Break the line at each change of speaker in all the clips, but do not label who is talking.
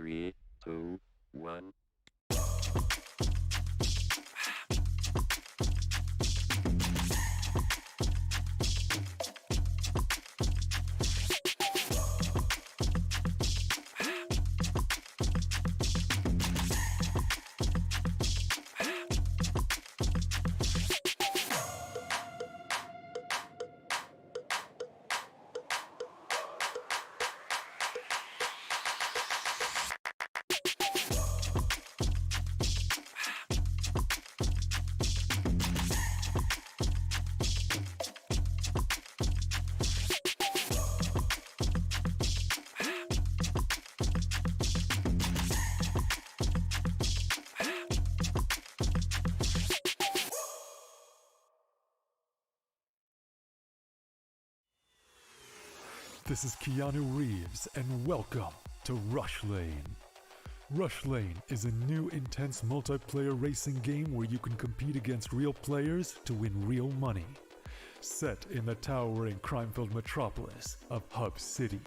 3, 2, 1.
This is Keanu Reeves, and welcome to Rush Lane. Rush Lane is a new intense multiplayer racing game where you can compete against real players to win real money. Set in the towering crime-filled metropolis of Hub City.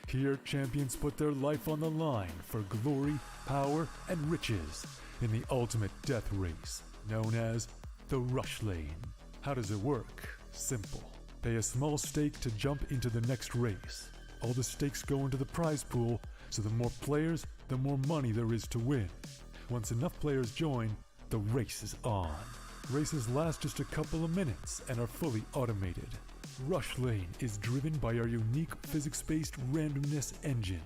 Here, champions put their life on the line for glory, power, and riches in the ultimate death race, known as the Rush Lane. How does it work? Simple. Pay a small stake to jump into the next race. All the stakes go into the prize pool, so the more players, the more money there is to win. Once enough players join, the race is on. Races last just a couple of minutes and are fully automated. Rush Lane is driven by our unique physics-based randomness engine.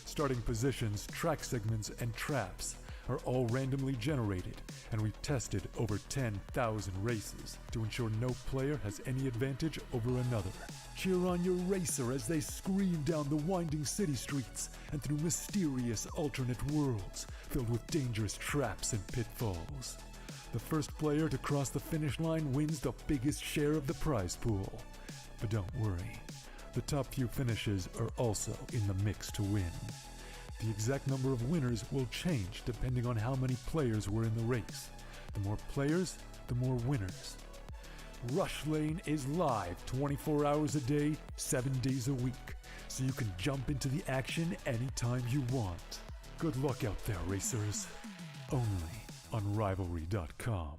Starting positions, track segments, and traps are all randomly generated, and we've tested over 10,000 races to ensure no player has any advantage over another. Cheer on your racer as they scream down the winding city streets and through mysterious alternate worlds filled with dangerous traps and pitfalls. The first player to cross the finish line wins the biggest share of the prize pool. But don't worry, the top few finishes are also in the mix to win. The exact number of winners will change depending on how many players were in the race. The more players, the more winners. Rush Lane is live 24 hours a day, 7 days a week, so you can jump into the action anytime you want. Good luck out there, racers. Only on Rivalry.com.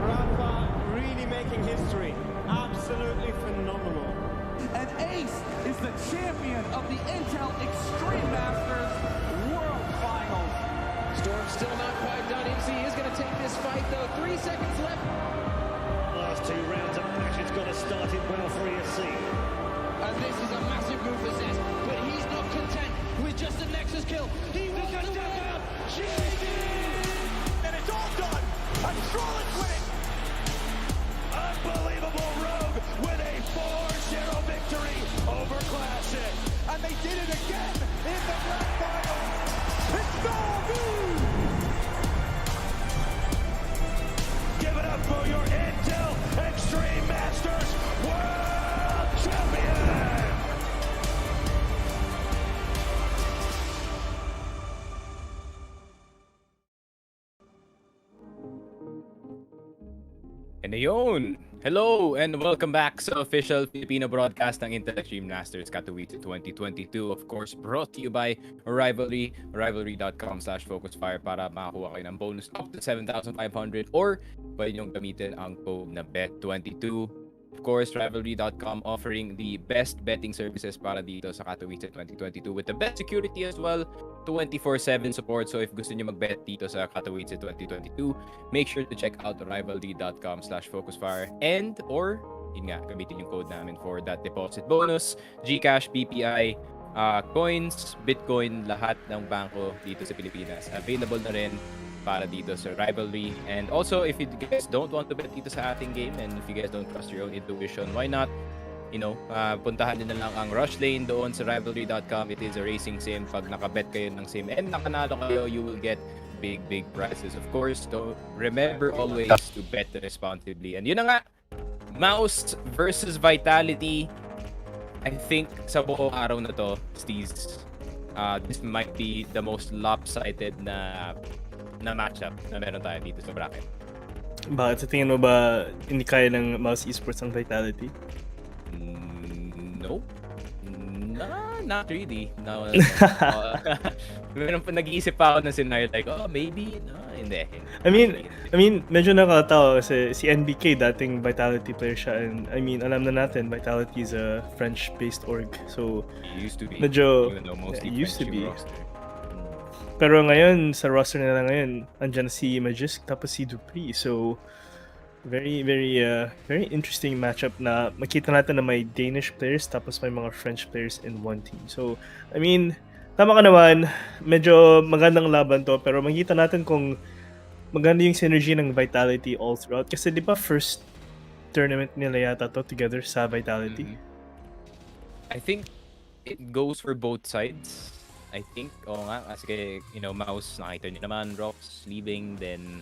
Rafa really making history. Absolutely phenomenal.
And Ace is the champion of the Intel Extreme Masters World Finals.
Storm's still not quite done. MC is going to take this fight, though. 3 seconds left.
Last 2 rounds of action's got to start it well for ESC.
And this is a massive move for Zez, but he's not content with just a Nexus kill. He wants to win out.
And it's all done. And Charlotte's winning. Unbelievable Rogue with a 4-0 victory over Classic. And they did it again in the grand finals. It's MOUZ! Give it up for your Intel Extreme Masters World Champion!
And ayun! Hello and welcome back sa official Filipino broadcast ng Intel Extreme Masters Katowice 2022. Of course, brought to you by Rivalry, rivalry.com/focusfire para makakuha kayo ng bonus up to 7,500 or pwede niyong gamitin ang code na BET22. Of course, Rivalry.com offering the best betting services para dito sa Katowice 2022 with the best security as well, 24/7 support. So if gusto niyo mag-bet dito sa Katowice 2022, make sure to check out Rivalry.com/focusfire and or yun nga, gamitin yung code namin for that deposit bonus, GCash, BPI, coins, Bitcoin, lahat ng bangko dito sa Pilipinas. Available na rin para dito sa Rivalry. And also, if you guys don't want to bet dito sa ating game and if you guys don't trust your own intuition, why not, puntahan din na lang ang Rush Lane doon sa Rivalry.com. It is a racing sim. Pag nakabet kayo ng sim and nakanalo kayo, you will get big prizes. Of course, don't remember always to bet responsibly. And yun na nga, MOUZ versus Vitality. I think sa buong araw na to, Steez, this might be the most lopsided na matchup na meron tayo dito sa bracket.
Bakit? Sa tingin mo ba hindi kaya ng MOUZ Esports ang Vitality?
No. Not really. No. Meron pa nag-iisip pa ako ng scenario like, maybe. No, hindi.
I mean, medyo nakakatawa kasi si NBK dating Vitality player siya and alam na natin Vitality is a French-based org. So,
it used to be.
Medyo,
even though mostly
used to
French
be.
yung roster.
Pero ngayon, sa roster nila ngayon, andyan si Magisk tapos si Dupree. So, very interesting matchup na makita natin na may Danish players tapos may mga French players in one team. So, tama ka naman, medyo magandang laban to pero makita natin kung maganda yung synergy ng Vitality all throughout. Kasi di ba first tournament nila yata to together sa Vitality?
I think it goes for both sides. I think, nga, kasi, MOUZ, nakita nyo naman, Rox leaving, then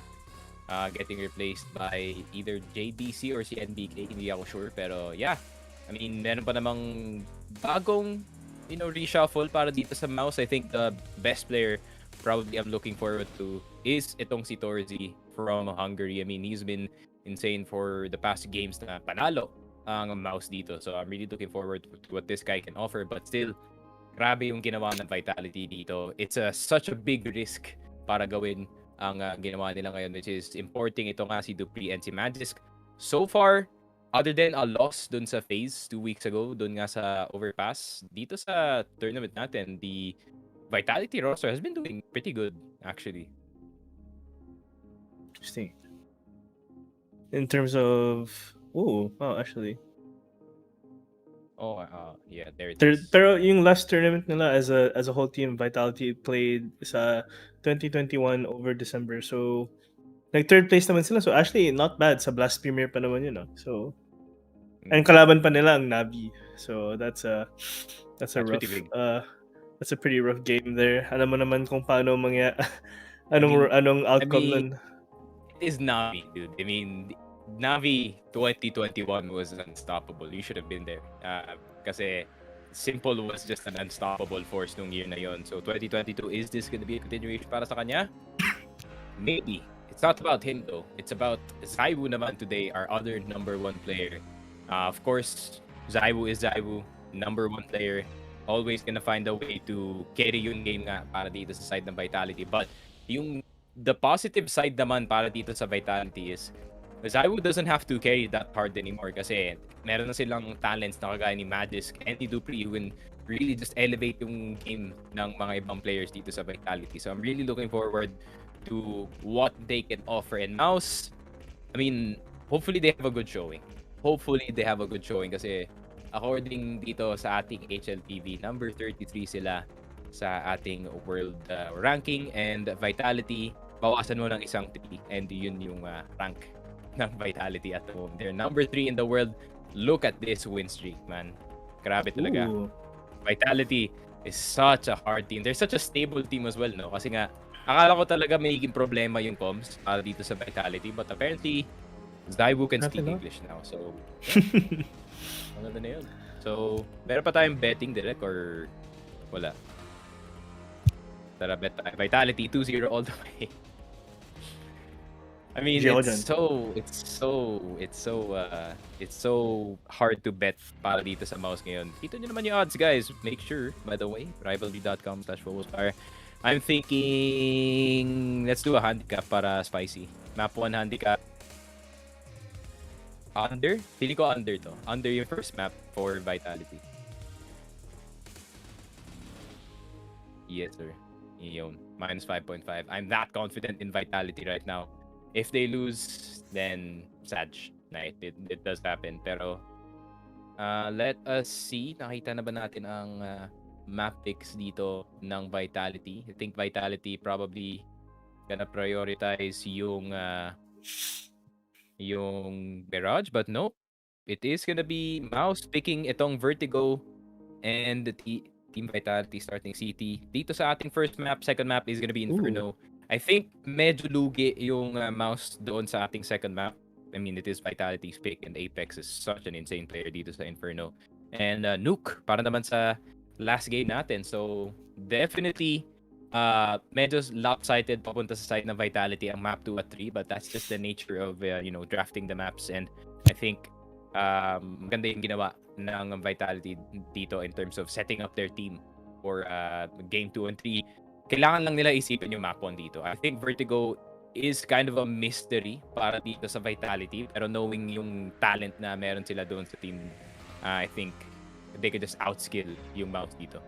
getting replaced by either JDC or si NBK, hindi ako sure, pero yeah. Meron pa namang bagong, reshuffle para dito sa MOUZ. I think the best player probably I'm looking forward to is itong si Torzi from Hungary. He's been insane for the past games na panalo ang MOUZ dito. So I'm really looking forward to what this guy can offer, but still, grabe yung ginawa ng Vitality dito. It's such a big risk para gawin ang ginawa nila ngayon, which is importing ito nga si Dupree and si Magisk. So far, other than a loss dun sa FaZe 2 weeks ago, dun nga sa Overpass, dito sa tournament natin, the Vitality roster has been doing pretty good, actually.
Interesting. In terms of... actually...
Yeah, there it is.
Pero yung last tournament nila as a whole team, Vitality played sa 2021 over December. So, third place naman sila. So, actually, not bad. Sa Blast Premier pa naman yun. So, and kalaban pa nila ang Navi. So, that's a rough... that's a pretty rough game there. Alam mo naman kung paano anong outcome nun.
It is Navi, dude. Navi 2021 was unstoppable. You should have been there. Kasi Simple was just an unstoppable force nung year na yon. So 2022, is this gonna be a continuation para sa kanya? Maybe. It's not about him though. It's about Zaiwu naman today, our other number one player. Of course, Zaiwu is Zaiwu, number one player. Always gonna find a way to carry yung game nga para dito sa side ng Vitality. But the positive side naman para dito sa Vitality is ZywOo doesn't have to carry that hard anymore kasi meron na silang talents na kagaya ni Magisk and ni Dupree who can really just elevate yung game ng mga ibang players dito sa Vitality. So I'm really looking forward to what they can offer. And MOUZ, I mean, hopefully they have a good showing. Hopefully they have a good showing kasi according dito sa ating HLTV, number 33 sila sa ating world ranking, and Vitality, bawasan mo ng isang 3 and yun yung rank ng Vitality at the moment. They're number 3 in the world. Look at this win streak, man. Grabe talaga.
Ooh.
Vitality is such a hard team. They're such a stable team as well, no? Kasi nga, akala ko talaga may problema yung comms para dito sa Vitality, but apparently, ZywOo can speak English now. So, ano na yun? So, meron pa tayong betting direct or wala? Tara, bet tayo. Vitality 2-0 all the way. I mean, it's so hard to bet para dito sa MOUZ ngayon. Dito nyo naman yung odds, guys. Make sure, by the way, rivalry.com/FocusFire. I'm thinking, let's do a handicap para spicy. Map 1 handicap. Under? Feeling ko under to. Under yung first map for Vitality. Yes, sir. Yun. Minus 5.5. I'm that confident in Vitality right now. If they lose, then sad. Night. It does happen. Pero, let us see. Nakita na ba natin ang map picks dito ng Vitality? I think Vitality probably gonna prioritize yung Barrage, but no. It is gonna be MOUZ picking itong Vertigo and the Team Vitality starting CT. Dito sa ating first map, second map is gonna be Inferno. Ooh. I think medyo lugi yung MOUZ doon sa ating second map. I mean, it is Vitality's pick and Apex is such an insane player dito sa Inferno. And Nuke, para naman sa last game natin. So, definitely, medyo lopsided papunta sa side ng Vitality ang map 2 at 3, but that's just the nature of, drafting the maps. And I think, maganda yung ginawa ng Vitality dito in terms of setting up their team for game 2 and 3. Kailangan lang nila isipin yung map 1 dito. I think Vertigo is kind of a mystery para dito sa Vitality, pero knowing yung talent na meron sila doon sa team, I think they could just outskill yung MOUZ dito.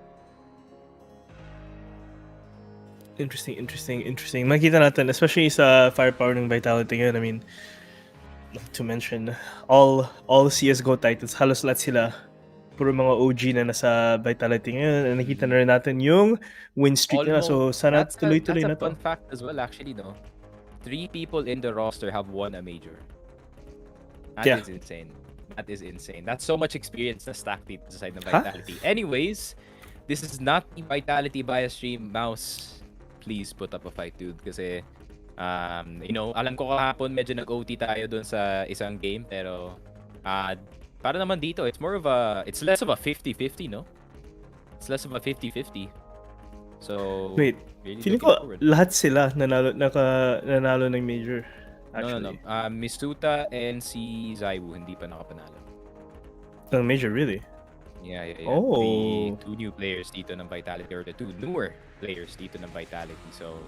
Interesting. Makita natin, especially sa firepower ng Vitality ngayon. I mean, not to mention, all CSGO titles, halos lahat sila puro mga OG na nasa Vitality ngayon. Nakita na rin natin yung win streak nila. So, sana tuloy-tuloy na to.
That's a fun fact as well, actually, no? 3 people in the roster have won a major. That is insane. That's so much experience na stacked dito sa side ng Vitality. Anyways, this is not the Vitality bias stream. MOUZ, please put up a fight, dude. Kasi, alam ko kahapon medyo nag-OT tayo dun sa isang game. Pero, para naman dito, it's less of a 50-50, no? It's less of a 50-50. So,
wait,
really
feeling ko lahat sila nanalo ng major. Actually.
No. Misuta and si ZywOo hindi pa nakapanalo.
Ng major, really?
Yeah.
Oh.
The 2 new players dito ng Vitality, or the 2 newer players dito ng Vitality. So,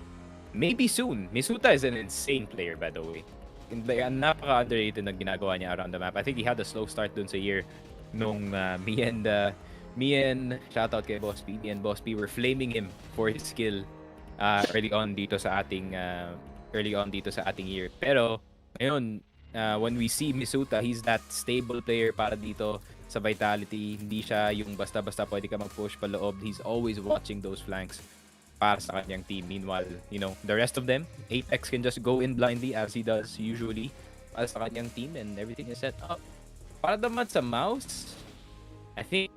maybe soon. Misuta is an insane player, by the way. Napaka-underrated na ginagawa niya around the map. I think he had a slow start dun sa year nung me and shoutout kay Boss P. Me and Boss P were flaming him for his skill early on dito sa ating year. Pero ngayon, when we see Misuta, he's that stable player para dito sa Vitality. Hindi siya yung basta-basta pwede ka mag-push pa loob. He's always watching those flanks para sa kanyang team. Meanwhile, the rest of them, Apex can just go in blindly as he does usually para sa kanyang team, and everything is set up. Para naman sa MOUZ, I think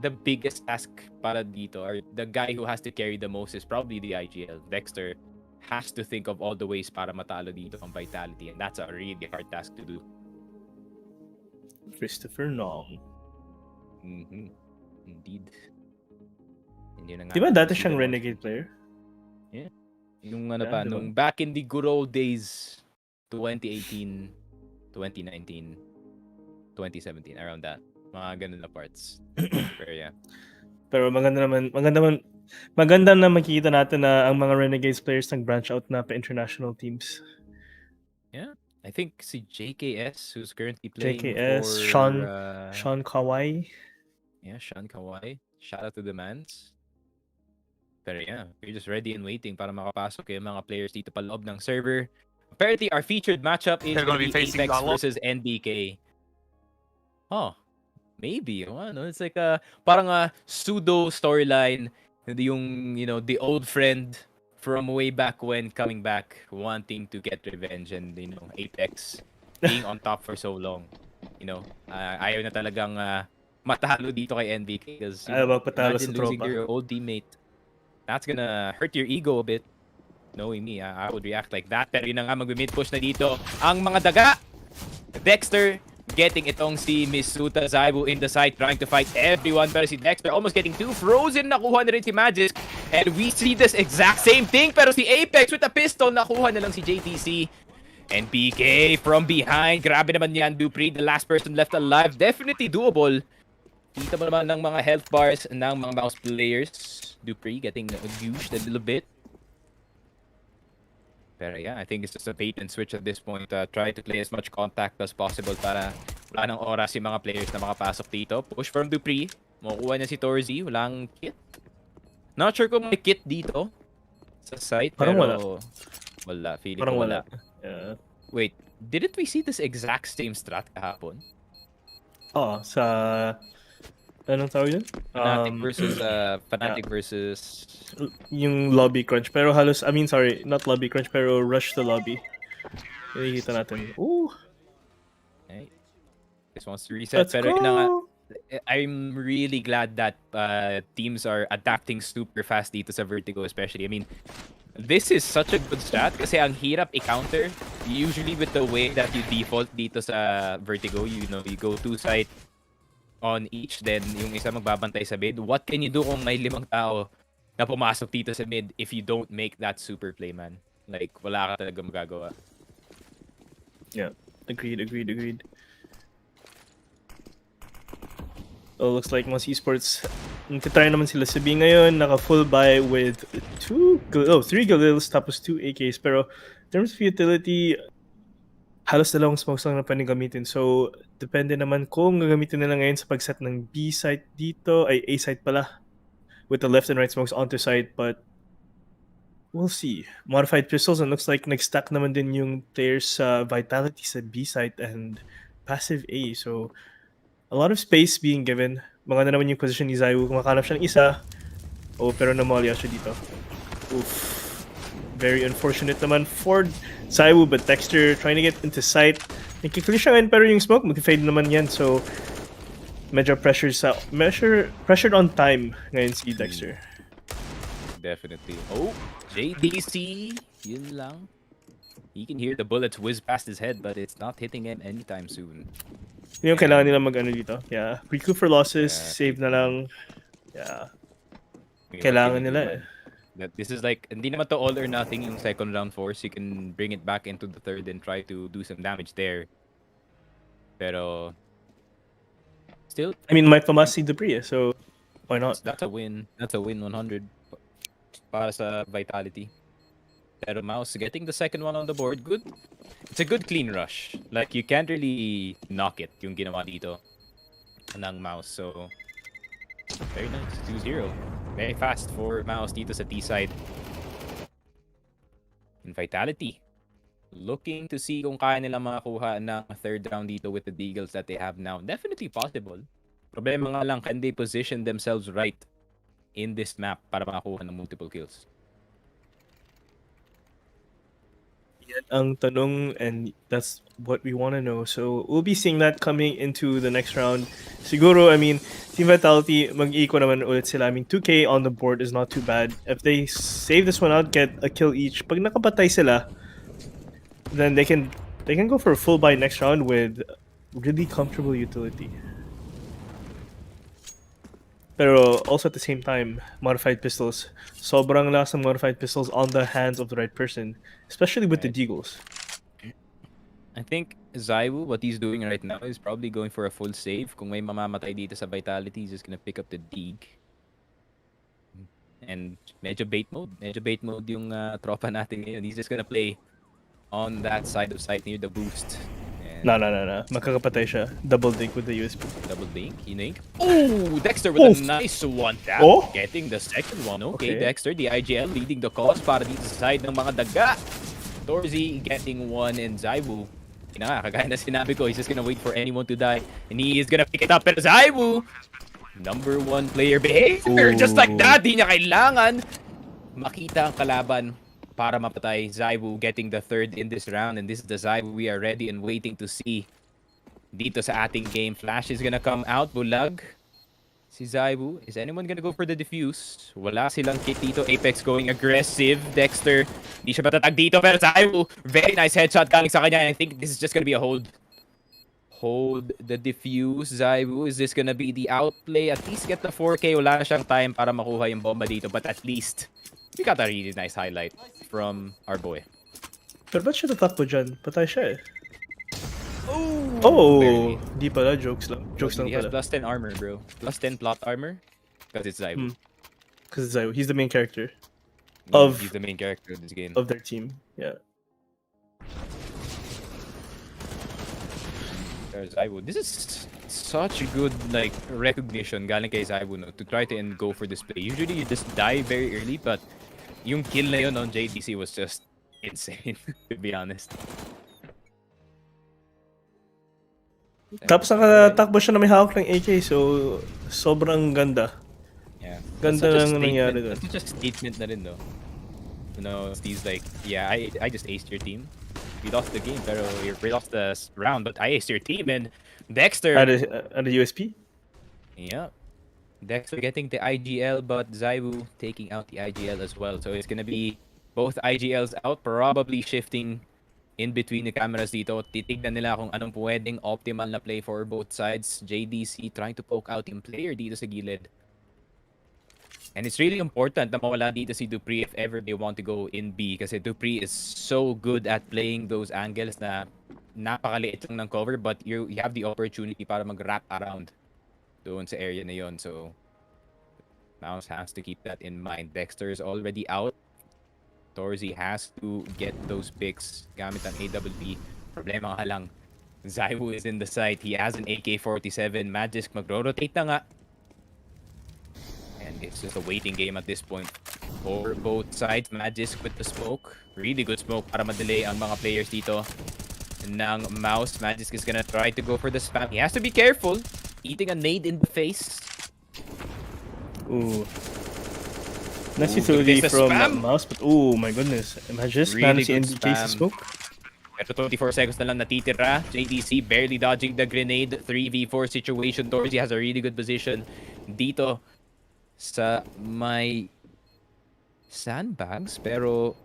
the biggest task para dito, or the guy who has to carry the most, is probably the IGL. Dexter has to think of all the ways para matalo dito ang Vitality, and that's a really hard task to do.
Christopher Nong.
Indeed.
Di ba dati siyang Renegade player?
Yeah. Yung nung back in the good old days, 2018, 2019, 2017, around that. Mga ganun na parts. Pero yeah.
Pero maganda na makikita natin na ang mga Renegades players nag-branch out na pa international teams.
Yeah. I think si JKS, who's currently playing
JKS,
for
Sean Kawhi.
yeah, Sean Kawhi. Shout out to the mans. Pero yeah, we're just ready and waiting para makapasok yung mga players dito pa loob ng server. Apparently, our featured matchup is
They're
going
gonna
to
be
be
facing
Apex
Unlock.
versus NBK. Oh, maybe. Ano, it's like a parang a pseudo storyline. Yung, the old friend from way back when coming back, wanting to get revenge, and Apex being on top for so long. Ayaw na talagang matalo dito kay NBK because
Ayaw magpatalo
imagine
sa
losing
tropa.
to your old teammate. That's gonna hurt your ego a bit. Knowing me, I would react like that. Pero yun na nga, mag-mid push na dito. Ang mga daga! Dexter getting itong si Misuta Zaibu in the side, trying to fight everyone. Pero si Dexter almost getting two frozen. Nakuha na rin si Magisk. And we see this exact same thing. Pero si Apex with a pistol, nakuha na lang si JTC. And PK from behind. Grabe naman yan, Dupree. The last person left alive. Definitely doable. Kita mo naman ng mga health bars ng mga mouse players. Dupree getting abused a little bit. Pero yeah, I think it's just a bait and switch at this point. Try to play as much contact as possible para wala ng oras yung mga players na makapasok dito. Push from Dupree. Makukuha niya si Torzi. Walang kit. Not sure kung may kit dito sa site.
Parang
pero wala. Feeling
Parang
ko
wala. Yeah.
Wait, didn't we see this exact same strat kahapon?
Oh, sa... Anong tawag yun?
Fnatic versus...
Yung lobby crunch. Pero halos, not lobby crunch, pero rush the lobby. Nakikita natin. Ooh!
Okay. This wants to reset.
Let's
pero yun na nga,
go!
I'm really glad that teams are adapting super fast dito sa Vertigo especially. I mean, this is such a good strat kasi ang hirap i-counter. Usually with the way that you default dito sa Vertigo, you go two side on each, then yung isa magbabantay sa mid. What can you do kung may 5 tao na pumasok dito sa mid if you don't make that super play, man? Like, wala ka talaga magagawa.
Yeah, agreed. Oh, looks like MOUZ Esports, nagtitry naman sila sa B ngayon, naka full buy with 3 Galils tapos 2 AKs. Pero in terms of utility, halos dalawang smokes lang na pwedeng gamitin. So, depende naman kung gagamitin nila ngayon sa pag-set ng B site dito, ay A site pala, with the left and right smokes onto site, but we'll see. Modified pistols, and looks like nag-stack naman din yung players sa Vitality sa B site and passive A. So, a lot of space being given. Maganda naman yung position ni Zaiwu. Kumakanap siya ng isa. Oh, pero namolya siya dito. Oof. Very unfortunate naman for Zaiwu, but Dexter trying to get into sight. Nagkikli siya ngayon, pero yung smoke, mag-fade naman yan. So, medyo pressured on time ngayon si Dexter.
Definitely. Oh, JDC. Yun lang. He can hear the bullets whiz past his head, but it's not hitting him anytime soon.
Yun yung kailangan nila mag-ano dito. Yeah. Recoup for losses, save na lang. Yeah. Kailangan nila eh.
That this is like, hindi naman to all or nothing yung second round force. You can bring it back into the third and try to do some damage there. Pero, still,
I mean, might pamas si Dupree, so why not?
that's a win. That's a win 100 para sa Vitality. Pero MOUZ getting the second one on the board, good. It's a good clean rush. Like, you can't really knock it yung ginawa dito ng MOUZ. So, very nice. 2-0. Very fast for MOUZ dito sa T side. And Vitality looking to see kung kaya nila makakuha ng third round dito with the Deagles that they have now. Definitely possible. Problema nga lang, can they position themselves right in this map para makakuha ng multiple kills?
Ang tanong, and that's what we want to know. So we'll be seeing that coming into the next round. Siguro, I mean, Team Vitality, mag-eco naman ulit sila. I mean, 2K on the board is not too bad. If they save this one out, get a kill each, pag nakapatay sila, then they can go for a full buy next round with really comfortable utility. Pero also at the same time, modified pistols. Sobrang lakas ng modified pistols on the hands of the right person. Especially with the Deagles.
I think Zaiwu, what he's doing right now is probably going for a full save. Kung may mamamatay dito sa Vitality, he's just gonna pick up the Deag. And medyo bait mode. Medyo bait mode yung tropa natin ngayon. He's just gonna play on that side of sight near the boost. And
No. Makakapatay siya. Double dink with the USB.
double dink, Inink. Oh, Dexter with a nice one tap.
Oh.
Getting the second one. Okay,
Okay.
Dexter, the IGL leading the cause para dito sa side ng mga daga. Torzy getting one and Zaiwu. Kagaya na sinabi ko, he's just gonna wait for anyone to die. And he is gonna pick it up. Pero Zaiwu, number 1 player behavior. Just like that, di niya kailangan makita ang kalaban para mapatay. Zaiwu getting the third in this round. And this is the Zaiwu we are ready and waiting to see. Dito sa ating game, Flash is gonna come out. Bulag si Zaiwu. Is anyone gonna go for the defuse? Wala silang kit dito. Apex going aggressive. Dexter, di siya matatag dito. Pero Zaiwu, very nice headshot galing sa kanya. I think this is just gonna be a hold. Hold the defuse. Zaiwu, is this gonna be the outplay? At least get the 4K. Wala na siyang time para makuha yung bomba dito. But at least, we got a really nice highlight from our boy.
Pero ba't siya tatakbo dyan? Patay siya eh. Oh!
Barely.
Di pala, jokes lang. Jokes lang
He has
pala.
plus 10 armor, bro. Plus 10 plot armor. Because it's Zaiwu.
Because he's the main character
He's the main character of this game.
of their team. Yeah.
There's Zaiwu. This is such a good like recognition galing kay Zaiwu, no, to try to go for this play. Usually you just die very early, but yung kill na yun on JDC was just insane, to be honest.
Tapos nakatakbo siya na may hawak ng AK, so sobrang ganda.
Yeah.
Ganda
That's such a
lang nangyari
statement.
doon.
That's such a statement na rin, though. You know, Steve's like, yeah, I just aced your team. We lost the game, pero we lost the round, but I aced your team. And Dexter,
At a USP?
yeah, Dexter getting the IGL, but Zaiwu taking out the IGL as well. So it's gonna be both IGLs out, probably shifting in between the cameras dito. Titignan nila kung anong pwedeng optimal na play for both sides. JDC trying to poke out yung player dito sa gilid. And it's really important na mawala dito si Dupree if ever they want to go in B, kasi Dupree is so good at playing those angles na napakaliit lang ng cover, but you have the opportunity para mag-wrap around doon sa area na yon. So MOUZ has to keep that in mind. Dexter is already out. Torzy has to get those picks gamit ang AWP. Problema nga lang, Zaiwu is in the site. He has an AK-47. Magisk magro-rotate na nga. And it's just a waiting game at this point for both sides. Magisk with the smoke. Really good smoke para madelay ang mga players dito ng MOUZ. Magisk is gonna try to go for the spam. He has to be careful. Eating a nade in the face.
Ooh. Nasi
Ooh,
Tuli
this is
from
spam.
MOUZ, but oh my goodness. Imagine
Really
si
good
NDK sa
spam.
smoke.
Pero 24 seconds na lang natitira. JDC barely dodging the grenade. 3v4 situation. Torzy has a really good position dito sa may sandbags. Pero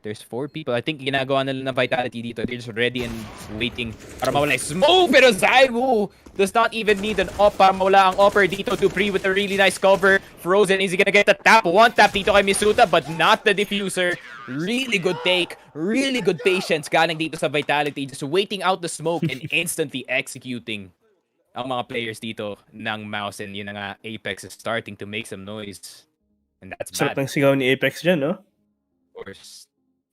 there's 4 people. I think ginagawa na lang ng vitality dito. They're just ready and waiting para mawala yung smoke. Pero Zaiwu does not even need an op para mawala ang upper dito. Dupree with a really nice cover. Frozen, is he gonna get the tap? One tap dito kay Misuta, but not the diffuser. Really good take. Really good patience galing dito sa vitality. Just waiting out the smoke and instantly executing ang mga players dito ng MOUZ. And yun na nga, Apex is starting to make some noise. And that's
Sarap
bad.
ng sigaw ni Apex dyan, no?
Of course.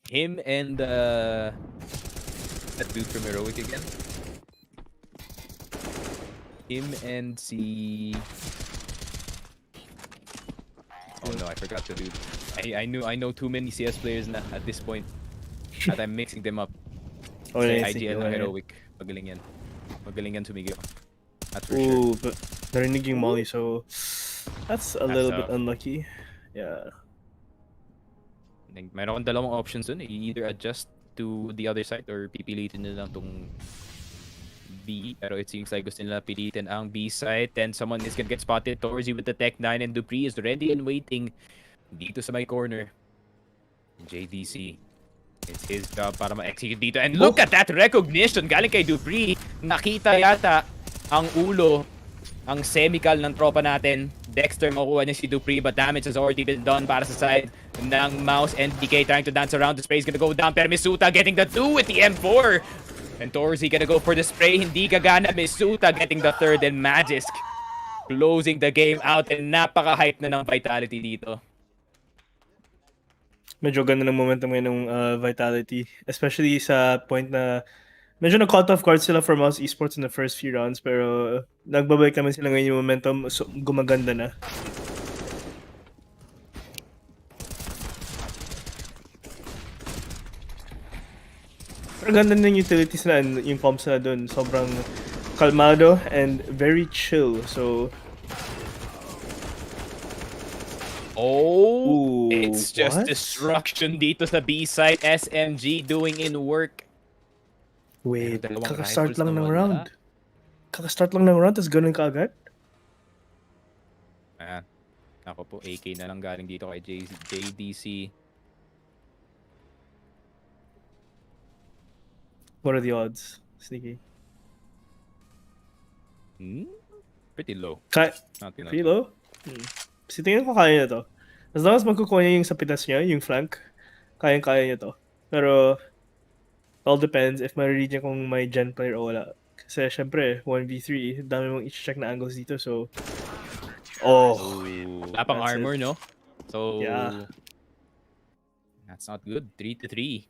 Him and that dude from Heroic again. Him and si... Oh no, I forgot the dude. I know too many CS players na at this point. At I'm mixing them up.
Oh,
Say
yeah,
IGL
sige,
and
yeah.
Heroic. Magaling yan. Magaling yan tumigil. That's for sure.
Ooh, but narinig yung Molly, so that's a little bit
tough.
unlucky. Yeah.
Mayroon akong dalawang options dun. You either adjust to the other side or pipilitin nila lang tong B. Pero it seems like gusto nila pilitin ang B side. Then someone is gonna get spotted. Torzy with the Tech 9 and Dupree is ready and waiting dito sa my corner. JDC. It's his job para ma-execute dito. And look at that recognition galing kay Dupree. Nakita yata ang ulo, ang semical ng tropa natin. Dexter makuha niya si Dupree, but damage has already been done para sa side ng MOUZ. And DK trying to dance around. The spray is gonna go down. Pero Misuta getting the 2 with the M4. And Torzy gonna go for the spray. Hindi gagana. Misuta getting the 3rd. And Magisk closing the game out. And napaka-hype na ng vitality dito.
Medyo ganda ng momentum ngayon ng Vitality. Especially sa point na medyo na-cut off guard sila for MOUZ Esports in the first few rounds pero nagbabalik naman sila ngayon yung momentum so, gumaganda na. Pero ganda ng utilities nila and yung comps nila dun. Sobrang kalmado and very chill. So,
Oh,
Ooh,
it's just
what?
destruction dito sa B-side. SMG doing in work.
wait,
Pero dalawang
kakastart
rifles
lang
na
ng
wala.
round. Kakastart lang ng round, tapos ganun ka agad?
Ayan. Ako po, AK na lang galing dito kay JDC.
What are the odds? Sneaky.
Pretty low. Not enough.
Pretty low? Kasi tingin ko kaya niya to. As long as magkukuha niya yung sa pitas niya, yung flank, kaya niya to. Pero, all depends if ma-read niya kung may gen player o wala. Kasi syempre, 1v3, dami mong i-check na angles dito, so... Oh!
Wala pang
That's
armor,
it.
no? So,
Yeah.
that's not good. 3-3.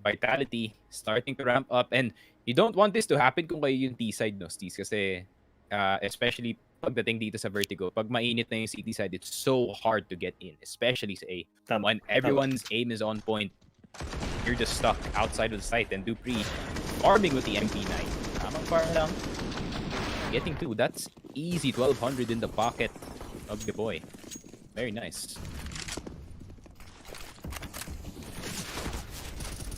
Vitality starting to ramp up. And you don't want this to happen kung kayo yung T-side, no, Steez? Kasi, especially pagdating dito sa Vertigo, pag mainit na yung CT side, it's so hard to get in, especially sa A.
Tama.
When everyone's aim is on point, you're just stuck outside of the site. And Dupree farming with the MP9. Tamang farm lang. Getting 2. That's easy. 1200 in the pocket of the boy. Very nice.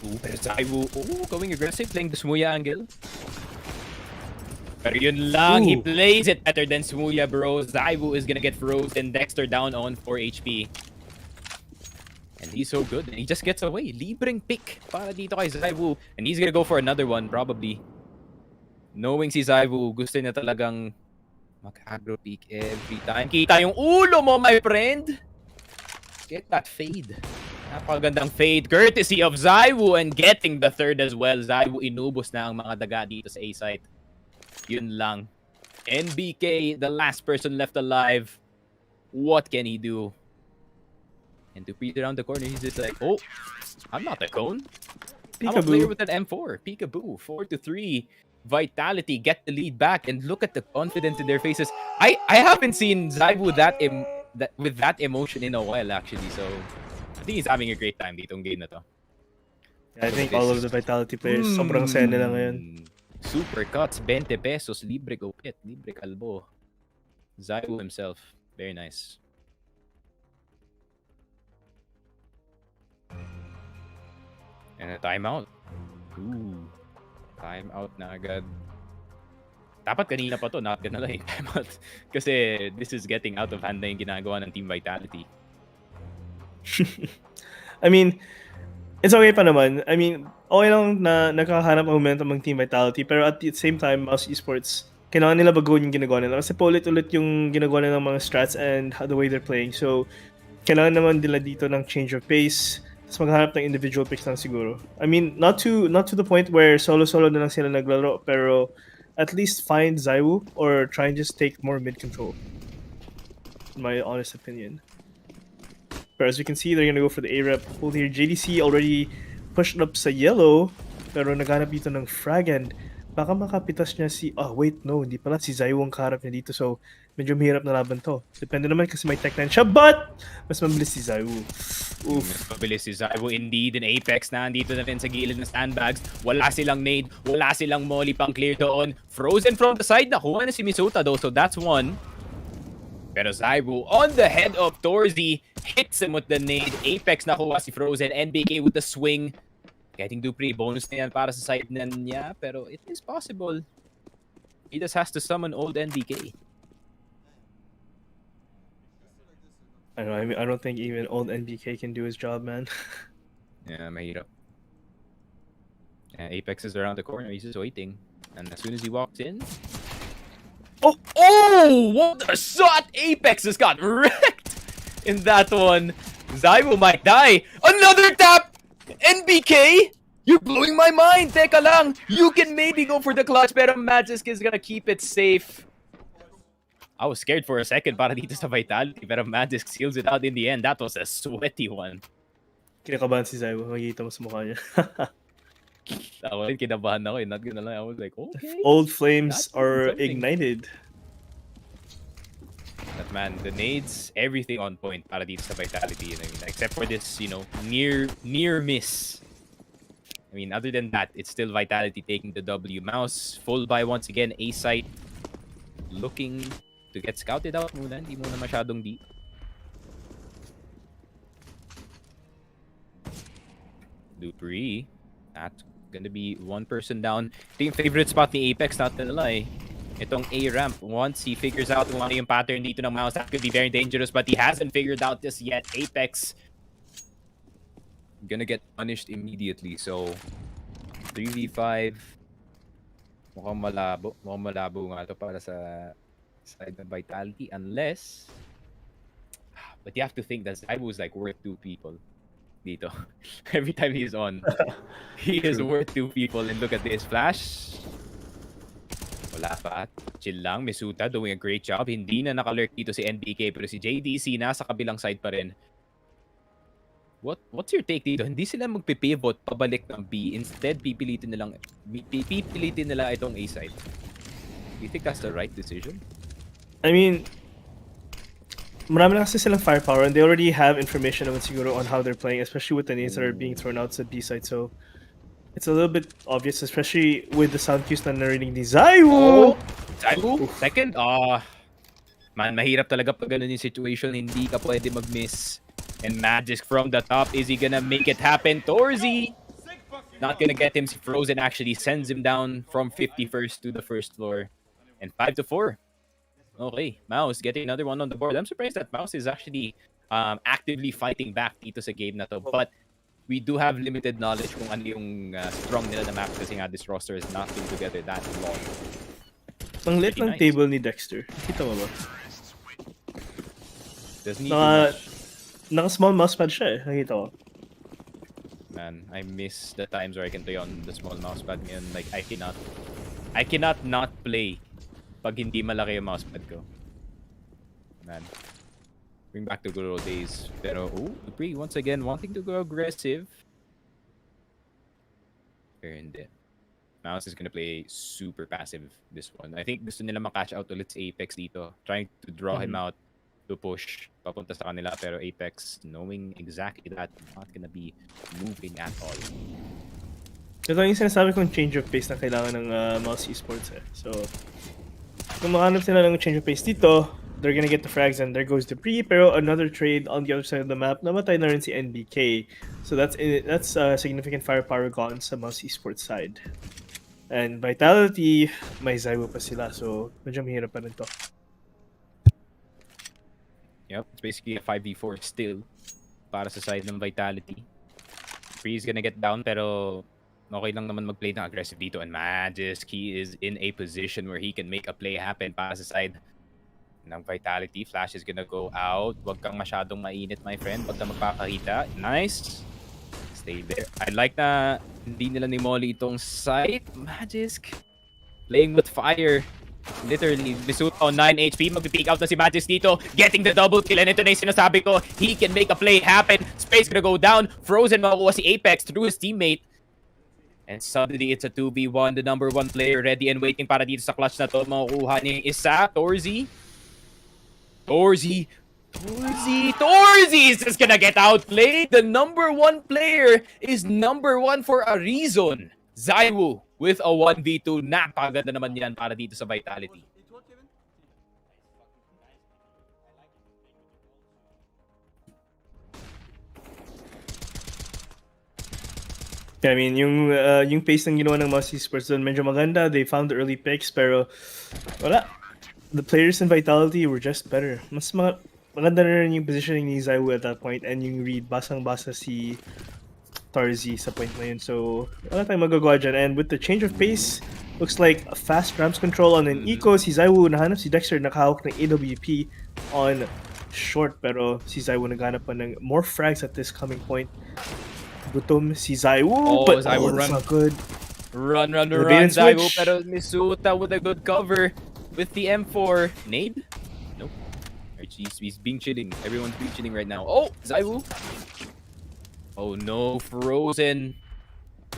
Ooh, pero Zaiwu, going aggressive, playing the Smuya angle. Pero yun lang, he plays it better than Smuya, bro. Zaiwu is gonna get frozen. Dexter down on 4 HP. And he's so good. And he just gets away. Libreng pick para dito kay Zaiwu. And he's gonna go for another one, probably. Knowing si Zaiwu, gusto niya talagang mag-aggro peek every time. Kita yung ulo mo, my friend! Get that fade. Napakagandang fade. Courtesy of Zaiwu and getting the third as well. Zaiwu inubos na ang mga daga dito sa A site. Yun lang. NBK, the last person left alive. What can he do? And to beat around the corner, he's just like, oh, I'm not a cone. I'm a player with an M4. Peekaboo. 4-3. Vitality get the lead back. And look at the confidence in their faces. I haven't seen Zaiwu with that emotion in a while, actually. So, I think he's having a great time ditong game na to.
I think all of the Vitality players, sobrang saya nila ngayon.
Super cuts, 20 pesos, libre gupit, libre kalbo. Zaiwu himself, very nice. And a timeout. Ooh, timeout na agad. Dapat kanina pa to, not gonna lie, timeout. Kasi this is getting out of hand na yung ginagawa ng Team Vitality.
I mean, it's okay pa naman. I mean, okay lang na nakakahanap ng momentum ng Team Vitality, pero at the same time, MOUZ Esports, kailangan nila baguhin yung ginagawa nila. Kasi paulit-ulit yung ginagawa nila ng mga strats and the way they're playing. So, kailangan naman nila dito ng change of pace, tapos maghanap ng individual picks lang siguro. I mean, not to the point where solo-solo na lang sila naglaro, pero at least find Zaiwu or try and just take more mid-control. In my honest opinion. But as you can see, they're gonna go for the A-rep hold here. JDC already pushed up sa yellow, pero naghanap dito ng frag and baka makapitas niya si... Oh, wait, no. Hindi pala. Si Zaiwu ang kaharap niya dito. So, medyo mahirap na laban to. Depende naman kasi may Tech 9 siya, but mas mabilis si Zaiwu. Oof.
Mas mabilis si Zaiwu indeed. In Apex na andito na rin sa gilid ng sandbags. Wala silang nade. Wala silang molly pang clear doon. Frozen from the side. Nakuha na si Misota though. So, that's one. Pero Zaiwu on the head of Torzy. Hits him with the nade. Apex nakuha si Frozen. NBK with the swing. Getting Dupree. Bonus na yan para sa side na niya. Pero it is possible. He just has to summon old NBK.
I don't know. I mean, I don't think even old NBK can do his job, man.
Yeah, mahirap. Apex is around the corner. He's just waiting. And as soon as he walks in... Oh! What a shot! Apex just got wrecked in that one. Zaiwu might die. Another tap! NBK? You're blowing my mind! Teka lang! You can maybe go for the clutch, pero Magisk is gonna keep it safe. I was scared for a second para dito sa Vitality, pero Magisk seals it out in the end. That was a sweaty one.
Kinakabahan si Zaiwo. Makikita mo sa mukha niya.
Ako rin, kinabahan ako eh. Not gonna lie. I was like, okay.
Old flames
That's
are
something.
ignited.
But man, the nades, everything on point para dito sa Vitality. I mean, except for this, near miss. I mean, other than that, it's still Vitality taking the W. MOUZ, full buy once again. A-site looking to get scouted out muna. Hindi muna masyadong deep. Dupree. That's gonna be one person down. Ito yung favorite spot ni Apex, not gonna lie. Itong A-ramp, once he figures out kung ano yung pattern dito ng MOUZ, that could be very dangerous, but he hasn't figured out this yet. Apex gonna get punished immediately, so 3v5. Mukhang malabo nga ito para sa side ng Vitality, unless... But you have to think that Zaiwo is like worth 2 people dito. Every time he's on, he is worth 2 people. And look at this flash. Wala pa. Chill lang. Misuta doing a great job. Hindi na nakalurk dito si NBK, pero si JDC nasa kabilang side pa rin. What's your take dito? Hindi sila magpipivot pabalik ng B. Instead, pipilitin nila itong A side. Do you think that's the right decision?
I mean, marami na kasi silang firepower and they already have information naman siguro on how they're playing, especially with the nades that are being thrown out sa B side. So, it's a little bit obvious, especially with the sound cues na narinig ni Zaiwo.
Zaiwo? Second? Man, mahirap talaga pag ganun yung situation. Hindi ka pwede mag-miss. And Magisk from the top. Is he gonna make it happen? Torzy! Not gonna get him. Frozen actually sends him down from 51st to the first floor. And 5-4. Okay, MOUZ getting another one on the board. I'm surprised that MOUZ is actually actively fighting back dito sa game na to. But we do have limited knowledge kung ano yung strong nila na map kasi nga this roster is not been together that long.
Ang lit ng table ni Dexter. Kita mo ba?
Doesn't need much.
Naka-small mousepad siya eh. Nakita ko.
Man, I miss the times where I can play on the small mousepad ngayon. Like, I cannot not play pag hindi malaki yung mousepad ko. Man. Bring back the good old days. Pero, Dupree once again wanting to go aggressive. Pero hindi. MOUZ is gonna play super passive this one. I think gusto nila ma-catch out ulit si Apex dito. Trying to draw him out to push papunta sa kanila, pero Apex knowing exactly that, not gonna be moving at all.
Ito yung sinasabi kong change of pace na kailangan ng MOUZ Esports eh. So, kung makahanap sila ng change of pace dito, they're gonna get the frags and there goes Dupree, pero another trade on the other side of the map, namatay na rin si NBK. So that's significant firepower gone sa MOUZ Esports side. And Vitality, may Zaiwo pa sila, so medyo mahirap pa rin to.
Yep, it's basically a 5v4 still para sa side ng Vitality. Free is gonna get down, pero okay lang naman mag-play ng aggressive dito. And Magisk, he is in a position where he can make a play happen para sa side ng Vitality. Flash is gonna go out. Huwag kang masyadong mainit, my friend. Huwag kang magpakakita. Nice. Stay there. I like na hindi nila ni Molly itong site. Magisk playing with fire. Literally, Misuta on 9 HP. Mag-peek out na si Magisk dito. Getting the double kill. And ito na yung sinasabi ko. He can make a play happen. Space gonna go down. Frozen makukuha si Apex through his teammate. And suddenly, it's a 2v1. The number 1 player ready and waiting para dito sa clutch na to. Makukuha niya yung isa. Torzy is just gonna get outplayed. The number 1 player is number 1 for a reason. Zaiwo with a 1v2. Napakaganda naman yan para dito sa Vitality.
I mean, yung pace ng ginawa ng MOUZ Esports doon medyo maganda. They found the early picks, pero wala. The players in Vitality were just better. Mas maganda na rin yung positioning ni Zaiwo at that point, and yung read, basang-basa si Torzy sa point na yun. So, wala tayong magagawa dyan. And with the change of pace, looks like a fast ramps control on an eco. Si Zaiwo, nahanap si Dexter, nakahawak ng AWP on short, pero si Zaiwo naghanap pa ng more frags at this coming point. Gutom si Zaiwo, but
Zaiwo
that's not good.
Run,
Zaiwo,
pero Misuta with a good cover with the M4. Nade? Nope. He's being chilling. Everyone's being chilling right now. Oh, Zaiwo. Oh no, frozen.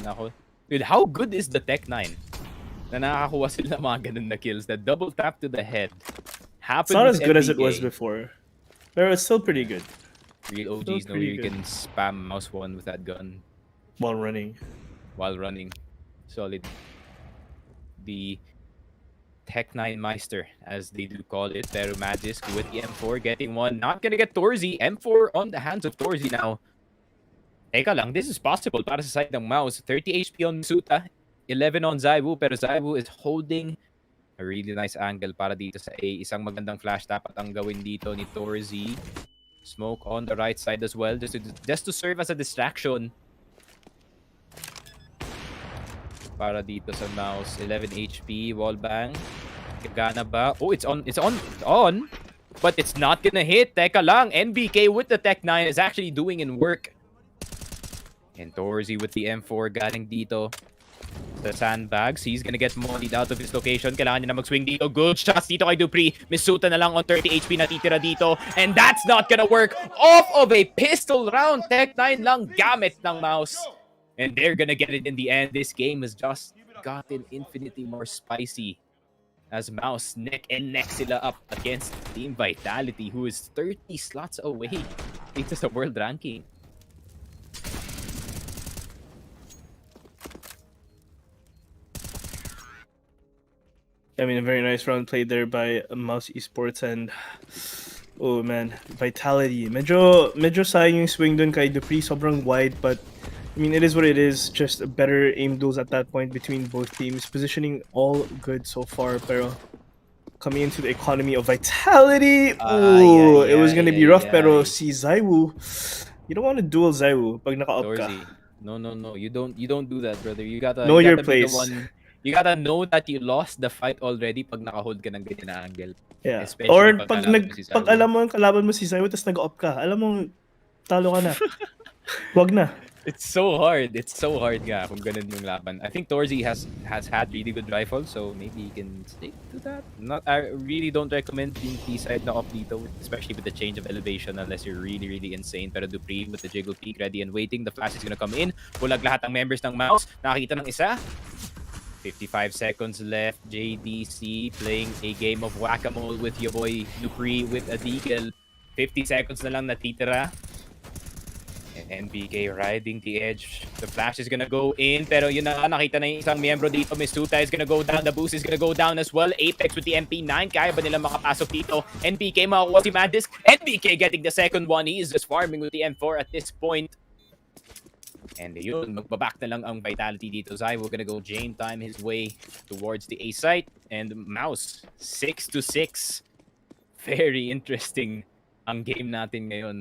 Nako. Dude, how good is the Tech 9? Na nakakakuha sila ng mga ganun na kills. The double tap to the head.
It's
Happened
not
with
as good as it
MBK.
was before, but it's still pretty good
Real OGs know
pretty
you
good.
can spam mouse 1 with that gun
while running.
while running. Solid. The Tech 9 Meister, as they do call it. Pero Magisk with the M4 getting one. Not gonna get Torzy. M4 on the hands of Torzy now. Teka lang, this is possible para sa side ng MOUZ. 30 HP on Misuta, 11 on Zaiwu, pero Zaiwu is holding a really nice angle para dito sa A. Isang magandang flash dapat ang gawin dito ni Torzy. Smoke on the right side as well, just to serve as a distraction. Para dito sa MOUZ. 11 HP, wallbang. Gagana ba? Oh, it's on, but it's not gonna hit. Teka lang, NBK with the Tech 9 is actually doing in work. And Torzy with the M4 galing dito sa sandbags. He's gonna get mollied out of his location. Kailangan niya na mag-swing dito. Good shots dito kay Dupree. Misuta na lang on 30 HP natitira dito. And that's not gonna work. Off of a pistol round. Tech 9 lang gamit ng MOUZ. And they're gonna get it in the end. This game has just gotten infinitely more spicy. As MOUZ neck and neck sila up against Team Vitality, who is 30 slots away dito sa world ranking.
I mean, a very nice round played there by MOUZ Esports, and oh man, Vitality. Medyo sayang yung swing dun kay Dupree, sobrang wide, but I mean, it is what it is. Just better aim duels at that point between both teams. Positioning all good so far, pero coming into the economy of Vitality, it was gonna be rough, pero si Zaiwu, you don't want to duel Zaiwu pag naka-up ka.
Torzy, no, you don't do that, brother. You gotta
Know your
gotta be the
place.
one. You gotta know that you lost the fight already pag naka-hold ka ng ganyan na angle.
Yeah.
Especially
Or
pag
pag
kalaban mo si Zaiwu.
alam mo ang kalaban mo si Zaiwu tapos nag-up ka, alam mo talo ka na. Wag na.
It's so hard. It's so hard nga kung ganun yung laban. I think Torzy has had really good rifles, so maybe he can stick to that. I really don't recommend yung T-side na off dito, especially with the change of elevation unless you're really insane. Pero Dupree with the jiggle peek ready and waiting. The flash is gonna come in. Bulag lahat ng members ng MOUZ. Nakakita ng isa. 55 seconds left. JDC playing a game of whack-a-mole with your boy Dupree with a deagle. 50 seconds na lang natitira. And NBK riding the edge. The flash is gonna go in, pero yun na, nakita na yung isang miyembro dito. Misuta is gonna go down. The boost is gonna go down as well. Apex with the MP9. Kaya ba nila makapasok dito? NBK makakuha si Magisk. NBK getting the second one. He is just farming with the M4 at this point. And yun, magbaback na lang ang Vitality dito. Zaiwu gonna go Jane time his way towards the A site. And MOUZ, 6-6. Very interesting ang game natin ngayon.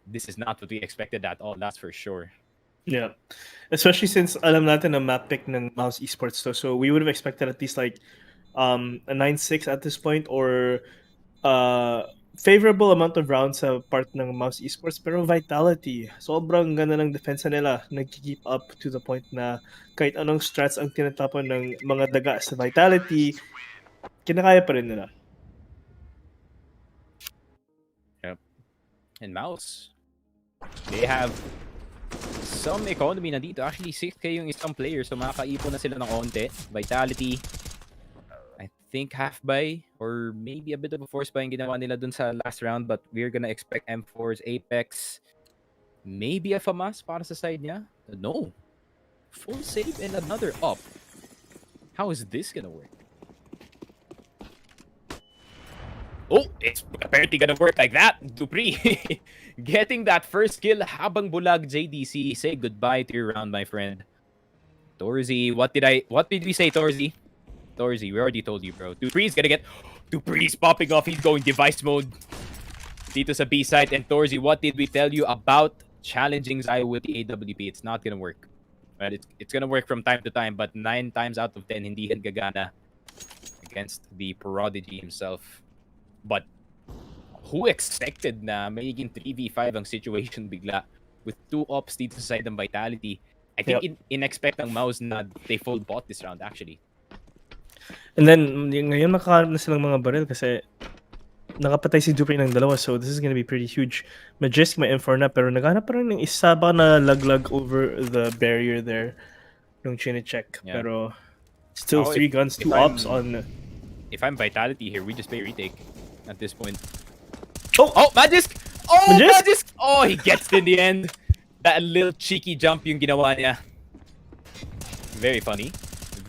This is not what we expected at all, that's for sure.
Yeah. Especially since alam natin na map pick ng MOUZ Esports to. So we would have expected at least like a 9-6 at this point, or favorable amount of rounds sa part ng MOUZ Esports. Pero Vitality, sobrang ganda ng defense nila. Nag-keep up to the point na kahit anong strats ang tinatapon ng mga daga sa Vitality, kinakaya pa rin nila.
Yep. And MOUZ, they have some economy na dito. Actually, 6k yung isang player, so makakaipon na sila ng onte. Vitality, I think half buy or maybe a bit of a force buy yung ginawa nila dun sa last round, but we're gonna expect M4's Apex. Maybe a FAMAS para sa side niya? No. Full save and another up. How is this gonna work? Oh, it's apparently gonna work like that. Dupree getting that first kill habang bulag. JDC, say goodbye to your round, my friend. Torzy, what did we say, Torzy? Torzy, we already told you, bro. Dupree's popping off. He's going device mode dito sa B side. And Torzy, what did we tell you about challenging Zai with the AWP? It's not gonna work. Right? It's gonna work from time to time, but 9 times out of 10 hindi yan gagana against the Prodigy himself. But who expected na magiging 3v5 ang situation bigla with 2 ops dito sa side ng Vitality? I think in-expect ng MOUZ na they full bought this round actually.
And then, ngayon makakarap na silang mga barrel kasi nakapatay si Dupree ng dalawa, so this is gonna be pretty huge. Majestic may M4 na, pero naghanap pa rin ng isa ba na laglag over the barrier there nung chine-check.
Yeah.
Pero still
Oh,
3 guns, 2 ops on...
If I'm Vitality here, we just play retake at this point.
Oh!
Magisk! Oh,
Magisk!
Magisk! Oh, he gets it in the end. That little cheeky jump yung ginawa niya. Very funny.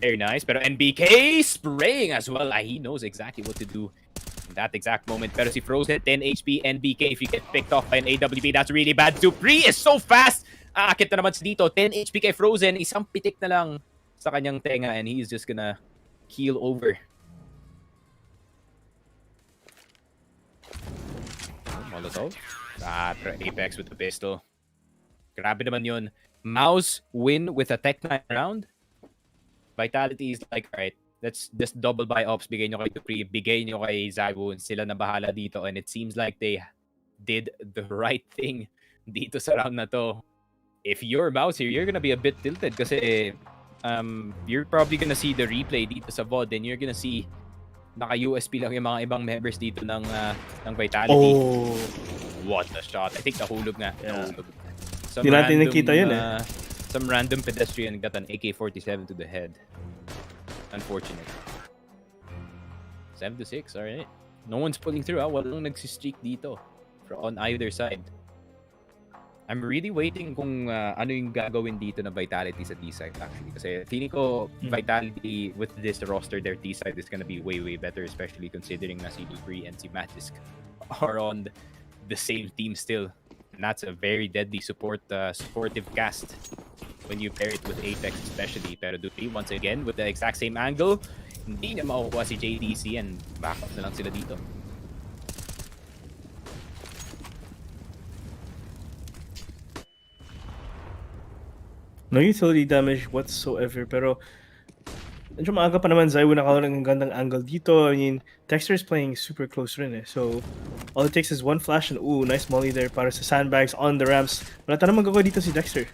Very nice. Pero NBK spraying as well. He knows exactly what to do in that exact moment. Pero si Frozen, 10 HP. NBK, if you get picked off by an AWP, that's really bad. Dupree is so fast. Aakit na naman dito. 10 HP kay Frozen. Isang pitik na lang sa kanyang tenga and he's just gonna keel over. Molotov. Pero Apex with the pistol. Grabe naman yun. MOUZ win with a Tech 9 round. Vitality is like, alright, let's just double buy ops. Bigay nyo kay Dupree, bigay nyo kay Zabu. Sila na bahala dito. And it seems like they did the right thing dito sa round na to. If you're MOUZ here, you're gonna be a bit tilted kasi you're probably gonna see the replay dito sa VOD and you're gonna see naka-USP lang yung mga ibang members dito ng Vitality.
Oh!
What a shot. I think nahulog nga.
Yeah.
Nahulog.
Hindi natin nakita yun
Some random pedestrian got an AK-47 to the head. Unfortunate. 7-6, alright. No one's pulling through, walang nagsistreak dito on either side. I'm really waiting kung ano yung gagawin dito na Vitality sa T-side actually. Kasi feeling ko Vitality with this roster, their T-side is gonna be way, way better, especially considering na si Dupree and si Magisk are on the same team still. And that's a very deadly supportive cast when you pair it with Apex especially. Pero Dupree, once again, with the exact same angle, hindi niya makukuha si JDC and back up na lang sila dito.
No utility damage whatsoever, pero medyo maaga pa naman Zaiwu nakaroon ng gandang angle dito. I mean, Dexter is playing super close rin eh. So, all it takes is one flash and ooh, nice molly there para sa sandbags on the ramps. Wala tanong magagawa dito si Dexter.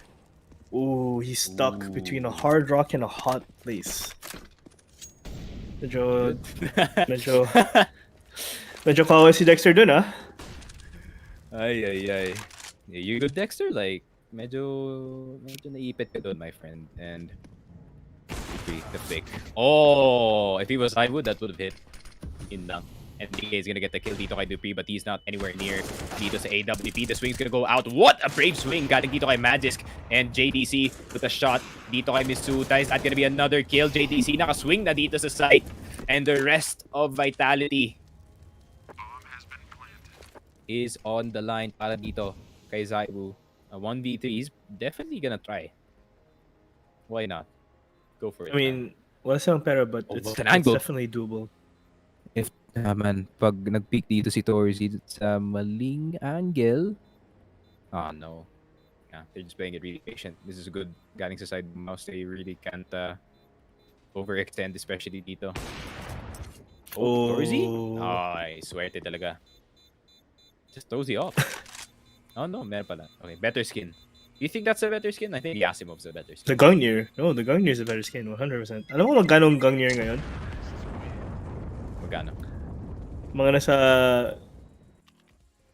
Ooh, he's stuck between a hard rock and a hot place. Medyo kawawa si Dexter dun ah.
Ay. You good, Dexter? Like, medyo naipit ka dun, my friend. And the fake. Oh, if he was I would, that would have hit. In lang. And DK is gonna get the kill dito kay Dupree, but he's not anywhere near dito sa AWP. The swing's gonna go out. What a brave swing! Galing dito kay Magisk. And JDC with a shot dito kay Misuta. Is that gonna be another kill? JDC nakaswing na dito sa site. And the rest of Vitality is on the line para dito kay Zaibu. A 1v3, he's definitely gonna try. Why not? Go for it.
I mean, wala silang pera, but it's definitely doable.
If man, pag nag-peek dito si Torzi sa maling angle. Oh no. Yeah, they're just playing it really patient. This is good. Galing sa side mouse, they really can't overextend, especially dito. Oh, Torzi? Ay, swerte talaga. Just Torzi off. Oh no, meron pala. Okay, better skin. You think that's a better skin? I think Yasimov's a better skin.
The Gungnir. No, the Gungnir is a better skin, 100%. Alam mo magkano ang Gungnir ngayon?
Magkano?
Mga nasa...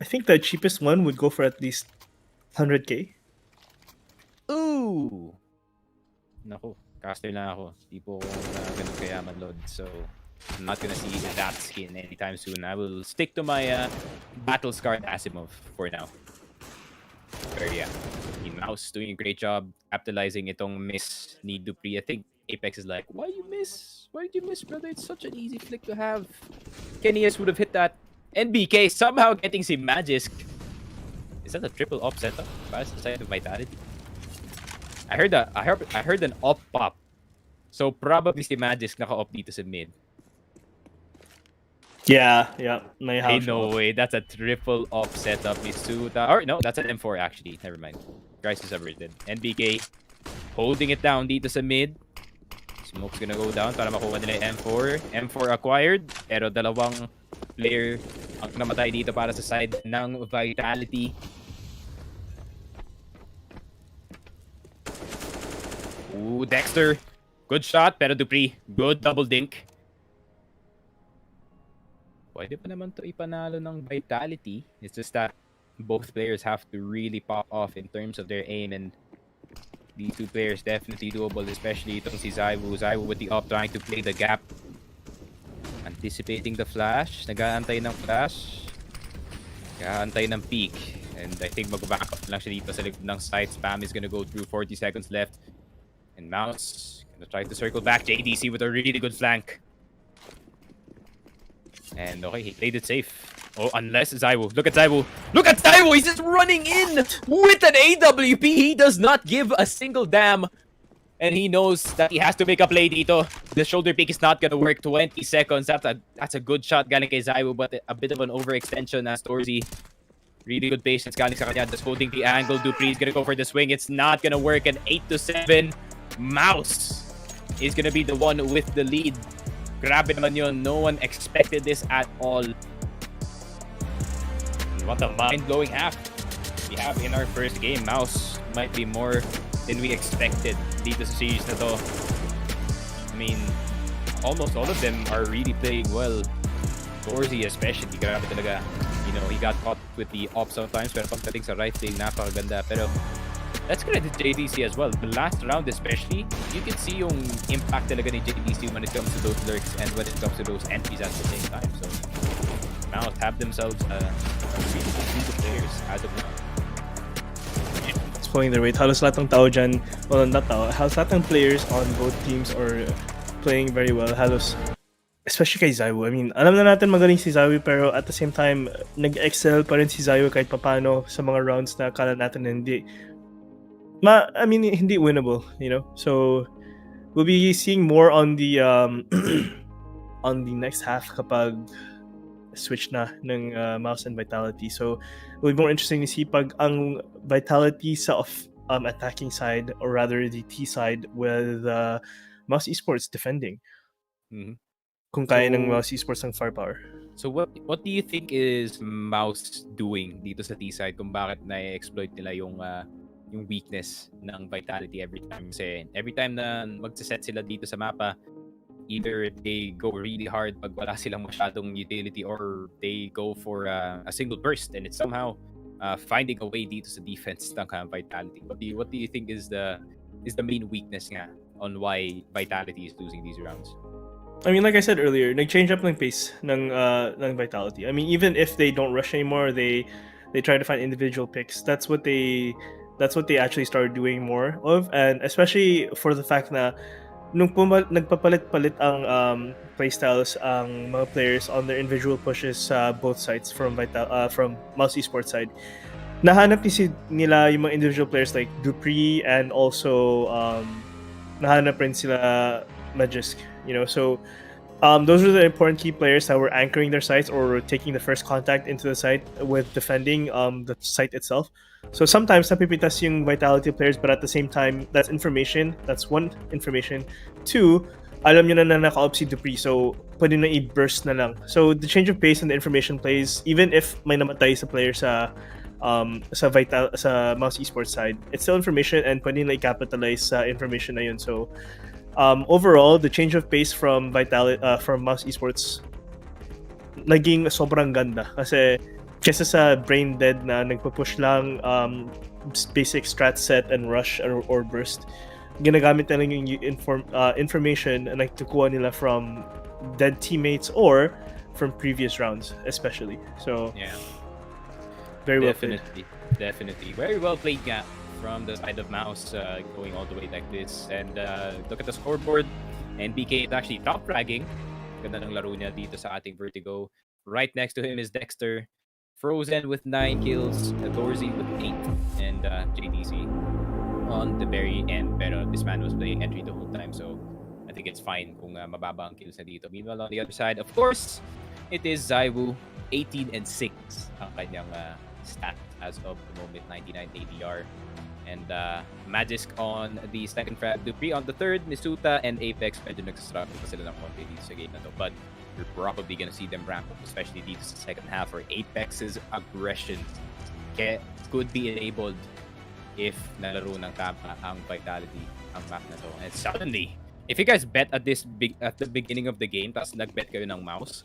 I think the cheapest one would go for at least 100k.
Ooh! Naku, caster na ako. Di po ako ganun kayaman, Lord. So, I'm not gonna see that skin anytime soon. I will stick to my battle scarred Asimov for now. But yeah, MOUZ doing a great job capitalizing itong miss ni Dupree. I think Apex is like, why you miss? Why did you miss, brother? It's such an easy flick to have. Kenny's would have hit that. NBK somehow getting si Magisk. Is that a triple op setup? Para sa side of Vitality? I heard an op pop. So probably si Magisk naka-op dito sa mid.
Yeah. May
Hey, no way. That's a triple op setup. Misuta. Or no, that's an M4 actually. Never mind. Crisis averted. NBK holding it down dito sa mid. Smoke's gonna go down para makuha nila yung M4. M4 acquired. Pero dalawang player ang namatay dito para sa side ng Vitality. Ooh, Dexter. Good shot. Pero Dupree. Good double dink. pwede pa naman to ipanalo ng Vitality. It's just that both players have to really pop off in terms of their aim, and these two players definitely doable, especially itong si Zaiwu. Zaiwu with the up, trying to play the gap. Anticipating the flash. Nag-aantay ng flash. Nag-aantay ng peak. And I think mag-back up lang siya dito sa likod ng site. Spam is gonna go through. 40 seconds left. And MOUZ gonna try to circle back. JDC with a really good flank. And okay, he played it safe. Oh, unless Zaiwu. Look at Zaiwu. Look at Zaiwu! He's just running in with an AWP. He does not give a single damn. And he knows that he has to make a play dito. The shoulder pick is not gonna work. 20 seconds. That's a good shot galing kay Zaiwu, but a bit of an overextension as Torzy. Really good patience galing sa kanya. Just holding the angle. Dupree is gonna go for the swing. It's not gonna work. And 8-7. MOUZ is gonna be the one with the lead. Grabe naman yun. No one expected this at all. What a mind-blowing half we have in our first game. MOUZ might be more than we expected dito sa series na to. I mean, almost all of them are really playing well. Torzy especially, grabe talaga. You know, he got caught with the ops sometimes, pero pagdating sa right lane, napakaganda. Pero let's credit JDC as well. The last round especially, you can see yung impact talaga ni JDC when it comes to those lurks and when it comes to those entries at the same time. So, MOUZ have themselves really good players as of now.
It's pulling their weight. Halos lahat ng tao dyan, well, not tao, halos lahat ng players on both teams are playing very well. Halos, especially kay Zaiwu. I mean, alam na natin magaling si Zaiwu, pero at the same time, nag-excel pa rin si Zaiwu kahit papano sa mga rounds na akala natin na hindi. I mean, hindi winnable, you know? So, we'll be seeing more on the on the next half kapag switch na ng MOUZ and Vitality. So, it will be more interesting to see pag ang Vitality sa attacking side, or rather the T side, with MOUZ Esports defending.
Mm-hmm.
Kung kaya ng MOUZ Esports ng firepower.
So what do you think is MOUZ doing dito sa T side kung bakit na-exploit nila yung weakness ng Vitality every time? Kasi every time na magsaset sila dito sa mapa, either they go really hard pag wala silang masyadong utility, or they go for a single burst, and it's somehow finding a way dito sa defense ng Vitality. What do you think is the main weakness nga on why Vitality is losing these rounds?
I mean, like I said earlier, nag-change up ng pace ng Vitality. I mean, even if they don't rush anymore, they try to find individual picks. That's what they actually started doing more of, and especially for the fact na nung nagpapalit-palit ang playstyles ang mga players on their individual pushes sa both sides from MOUZ Esports side. Nahanap nila yung mga individual players like Dupree, and also nahanap rin sila Magisk, you know. So those are the important key players that were anchoring their sites or taking the first contact into the site with defending the site itself. So sometimes napipitas yung Vitality players, but at the same time, that's information. That's one information. Two, alam nyo na naka-op si Dupree, so pwede na i-burst na lang. So the change of pace and the information plays, even if may namatay sa player sa MOUZ Esports side, it's still information, and pwede na i-capitalize sa information na yun. So overall, the change of pace from MOUZ Esports naging sobrang ganda, kasi kesa sa brain dead na nagpo-push lang basic strat set and rush or burst, ginagamit na lang yung information na nagkukuha nila from dead teammates or from previous rounds especially. So
yeah,
very well
definitely very well played nga from the side of MOUZ, going all the way like this. And look at the scoreboard, NBK is actually top fragging. Ganda ng laro niya dito sa ating Vertigo. Right next to him is Dexter, Frozen with 9 kills, Torzy with 8, and JDC on the very end. Pero this man was playing entry the whole time, so I think it's fine kung mababa ang kills na dito. Meanwhile, on the other side, of course, it is Zaiwu, 18-6 ang kanyang stat as of the moment, 99 ADR. And Magisk on the second frag, Dupree on the third, Misuta and Apex medyo nagsastruggle pa sila ng konti dito sa game na to. But you're probably gonna see them ramp up, especially dito sa second half, where Apex's aggression could be enabled if nalaro ng tama ang Vitality ang map na to. And suddenly, if you guys bet at the beginning of the game, tas nag-bet kayo ng MOUZ,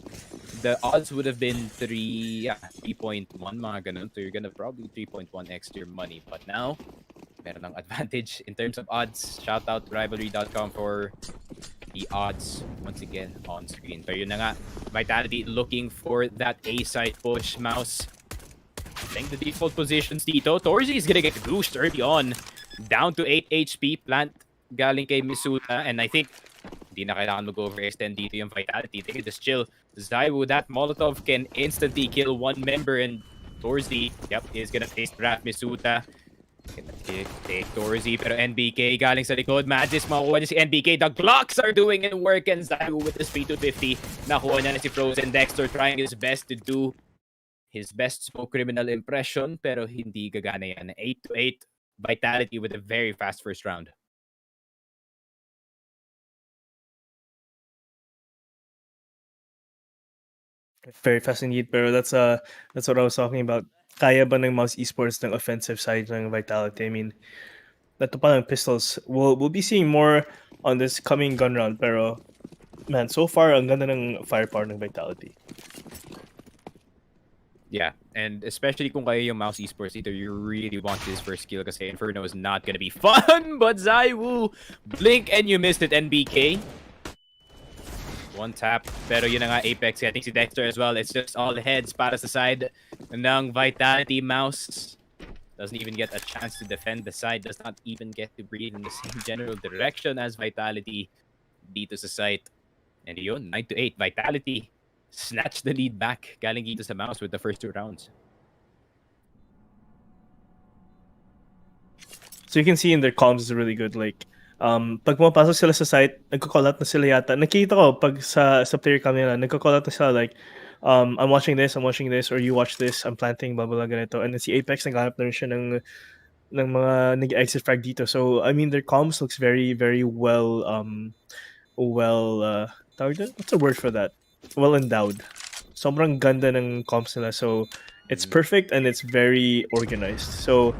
the odds would have been 3.1 mga ganun. So you're gonna probably 3.1x your money. But now, meron ng advantage in terms of odds. Shout out to rivalry.com for the odds once again on screen. Pero yun na nga, Vitality looking for that A side push. MOUZ playing the default positions dito. Torzi is gonna get goosed early on. Down to 8 HP. Plant galing kay Misuta. And I think hindi na kailangan mag-overextend dito yung Vitality. They can just chill. Zaiwu, that Molotov can instantly kill one member. And Torzi, is gonna face trap Misuta. Take Torzi, pero NBK galing sa likod. Magis, makukuha niya si NBK. The Glocks are doing it work, and Zaiwu with the speed to 50. Nakuha niya na si Frozen. Dexter trying his best to do his best smoke criminal impression, pero hindi gagana yan. 8-8 Vitality with a very fast first round.
Very fast indeed, pero that's what I was talking about. Kaya ba ng MOUZ Esports ng offensive side ng Vitality? I mean, nato pa ng pistols. We'll be seeing more on this coming gun round, pero man, so far ang ganda ng firepower ng Vitality.
Yeah, and especially kung kayo yung MOUZ Esports, either you really want this first kill kasi Inferno is not gonna be fun, but Zaiwu, blink and you missed it, NBK. One tap, pero yun na nga Apex, I think si Dexter as well. It's just all heads para sa side ng Vitality. MOUZ doesn't even get a chance to defend the side, does not even get to breathe in the same general direction as Vitality dito sa site. And yun, 9-8, Vitality snatch the lead back galing dito sa MOUZ with the first 2 rounds.
So you can see in their comms is really good. Like, pag pumapasok sila sa site, nagko-call out na sila yata. Nakita ko pag sa player cam nila, nagko-call out na sila like, I'm watching this, or you watch this, I'm planting, blah, blah, blah, ganito. And then si Apex, naghanap na rin siya ng mga nag-exit frag dito. So, I mean, their comms looks very, very well, what's the word for that? Well endowed. Sobrang ganda ng comms nila. So, it's perfect and it's very organized. So,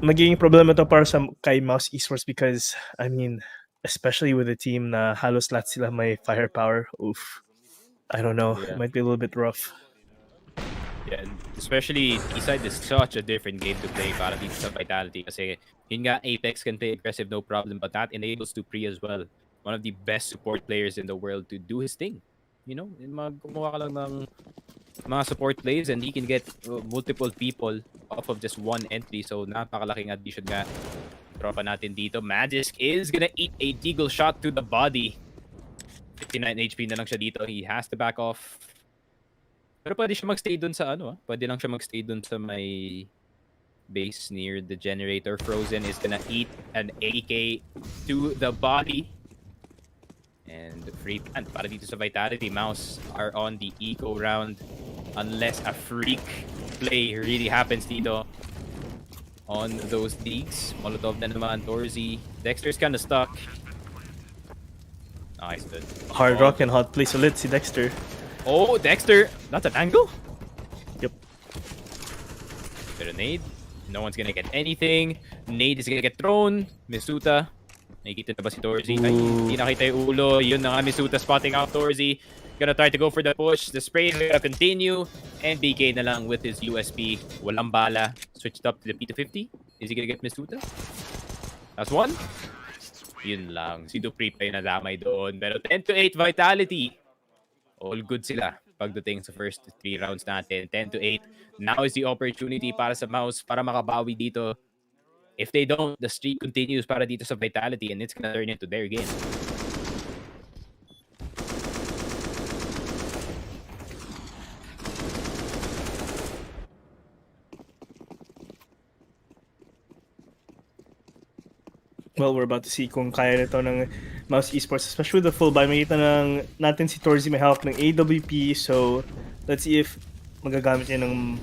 magiging problema to para sa kay MOUZ Esports because, I mean, especially with a team na halos lahat sila may firepower. Oof. I don't know.
Yeah.
It might be a little bit rough.
Yeah, especially Eastside is such a different game to play para dito sa Vitality kasi yun nga Apex can play aggressive no problem, but that enables Dupree as well, one of the best support players in the world, to do his thing. You know, gumawa ka lang ng mga support plays and he can get multiple people off of just one entry. So napakalaking addition nga tropa natin dito. Magisk is gonna eat a deagle shot to the body. 59 HP na lang siya dito. He has to back off. Pero pwede siya magstay dun sa pwede lang siya magstay dun sa may base near the generator. Frozen is gonna eat an AK to the body. And free plant para dito sa Vitality. MOUZ are on the eco round unless a freak play really happens dito on those leagues. Molotov na naman, Torzi. Dexter's kinda stuck. Nice, good.
Hard Rock and Hot Place ulit si Dexter.
Oh, Dexter! That's an angle?
Yep.
Pero nade. No one's gonna get anything. Nade is gonna get thrown. Misuta. Nakikita na ba si Torzi? Ay, hindi nakita yung ulo. Yun na nga, Misuta spotting out Torzi. Gonna try to go for the push. The spray is gonna continue. And BK na lang with his USP. Walang bala. Switched up to the P250. Is he gonna get Misuta? That's one. Yun lang. Si Dupree pa yung nadamay doon. Pero 10-8 Vitality. All good sila pagdating sa first 3 rounds natin. 10-8. Now is the opportunity para sa MOUZ para makabawi dito. If they don't, the streak continues para dito sa Vitality and it's gonna turn into their game.
Well, we're about to see kung kaya nito ng MOUZ Esports, especially with the full buy. Makita natin si Torzi may hawak ng AWP, so let's see if magagamit niya ng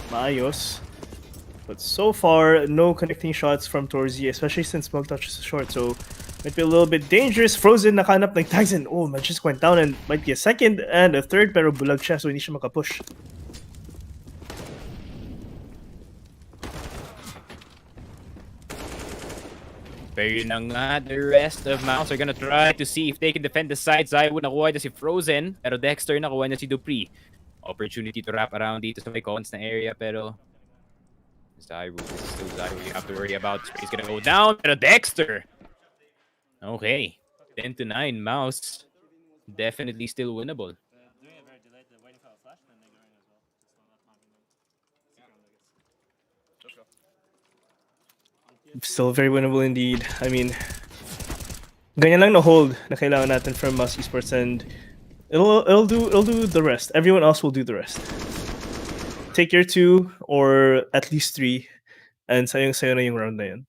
maayos. But so far, no connecting shots from Torzi, especially since smoke touches short, so might be a little bit dangerous. Frozen nakahanap ng Tyson. Oh, man, just went down and might be a second and a third, pero bulag siya, so hindi siya makapush.
Pero yun na nga, the rest of MOUZ are gonna try to see if they can defend the side. Zaiwu nakuha niya si Frozen, pero Dexter nakuha niya si Dupree. Opportunity to wrap around dito sa may cons na area, pero Zaiwu, this is still Zaiwu you have to worry about. Spray's gonna go down, pero Dexter! Okay, 10-9, MOUZ. Definitely still winnable.
Still very winnable indeed. I mean, ganyan lang na hold na kailangan natin from MOUZ Esports, and it'll do the rest. Everyone else will do the rest. Take your 2 or at least 3, and sayong-sayo na yung round na yun.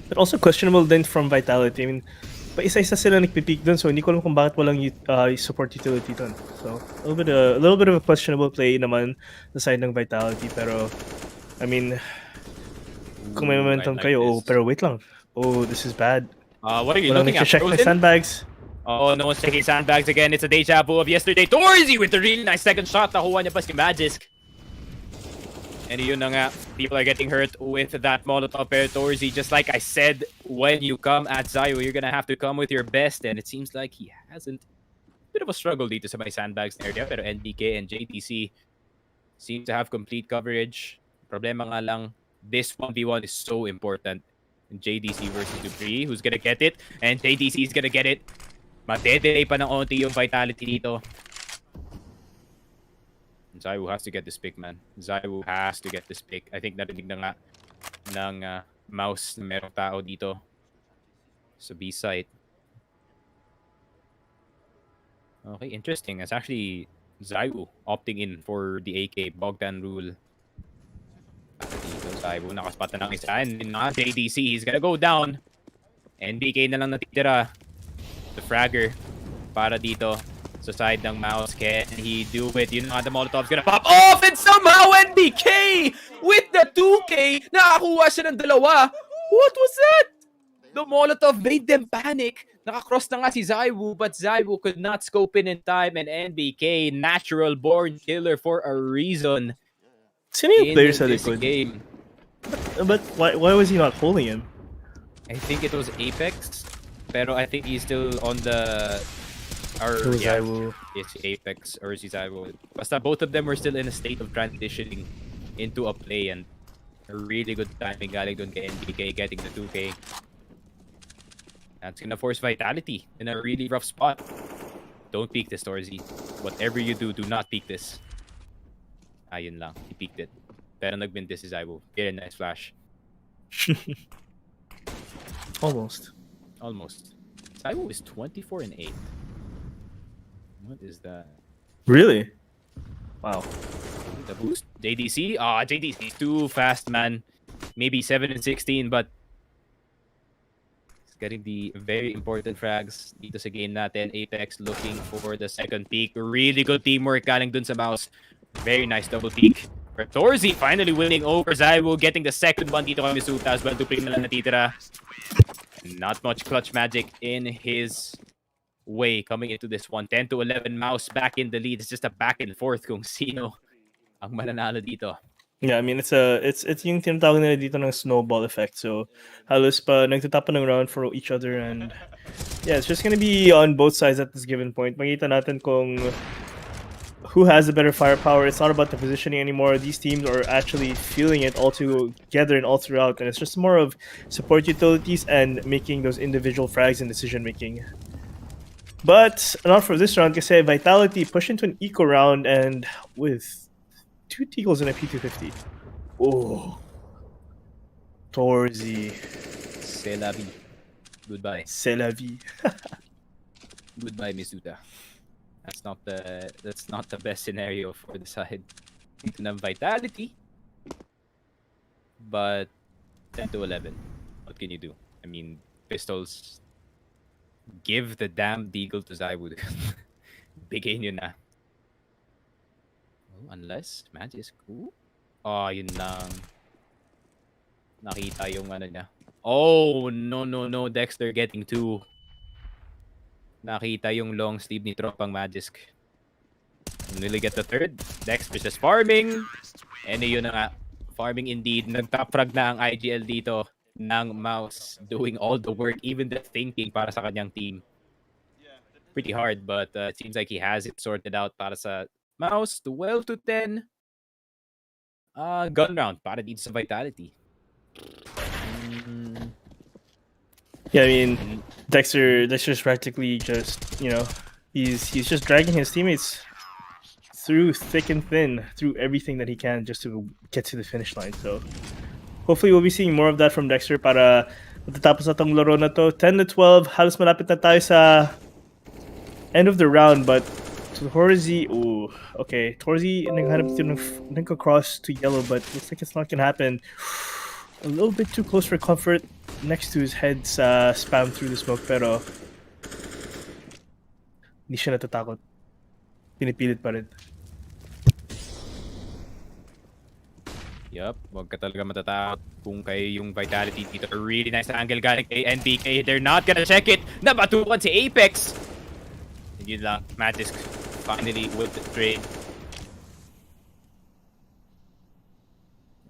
But also questionable din from Vitality. I mean, pa isa-isa sila nagpipeak dun, so hindi ko alam kung bakit walang support utility dun. So a little bit of a questionable play naman sa side ng Vitality, pero I mean, kung may momentum
like
kayo,
this.
pero wait lang. Oh, this is bad.
What are you
Walang
looking at?
check my
Frozen?
sandbags.
Oh, no one's checking sandbags again. It's a deja vu of yesterday. Torzy with a really nice second shot. Nakuha niya pa si Magisk. And yun na nga, people are getting hurt with that Molotov pair. Torzy, just like I said, when you come at Zaiwu, you're gonna have to come with your best. And it seems like he hasn't. Bit of a struggle dito sa may sandbags area. Pero NDK and JTC seem to have complete coverage. Problema nga lang, this 1v1 is so important. JDC versus Dupree, who's gonna get it? And JDC is gonna get it. Made-delay pa ng onti yung Vitality dito. Zaiwu has to get this pick, man. Zaiwu has to get this pick. I think narinig na nga ng MOUZ na merong tao dito sa B-site. Okay, interesting. It's actually Zaiwu opting in for the AK Bogdan rule. Dito, Zaiwu nakaspot na ng isa. And JDC, he's gonna go down. NBK na lang natitira. The fragger para dito sa side ng MOUZ. Can he do it? Yun nga, the Molotov's gonna pop off, and somehow NBK with the 2K nakakuha siya ng dalawa. What was that? The Molotov made them panic. Nakakross na nga si Zaiwu, but Zaiwu could not scope in time, and NBK, natural born killer for a reason.
Sino yung player sa
this
likod?
game.
But why was he not holding him?
I think it was Apex, pero I think he's still on the... Or, yeah,
Zaiwu.
it's Apex or si Zaiwu. Basta both of them were still in a state of transitioning into a play, and a really good timing galing dun kay NBK getting the 2K. That's gonna force Vitality in a really rough spot. Don't peek this, Torzy. Whatever you do, do not peek this. Ayun lang, he peeked it. Pero nag-win this is Zaiwu. Get a nice flash.
Almost.
Zaiwu is 24-8. What is that?
Really? Wow.
The boost? JDC? JDC is too fast, man. Maybe 7-16, but he's getting the very important frags dito sa game natin. Apex looking for the second peak. Really good teamwork galing dun sa MOUZ. Very nice double peak. For Torzy finally winning over Zaiwu, getting the second one dito kay Misuta as well. Dupree na lang natitira. Not much clutch magic in his way coming into this one. 10-11, MOUZ back in the lead. It's just a back and forth kung sino ang mananalo dito.
Yeah, I mean, it's yung tinatawag nila dito ng snowball effect. So, halos pa nagtatapan ng round for each other, and yeah, it's just gonna be on both sides at this given point. Makita natin kung who has the better firepower. It's not about the positioning anymore. These teams are actually feeling it all together and all throughout, and it's just more of support utilities and making those individual frags and decision making. But not for this round, kasi Vitality push into an eco round, and with 2 Teagles and a P250. Oh. Torzy.
C'est la vie. Goodbye.
C'est la vie.
Goodbye, Misuta. That's not the best scenario for the side ng Vitality. But 10-11. What can you do? I mean, pistols. Give the damn deagle to Zaiwu. Bigay nyo na. Oh, unless Magisk. Ooh. Oh, yun lang. Nakita yung ano niya. Oh, no. Dexter getting 2. Nakita yung long sleeve ni Tropang Magisk. Nearly get the third. Dexter just farming. And yun na nga. Farming indeed. Nagtap frag na ang IGL dito. ng MOUZ doing all the work, even the thinking para sa kanyang team. Pretty hard, but it seems like he has it sorted out para sa MOUZ. 12 to 10. Gun round para dito sa Vitality.
Yeah, I mean, Dexter's practically just, he's just dragging his teammates through thick and thin, through everything that he can just to get to the finish line. So hopefully we'll be seeing more of that from Dexter para matatapos na tong laro na to. 10 to 12, halos malapit na tayo sa end of the round, but Torzy, okay, Torzy nagka-cross to yellow, but looks like it's not gonna happen. A little bit too close for comfort next to his head sa spam through the smoke, pero hindi siya natatakot. Pinipilit pa rin.
Yup, wag ka talaga matatakot kung kayo yung Vitality dito. A really nice angle galing kay NBK. They're not gonna check it. Nabatukan si Apex. And yun lang, Magisk finally with the trade.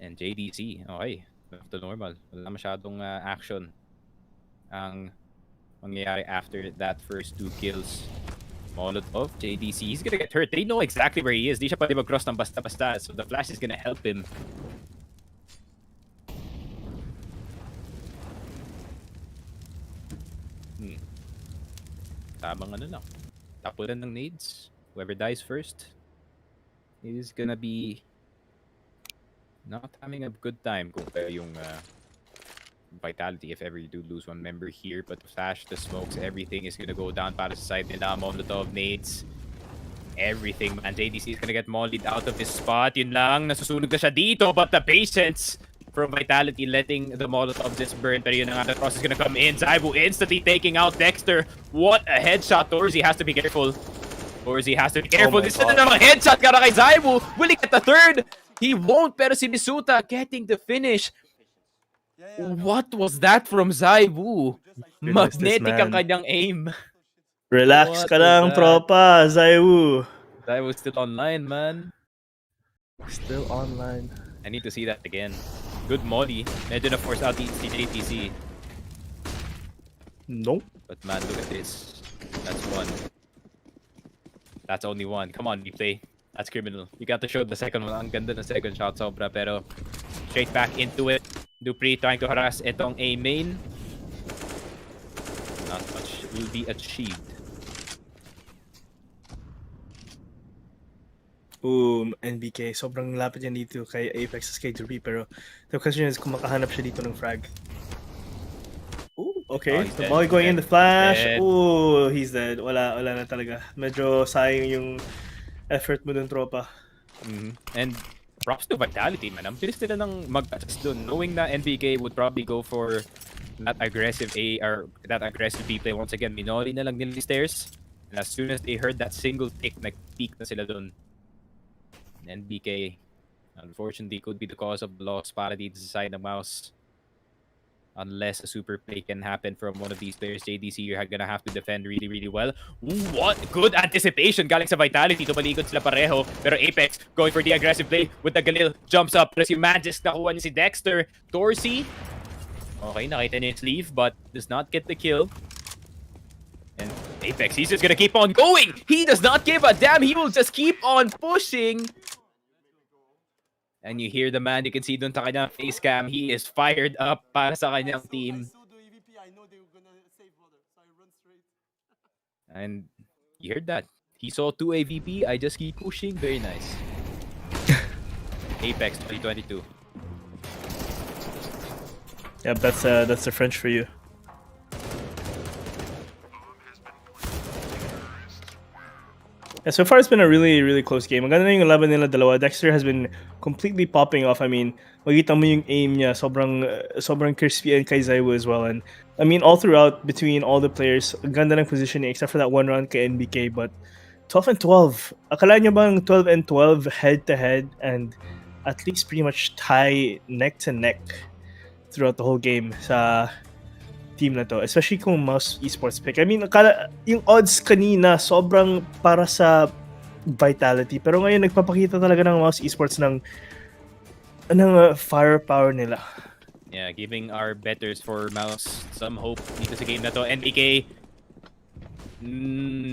And JDC, okay. Back to normal. Wala masyadong action ang mangyayari after that first 2 kills. Molotov, JDC, he's gonna get hurt. They know exactly where he is. Di siya pwede mag-cross ng basta-basta. So the flash is gonna help him. Tamang ano lang. Tapulan ng nades. Whoever dies first is gonna be not having a good time kung yung Vitality if ever you do lose one member here. But the flash, the smokes, everything is gonna go down para sa side nila. Molotov, nades, everything, man. JDC is gonna get mollied out of his spot. Yun lang, nasusunog na siya dito. But the patience from Vitality letting the Molotov just burn. Pero yun na nga, the cross is gonna come in. Zaibu instantly taking out Dexter. What a headshot. Torzy has to be careful. Torzy has to be careful. This is another headshot para kay Zaibu. Will he get the third? He won't, pero si Misuta getting the finish. What was that from Zaibu? Magnetic ang kanyang aim.
Relax ka lang, tropa, Zaibu.
Zaibu's still online, man.
Still online.
I need to see that again. Good molly. Medyo na force out the JTC.
Nope.
But man, look at this. That's one. That's only one. Come on, replay. That's criminal. You got to show the second one. Ang ganda ng second shot, sobra. Pero straight back into it. Dupree trying to harass itong A main. Not much will be achieved.
NBK. Sobrang lapit yan dito kay Apex kay Dupree. Pero the question is kung makahanap siya dito ng frag. Okay. The ball going in the flash. He's dead. Wala na talaga. Medyo sayang yung effort mo dun, tropa.
And props to Vitality, man. Ang bilis nila ng mag-adjust dun. Knowing na NBK would probably go for that aggressive A or that aggressive B play once again. Minori na lang nila yung stairs. And as soon as they heard that single tick, nag-peak na sila dun. NBK, unfortunately, could be the cause of the loss para dito sa side ng MOUZ. Unless a super play can happen from one of these players. JDC, you're gonna have to defend really, really well. What good anticipation galing sa Vitality. Tumalikod sila pareho. Pero Apex going for the aggressive play with the Galil. Jumps up. Pero si Magisk nakuha niya si Dexter. Torzy. Okay, nakita niya yung sleeve but does not get the kill. And Apex, he's just gonna keep on going. He does not give a damn. He will just keep on pushing. And you hear the man, you can see dun sa kanyang face cam, he is fired up para sa kanyang team. And you heard that. He saw 2 AVP, I just keep pushing. Very nice. Apex 2022.
Yep, that's the French for you. Yeah, so far it's been a really, really close game. Maganda na yung laban nila dalawa. Dexter has been completely popping off. I mean, makita mo yung aim niya. Sobrang crispy and kay Zaibu as well. And I mean, all throughout, between all the players, ang ganda ng positioning except for that one round kay NBK. But 12 and 12. Akala nyo bang 12 and 12 head-to-head and at least pretty much tie neck-to-neck throughout the whole game sa team na to, especially kung MOUZ esports pick. I mean, akala, yung odds kanina sobrang para sa Vitality, pero ngayon nagpapakita talaga ng MOUZ esports ng firepower nila.
Yeah, giving our betters for MOUZ some hope dito sa game na to. NBK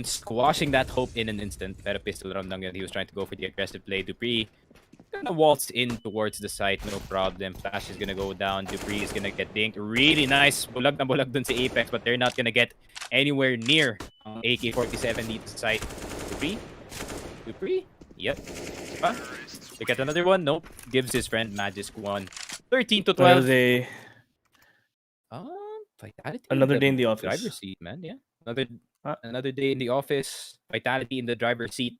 squashing that hope in an instant. Pero pistol round lang yun. He was trying to go for the aggressive play. Dupree gonna waltz in towards the site, no problem. Flash is gonna go down. Dupree is gonna get dinked. Really nice. Bulag na bulag dun si Apex, but they're not gonna get anywhere near ang AK-47 dito sa site. Dupree? Dupree? Yep. Diba? Look at another one. Nope. Gives his friend Magisk 1. 13-12.
They
Vitality.
another day in the office.
Driver's seat, man. Yeah.
Huh?
Another day in the office. Vitality in the driver's seat.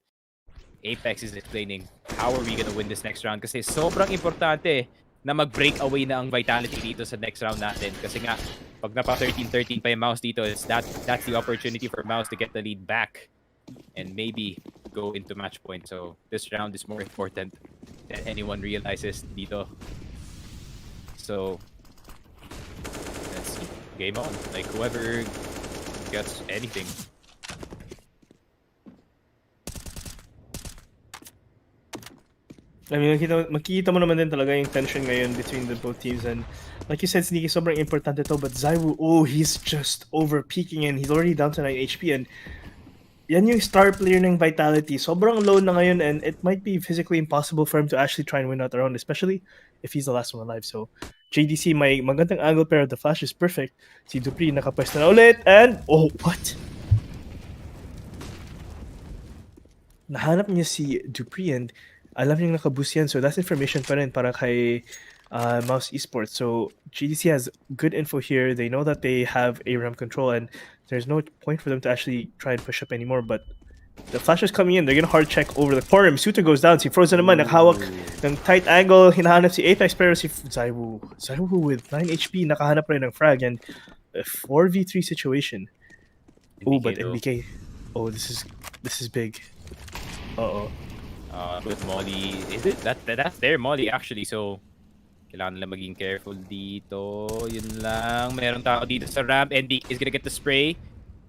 Apex is explaining how are we gonna win this next round kasi sobrang importante na mag-break away na ang Vitality dito sa next round natin kasi nga pag napa 13-13 pa yung MOUZ dito, that's the opportunity for MOUZ to get the lead back and maybe go into match point. So this round is more important than anyone realizes dito. So let's see. Game on. Like whoever gets anything.
I mean, makikita mo naman din talaga yung tension ngayon between the both teams. And like you said, Sneaky, sobrang importante to. But ZywOo, he's just over peaking and he's already down to 9 HP. And yan yung star player ng Vitality. Sobrang low na ngayon and it might be physically impossible for him to actually try and win out the round, especially if he's the last one alive. So JDC may magandang angle pero the flash is perfect. Si Dupree nakapwesto na ulit and what? Nahanap niya si Dupree and alam niyang nakaboost yan. So that's information pa rin para kay MOUZ Esports. So GDC has good info here. They know that they have ARAM control and there's no point for them to actually try and push up anymore. But the flash is coming in. They're gonna hard check over the corner. Misuta goes down. Si Frozen naman nakahawak ng tight angle. Hinahanap si Apex pero si ZywOo with 9 HP nakahanap rin ng frag and a 4v3 situation. But MBK. This is big.
With Molly, is it that's their Molly actually, so kailangan nila maging careful dito. Yun lang, meron tao dito sa ramp. NBK is gonna get the spray.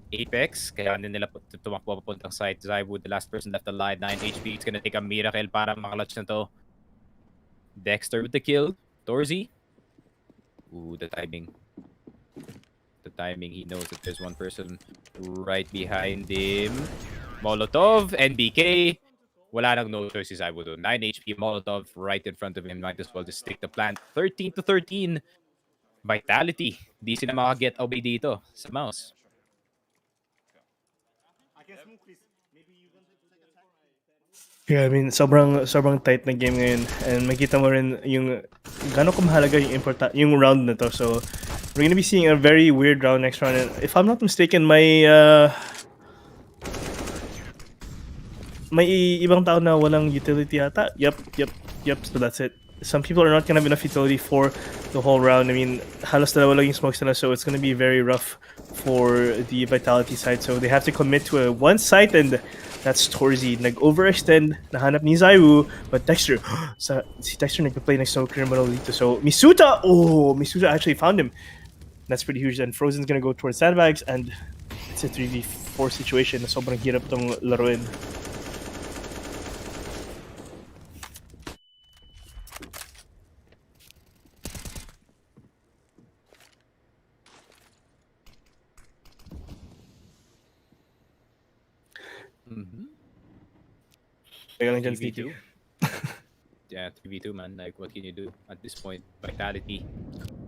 Apex, kaya din nila tumakbo papuntang side. ZywOo, the last person left alive, 9 HP. It's gonna take a miracle para makalutch na to. Dexter with the kill. Torzy. The timing. The timing, he knows that there's one person right behind him. Molotov, NBK. Wala nang no choice si ZywOo doon. 9 HP, Molotov right in front of him. Might as well just stick the plant. 13-13. Vitality. Di sila makaget away dito sa MOUZ.
Yeah, I mean, sobrang tight na game ngayon. And makita mo rin yung gano'ng kamahalaga yung round na to. So, we're gonna be seeing a very weird round next round. And if I'm not mistaken, may ibang tao na walang utility yata. Yep. So that's it. Some people are not gonna have enough utility for the whole round. I mean, halos dalawa lang yung smokes nila, so it's gonna be very rough for the Vitality side. So they have to commit to one site, and that's Torzy. Nag-overextend, nahanap ni ZywOo, but Dexter, si Dexter nagpa-play ng so criminal dito. So Misuta Misuta actually found him. That's pretty huge. And Frozen's gonna go towards sandbags, and it's a 3v4 situation. Sobrang hirap tong laruin.
TV2. Yeah, 3v2 man. Like, what can you do at this point? Vitality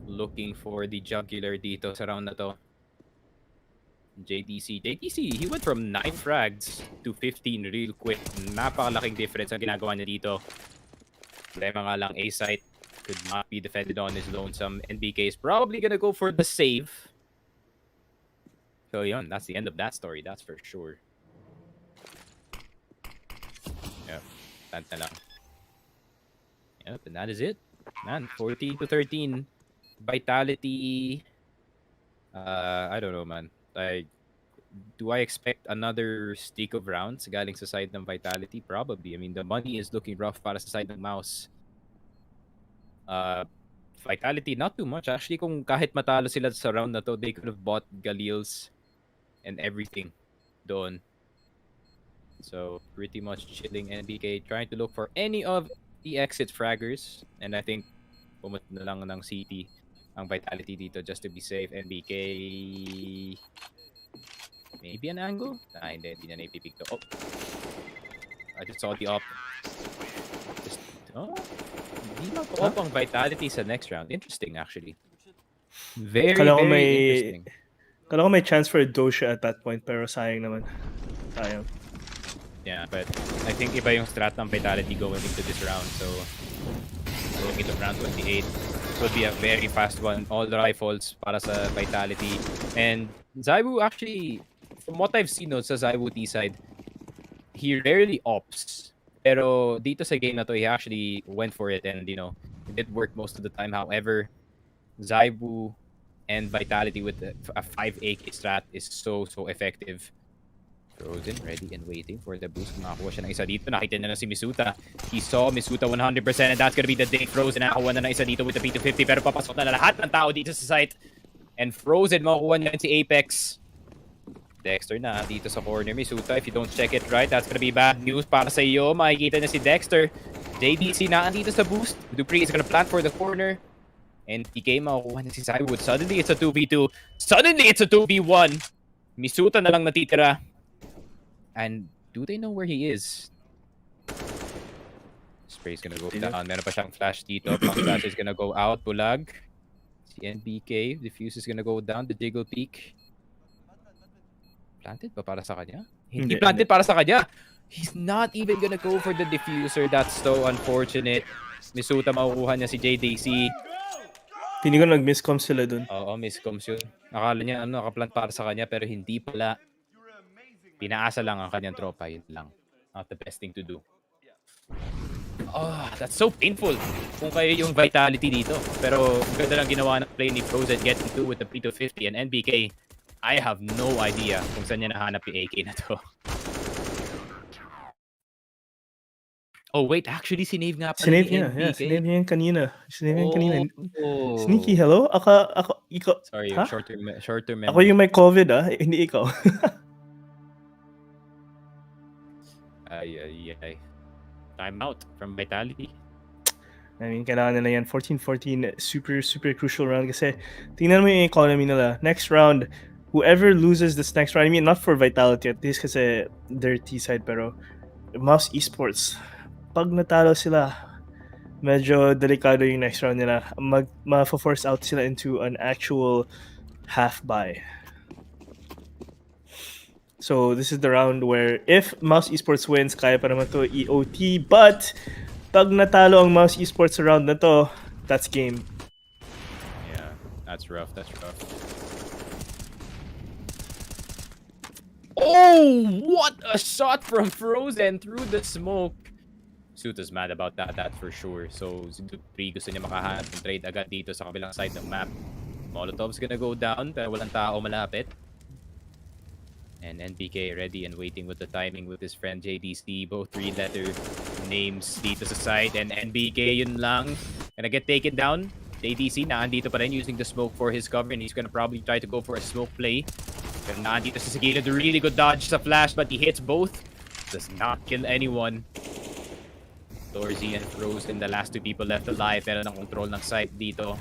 looking for the jugular dito sa round na to. JDC, he went from 9 frags to 15 real quick. Napakalaking difference ang ginagawa niya dito. Problema nga lang, A-site could not be defended on his lonesome. NBK is probably gonna go for the save. So yun, that's the end of that story, that's for sure. Yep, that na lang. Yep, and that is it. Man, 14-13. Vitality. I don't know, man. Like, do I expect another streak of rounds galing sa side ng Vitality? Probably. I mean, the money is looking rough para sa side ng MOUZ. Vitality, not too much. Actually, kung kahit matalo sila sa round na to, they could have bought Galil's and everything doon. So, pretty much chilling. NBK trying to look for any of the exit fraggers. And I think pumunta na lang ng CT ang Vitality dito just to be safe. NBK... Maybe an angle? Hindi niya na-ipipick to. Oh! I just saw the op. Hindi mag-op ang Vitality sa next round. Interesting, actually. Very,
Kala ko
very
may
interesting.
Kala ko may chance for a Dosha at that point, pero sayang naman. Sayang.
Yeah, but I think iba yung strat ng Vitality going into this round. So, going into round 28, it will be a very fast one. All the rifles para sa Vitality. And Zaiwu actually, from what I've seen sa Zaiwu T side, he rarely opts. Pero dito sa game na to, he actually went for it and, you know, it did work most of the time. However, Zaiwu and Vitality with a 5 AK strat is so effective. Frozen, ready and waiting for the boost. Nakakuha siya ng isa dito. Nakita na si Misuta. He saw Misuta 100% and that's gonna be the day. Frozen nakakuha na ng isa dito with the P250 pero papasok na lahat ng tao dito sa site. And Frozen makukuha na si Apex. Dexter na dito sa corner. Misuta, if you don't check it right, that's gonna be bad news para sa iyo. Makikita na si Dexter. JDC na dito sa boost. Dupree is gonna plant for the corner. And PK makukuha na si Cywood. Suddenly, it's a 2v2. Suddenly, it's a 2v1. Misuta na lang natitira. And do they know where he is? Spray's gonna go down. Meron pa siyang flash dito. Pang flash is gonna go out. Bulag. Si NBK. Diffuse is gonna go down. The Jiggle Peak. Planted ba para sa kanya? Hindi planted para sa kanya. He's not even gonna go for the diffuser. That's so unfortunate. Misuta makukuha niya si JDC.
Hindi ko nag-miscom sila dun.
Oo, miscoms yun. Akala niya nakaplant para sa kanya pero hindi pala. Pinaasa lang ang kanyang tropa. Yun lang. Not the best thing to do. Oh, that's so painful. Kung kayo yung Vitality dito. Pero ganda lang ginawa ng play ni Frozen getting to with the P250 and NBK. I have no idea kung saan niya nahanap yung AK na to. Oh wait, actually sinave nga pala
Sinave
ni
niya,
NBK.
yeah. Sinave niya yung kanina. Sinave niya yung kanina.
Oh.
Sneaky, hello? Ikaw.
Sorry,
Ha?
short-term memory.
Ako yung may COVID, hindi ikaw.
Ay. Time out from Vitality.
I mean, kailangan nila yan. 14-14, super crucial round kasi tingnan mo yung economy nila. Next round, whoever loses this next round, I mean, not for Vitality at least kasi they're T-side, pero MOUZ Esports, pag natalo sila, medyo delikado yung next round nila. Ma-force out sila into an actual half-buy. So, this is the round where if MOUZ Esports wins, kaya pa naman to EOT, but pag natalo ang MOUZ Esports sa round na to, that's game.
Yeah, that's rough. Oh, what a shot from Frozen through the smoke. Suta's mad about that for sure. So, si Dupree gusto niya makahanap ng trade agad dito sa kabilang side ng map. Molotov's gonna go down pero walang tao malapit. And NBK ready and waiting with the timing with his friend JDC. Both 3-letter names dito sa side. And NBK yun lang. Gonna get taken down. JDC naandito pa rin using the smoke for his cover. And he's gonna probably try to go for a smoke play. Pero naandito sa Sigilid. Really good dodge sa flash. But he hits both. Does not kill anyone. Dorzy and Frozen, the last two people left alive. Pero ng control ng site dito.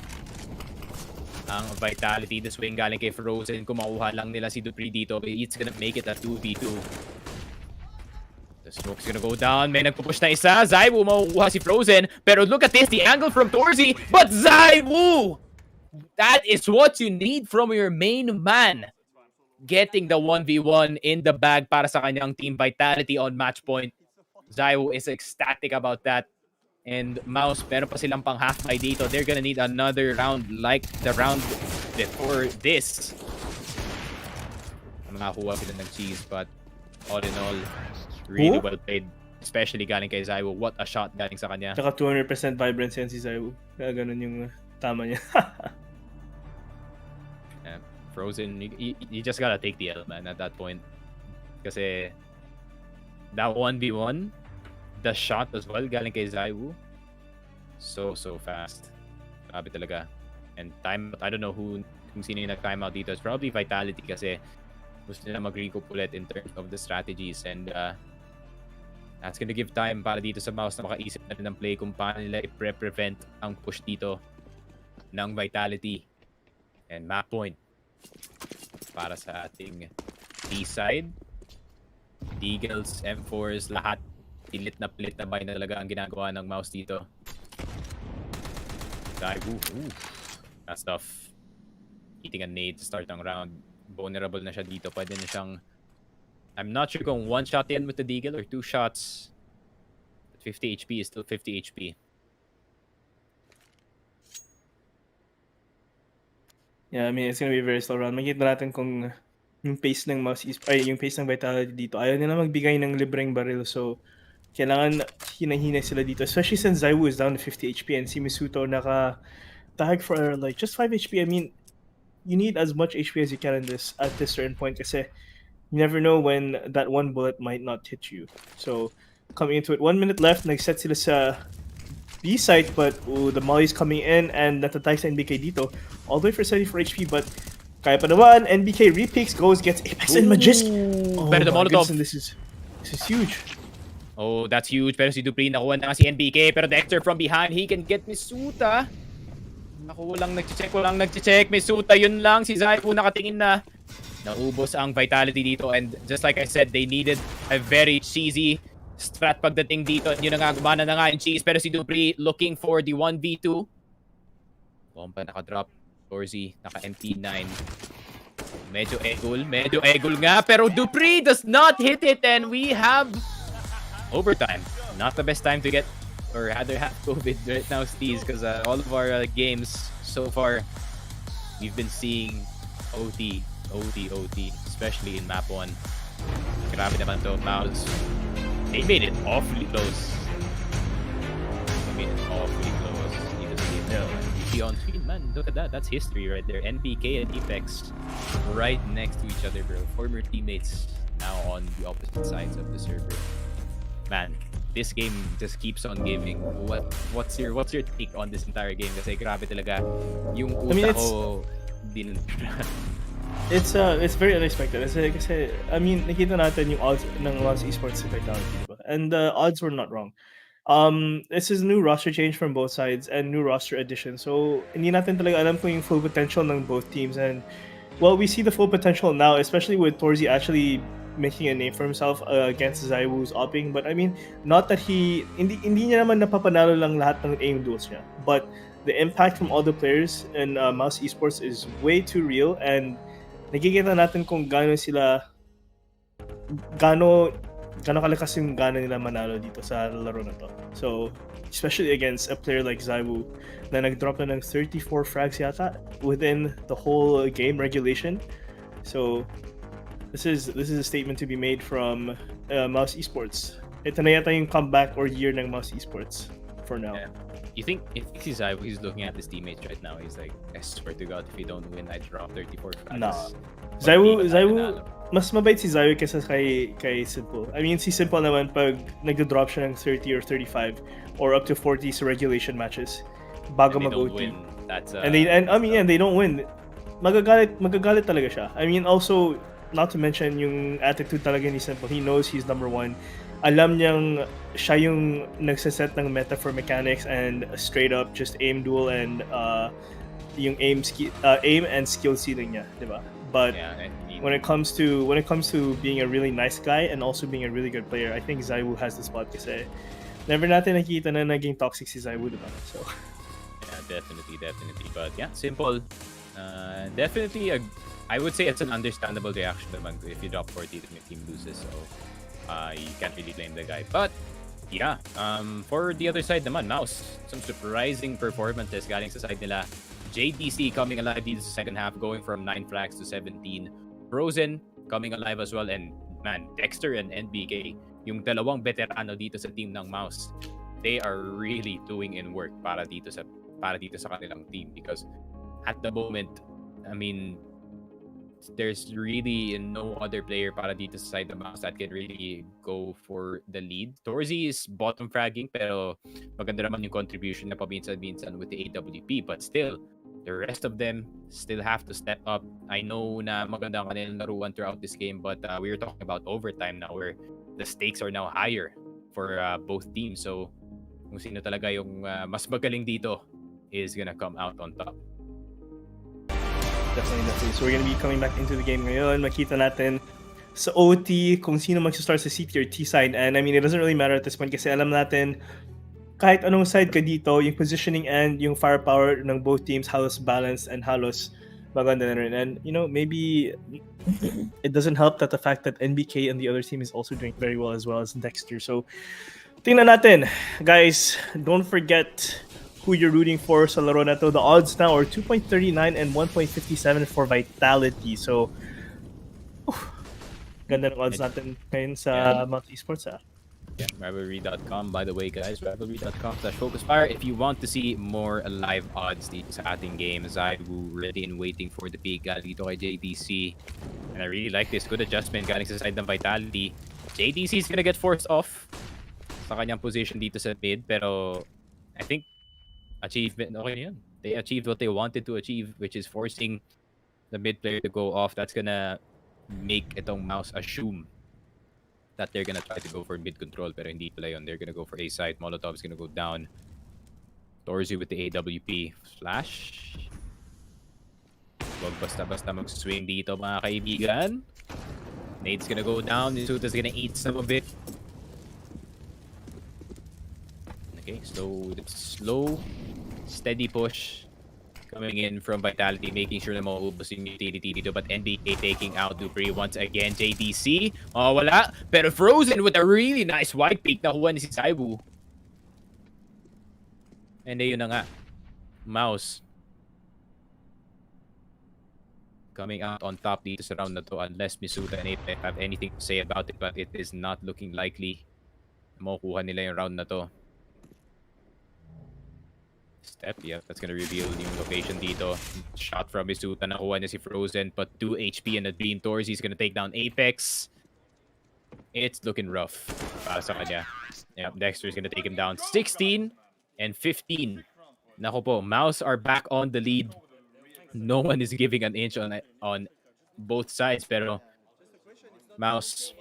Ang Vitality, the swing galing kay Frozen. Kung makuha lang nila si Dupree dito, it's gonna make it a 2v2. The smoke's gonna go down. May nagpupush na isa. Zaiwu makukuha si Frozen. Pero look at this, the angle from Dorzy. But Zaiwu! That is what you need from your main man. Getting the 1v1 in the bag para sa kanyang team. Vitality on match point. Zaiwu is ecstatic about that. And MOUZ, meron pa silang pang half-buy dito. They're gonna need another round like the round before this. Makakuha sila ng cheese, but all in all, really well played. Especially galing kay Zaiwu. What a shot galing sa kanya.
Tsaka 200% vibrancy yan si Zaiwu. Kaya ganun yung tama niya.
Frozen, you just gotta take the L, man, at that point. Kasi that 1v1, the shot as well galing kay Zaiwu, so fast. Grabe talaga. And time, I don't know kung sino yung nag-timeout dito. It's probably Vitality kasi gusto nila mag-recoup ulit in terms of the strategies. And that's gonna give time para dito sa MOUZ na makaisip na rin ng play kung paano nila i-prevent ang push dito. ng Vitality and map point para sa ating B-side. Deagles, M4s, lahat pilit na bay na talaga ang ginagawa ng MOUZ dito. That's tough. Eating a nade to start ang round. Vulnerable na siya dito. Pwede na siyang... I'm not sure kung one shot yan with the Deagle or two shots. But 50 HP is still 50 HP.
Yeah, I mean, it's gonna be a very slow round. Makikita natin kung yung pace ng yung pace ng Vitality dito. Ayaw nila magbigay ng libreng baril. So, kailangan hinahinay sila dito. Especially since Zaiwu is down to 50 HP and si Misuto naka-tag for like just 5 HP. I mean, you need as much HP as you can at this certain point kasi you never know when that one bullet might not hit you. So, coming into it, 1 minute left, nag-set sila sa B site, but the Molly's coming in and natatag sa NBK dito. All the way for 74 HP, but kaya pa naman. NBK repeaks, goes, gets Apex and Magisk. Oh
Better the Molotov.
This is huge.
Oh, that's huge. Pero si Dupree, nakuha na si NBK. Pero Dexter from behind, he can get Misuta. Naku, walang nagche-check. Misuta, yun lang. Si Zaifu nakatingin na. Naubos ang Vitality dito. And just like I said, they needed a very cheesy strat pagdating dito. Yun na nga, gumana na nga yung cheese. Pero si Dupree looking for the 1v2. Bomba naka-drop. Torzy, naka-MP9. Medyo egul nga. Pero Dupree does not hit it. And we have overtime. Not the best time to get, or rather have COVID right now, Steez, because all of our games so far, we've been seeing OT, especially in map 1. Grabe naman to, MOUZ. They made it awfully close. You see on screen, man, look at that. That's history right there. NBK and Apex right next to each other, bro. Former teammates now on the opposite sides of the server. Man, this game just keeps on giving. What's your take on this entire game? Kasi grabe talaga yung utak ko din.
It's very unexpected. Kasi I mean, nakita natin yung odds ng MOUZ Esports sa Vitality, diba? And the odds were not wrong. This is new roster change from both sides and new roster addition. So, hindi natin talaga alam kung yung full potential ng both teams. And, well, we see the full potential now, especially with Torzy actually making a name for himself against Zaiwu's opping. But, I mean, not that hindi niya naman napapanalo lang lahat ng aim duels niya. But, the impact from all the players in MOUZ Esports is way too real. And, nakikita natin kung gaano kalakas yung gana nila manalo dito sa laro na to. So, especially against a player like Zaiwu na nag-drop na ng 34 frags yata within the whole game regulation. So, this is a statement to be made from MOUZ Esports. Ito na yata yung comeback or year ng MOUZ Esports for now.
Yeah. You think if he's Zaiwu, he's looking at his teammates right now, he's like, I swear to God, if we don't win, I drop 34 frags.
Nah. Zaiwu, mas mabait si Zaiwu kaysa kay Simple. I mean, si Simple naman pag nagdo-drop siya ng 30 or 35 or up to 40 sa regulation matches bago mag-OT. And they don't win. Magagalit talaga siya. I mean, also, not to mention yung attitude talaga ni Simple. He knows he's number one. Alam niyang siya yung nagsaset ng meta for mechanics and straight up just aim duel and yung aim and skill ceiling niya, di ba? But when it comes to being a really nice guy and also being a really good player, I think Zaiwu has the spot kasi never natin nakita na naging toxic si Zaiwu, diba? So
yeah, definitely. But yeah, Simple. Definitely, I would say it's an understandable reaction naman if you drop 40 and your team loses. So you can't really blame the guy. But yeah, for the other side naman, MOUZ, some surprising performances galing sa side nila. JDC coming alive in the second half, going from 9 frags to 17. Frozen coming alive as well, and man, Dexter and NBK, yung dalawang veterano dito sa team ng MOUZ, they are really doing in work para dito sa kanilang team, because at the moment, I mean, there's really no other player para dito sa side ng MOUZ that can really go for the lead. Torzy is bottom fragging, pero maganda naman yung contribution na paminsan-minsan with the AWP, but still, the rest of them still have to step up. I know na maganda ang kanilang laruan throughout this game, but we are talking about overtime now where the stakes are now higher for both teams. So, kung sino talaga yung mas magaling dito is gonna come out on top.
Definitely. So we're gonna be coming back into the game ngayon. Makita natin sa OT kung sino mag-start sa CT or T side. And I mean, it doesn't really matter at this point kasi alam natin kahit anong side ka dito, yung positioning and yung firepower ng both teams halos balanced and halos maganda na rin. And you know, maybe it doesn't help that the fact that NBK and the other team is also doing very well as Dexter. So tingnan natin. Guys, don't forget who you're rooting for sa laro na to. The odds now are 2.39 and 1.57 for Vitality. So, ganda ng odds natin ngayon sa MOUZ Esports.
Yeah, Rivalry.com. By the way, guys, Rivalry.com/FocusFire. If you want to see more live odds dito sa ating game, Zaibu ready and waiting for the pick dito kay JDC. And I really like this. Good adjustment galing sa side ng Vitality. JDC is gonna get forced off sa kanyang position dito sa mid, pero I think achievement, okay na yun. They achieved what they wanted to achieve, which is forcing the mid player to go off. That's gonna make itong MOUZ assume that they're gonna try to go for mid control, pero hindi pala yun. They're gonna go for A side. Molotov is gonna go down. Torzi with the AWP. Flash. Huwag basta-basta mag-swing dito, mga kaibigan. Nade's gonna go down. Misuta's gonna eat some of it. Okay, so slow, steady push coming in from Vitality, making sure na maubos yung utility dito. But NBK taking out Dupree once again. JDC, wala. Pero Frozen with a really nice wide peak. Nakuha ni si Zaibu. And ayun na nga. MOUZ coming out on top dito sa round na to, unless Misuta and Apex have anything to say about it, but it is not looking likely na makukuha nila yung round na to. Step, yeah, that's gonna reveal yung location dito. Shot from Misuta, nakuha niya si Frozen, but 2 HP and a Dream Tours. He's gonna take down Apex. It's looking rough para sa kanya. Yeah, Dexter's gonna take him down. 16 and 15. Nako po, MOUZ are back on the lead. No one is giving an inch on both sides, pero MOUZ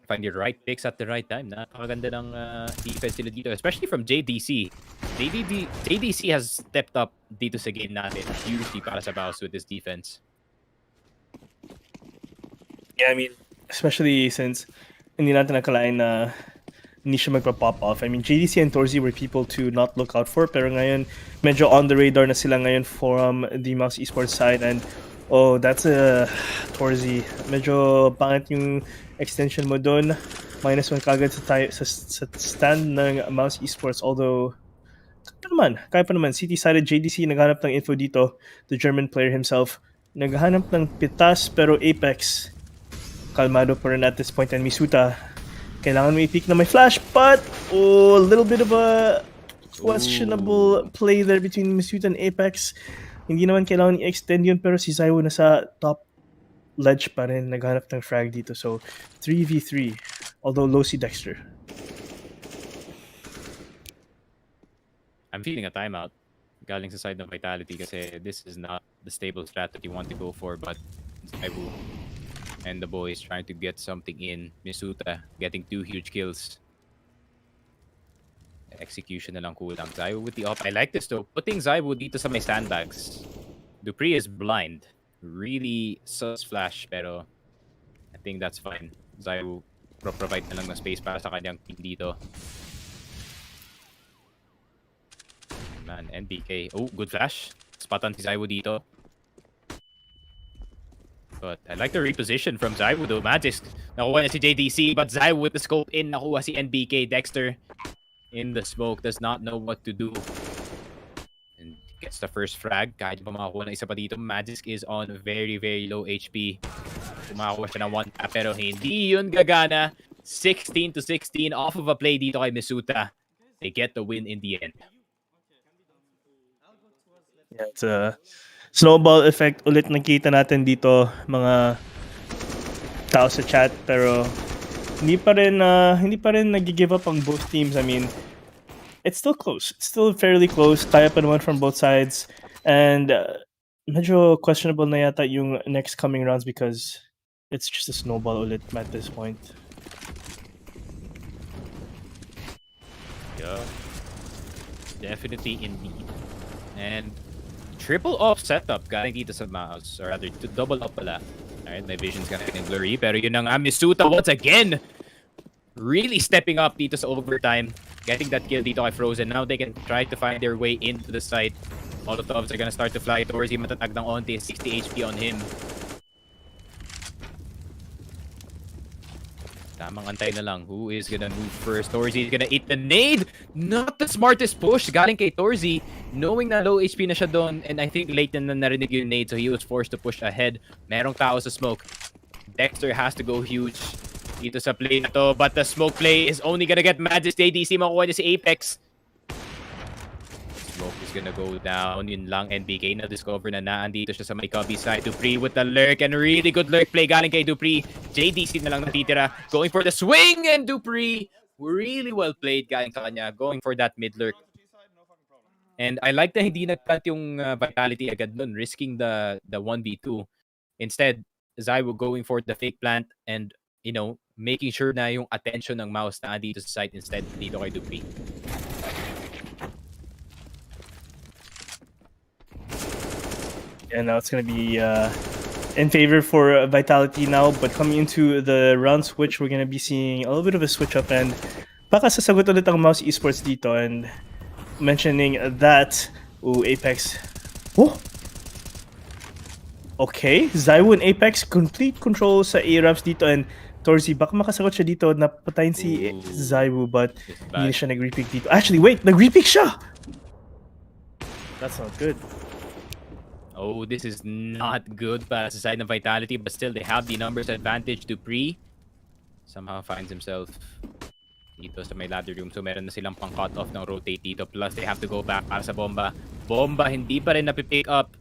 find the right picks at the right time. Napakaganda ng defense nila dito, especially from JDC. JDC has stepped up dito sa game natin hugely para sa MOUZ with his defense.
Yeah, I mean, especially since hindi natin nakalain na hindi siya magpa-pop off. I mean, JDC and Torzi were people to not look out for, pero ngayon, medyo on the radar na sila ngayon from the MOUZ Esports side. And, oh, that's a Torzi. Medyo pangit yung extension mo doon. -1 kagad sa stand ng MOUZ Esports. Although, kaya pa naman. City-sided JDC naghanap ng info dito. The German player himself. Naghanap ng pitas, pero Apex kalmado pa rin at this point. And Misuta, kailangan mo i-peek na may flash, but a little bit of a questionable play there between Misuta and Apex. Hindi naman kailangan i-extend yun, pero si Zaiwu nasa top ledge pa rin, naghanap ng frag dito. So 3v3, although low si Dexter.
I'm feeling a timeout galing sa side ng Vitality kasi this is not the stable strat that you want to go for, but Zaiwu and the boys trying to get something in. Misuta getting 2 huge kills. Execution na lang kulang. Zaiwu with the op. I like this though. Putting Zaiwu dito sa may sandbags. Dupree is blind. Really sus flash, pero I think that's fine. Zaiwu provide na lang ng space para sa kanyang team dito. Man, NBK. Oh, good flash. Spot on si Zaiwu dito. But I like the reposition from Zaiwu though. Magisk, nakuha niya si JDC, but Zaiwu with the scope in, nakuha si NBK. Dexter in the smoke, does not know what to do. And gets the first frag. Kahit pa makakuha ng isa pa dito, Magisk is on very, very low HP. Kumakakuha siya ng 1 tap, pero hindi yun gagana. 16-16 off of a play dito kay Misuta. They get the win in the end.
Yeah, it's a snowball effect ulit nakita natin dito, mga tao sa chat, pero hindi pa rin nag-give up ang both teams. I mean, it's still close. It's still fairly close. Kaya pa naman from both sides. And medyo questionable na yata yung next coming rounds because it's just a snowball ulit at this point.
Yeah. Definitely indeed. And triple off setup galing dito sa MOUZ. Or rather, double up pala. Alright, my vision's gonna get blurry. Pero yun ang Misuta once again. Really stepping up dito sa overtime. Getting that kill dito kay Frozen. Now they can try to find their way into the site. Molotovs are gonna start to fly towards him. Matatag ng onti. 60 HP on him. Tamang antay na lang. Who is gonna move first? Torzy is gonna eat the nade. Not the smartest push. Galing kay Torzy. Knowing na low HP na siya doon. And I think late na narinig yung nade. So he was forced to push ahead. Merong tao sa smoke. Dexter has to go huge dito sa play na to. But the smoke play is only gonna get Magis. ADC makukuha niya si Apex. Smoke is gonna go down. Yun lang. NBK na discover na naandito siya sa may cubby side. Dupree with the lurk. And really good lurk play galing kay Dupree. JDC na lang natitira. Going for the swing. And Dupree, really well played galing sa kanya. Going for that mid lurk. And I like na hindi nagplant yung Vitality agad nun. Risking the 1v2. Instead, Zaiwo going for the fake plant. And, you know, making sure na yung attention ng MOUZ na dito sa site instead dito kay Dupree.
And now it's going to be in favor for Vitality now. But coming into the round switch, we're going to be seeing a little bit of a switch up. And baka sasagot ulit ang MOUZ Esports dito. And mentioning that, Apex. Oh! Okay, Zaiwo and Apex, complete control sa A-Ramps dito. And Torzy, baka makasagot siya dito. Napatayin si Zaiwo, but hindi siya nag-repick dito. Actually, wait! Nag-repick siya! That's not good.
Oh, this is not good para sa side ng Vitality, but still they have the numbers advantage. Dupree somehow finds himself dito sa may ladder room. So meron na silang pang cut off ng rotate dito. Plus they have to go back para sa bomba. Bomba hindi pa rin napipick up.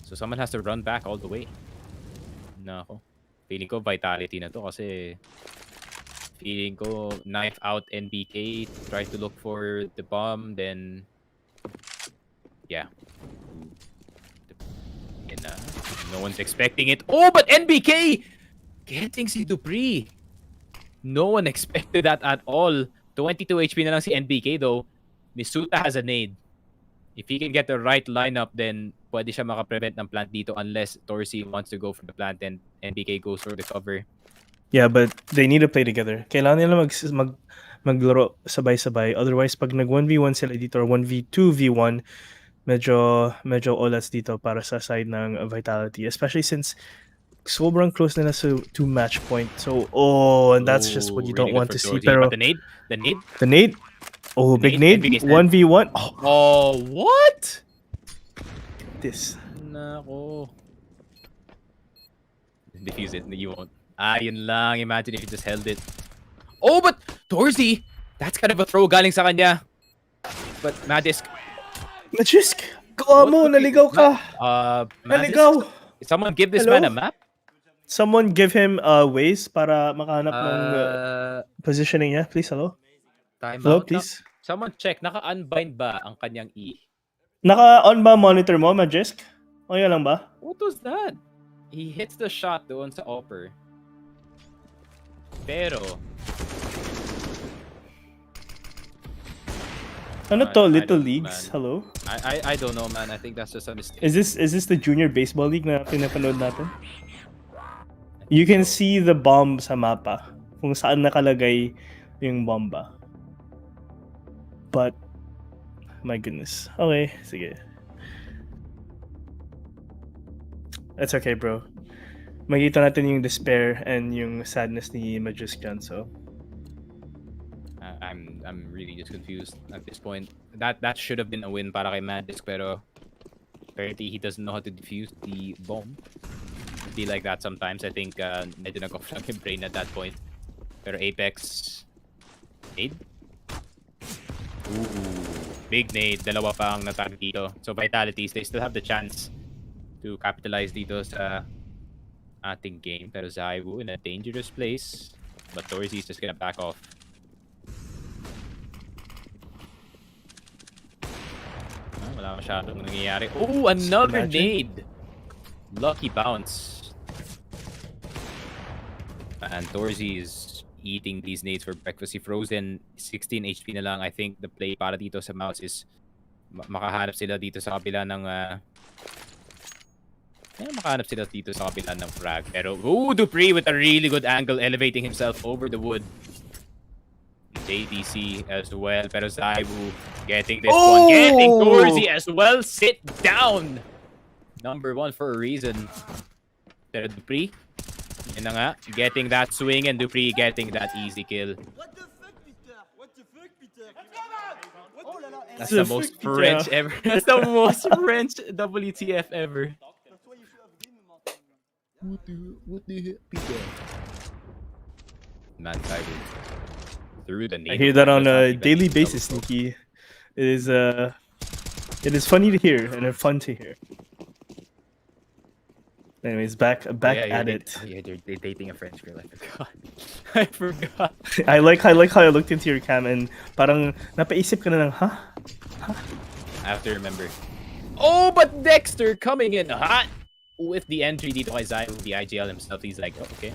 So someone has to run back all the way. Nako. Feeling ko Vitality na to kasi feeling ko knife out NBK. Try to look for the bomb. Then yeah. No one's expecting it. Oh, but NBK getting si Dupree. No one expected that at all. 22 HP na lang si NBK though. Misuta has a nade. If he can get the right lineup, then pwede siya makaprevent ng plant dito unless Torzy wants to go for the plant and NBK goes for the cover.
Yeah, but they need to play together. Kailangan nila maglaro sabay-sabay. Otherwise, pag nag 1v1 sila dito or 1v2v1, medyo olats dito para sa side ng Vitality, especially since sobrang close nila sa 2 match point. So and that's just what you don't want to see. Pero
But the nade.
Oh, big nade. 1v1.
Oh, what?
This.
Nako. Defuse it. You won't. Yun lang. Imagine if you just held it. Oh, but Torzy, that's kind of a throw galing sa kanya. But Magisk.
Magisk! Gawa mo! Naligaw ka! Naligaw!
Someone give this man a map?
Someone give him ways para makahanap ng positioning niya. Please, hello? Hello, please?
Someone check. Naka-unbind ba ang kanyang E?
Naka-on ba monitor mo, Magisk? O yan lang ba?
What was that? He hits the shot doon sa upper. Pero
ano to? Little Leagues?
Man.
Hello?
I don't know, man. I think that's just a mistake.
Is this the junior baseball league na pinapanood natin? You can see the bomb sa mapa. Kung saan nakalagay yung bomba. But, my goodness. Okay, sige. That's okay, bro. Makita natin yung despair and yung sadness ni Magisk dyan, so.
I'm really just confused at this point. That should have been a win para kay Magisk, pero apparently he doesn't know how to defuse the bomb. It'd be like that sometimes. I think medyo nag-off lang yung brain at that point. Pero Apex nade? Ooh, big nade. Dalawa pa ang natag dito. So Vitalities, they still have the chance to capitalize dito sa ating game. Pero Zaiwo in a dangerous place. But Torzy is just gonna back off. Wala masyadong nangyayari. Oh, another nade! Lucky bounce. And Torzy is eating these nades for breakfast. Si Frozen, 16 HP na lang. I think the play para dito sa MOUZ is makahanap sila dito sa kabila ng makahanap sila dito sa kabila ng frag. Pero Dupree with a really good angle, elevating himself over the wood. JDC as well, pero Zaibu getting this one, getting Torzy as well. Sit down. Number 1 for a reason. Pero Dupree, yun na nga, getting that swing, and Dupree getting that easy kill. That's the most French ever. That's the most French WTF ever. What the heck, Peter? Man, Zaibu. Through the
I hear that on a daily basis, Nikki. It is funny to hear and fun to hear. Anyways, back at it.
Yeah, they're dating a French girl. I forgot.
I like how I looked into your cam and parang napaisip ka na ng, huh?
I have to remember. Oh, but Dexter coming in hot with the entry dito kay Zai, the IGL himself. He's like, oh, okay.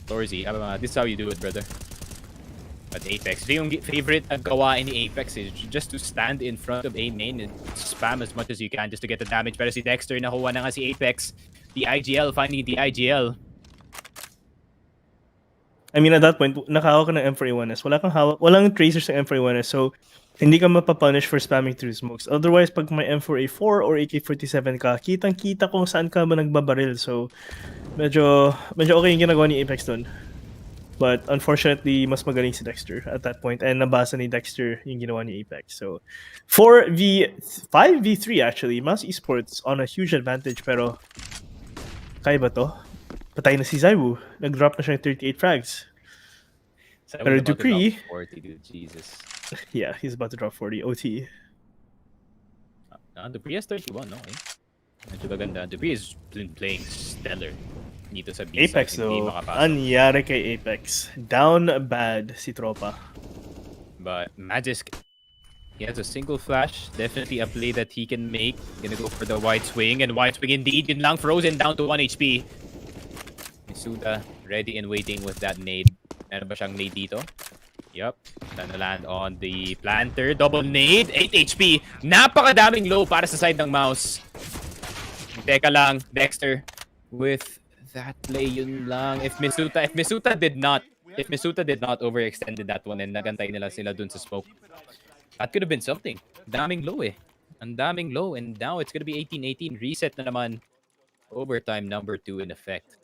Torzy, this is how you do it, brother. But Apex, yung favorite gawain ni Apex is just to stand in front of A main and spam as much as you can just to get the damage. Pero si Dexter, nakuha na nga si Apex. The IGL, finding the IGL.
I mean, at that point, nakahawak ka ng M41S. Walang tracers ng M41S, so hindi ka mapapunish for spamming through smokes. Otherwise, pag may M4A4 or AK-47 ka, kitang-kita kung saan ka ba nagbabaril. So, medyo okay yung ginagawa ni Apex dun. But unfortunately, mas magaling si Dexter at that point. And nabasa ni Dexter yung ginawa ni Apex. So, 5v3 actually. MOUZ Esports on a huge advantage. Pero, kaya ba to? Patay na si Zaibu. Nag-drop na siya ng 38 frags. Pero Dupree...
40, dude. Jesus.
Yeah, he's about to drop 40. OT.
Dupree has 31, no? Medyo maganda. Dupree has been playing stellar. Dito sa B
Apex though, anyari kay Apex. Down bad si Tropa.
But Magisk, he has a single flash. Definitely a play that he can make. Gonna go for the wide swing, and wide swing indeed. Yun lang, frozen down to 1 HP. Misuda ready and waiting with that nade. Meron ba siyang nade dito? Yup. Gonna land on the planter. Double nade, 8 HP. Napakadaming low para sa side ng MOUZ. Teka lang, Dexter with that play, yun lang. If Misuta did not overextended that one and nagantay nila sila dun sa smoke, that could have been something. Daming low eh. Ang daming low, and now it's gonna be 18-18. Reset na naman. Overtime number 2 in effect.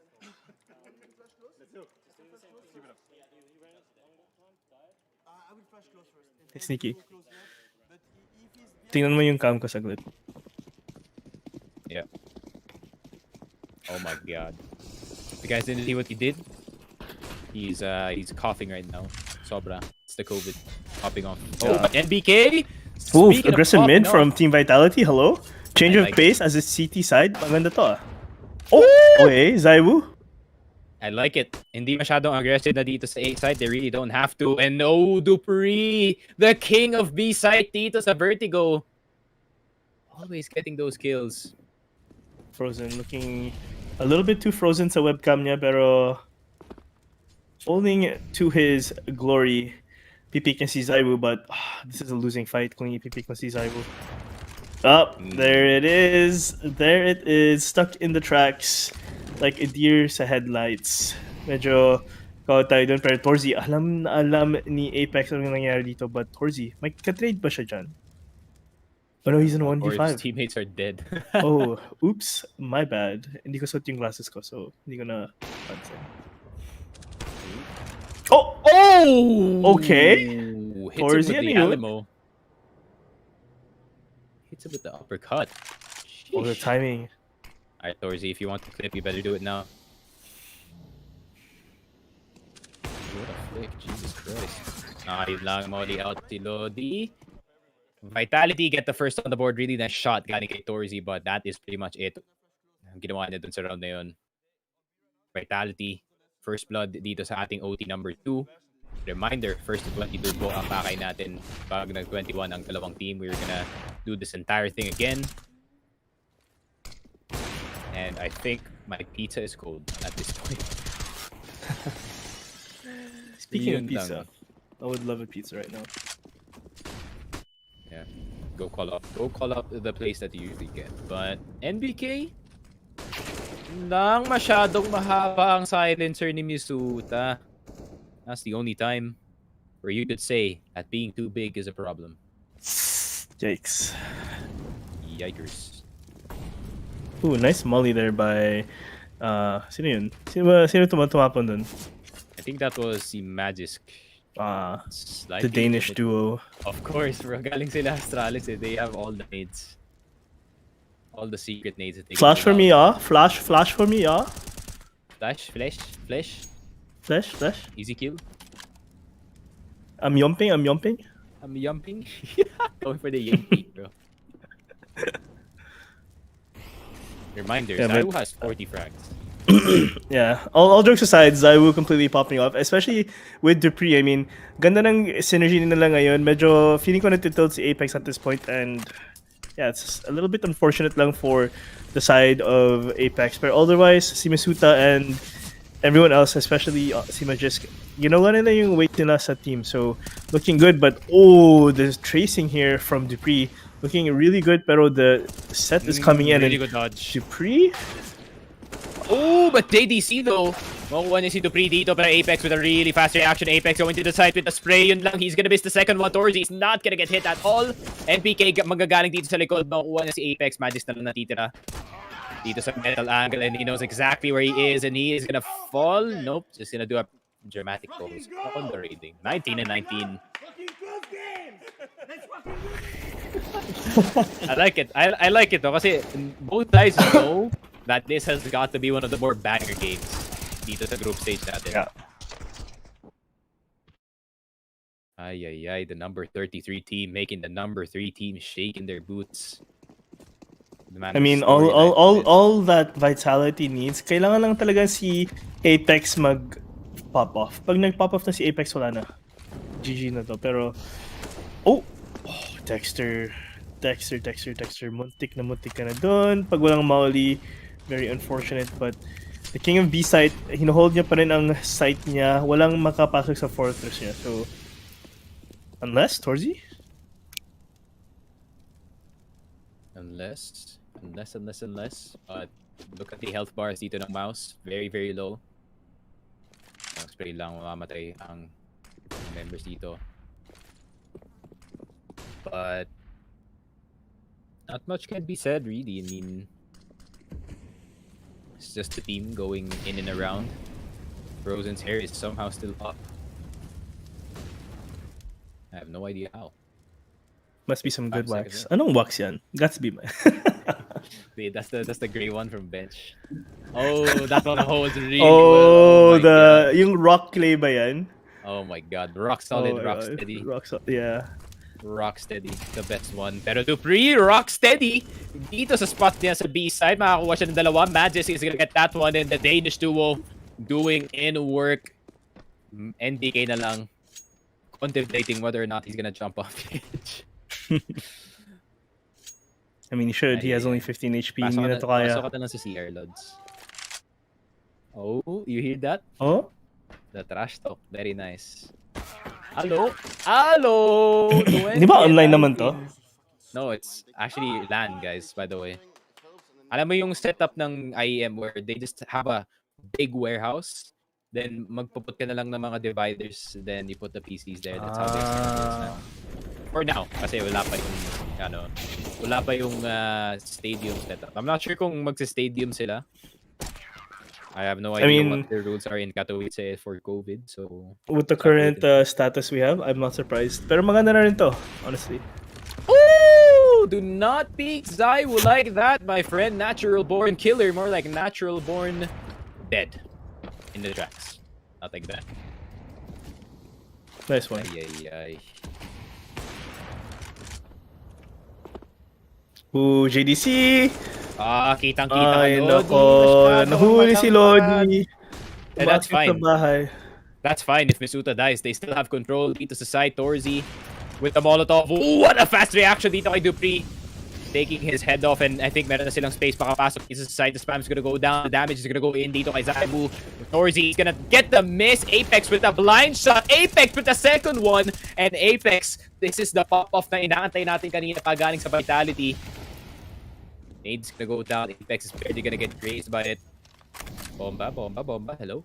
Sneaky. Tingnan mo yung cam ko saglit.
Yeah. Oh my god. If you guys didn't see what he did, he's coughing right now. Sobra. It's the COVID popping off. Oh, but NBK!
Ooh, aggressive mid from Team Vitality. Hello? Change of
like
pace as a CT side. Maganda to ah. Oh! Okay, Zaibu.
I like it. Hindi masyadong aggressive na dito sa A side. They really don't have to. And no, Dupree! The king of B side dito sa Vertigo. Always getting those kills.
Frozen, looking a little bit too frozen sa webcam niya, pero holding to his glory. Pipik niya si Zaibu, but this is a losing fight kung ipipik mo si Zaibu. There it is. There it is. Stuck in the tracks like a deer sa headlights. Medyo kao tayo dun, pero Torzy, alam na alam ni Apex ang nangyayari dito, but Torzy, may katrade ba siya dyan? Oh no, he's in 1v5.
Or his teammates are dead.
Oh, oops, my bad. Hindi ko suot yung glasses ko, so hindi ko na pansin. Oh! Okay.
Hits him with the Alamo. Hits him with the uppercut.
Oh, the timing.
Alright, Torzy, if you want to clip, you better do it now. What a flick, Jesus Christ. Yun lang, Molly out si Lodi. Vitality get the first on the board. Really nice shot galing kay Torzy, but that is pretty much it. Ang ginawa niya dun sa round na yun. Vitality, first blood dito sa ating OT number 2. Reminder, first to 22 po ang pakay natin. Pag nag-21 ang dalawang team, we're gonna do this entire thing again. And I think my pizza is cold at this point.
Speaking of pizza, I would love a pizza right now.
Yeah. Go call up the place that you usually get. But NBK, nang masyadong mahaba ang silencer ni Misuta. That's the only time where you could say that being too big is a problem.
Yikes.
Yikers.
Ooh, nice molly there by sino yun? Sino tumapon dun?
I think that was si Magisk.
The Danish duo.
Of course, bro. Galing sila Astralis eh. They have all the nades. All the secret nades that they
Flash for
can
me,
pull out.
Flash for me,
Flash.
Flash.
Easy kill.
I'm yumping.
I'm yumping. Going for the yumping, bro. Reminder,
Yeah,
Zaiwu
but-
has 40 frags.
Yeah, all jokes aside, Zaiwu completely popping off, especially with Dupree. I mean, ganda ng synergy nila ngayon. Medyo feeling ko natitilts si Apex at this point, and yeah, it's a little bit unfortunate lang for the side of Apex. But otherwise, si Misuta and everyone else, especially si Magisk, ginawa nila yung weight nila sa team. So, looking good, but the tracing here from Dupree, looking really good, pero the set is coming in.
Really
And
good dodge.
Dupree?
Oh, but JDC though. Makuha niya si Dupree dito para Apex with a really fast reaction. Apex going to the side with the spray. Yun lang. He's gonna miss the second one. Torzi is not gonna get hit at all. NPK magagaling dito sa likod. Makuha niya si Apex. Magis na lang natitira. Dito sa metal angle. And he knows exactly where he is. And he is gonna fall. Nope. Just gonna do a dramatic pose on the rating. 19 and 19. I like it. I like it though. Kasi both guys know that this has got to be one of the more banger games dito sa group stage natin.
Yeah.
Ay, the number 33 team making the number 3 team shake in their boots.
I mean, all that vitality needs, kailangan lang talaga si Apex mag-pop off. Pag nag-pop off na si Apex, wala na. GG na to. Pero, Dexter. Muntik ka na dun. Pag walang Maoli, very unfortunate. But the King of B site, hinohold niya pa rin ang site niya. Walang makapasok sa fortress niya. So, unless, Torzi?
Unless. But look at the health bars dito ng MOUZ. Very, very low. Spray lang, mamamatay ang members dito. But not much can be said, really. I mean, it's just the team going in and around. Frozen's hair is somehow still up. I have no idea how.
Must be some good
5
wax.
seconds.
Anong wax yan? Gots be man.
Wait, that's the gray one from bench. Oh, that one holds really well. My God.
Yung rock clay ba yan?
Oh my God, rock solid, rock steady.
Yeah.
Rock steady, the best one. Pero Dupree, rock steady. Dito sa spot niya sa B side, makakuha siya ng dalawa. Magis is gonna get that one, and the Danish duo doing in work. NDK na lang, contemplating whether or not he's gonna jump off the edge.
I mean, he should. He has only 15 HP. Hindi na to kaya.
Pasok ka na lang sa CR, Lods. Oh, you hear that?
Oh?
The trash talk, very nice. Hello?
Di ba online naman to?
No, it's actually LAN, guys, by the way. Alam mo yung setup ng IEM where they just have a big warehouse, then magpuput ka na lang ng mga dividers, then you put the PCs there. That's how they're for now, kasi wala pa yung stadium setup. I'm not sure kung magsa-stadium sila. I have no idea what the rules are in Katowice for COVID, so...
With the current status we have, I'm not surprised. Pero maganda na rin to, honestly.
Ooh! Do not peek Zaiwu like that, my friend. Natural born killer, more like natural born dead in the tracks. Not like that.
Nice one.
Ay.
Ooh, JDC!
Kitang-kita
Ay,
ka,
nako.
Lodi.
Nahuli si Lodi.
And that's
Umakit sa
fine.
bahay.
That's fine if Misuta dies. They still have control. Dito sa side, Torzi with the Molotov. Ooh, what a fast reaction dito kay Dupree. taking his head off, and I think meron na silang space makapasok isa sa side. The spam's gonna go down. The damage is gonna go in dito kay Zaibu. Torzy is gonna get the miss. Apex with a blind shot. Apex with the second one. And Apex, this is the pop-off na inaantay natin kanina pa galing sa Vitality. Nade's gonna go down. Apex is barely gonna get grazed by it. Bomba. Hello?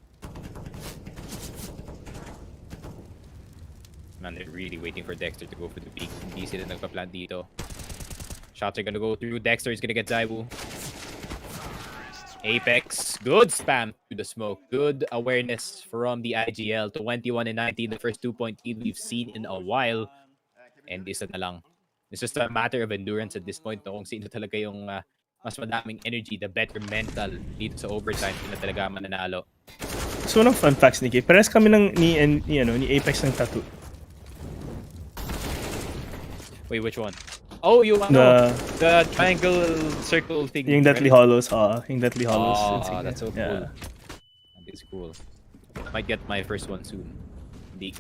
Man, they're really waiting for Dexter to go for the peak. Hindi sila nagpa-plant dito. Shots are gonna go through. Dexter is gonna get Zaibu. Apex, good spam to the smoke. Good awareness from the IGL. 21 and 19, the first 2-point lead we've seen in a while. And isa na lang. It's just a matter of endurance at this point. No? Kung sino talaga yung mas madaming energy, the better mental dito sa overtime, sino talaga mananalo.
So, one of fun facts ni Kay. Parehas kami ni Apex ng tattoo.
Wait, which one? Oh, yung the triangle circle thing.
Yung Deathly Hollows, yung Deathly Hollows.
Oh, that's so cool. Yeah. That is cool. Might get my first one soon.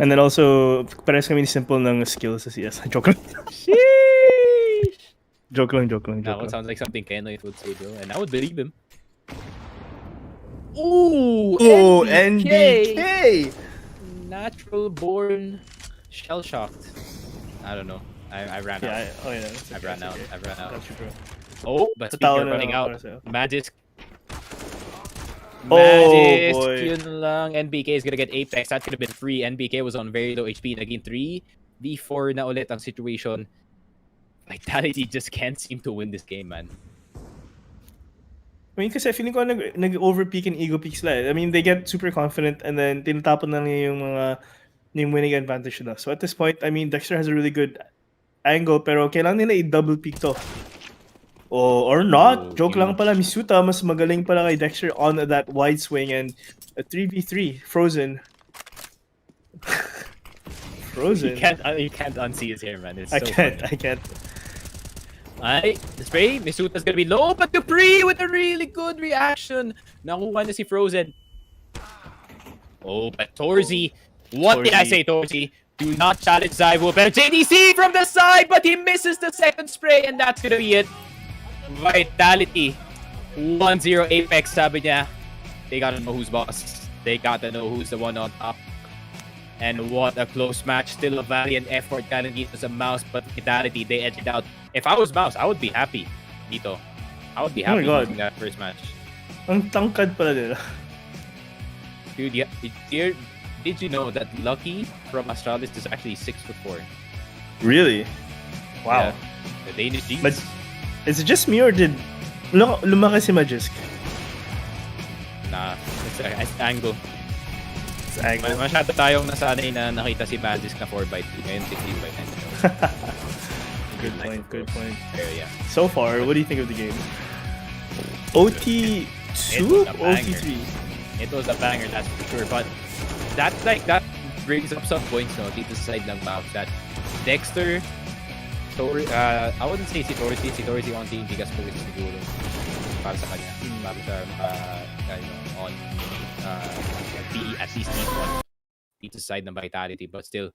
And then also, parehas kami ni Simple ng skills sa CS. Joke lang.
Sheesh!
Joke lang.
That sounds like something Kenoid would say, bro. And I would believe him. Ooh!
NBK!
Natural born shell shocked. I don't know. I ran out. I've run out. Oh, but speaking of running out, Magisk.
Boy.
Yun lang. NBK is gonna get Apex. That could have been free. NBK was on very low HP. Naging 3v4 na ulit ang situation. Vitality just can't seem to win this game, man.
I mean, kasi feeling ko nag-overpeak and ego peak sila. I mean, they get super confident and then tinatapon na nila yung winning advantage nila. So at this point, I mean, Dexter has a really good angle, pero kailangan nila i-double peak to. Or not. Joke lang pala. Misuta, mas magaling pala kay Dexter on that wide swing and a 3v3. Frozen.
You can't unsee his hair, man. I
can't.
Alright, the spray. Misuta's gonna be low, but Dupree with a really good reaction. Nakuha na si Frozen. Oh, but Torzy. What did I say, Torzy? Do not challenge Zaibu. But JDC from the side, but he misses the second spray, and that's gonna be it. Vitality. 1-0 Apex, sabi niya. They gotta know who's boss. They gotta know who's the one on top. And what a close match. Still a valiant effort galing dito sa MOUZ, but Vitality, they edged it out. If I was MOUZ, I would be happy dito. I would be happy winning that first match.
Ang tangkad pala nila.
Dude, did you know that Lucky from Astralis is actually 6'4"?
Really? Wow.
Yeah, the Danish G's.
But is it just me or did lumaki si Magisk?
Nah, it's angle.
It's angle.
Masyado tayong nasanay na nakita si Magisk na 4x2. Ngayon 16x9.
Good point.
Yeah.
So far, what do you think of the game? OT2? OT3?
It was a banger, that's for sure. But that brings up some points, no, dito sa side ng MOUZ, that Dexter, I wouldn't say si Torzy on team because focus siguro para sa kanya, para sa on at least dito sa side ng Vitality, but still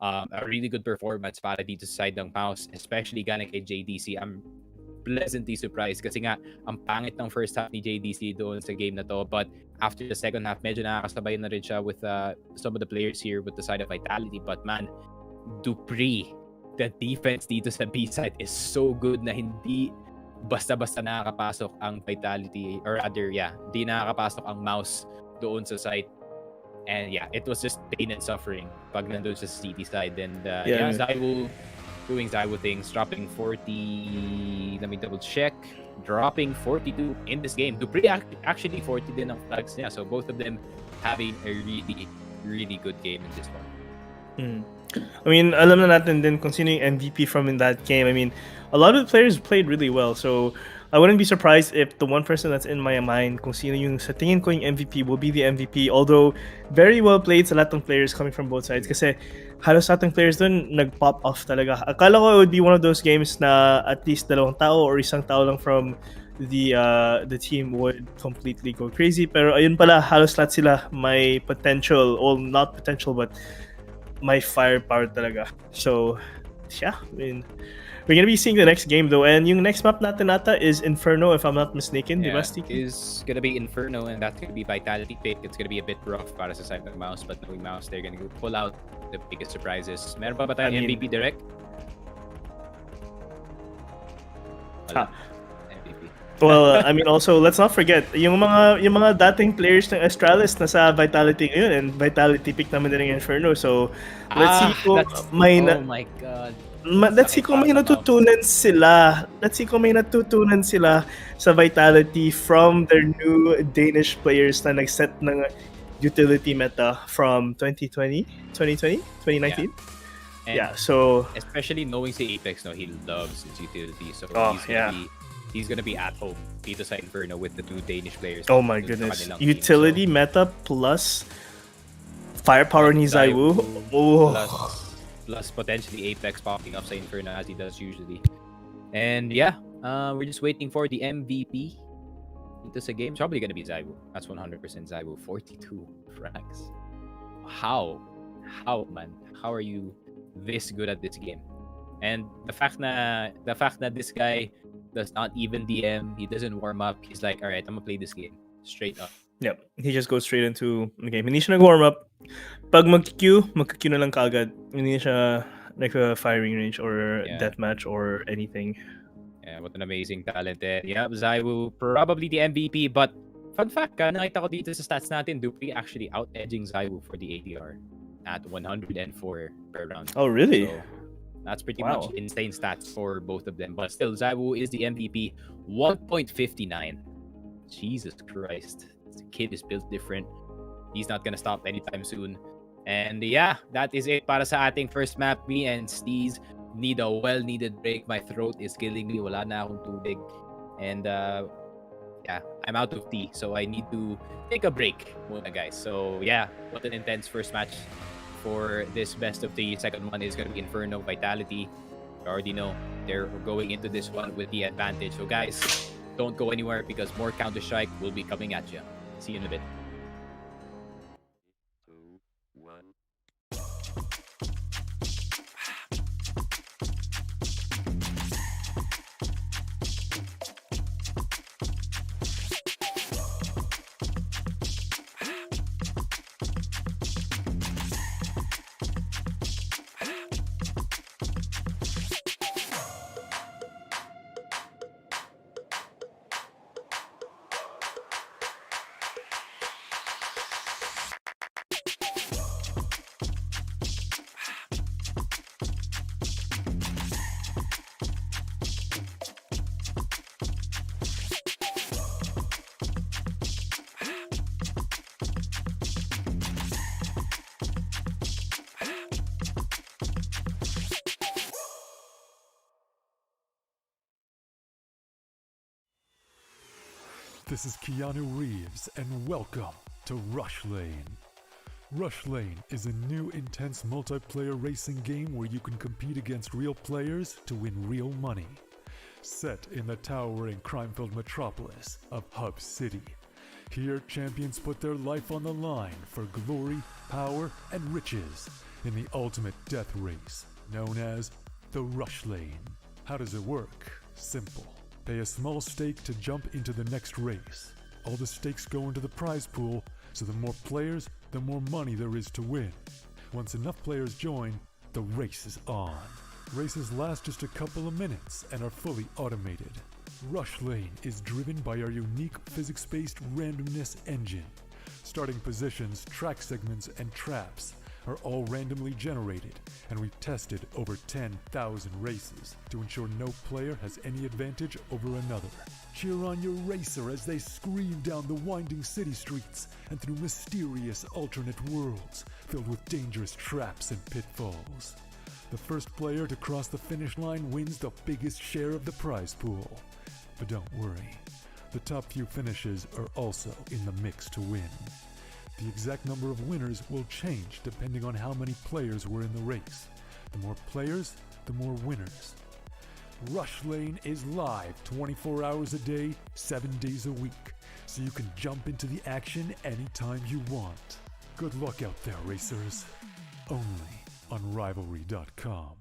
a really good performance para dito sa side ng MOUZ, especially galing kay JDC. I'm pleasantly surprised kasi nga ang pangit ng first half ni JDC doon sa game na to, but after the second half medyo nakakasabay na rin siya with some of the players here with the side of Vitality. But man, Dupree, the defense dito sa B side is so good na hindi basta-basta nakakapasok ang Vitality, or rather hindi nakakapasok ang MOUZ doon sa side. And it was just pain and suffering pag nandun sa City side. And Zaibu doing Zaibu things, dropping 40, let me double check, dropping 42 in this game. Dupree actually 40 din ang flags niya. So both of them having a really, really good game in this one.
I mean, alam na natin din kung sino yung MVP from in that game. I mean, a lot of the players played really well. So I wouldn't be surprised if the one person that's in my mind kung sino yung sa tingin ko yung MVP will be the MVP. Although, very well played sa lahat ng players coming from both sides. Kasi halos sa ating players dun, nag-pop off talaga. Akala ko it would be one of those games na at least dalawang tao or isang tao lang from the team would completely go crazy. Pero ayun pala, halos lahat sila may potential, or not potential, but may firepower talaga. So, yeah, I mean, we're gonna be seeing the next game though, and yung next map natin nata is Inferno, if I'm not mistaken, di ba, Sticky?
Is gonna be Inferno, and that's gonna be Vitality pick. It's gonna be a bit rough para sa side ng MOUZ, but knowing MOUZ, they're gonna pull out the biggest surprises. Meron ba tayong MVP direct?
Ah. Well, I mean, also let's not forget yung mga dating players ng Astralis nasa Vitality ngayon, and Vitality pick naman din ng Inferno. So let's see kung may
oh my god.
Let's see kung may natutunan sila. Let's see kung may natutunan sila sa Vitality from their new Danish players na nag-set ng utility meta from 2020, 2019. Yeah, so
especially knowing si Apex, no, he loves his utility, so he's gonna be at home dito sa Inferno with the two Danish players.
Oh my goodness, utility meta plus firepower ni ZywOo.
Plus potentially Apex popping up sa Inferno as he does usually. And yeah, we're just waiting for the MVP dito sa game. It's probably gonna be ZywOo. That's 100% ZywOo. 42 frags. How man? How are you this good at this game? And the fact that this guy does not even DM, he doesn't warm up, he's like, all right, I'm gonna play this game straight up.
Yep, he just goes straight into the game. Hindi siya nag-warm up. Pag mag-Q na lang kaagad. Hindi siya like a firing range or deathmatch or anything.
Yeah, what an amazing talent. Yeah, ZywOo probably the MVP, but fun fact, nakita ko dito sa stats natin, Dupree actually out-edging ZywOo for the ADR at 104 per round.
Oh, really?
So, that's pretty much insane stats for both of them. But still, ZywOo is the MVP. 1.59. Jesus Christ. This kid is built different. He's not gonna stop anytime soon. And yeah, that is it para sa ating first map. Me and Steez need a well-needed break. My throat is killing me. Wala na akong tubig. And yeah, I'm out of tea. So I need to take a break muna, guys. So yeah, what an intense first match for this best of the second one is going to be Inferno Vitality. You already know they're going into this one with the advantage. So guys, don't go anywhere because more Counter-Strike will be coming at you. See you in a bit.
2, 1.
This is Keanu Reeves, and welcome to Rush Lane. Rush Lane is a new intense multiplayer racing game where you can compete against real players to win real money. Set in the towering crime-filled metropolis of Hub City. Here, champions put their life on the line for glory, power, and riches in the ultimate death race, known as the Rush Lane. How does it work? Simple. Pay a small stake to jump into the next race. All the stakes go into the prize pool, so the more players, the more money there is to win. Once enough players join, the race is on. Races last just a couple of minutes and are fully automated. Rush Lane is driven by our unique physics-based randomness engine. Starting positions, track segments, and traps are all randomly generated, and we've tested over 10,000 races to ensure no player has any advantage over another. Cheer on your racer as they scream down the winding city streets and through mysterious alternate worlds filled with dangerous traps and pitfalls. The first player to cross the finish line wins the biggest share of the prize pool. But don't worry, the top few finishes are also in the mix to win. The exact number of winners will change depending on how many players were in the race. The more players, the more winners. Rush Lane is live 24 hours a day, 7 days a week, so you can jump into the action anytime you want. Good luck out there, racers. Only on Rivalry.com.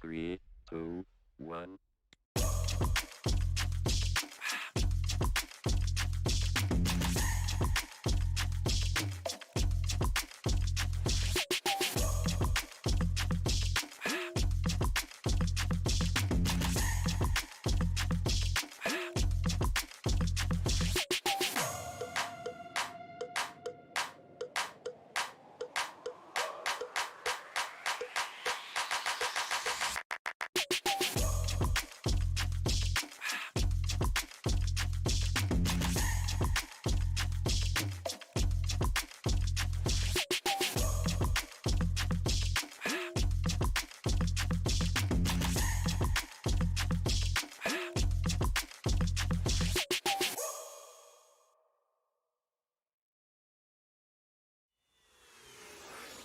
Three, two, one.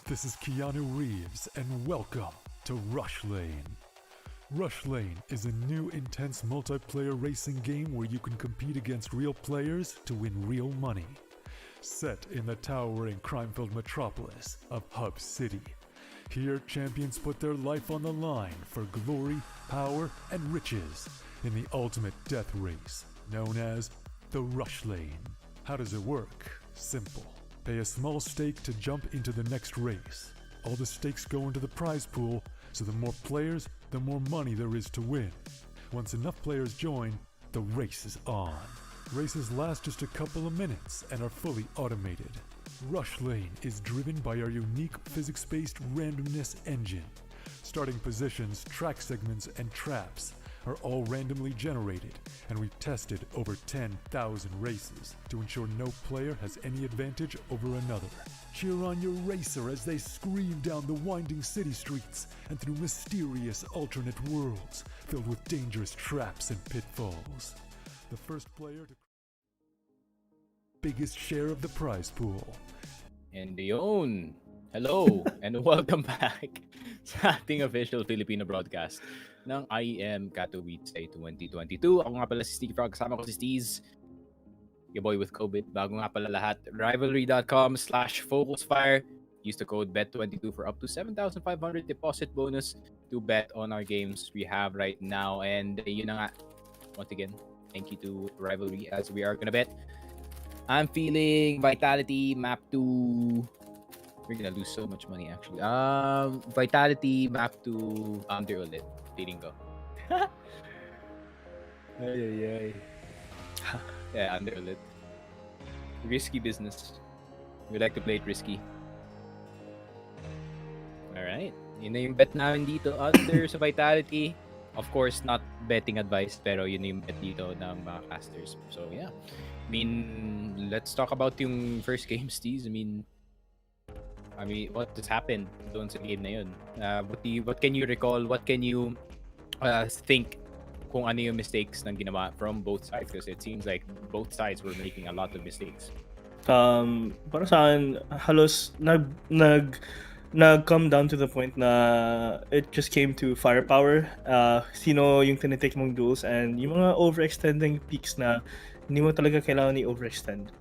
This is Keanu Reeves, and welcome to Rush Lane. Rush Lane is a new intense multiplayer racing game where you can compete against real players to win real money. Set in the towering crime-filled metropolis of Hub City. Here, champions put their life on the line for glory, power, and riches in the ultimate death race, known as the Rush Lane. How does it work? Simple. Pay a small stake to jump into the next race. All the stakes go into the prize pool, so the more players, the more money there is to win. Once enough players join, the race is on. Races last just a couple of minutes and are fully automated. Rush Lane is driven by our unique physics-based randomness engine. Starting positions, track segments, and traps are all randomly generated, and we've tested over 10,000 races to ensure no player has any advantage over another. Cheer on your racer as they scream down the winding city streets and through mysterious alternate worlds filled with dangerous traps and pitfalls. The first player to biggest share of the prize pool.
And yun, hello and welcome back sa ating official Filipino broadcast ng IEM Katowice 2022. Ako nga pala si Sticky Frog, kasama ko si Steez, your boy with COVID. Bago nga pala lahat, rivalry.com/focusfire. Use the code BET22 for up to 7,500 deposit bonus to bet on our games we have right now. And yun na nga, once again, thank you to Rivalry as we are gonna bet I'm feeling Vitality map to... We're gonna lose so much money actually. Vitality map to Under ulit. Feeling ko. Ay. Yeah, Under ulit. Risky business. We like to play it risky. Alright. Yun na yung bet namin dito. Under sa Vitality. Of course, not betting advice, pero yun yung bet dito ng mga casters. So, yeah. I mean, let's talk about yung first game, Steez. I mean, what has happened doon sa game na yun? What can you recall? What can you think kung ano yung mistakes ng ginawa from both sides? Because it seems like both sides were making a lot of mistakes.
Para sa akin, halos nag-come down to the point na it just came to firepower. Sino yung tinitake mong duels and yung mga overextending peaks na hindi mo talaga kailangan i-overextend.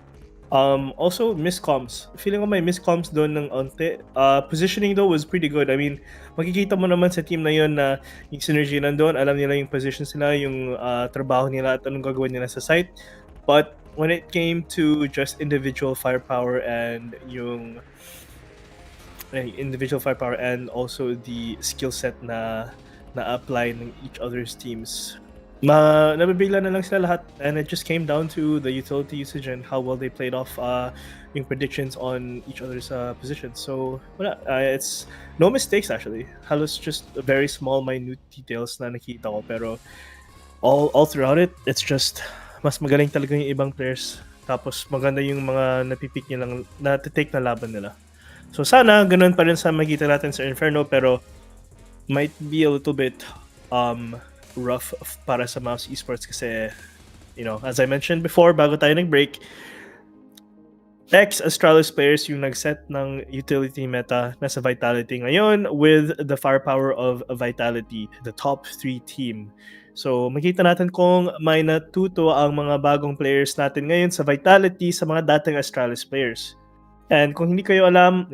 Also, miscoms. Feeling ko may miscoms doon ng onte. Positioning though was pretty good. I mean, makikita mo naman sa team na yun na yung synergy nandun. Alam nila yung positions nila, yung trabaho nila at anong gagawin nila sa site. But when it came to just individual firepower and also the skill set na apply ng each other's teams, nabibigla na lang sila lahat, and it just came down to the utility usage and how well they played off yung predictions on each other's positions. So wala, it's no mistakes actually. Halos just very small minute details na nakita ko, pero all throughout it, it's just mas magaling talaga yung ibang players, tapos maganda yung mga napipick nilang na-take na laban nila. So sana ganun pa rin sa makita natin sa Inferno, pero might be a little bit rough para sa MOUZ Esports kasi, you know, as I mentioned before, bago tayo nag-break, ex-Astralis players yung nag-set ng utility meta na sa Vitality ngayon with the firepower of Vitality, the top 3 team. So, makita natin kung may natuto ang mga bagong players natin ngayon sa Vitality sa mga dating Astralis players. And kung hindi nyo alam,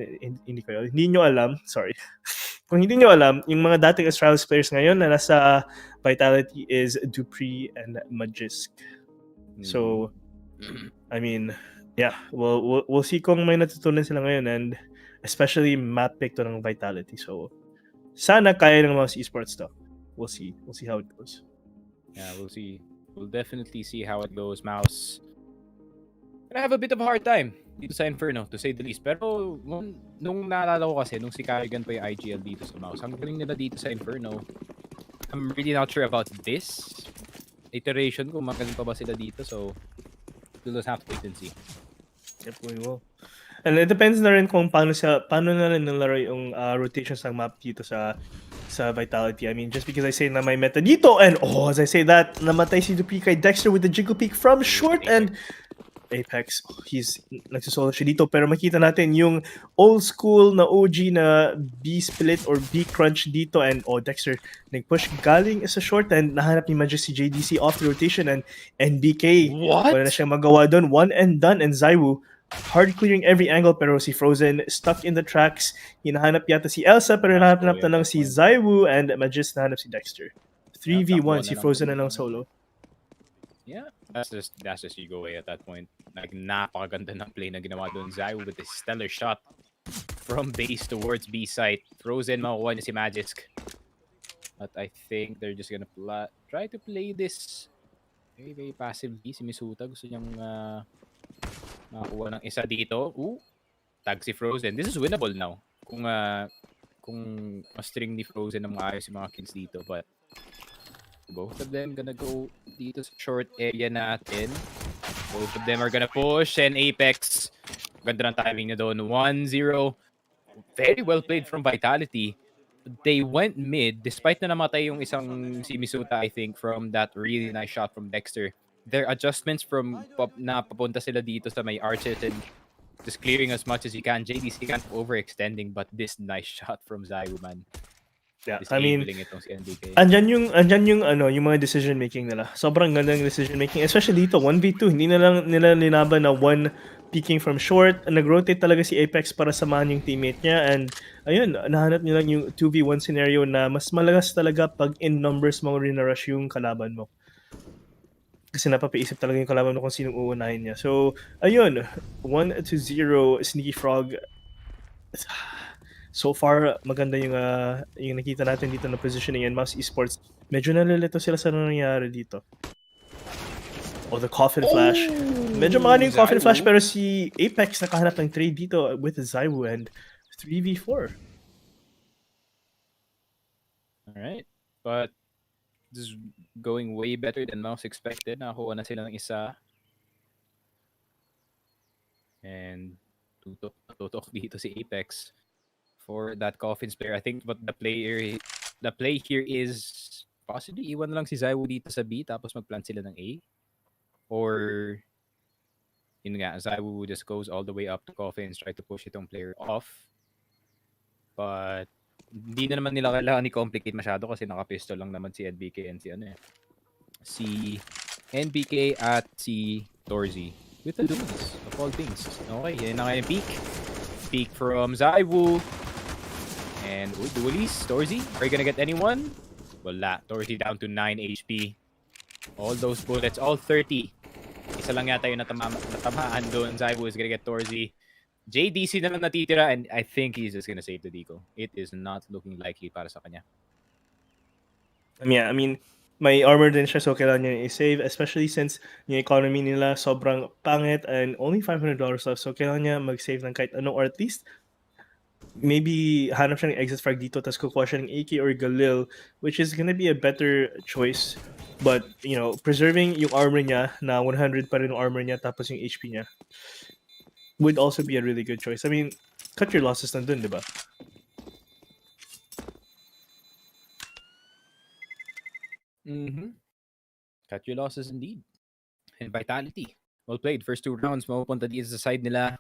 kung hindi nyo alam, yung mga dating Astralis players ngayon na nasa Vitality is Dupree and Magisk. So, I mean, yeah, we'll see kung may natutunan sila ngayon, and especially map pick to ng Vitality. So, sana kaya ng MOUZ Esports to. We'll see how it goes.
Yeah, we'll see. We'll definitely see how it goes. MOUZ I have a bit of a hard time dito sa Inferno, to say the least. Pero nung naalala ko kasi, nung si Carrigan pa yung IGL dito sa MOUZ, ang galing nila dito sa Inferno. I'm really not sure about this iteration, kung magaling pa ba sila dito. So, we'll just have to wait and see.
Yep, we will. And it depends na rin kung paano na rin nilaro yung rotations ng map dito sa Vitality. I mean, just because I say na may meta dito, and as I say that, namatay si Dupree kay Dexter with the jiggle peek from short, and Apex, he's nagsosolo siya dito, pero makita natin yung old school na OG na B split or B crunch dito, and Dexter nag-push galing sa short, and nahanap ni Magic si JDC off the rotation, and NBK wala na siyang magawa doon, one and done, and Zaiwu hard clearing every angle, pero si Frozen stuck in the tracks. Hinahanap yata si Elsa, pero nahanap na lang si Zaiwu, and Magic nahanap si Dexter. 3v1 si Frozen na lang solo.
Yeah, that's just you go away at that point. Like, napakaganda ng play na ginawa doon. Zaiwu with a stellar shot from base towards B site. Frozen, makukuha niya si Magisk. But I think they're just gonna try to play this very, very passively. Si Misuta gusto niyang makakuha ng isa dito. Tag si Frozen. This is winnable now. Kung ma-string ni Frozen ng maayos yung mga kills dito. But both of them gonna go dito sa short area natin. Both of them are gonna push, and Apex, ganda ng timing niya doon. 1-0. Very well played from Vitality. They went mid, despite na namatay yung isang si Misuta, I think, from that really nice shot from Dexter. Their adjustments from na papunta sila dito sa may arches and just clearing as much as you can. JDC can't overextending, but this nice shot from Zaiwu, man.
Yeah, I mean,
si
andyan yung yung mga decision making nila. Sobrang ganda ng decision making, especially dito 1v2. Hindi na lang nila linaban na one peeking from short. Nag-rotate talaga si Apex para samahan yung teammate niya, and ayun, nahanap niya lang yung 2v1 scenario na mas malagas talaga pag in numbers mo rin-rush yung kalaban mo. Kasi napapaisip talaga yung kalaban mo kung sinong uunahin niya. So, ayun, 1-0 Sneaky Frog. So far, maganda yung nakita natin dito na positioning and MOUZ Esports. Medyo nalilito sila sa nangyayari dito. Oh, the coffin flash. Medyo makano yung coffin flash pero si Apex nakahanap ng trade dito with Zaiwu and 3v4.
Alright. But this is going way better than MOUZ expected. Nakakuha na sila ng isa. And tutok dito si Apex for that coffin player. I think what the play here is possibly iwan na lang si Zaiwu dito sa B tapos magplan sila ng A. Or yun nga, Zaiwu just goes all the way up to coffins, try to push itong player off. But hindi na naman nila kailangan i-complicate masyado kasi naka-pistol lang naman si NBK and si NBK at si Torzy with the duels of all things. Okay, yan na nga yung peak. Peak from Zaiwu. And duelies, Torzy, are you gonna get anyone? Wala. Torzy down to 9 HP. All those bullets, all 30. Isa lang yata yung natamaan doon. Zaiwu is gonna get Torzy. JDC na lang natitira and I think he's just gonna save the deco. It is not looking likely para sa kanya.
Yeah, I mean, may armor din siya so kailangan niya i-save especially since yung economy nila sobrang pangit and only $500 left so kailangan niya mag-save ng kahit ano or at least maybe hanap siya ng exit frag dito tapos kukuha siya ng AK or Galil which is gonna be a better choice but you know preserving yung armor niya na 100 pa rin yung armor niya tapos yung HP niya would also be a really good choice. I mean, cut your losses nandun, di ba?
Cut your losses indeed. And Vitality. Well played. First 2 rounds, mapupunta dito sa side nila.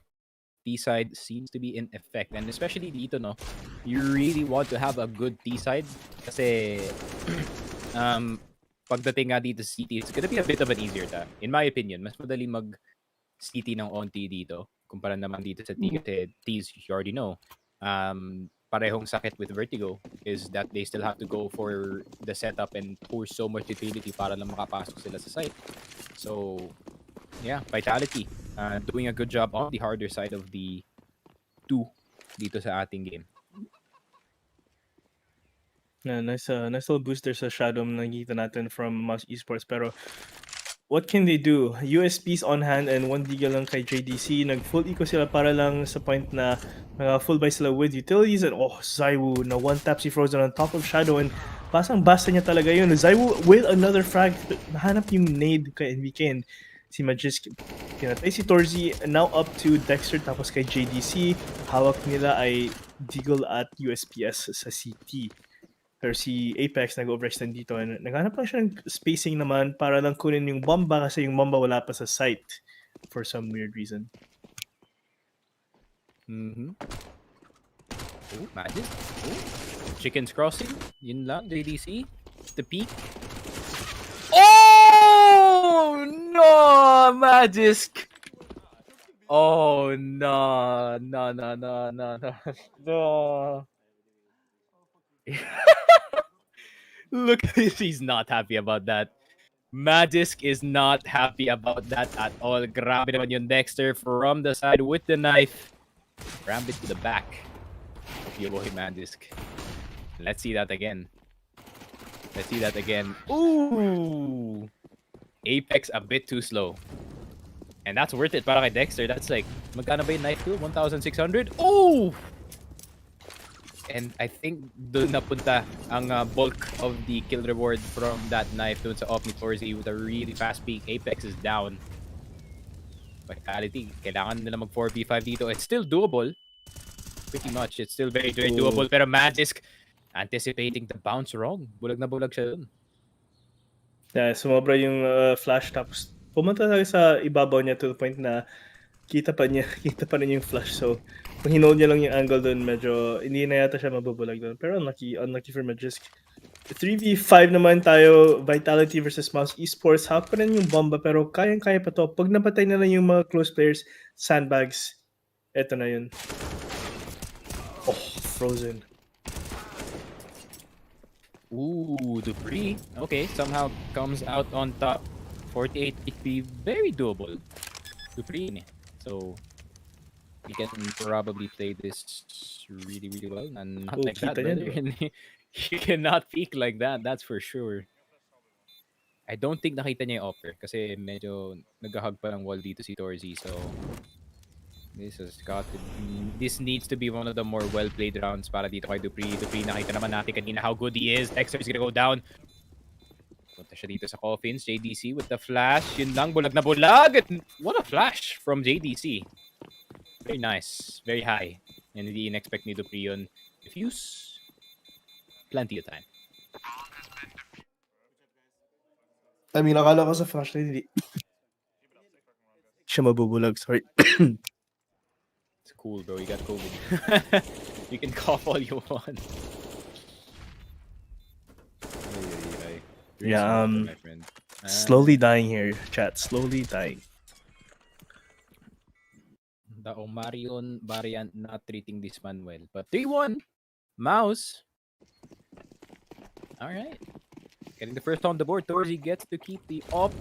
T-side seems to be in effect. And especially dito, no? You really want to have a good T-side. Kasi, pagdating nga dito sa CT, it's gonna be a bit of an easier time. In my opinion, mas madali mag-CT ng ONT dito. Kumpara naman dito sa T kasi T's, you already know. Parehong sakit with Vertigo is that they still have to go for the setup and pour so much utility para lang makapasok sila sa site. So, yeah, Vitality doing a good job on the harder side of the 2 dito sa ating game.
Yeah, nice little booster sa Shadow na nakikita natin from MOUZ Esports pero what can they do? USPs on hand and 1 deagle lang kay JDC. Nag-full eco sila para lang sa point na full buy sila with utilities and Zaiwu na 1-tap si Frozen on top of Shadow and basang-basta niya talaga yun. Zaiwu with another frag. Nahanap yung nade kay NBK and si Magisk. Pinatay si Torzy. Now up to Dexter tapos kay JDC. Hawak nila ay deagle at USPS sa CT. Pero si Apex nag-overextend dito and naghanap lang siya ng spacing naman para lang kunin yung bomba kasi yung bomba wala pa sa site for some weird reason.
Oh, Magic. Oh. Chickens crossing. Yun lang, JDC. The peak. Oh! No! Magisk! Oh, no. No. Look, he's not happy about that. Magisk is not happy about that at all. Grabe naman yung Dexter from the side with the knife. Ram it to the back of your boy Magisk. Let's see that again. Ooh! Apex a bit too slow. And that's worth it para kay Dexter. That's like, magkano ba yung knife tool? 1,600? Ooh! And I think doon napunta ang bulk of the kill reward from that knife doon sa Omni Torzy with a really fast peek. Apex is down. Vitality, kailangan nila mag 4v5 dito. It's still doable. Pretty much. It's still very, very doable. Pero Magisk anticipating the bounce wrong. Bulag na bulag siya dun.
Yeah, sumobra yung flash tapos pumunta talaga sa ibabaw niya to the point na kita pa rin yung flash. So, kung hinold niya lang yung angle doon, medyo hindi na yata siya mabubulag doon. Pero unlucky for Magisk. 3v5 naman tayo, Vitality versus MOUZ Esports. Hawak pa rin yung bomba pero kayang-kaya pa to. Pag napatay na lang yung mga close players, sandbags, eto na yun. Oh, Frozen.
Ooh, Dupree. Okay, somehow comes out on top 48 HP, very doable. Dupree. So he can probably play this really, really well. And not like that,
kita niya,
brother.
diba?
You cannot peek like that, that's for sure. I don't think nakita niya yung offer kasi medyo nag-hug pa ng wall dito si Torzi. So this needs to be one of the more well-played rounds para dito kay Dupree. Dupree, nakita naman natin kanina how good he is. Dexter is gonna go down. Punta siya dito sa coffins. JDC with the flash. Yun lang, bulag na bulag. What a flash from JDC. Very nice. Very high. And hindi in-expect ni Dupree yun. Diffuse. Plenty of time.
I mean, akala ko sa flashlight, hindi siya mabubulag. Sorry.
It's cool, bro. You got COVID. You can cough all you want.
Yeah,
my friend.
slowly dying here, chat. Slowly dying.
The Omarion variant not treating this man well. But 3-1. MOUZ. Alright. Getting the first on the board. Torzi gets to keep the op.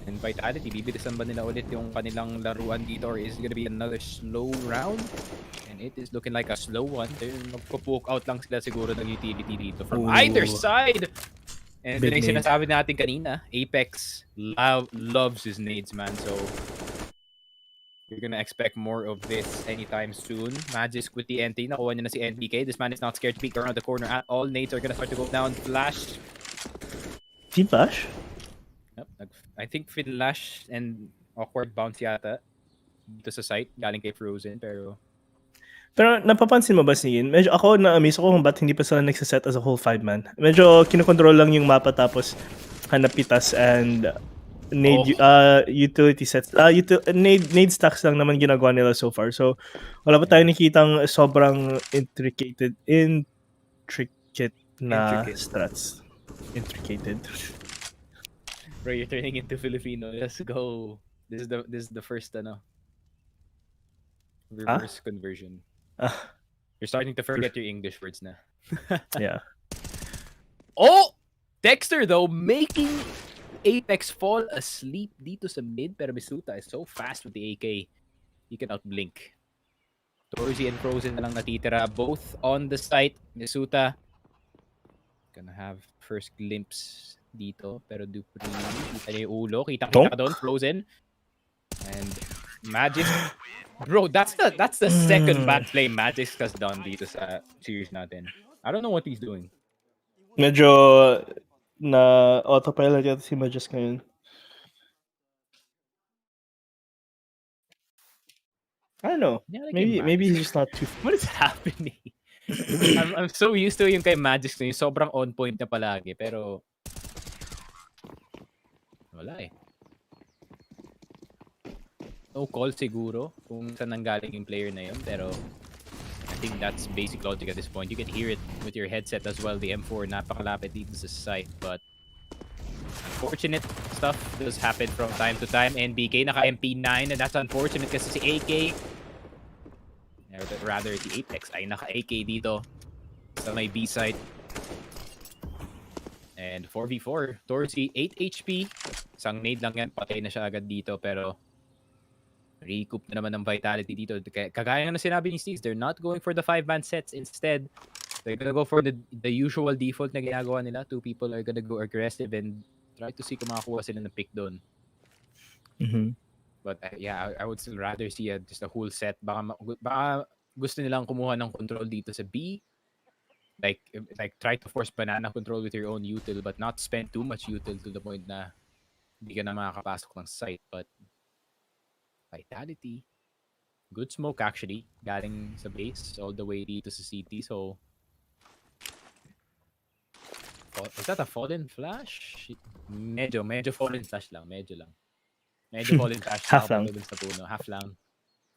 And Vitality, bibilisan ba nila ulit yung kanilang laruan dito, or is it gonna be another slow round? And it is looking like a slow one. They're magpo-poke out lang sila siguro ng utility dito from either side. And ito yung sinasabi natin kanina, Apex loves his nades, man. So you're gonna expect more of this anytime soon. Magisk with the NT. Nakuha niya na si NBK. This man is not scared to peek around the corner at all. Nades are gonna start to go down. Flash.
Team flash?
Yep. I think Flash and awkward bounce yata dito sa site. Galing kay Frozen. Pero
napapansin mo ba Sigin? Medyo ako na-amaze ako kung ba't hindi pa sila nagsaset as a whole 5-man. Medyo kinokontrol lang yung mapa tapos hanap pitas and nade utility sets. Nade stacks lang naman ginagawa nila so far. So wala pa tayo nakitang sobrang intricate na strats. Intricated.
bro, you're turning into Filipino. Let's go. This is the first reverse conversion. You're starting to forget your English words na.
Yeah.
Oh! Dexter though making Apex fall asleep dito sa mid, pero Misuta is so fast with the AK. He can outblink. Torzi and Frozen na lang natitira, both on the site. Misuta gonna have first glimpse dito, pero Dupree, kita niya yung ulo, kita-kita ka doon, Frozen. And Magic, bro, that's the second bad play Magic has done dito sa series natin. I don't know what he's doing.
Medyo na autopilot yata si Majas ngayon. I don't know.
Yeah, like
maybe he's just not too.
What is happening? I'm so used to yung kay Magic na yung sobrang on point na palagi, pero wala eh. No call siguro kung saan nanggaling yung player na yun, pero I think that's basic logic at this point. You can hear it with your headset as well. The M4 napakalapit dito sa site, but unfortunate stuff does happen from time to time. NBK naka MP9 and that's unfortunate kasi si AK, rather si Apex ay naka AK dito sa may B side. And 4v4, Torzi 8 HP. Isang nade lang yan, patay na siya agad dito, pero recoup na naman ng Vitality dito. Kagaya na sinabi ni Steez, they're not going for the 5-man sets. Instead, they're gonna go for the usual default na ginagawa nila. Two people are gonna go aggressive and try to see kung makakuha sila ng pick doon. But yeah, I would still rather see just a whole set. Baka gusto nilang kumuha ng control dito sa B. Like try to force banana control with your own util, but not spend too much util to the point na hindi ka na makakapasok ng site. But Vitality, good smoke actually, galing sa base all the way dito sa CT. So is that a fallen flash? Medyo fallen flash lang, medyo fallen flash.
Half lang.
Sa puno, half lang.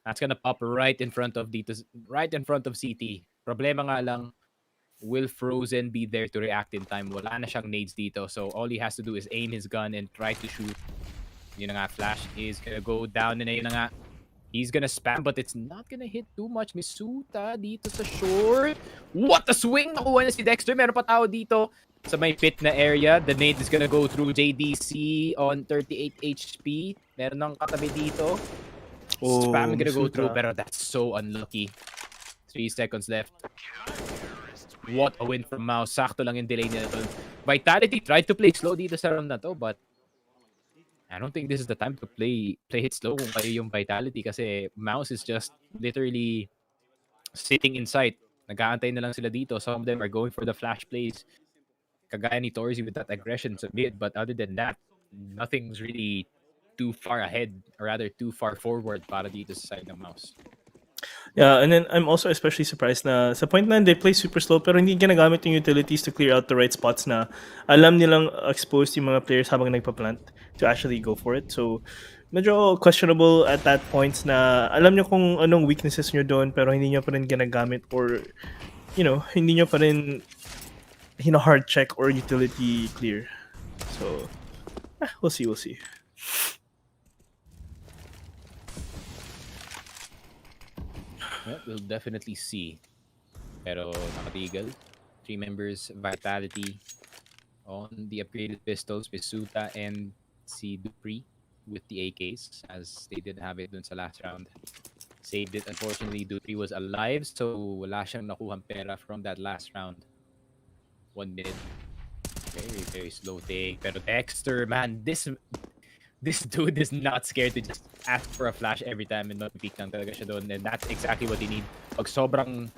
That's gonna pop right in front of CT. Problema nga lang, will Frozen be there to react in time? Wala na siyang nades dito, so all he has to do is aim his gun and try to shoot. Yun na nga, flash is gonna go down na yun na nga. He's gonna spam, but it's not gonna hit too much. Misuta dito sa short. What a swing! Nakuha na si Dexter. Meron pa tao dito. sa may pit na area. The nade is gonna go through JDC on 38 HP. Meron ng katabi dito. Spam gonna go through, pero that's so unlucky. 3 seconds left. What a win from MOUZ. Sakto lang yung delay nila. Vitality tried to play slow dito sa round na to, but I don't think this is the time to play it slow kung kayo yung Vitality kasi MOUZ is just literally sitting inside. Nag-aantay na lang sila dito. Some of them are going for the flash plays. Kagaya ni Torzi with that aggression sa mid, but other than that, nothing's really too far ahead, or rather too far forward para dito sa side ng MOUZ.
Yeah, and then I'm also especially surprised na sa point na they play super slow pero hindi ginagamit yung utilities to clear out the right spots na alam nilang exposed yung mga players habang nagpa-plant to actually go for it. So, medyo questionable at that point na alam niyo kung anong weaknesses niyo doon pero hindi niyo pa rin ginagamit or, you know, hindi niyo pa rin hard check or utility clear. So, we'll see.
Yeah, we'll definitely see. Pero nakatigil. 3 members, Vitality on the upgraded pistols, Misuta and si Dupree with the AKs as they didn't have it dun sa last round. Saved it. Unfortunately, Dupree was alive so wala siyang nakuhang pera from that last round. 1 minute. Very, very slow take. Pero Dexter, man, this dude is not scared to just ask for a flash every time and mag-peek lang talaga siya doon. And that's exactly what you need. Pag sobrang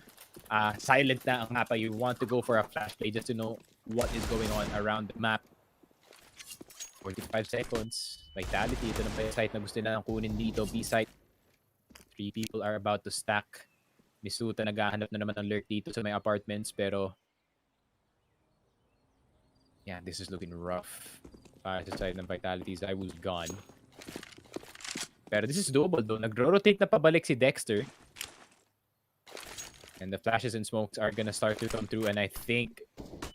silent na ang mapa, you want to go for a flash play just to know what is going on around the map. 45 seconds. Vitality. Ito na ba yung site na gusto nilang kunin dito? B-site. 3 people are about to stack. Misuta naghahanap na naman ng lurk dito sa may apartments. Pero yeah, this is looking rough. Para sa side ng Vitality, ZywOO's gone. Pero this is doable though. Nagro-rotate na pabalik si Dexter. And the flashes and smokes are gonna start to come through. And I think,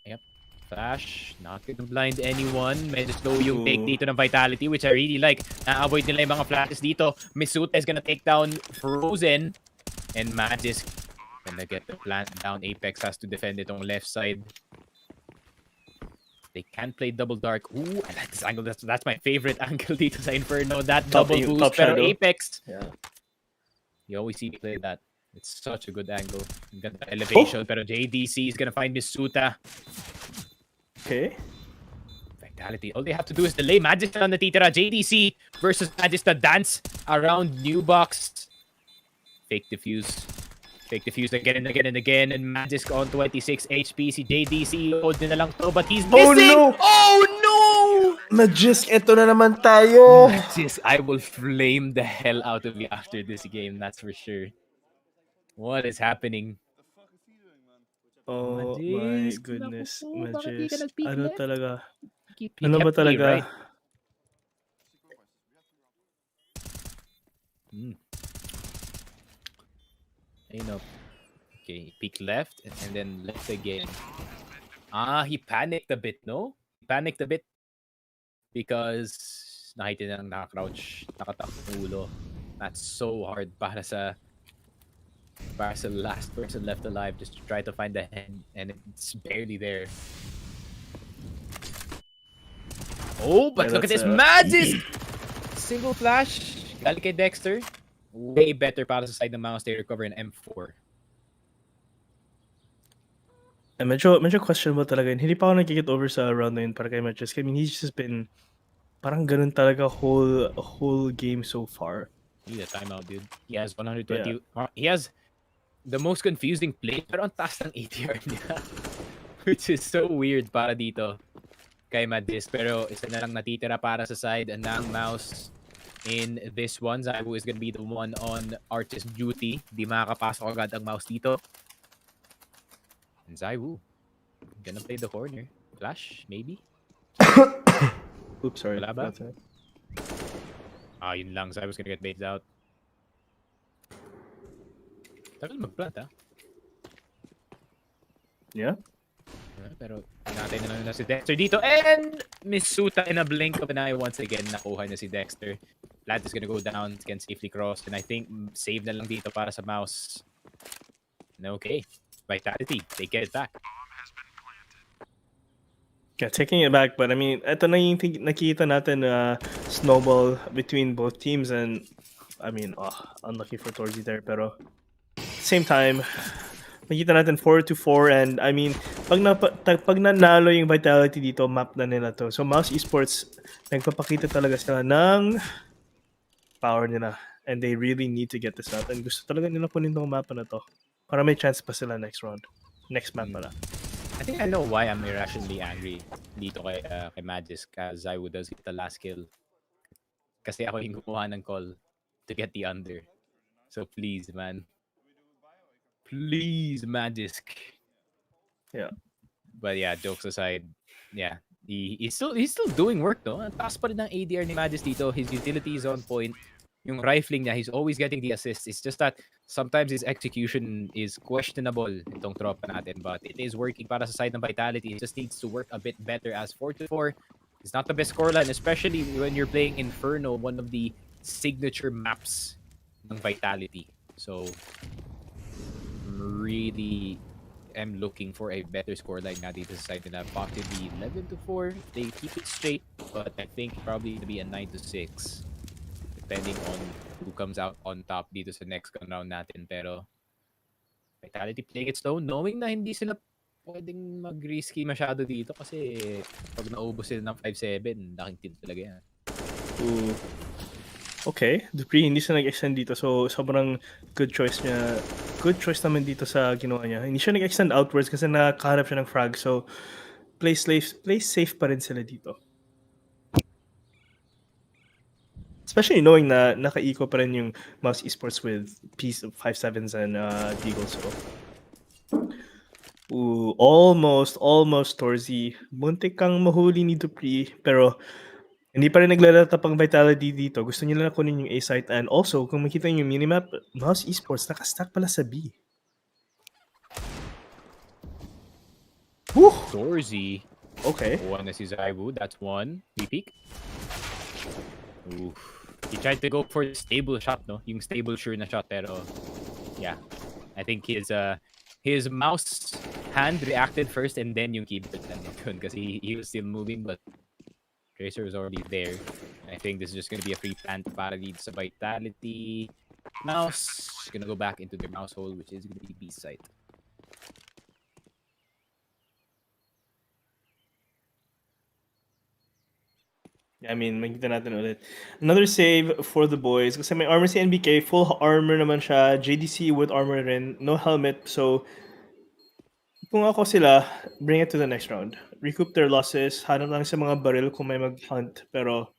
yep, flash, not gonna blind anyone. Medyo slow yung take dito ng Vitality, which I really like. Na-avoid nila yung mga flashes dito. Misuta is gonna take down Frozen. And Magis gonna get the plant down. Apex has to defend itong left side. They can play double dark. Ooh, I like this angle. That's my favorite angle dito sa Inferno. That double boost. Pero Apex,
yeah,
you always see me play that. It's such a good angle. Ganda elevation. Pero JDC is gonna find Misuta.
okay.
Vitality. All they have to do is delay. Magis na natitira. JDC versus Magis na dance around new box. Fake defuse. Fake defuse again and again and again. And Magisk on 26 HP. Si JDC, hold na lang to, but he's missing! Oh no!
Magisk, eto na naman tayo!
Magisk, I will flame the hell out of you after this game, that's for sure. What is happening?
Oh
Magisk,
my goodness. Magisk. Ano talaga?
He
Ano ba
kept me,
talaga?
right? You know, okay, peek left and then left again. He panicked a bit, no? He panicked a bit because nakita niya ng naka-crouch, nakatakot ulo. That's so hard para sa last person left alive just to try to find the head and it's barely there. Oh, but look at this Magic! Single flash. Galing kay Dexter. Way better para sa side ng MOUZ. They recover an M4.
Medyo questionable talaga yun. Hindi pa ako nag-get over sa round na yun para kay Magisk. I mean, he's just been parang ganun talaga whole game so far.
Need a timeout, dude. He has 120. Yeah. He has the most confusing play pero ang taas ng ATR niya. Which is so weird para dito kay Magisk. Pero isa na lang natitira para sa side ng MOUZ. In this one, ZywOO is gonna be the one on artist duty. Di makakapasok agad ang MOUZ dito. And ZywOO gonna play the corner. Flash, maybe?
Oops, sorry.
Wala ba? Yun lang. ZywOO's gonna get baited out. Tagal mag-plant,
Yeah?
Pero natin na si Dexter dito. And Misuta in a blink of an eye once again. Nakuha na si Dexter. Plant is gonna go down. Can safely cross. And I think save na lang dito para sa MOUZ. Okay. Vitality. They get it back.
Yeah, taking it back, but I mean, ito na yung nakita natin snowball between both teams, and I mean, unlucky for Torzi there, pero same time, nakita natin 4-4, and I mean, pag nanalo yung Vitality dito, map na nila to. So MOUZ Esports, nagpapakita talaga sila ng power nila, and they really need to get this out, and gusto talaga nila kunin tong mapa na to para may chance pa sila next map pala.
I think I know why I'm irrationally angry dito kay Magisk as I would does hit the last kill. Kasi ako yung gumawa ng call to get the under. So please, man. Please, Magisk.
Yeah.
But yeah, jokes aside, yeah. He's still doing work, no? Ang taas pa rin ng ADR ni Magisk dito. His utility is on point. Yung rifling niya, he's always getting the assists. It's just that sometimes his execution is questionable itong tropa natin, but it is working para sa side ng Vitality. It just needs to work a bit better as 4-4 is not the best scoreline, especially when you're playing Inferno, one of the signature maps ng Vitality. So, really am looking for a better scoreline na dito sa side nila. Possibly 11-4. They keep it straight, but I think probably to be a 9-6. Depending on who comes out on top dito sa next round natin. Pero Vitality playing it slow, knowing na hindi sila pwedeng mag-risky masyado dito kasi pag naubos sila ng 5-7, laking team talaga yan.
Okay, Dupree hindi siya nag-extend dito, so sobrang good choice niya. Good choice naman dito sa ginawa niya. Hindi siya nag-extend outwards kasi nakahanap siya ng frag, so play safe pa rin sila dito. Especially knowing na naka-eco pa rin yung MOUZ Esports with piece of 5-7s and Deagle. So, almost Torzi. Muntik kang mahuli ni Dupree, pero hindi pa rin naglalata pang Vitality dito. Gusto nila na kunin yung A site, and also, kung makita yung minimap, MOUZ Esports naka-stack pala sa B.
Torzi.
Okay.
One na si Zaibu, that's one. We peek. Oof. He tried to go for the stable shot, no? Yung stable sure na shot, pero yeah. I think his mouse hand reacted first and then yung keyboard landed kasi he was still moving, but Tracer was already there. I think this is just gonna be a free plant para dito sa Vitality. Mouse is gonna go back into their mouse hole, which is gonna be B site.
I mean, makita natin ulit. Another save for the boys. Kasi may armor si NBK. Full armor naman siya. JDC with armor rin. No helmet. So, kung ako sila, bring it to the next round. Recoup their losses. Hanap lang sa mga baril kung may mag-hunt. Pero,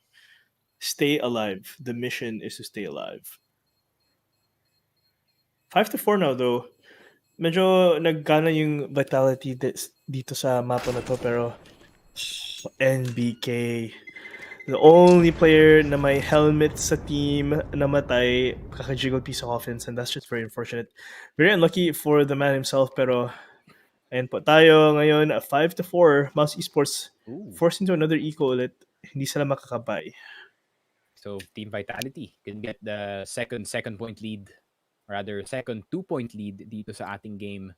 stay alive. The mission is to stay alive. 5-4 now though. Medyo naggana yung Vitality dito sa mapa na to. Pero, NBK... The only player na may helmet sa team namatay, kaka-jiggle piece of offense, and that's just very unfortunate. Very unlucky for the man himself, pero ayan po tayo ngayon, 5-4, MOUZ Esports forced into another eco ulit. Hindi sila makakabay.
So Team Vitality can get the second point lead, rather second 2-point lead dito sa ating game.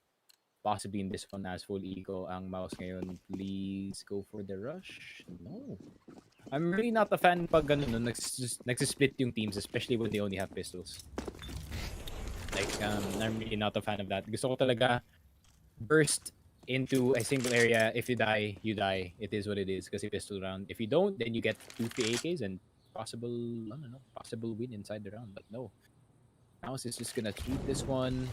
Possibly in this one as full eco ang MOUZ ngayon. Please go for the rush. No. I'm really not a fan pag nagsisplit yung teams, especially when they only have pistols. Like, I'm really not a fan of that. Gusto ko talaga burst into a single area. If you die, you die. It is what it is kasi pistol round. If you don't, then you get 2 AKs and possible win inside the round. But no. MOUZ is just gonna treat this one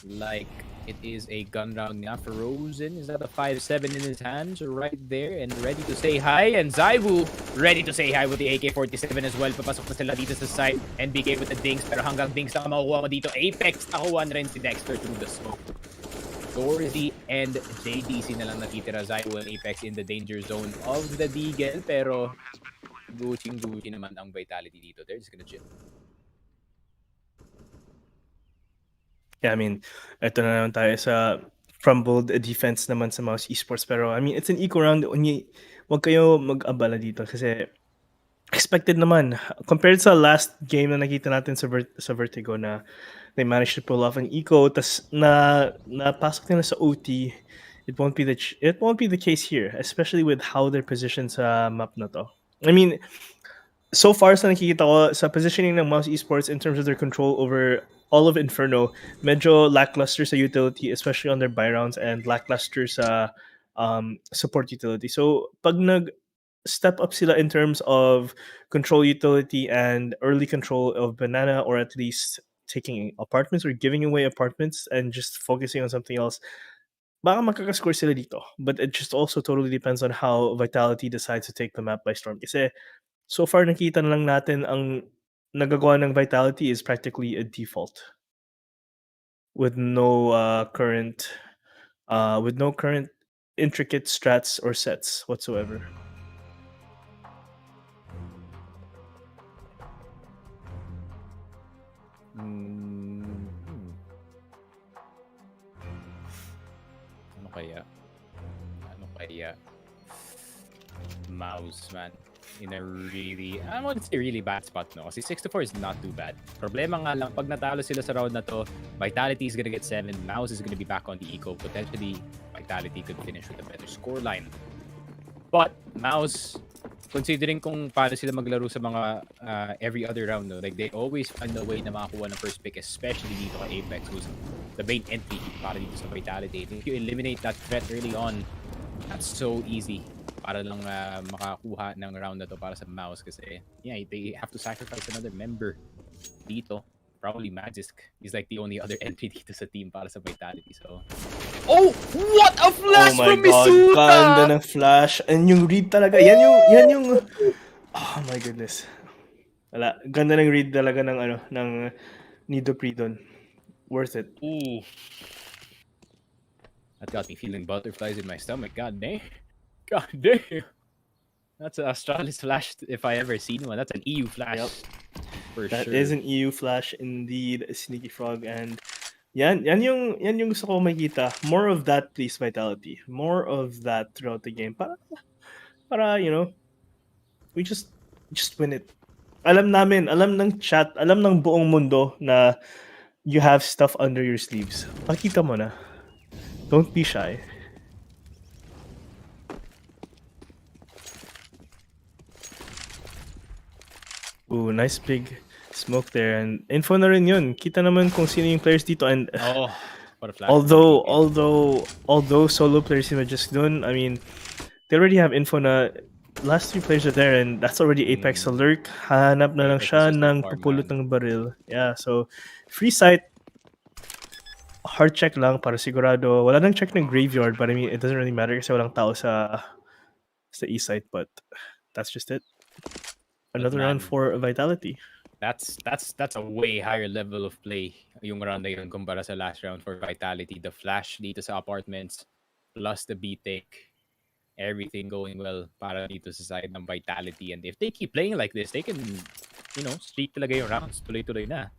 like it is a gun round nga for Rosen. Is that a 5-7 in his hands right there and ready to say hi? And Zaibu ready to say hi with the AK-47 as well. Papasok na sila dito sa side. NBK with the dings, pero hanggang dings na makukuha mo dito. Apex nakuha na rin si Dexter through the smoke. Dorsey and JDC na lang nakitira. Zaibu and Apex in the danger zone of the Deagle, pero Gucci naman ang Vitality dito. They're just gonna chill.
Yeah, I mean, ito na naman tayo sa crumbled defense naman sa MOUZ Esports. Pero, I mean, it's an eco round. Huwag kayo mag-abala dito kasi expected naman. Compared sa last game na nakita natin sa Vertigo na they managed to pull off an eco, tas napasok nila sa OT it won't be the case here, especially with how they're positioned sa map na to. I mean, so far sa nakikita ko sa positioning ng MOUZ Esports in terms of their control over all of Inferno, medyo lackluster sa utility, especially on their buy rounds, and lackluster sa support utility. So pag step up sila in terms of control utility and early control of banana, or at least taking apartments or giving away apartments and just focusing on something else, baka makakascore sila dito. But it just also totally depends on how Vitality decides to take the map by storm. Kasi so far nakita na lang natin ang nagagawa ng Vitality is practically a default with no current intricate strats or sets whatsoever.
Ano kaya? MOUZ, man. In a really, I wouldn't say really bad spot, no? Kasi 6-4 is not too bad. Problema nga lang, pag natalo sila sa round na to, Vitality is gonna get 7, MOUZ is gonna be back on the eco. Potentially, Vitality could finish with a better scoreline. But, MOUZ, considering kung paano sila maglaro sa mga every other round, no? Like, they always find a way na makakuha ng first pick, especially dito kay Apex, who's the main entry para dito sa Vitality. If you eliminate that threat early on, that's so easy para lang makakuha ng round na to para sa MOUZ kasi yeah, they have to sacrifice another member dito. Probably Magisk. He's like the only other entry dito sa team para sa Vitality. So, oh, what a flash from Misuta!
Ganda ng flash. And yung read talaga, yan yung oh my goodness. Wala, ganda ng read talaga ng Nido Predon. Worth it.
Ooh. That got me feeling butterflies in my stomach. God damn. God damn. That's an Astralis flash if I ever seen one. That's an EU flash.
Yep.
For
That
sure.
is an EU flash indeed, Sneaky Frog. And yan yung gusto ko makita. More of that, please, Vitality. More of that throughout the game. Para you know, we just win it. Alam ng chat, alam ng buong mundo na you have stuff under your sleeves. Pakita mo na. Don't be shy. Ooh, nice big smoke there. And info na rin yun. Kita naman kung sino yung players dito. And
what a flash.
although solo players yung just dun, I mean, they already have info na last 3 players are there, and that's already Apex alert. Hanap na lang siya ng pupulot ng baril. Yeah, so free sight. Hard check lang para sigurado. Wala nang check ng graveyard, but I mean, it doesn't really matter kasi walang tao sa east side, but that's just it. Another round for Vitality.
That's a way higher level of play yung round na yun kumpara sa last round for Vitality. The flash dito sa apartments plus the B-take, everything going well para dito sa side ng Vitality. And if they keep playing like this, they can, you know, streak talaga yung rounds. Tuloy-tuloy na.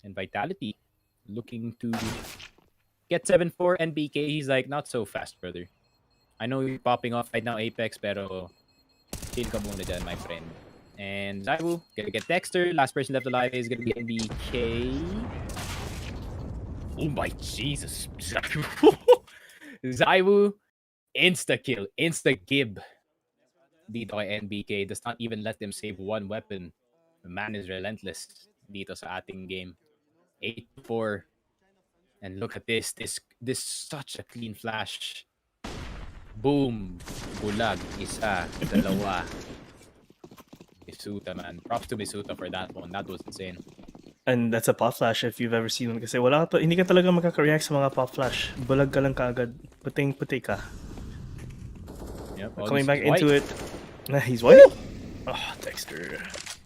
And Vitality looking to get 7-4. NBK, he's like, not so fast, brother. I know you're popping off right now, Apex, pero chill ka muna dyan, my friend. And Zaiwu, gonna get Dexter. Last person left alive is gonna be NBK. Oh my Jesus. Zaiwu, insta-kill, insta-gib. Dito kay NBK. Does not even let them save one weapon. The man is relentless dito sa ating game. 8-4. And look at this. This such a clean flash. Boom. Bulag. Isa. Dalawa. Misuta, man. Props to Misuta for that one. That was insane.
And that's a pop flash if you've ever seen one. Kasi hindi ka talaga makaka-react sa mga pop flash. Bulag ka lang kaagad. Puting-puti ka.
Yep.
Coming back into it. He's white. Oh, Dexter.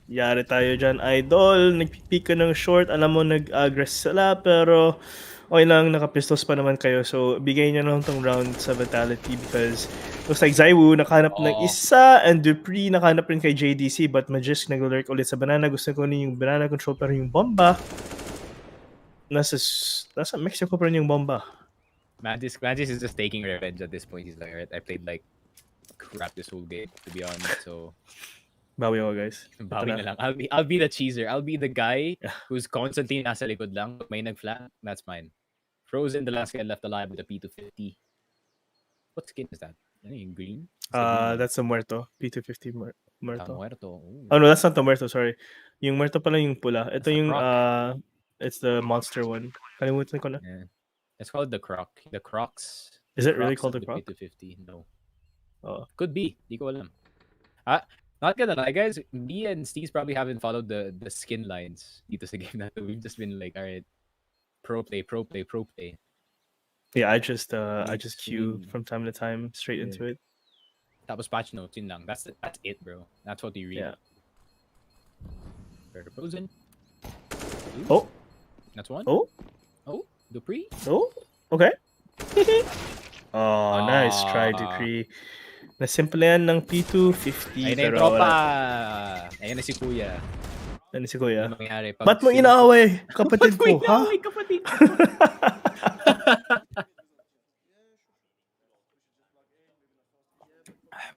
Yari tayo dyan, idol. Nagpipik ka ng short. Alam mo, nag-aggress sila. Pero okay lang, nakapistos pa naman kayo. So, bigay niya lang tong round sa Vitality because looks like Zaiwu nakahanap ng isa and Dupree nakahanap rin kay JDC but Magisk nag-lurk ulit sa banana. Gusto ko rin yung banana control pero yung bomba nasa Mexico pa rin yung bomba.
Magisk is just taking revenge at this point. He's like, alright, I played like crap this whole game, to be honest. So,
bawi ako, guys.
Bawi na lang. I'll be the cheeser. I'll be the guy who's constantly nasa likod lang. May nag-flank, that's mine. Frozen, the last guy left alive with a P250. What skin is that? Any green? It's the green one.
That's the Muerto. P250
Ah,
Muerto.
Muerto. Ooh.
Oh no, that's not the Muerto, sorry. Yung Muerto pala yung pula. Ito
That's the
yung
Croc.
it's the monster one. Kalimutan ko na.
Yeah. It's called the Croc. The Crocs.
Is
The
it really
Crocs
called
of
the Croc?
P250. No.
Oh.
Could be. Di ko alam. Not gonna lie, guys. Me and Steve's probably haven't followed the skin lines dito sa game na to. We've just been like, alright, pro play.
Yeah, I just queue
Swing.
from time to time straight into it.
Tapos patch notes, yun lang. That's it, bro. That's what you read.
Yeah.
Very Frozen.
Oh.
That's one.
Oh.
Oh, Dupree.
Oh. Okay. Oh, nice try, Dupree. Nasimple yan ng P250.
Ayun na yung
pero
tropa.
wala.
Ayun na si Kuya.
Ano si Kuya?
Ano mangyari?
Ba't mo inaaway, kapatid ko, ha?
Kapatid ko.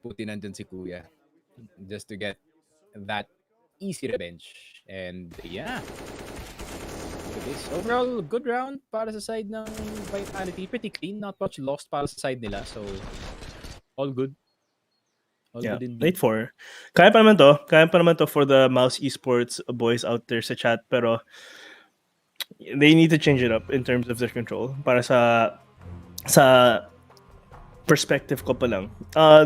Puti nandun si Kuya. Just to get that easy revenge. And yeah. Overall, good round para sa side ng Vitality. Pretty clean. Not much lost para sa side nila. So, all good. All
Yeah,
good indeed.
late 4. Kaya pa naman to for the MOUZ esports boys out there sa chat, pero they need to change it up in terms of their control. Para sa perspective ko pa lang.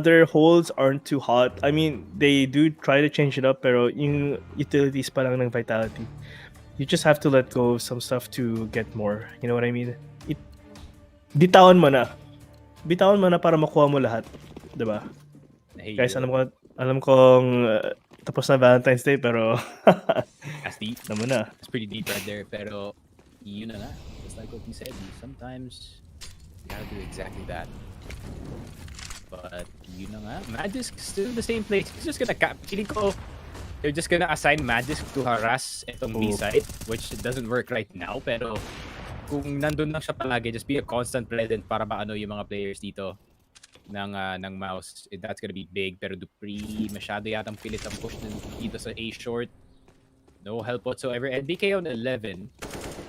Their holds aren't too hot. I mean, they do try to change it up, pero yung utilities pa lang ng Vitality, you just have to let go of some stuff to get more. You know what I mean? Bitawan mo na para makuha mo lahat. Diba? Guys, alam kong tapos na Valentine's Day, pero
That's deep.
naman na.
It's pretty deep right there. Pero, yun na nga. Just like what you said, sometimes you gotta do exactly that. But, yun na nga. Magisk still in the same place. He's just gonna feeling ko, they're just gonna assign Magisk to harass itong B side, which doesn't work right now. Pero, kung nandun lang siya palagi, just be a constant present para maano yung mga players dito ng MOUZ. That's gonna be big. Pero Dupree, masyado yatang pilit ang push dito sa A short. No help whatsoever. NBK on 11.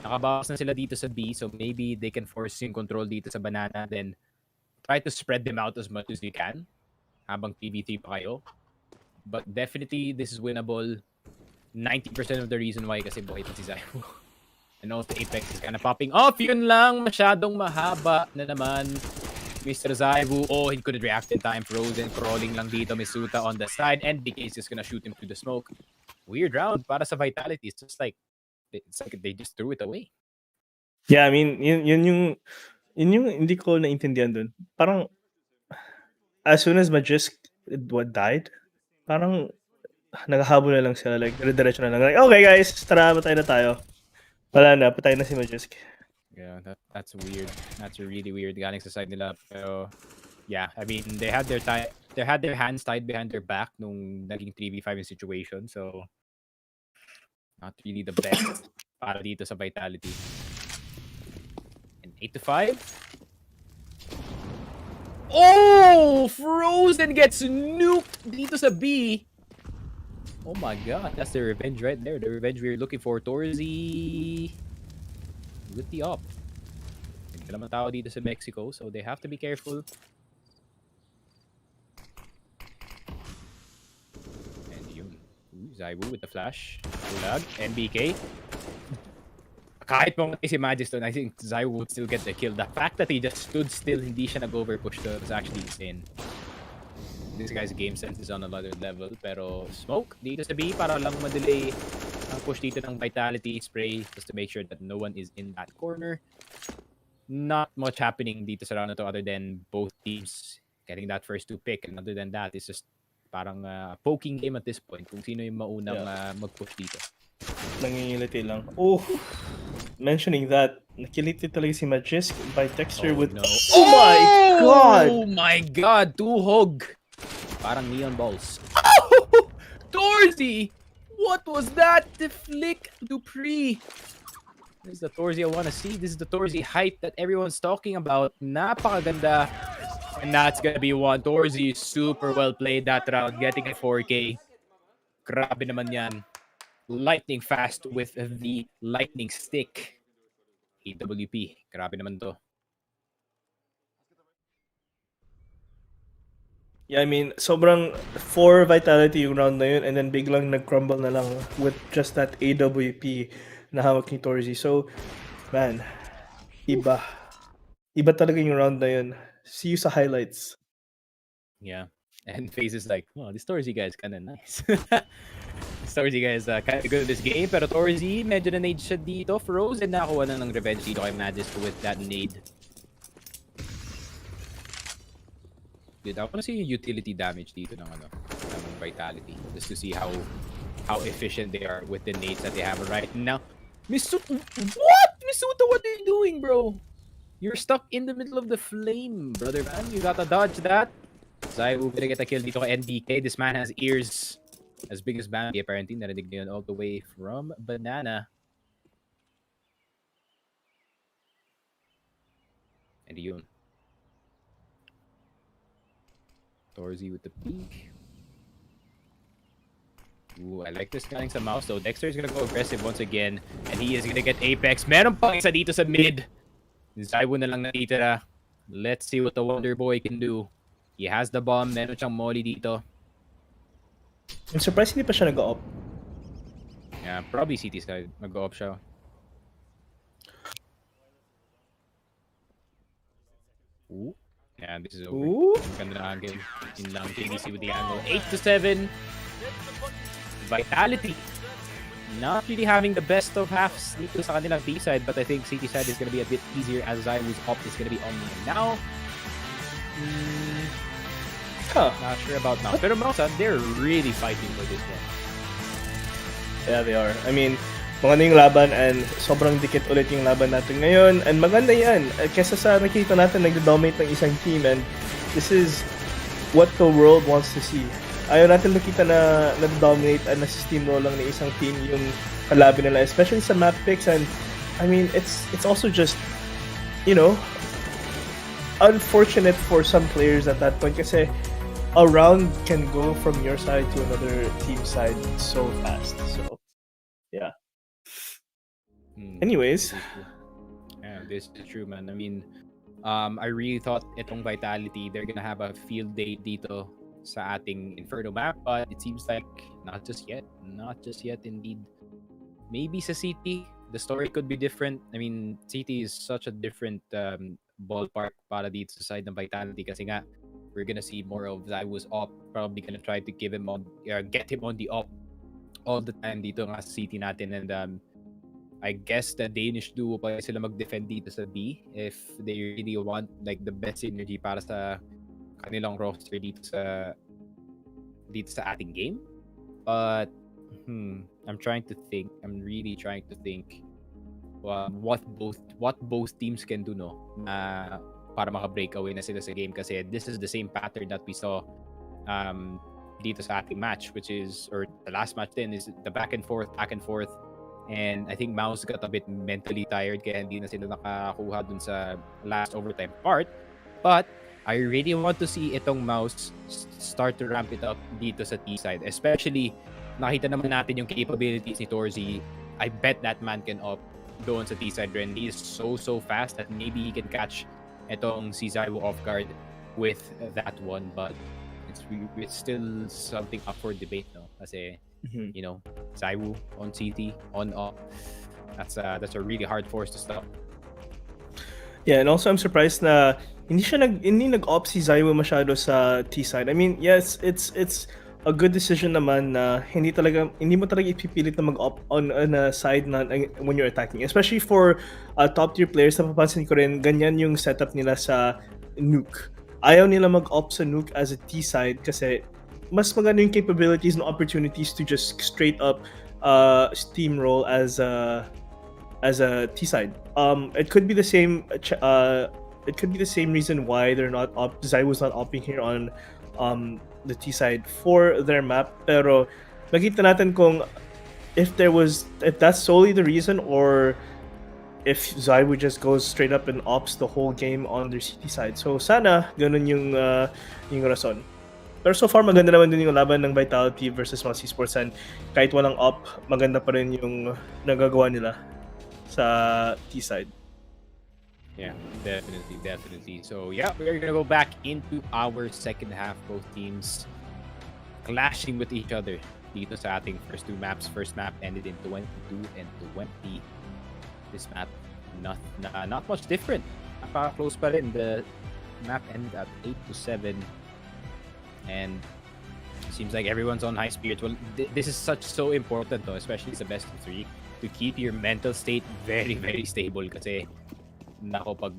Nakabawas na sila dito sa B, so maybe they can force yung control dito sa banana, then try to spread them out as much as you can habang PV3 pa kayo. But definitely, this is winnable. 90% of the reason why kasi buhay pa si Zaiwu. And also Apex is kind of popping off. Yun lang, masyadong mahaba na naman. Mr. Zaiwu, he couldn't react in time. Frozen, crawling lang dito. Misuta on the side. And BK is just gonna shoot him through the smoke. Weird round para sa Vitality. It's like they just threw it away.
Yeah, I mean, yun yung hindi ko naintindihan dun. Parang, as soon as Magisk died, parang naghahabol na lang sila. Like, dire-diretso na lang. Like, okay guys, tara, patay na tayo. Wala na, patay na si Magisk.
Yeah, that's weird. That's really weird. Galing sa side nila. Pero, yeah, I mean, they had their hands tied behind their back nung naging 3v5 yung situation. So, not really the best para dito sa Vitality. And 8-5. Oh! Frozen gets nuked dito sa B. Oh my god, that's the revenge right there. The revenge we were looking for. Torzy with the op. Hindi naman tao dito sa Mexico, so they have to be careful. And yun. Zaiwu with the flash. Ulag. NBK. Kahit pong si Magistone, I think Zaiwu would still get the kill. The fact that he just stood still, hindi siya nag-overpush was actually insane. This guy's game sense is on another level. Pero smoke dito sa B para lang madelay ang push dito ng Vitality spray just to make sure that no one is in that corner. Not much happening dito sa round na to other than both teams getting that first 2 pick. And other than that, it's just parang poking game at this point kung sino yung maunang mag-push dito.
Nangingiliti lang. Oh, mentioning that, nakiliti talaga si Magisk by Dexter with...
No.
Oh my god!
Oh my god! 2 hog! Parang neon balls. Torzy! What was that? The flick Dupree. This is the Torzy I want to see. This is the Torzy hype that everyone's talking about. Napakaganda. And that's gonna be one. Torzy super well played that round. Getting a 4K. Grabe naman yan. Lightning fast with the lightning stick. AWP. Grabe naman to.
Yeah, I mean, sobrang 4 vitality yung round na yun and then biglang nag-crumble na lang with just that AWP na hawak ni Torzi. So, man, iba. Iba talaga yung round na yun. See you sa highlights.
Yeah. And FaZe is like, oh, this Torzi guy is kind of nice. This Torzi guy is kind of good at this game. Pero Torzi, medyo na-nade siya dito. Froze and nakakuha na ng revenge dito kay Magis with that nade. Dude, I want to see utility damage dito ng vitality. Just to see how efficient they are with the nades that they have right now. Misuto, what? Misuto, what are you doing, bro? You're stuck in the middle of the flame, brother man. You gotta dodge that. Zaiwu gonna get a kill dito kay NDK. This man has ears as big as Bambi, apparently. Narinig niyo yun all the way from Banana. And yun. Torzi with the peek. Ooh, I like this galing sa MOUZ though. Dexter is gonna go aggressive once again. And he is gonna get Apex. Meron pang isa dito sa mid. Zaiwu na lang natitira. Let's see what the Wonder Boy can do. He has the bomb. Meron siyang molly dito.
I'm surprised hindi pa siya nag-op.
Yeah, probably CT side. Mag-go up siya. Ooh. Yeah, this is over.
Ooh.
Ganda na game. In lang KDC with the angle. 8-7. Vitality. Not really having the best of halves dito sa kanilang B side, but I think CT side is going to be a bit easier as Zaiwu's op is going to be on now. Not sure about now. Pero MOUZ, they're really fighting for this one.
Yeah, they are. I mean, maganda yung laban and sobrang dikit ulit yung laban natin ngayon. And maganda yan. Kesa sa nakita natin nag-dominate ng isang team and this is what the world wants to see. Ayaw natin makita na nag-dominate and nasi-steamroll lang ng isang team yung kalaban nila, especially sa map picks. And I mean, it's also just, you know, unfortunate for some players at that point kasi a round can go from your side to another team side so fast. So, yeah. Anyways.
Yeah, this is true, man. I mean, I really thought itong Vitality, they're gonna have a field day dito sa ating Inferno map, but it seems like not just yet. Not just yet, indeed. Maybe sa City, the story could be different. I mean, City is such a different ballpark para dito sa side ng Vitality kasi nga, we're gonna see more of Zaiwu's op. Probably gonna try to give him on, get him on the op all the time dito nga sa City natin. And I guess the Danish duo pa sila mag-defend dito sa B if they really want like the best synergy para sa kanilang roster dito sa ating game. But I'm trying to think. I'm really trying to think what both teams can do para maka-breakaway na sila sa game kasi this is the same pattern that we saw dito sa ating match, which is, or the last match then, is the back and forth, and I think MOUZ got a bit mentally tired kaya hindi na sila nakakuha dun sa last overtime part. But I really want to see itong MOUZ start to ramp it up dito sa T side, especially nakita naman natin yung capabilities ni Torzi. I bet that man can up doon sa T side rin. He is so fast that maybe he can catch itong si Zaiwu off guard with that one, but it's still something up for debate, no? Kasi you know, Zaiwu on CT on off, that's a really hard force to stop.
Yeah, and also I'm surprised na hindi nag-op si Zaiwu masyado sa T side. I mean, yes, it's a good decision naman na hindi mo talaga ipipilit na mag-op on a side na when you're attacking. Especially for top tier players, napapansin ko rin, ganyan yung setup nila sa nuke. Ayaw nila mag-op sa nuke as a T side kasi mas maganda yung capabilities and opportunities to just straight up steamroll as a T side. It could be the same. It could be the same reason why they're not Zaiwu's not opting here on the T side for their map. Pero makita natin kung if that's solely the reason or if Zaiwu just goes straight up and ops the whole game on their CT side. So sana ganun yung rason. Pero so far maganda naman din yung laban ng Vitality versus MOUZ Esports, and kahit walang op, maganda pa rin yung nagagawa nila sa T side.
Yeah, definitely. So yeah, we're gonna go back into our second half. Both teams clashing with each other. Dito sa ating first two maps. First map ended in 22 and 20. This map, not much different. Napaka-close pa rin. The map ended at 8-7. And seems like everyone's on high spirits. Well, this is so important though, especially as a best of 3, to keep your mental state very stable kasi nako pag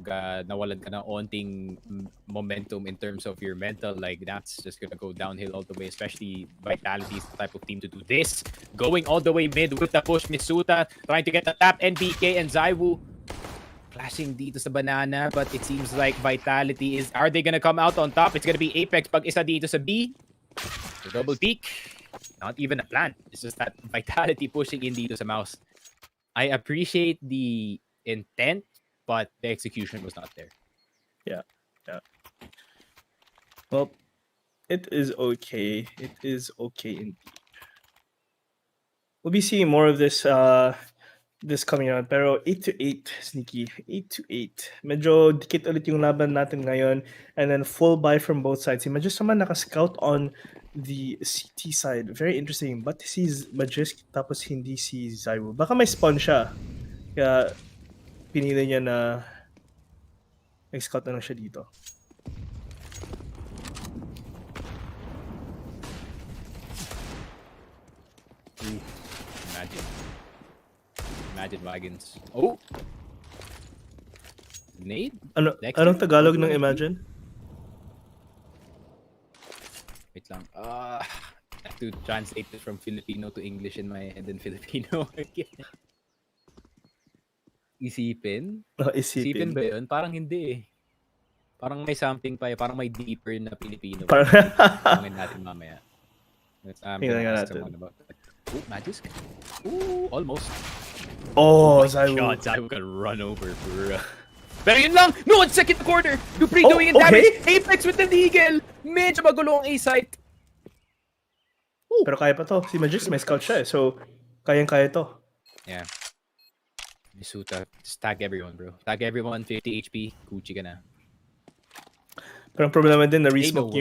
nawalan ka ng onting momentum in terms of your mental, like that's just gonna go downhill all the way. Especially Vitality is the type of team to do this. Going all the way mid with the push. Misuta trying to get the tap. NBK and Zaiwu flashing dito sa banana, but it seems like Vitality are they gonna come out on top? It's gonna be Apex pag isa dito sa B. The double peek. Not even a plan. It's just that Vitality pushing in dito sa MOUZ. I appreciate the intent, but the execution was not there.
Yeah. Well, it is okay. It is okay indeed. We'll be seeing more of this this coming out. Pero 8-8, Sneaky. 8-8. Medyo dikit ulit yung laban natin ngayon. And then full buy from both sides. Si Majus naman naka-scout on the CT side. Very interesting. But si Majus tapos hindi si Zaiwu. Baka may spawn siya. Kaya pinili niya na nag-scout na lang siya dito.
Imagine wagons. Oh! Nade?
Anong Tagalog ng imagine?
Wait lang. I have to translate it from Filipino to English in my head and Filipino again. Isipin? Isipin ba yun? Parang hindi eh. Parang may something pa eh. Parang may deeper na Filipino. Parang natin mamaya.
Tingnan nga natin.
About that. Oh, Magisk. Ooh, almost.
Oh,
Zaiwu. God, Zaiwu can run over, bro. Pero yun lang! No, it's second quarter! Dupree doing it damage! Apex with the Deagle! Medyo magulo ang A-site.
Pero kaya pa to. Si Magix may scout siya eh. So, kayang-kaya to.
Yeah. Misuta, just tag everyone, bro. Tag everyone, 50 HP. Gucci ka na.
Pero ang problema din, na-resmoke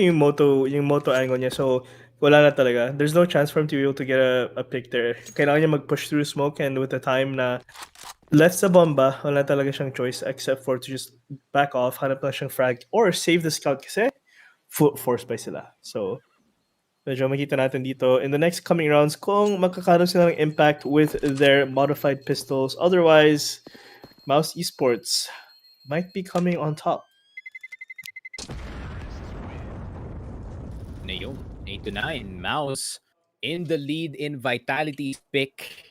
yung moto angle niya. So, wala na talaga. There's no chance for him to be able to get a pick there. Kailangan niya mag-push through smoke, and with the time na left sa bomba, wala talaga siyang choice except for to just back off, hanap lang siyang frag, or save the scout kasi force by sila. So, medyo makita natin dito in the next coming rounds kung magkakaroon sila ng impact with their modified pistols. Otherwise, MOUZ Esports might be coming on top.
Nayo, 8-9. MOUZ in the lead in Vitality's pick.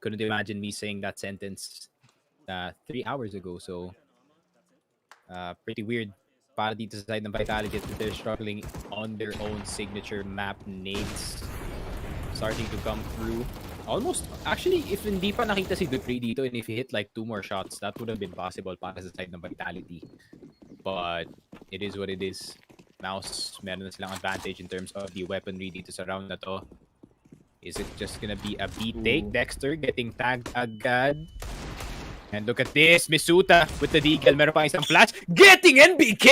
Couldn't imagine me saying that sentence 3 hours ago. So, pretty weird. Para dito sa side ng Vitality that they're struggling on their own signature map. Nades starting to come through. Almost, actually, if hindi pa nakita si Dupree dito and if he hit like 2 more shots, that would have been possible para sa side ng Vitality. But it is what it is. MOUZ, meron na silang advantage in terms of the weaponry dito sa round na to. Is it just gonna be a beat take? Dexter getting tagged agad. And look at this, Misuta with the Deagle. Meron pa isang flash. Getting NBK!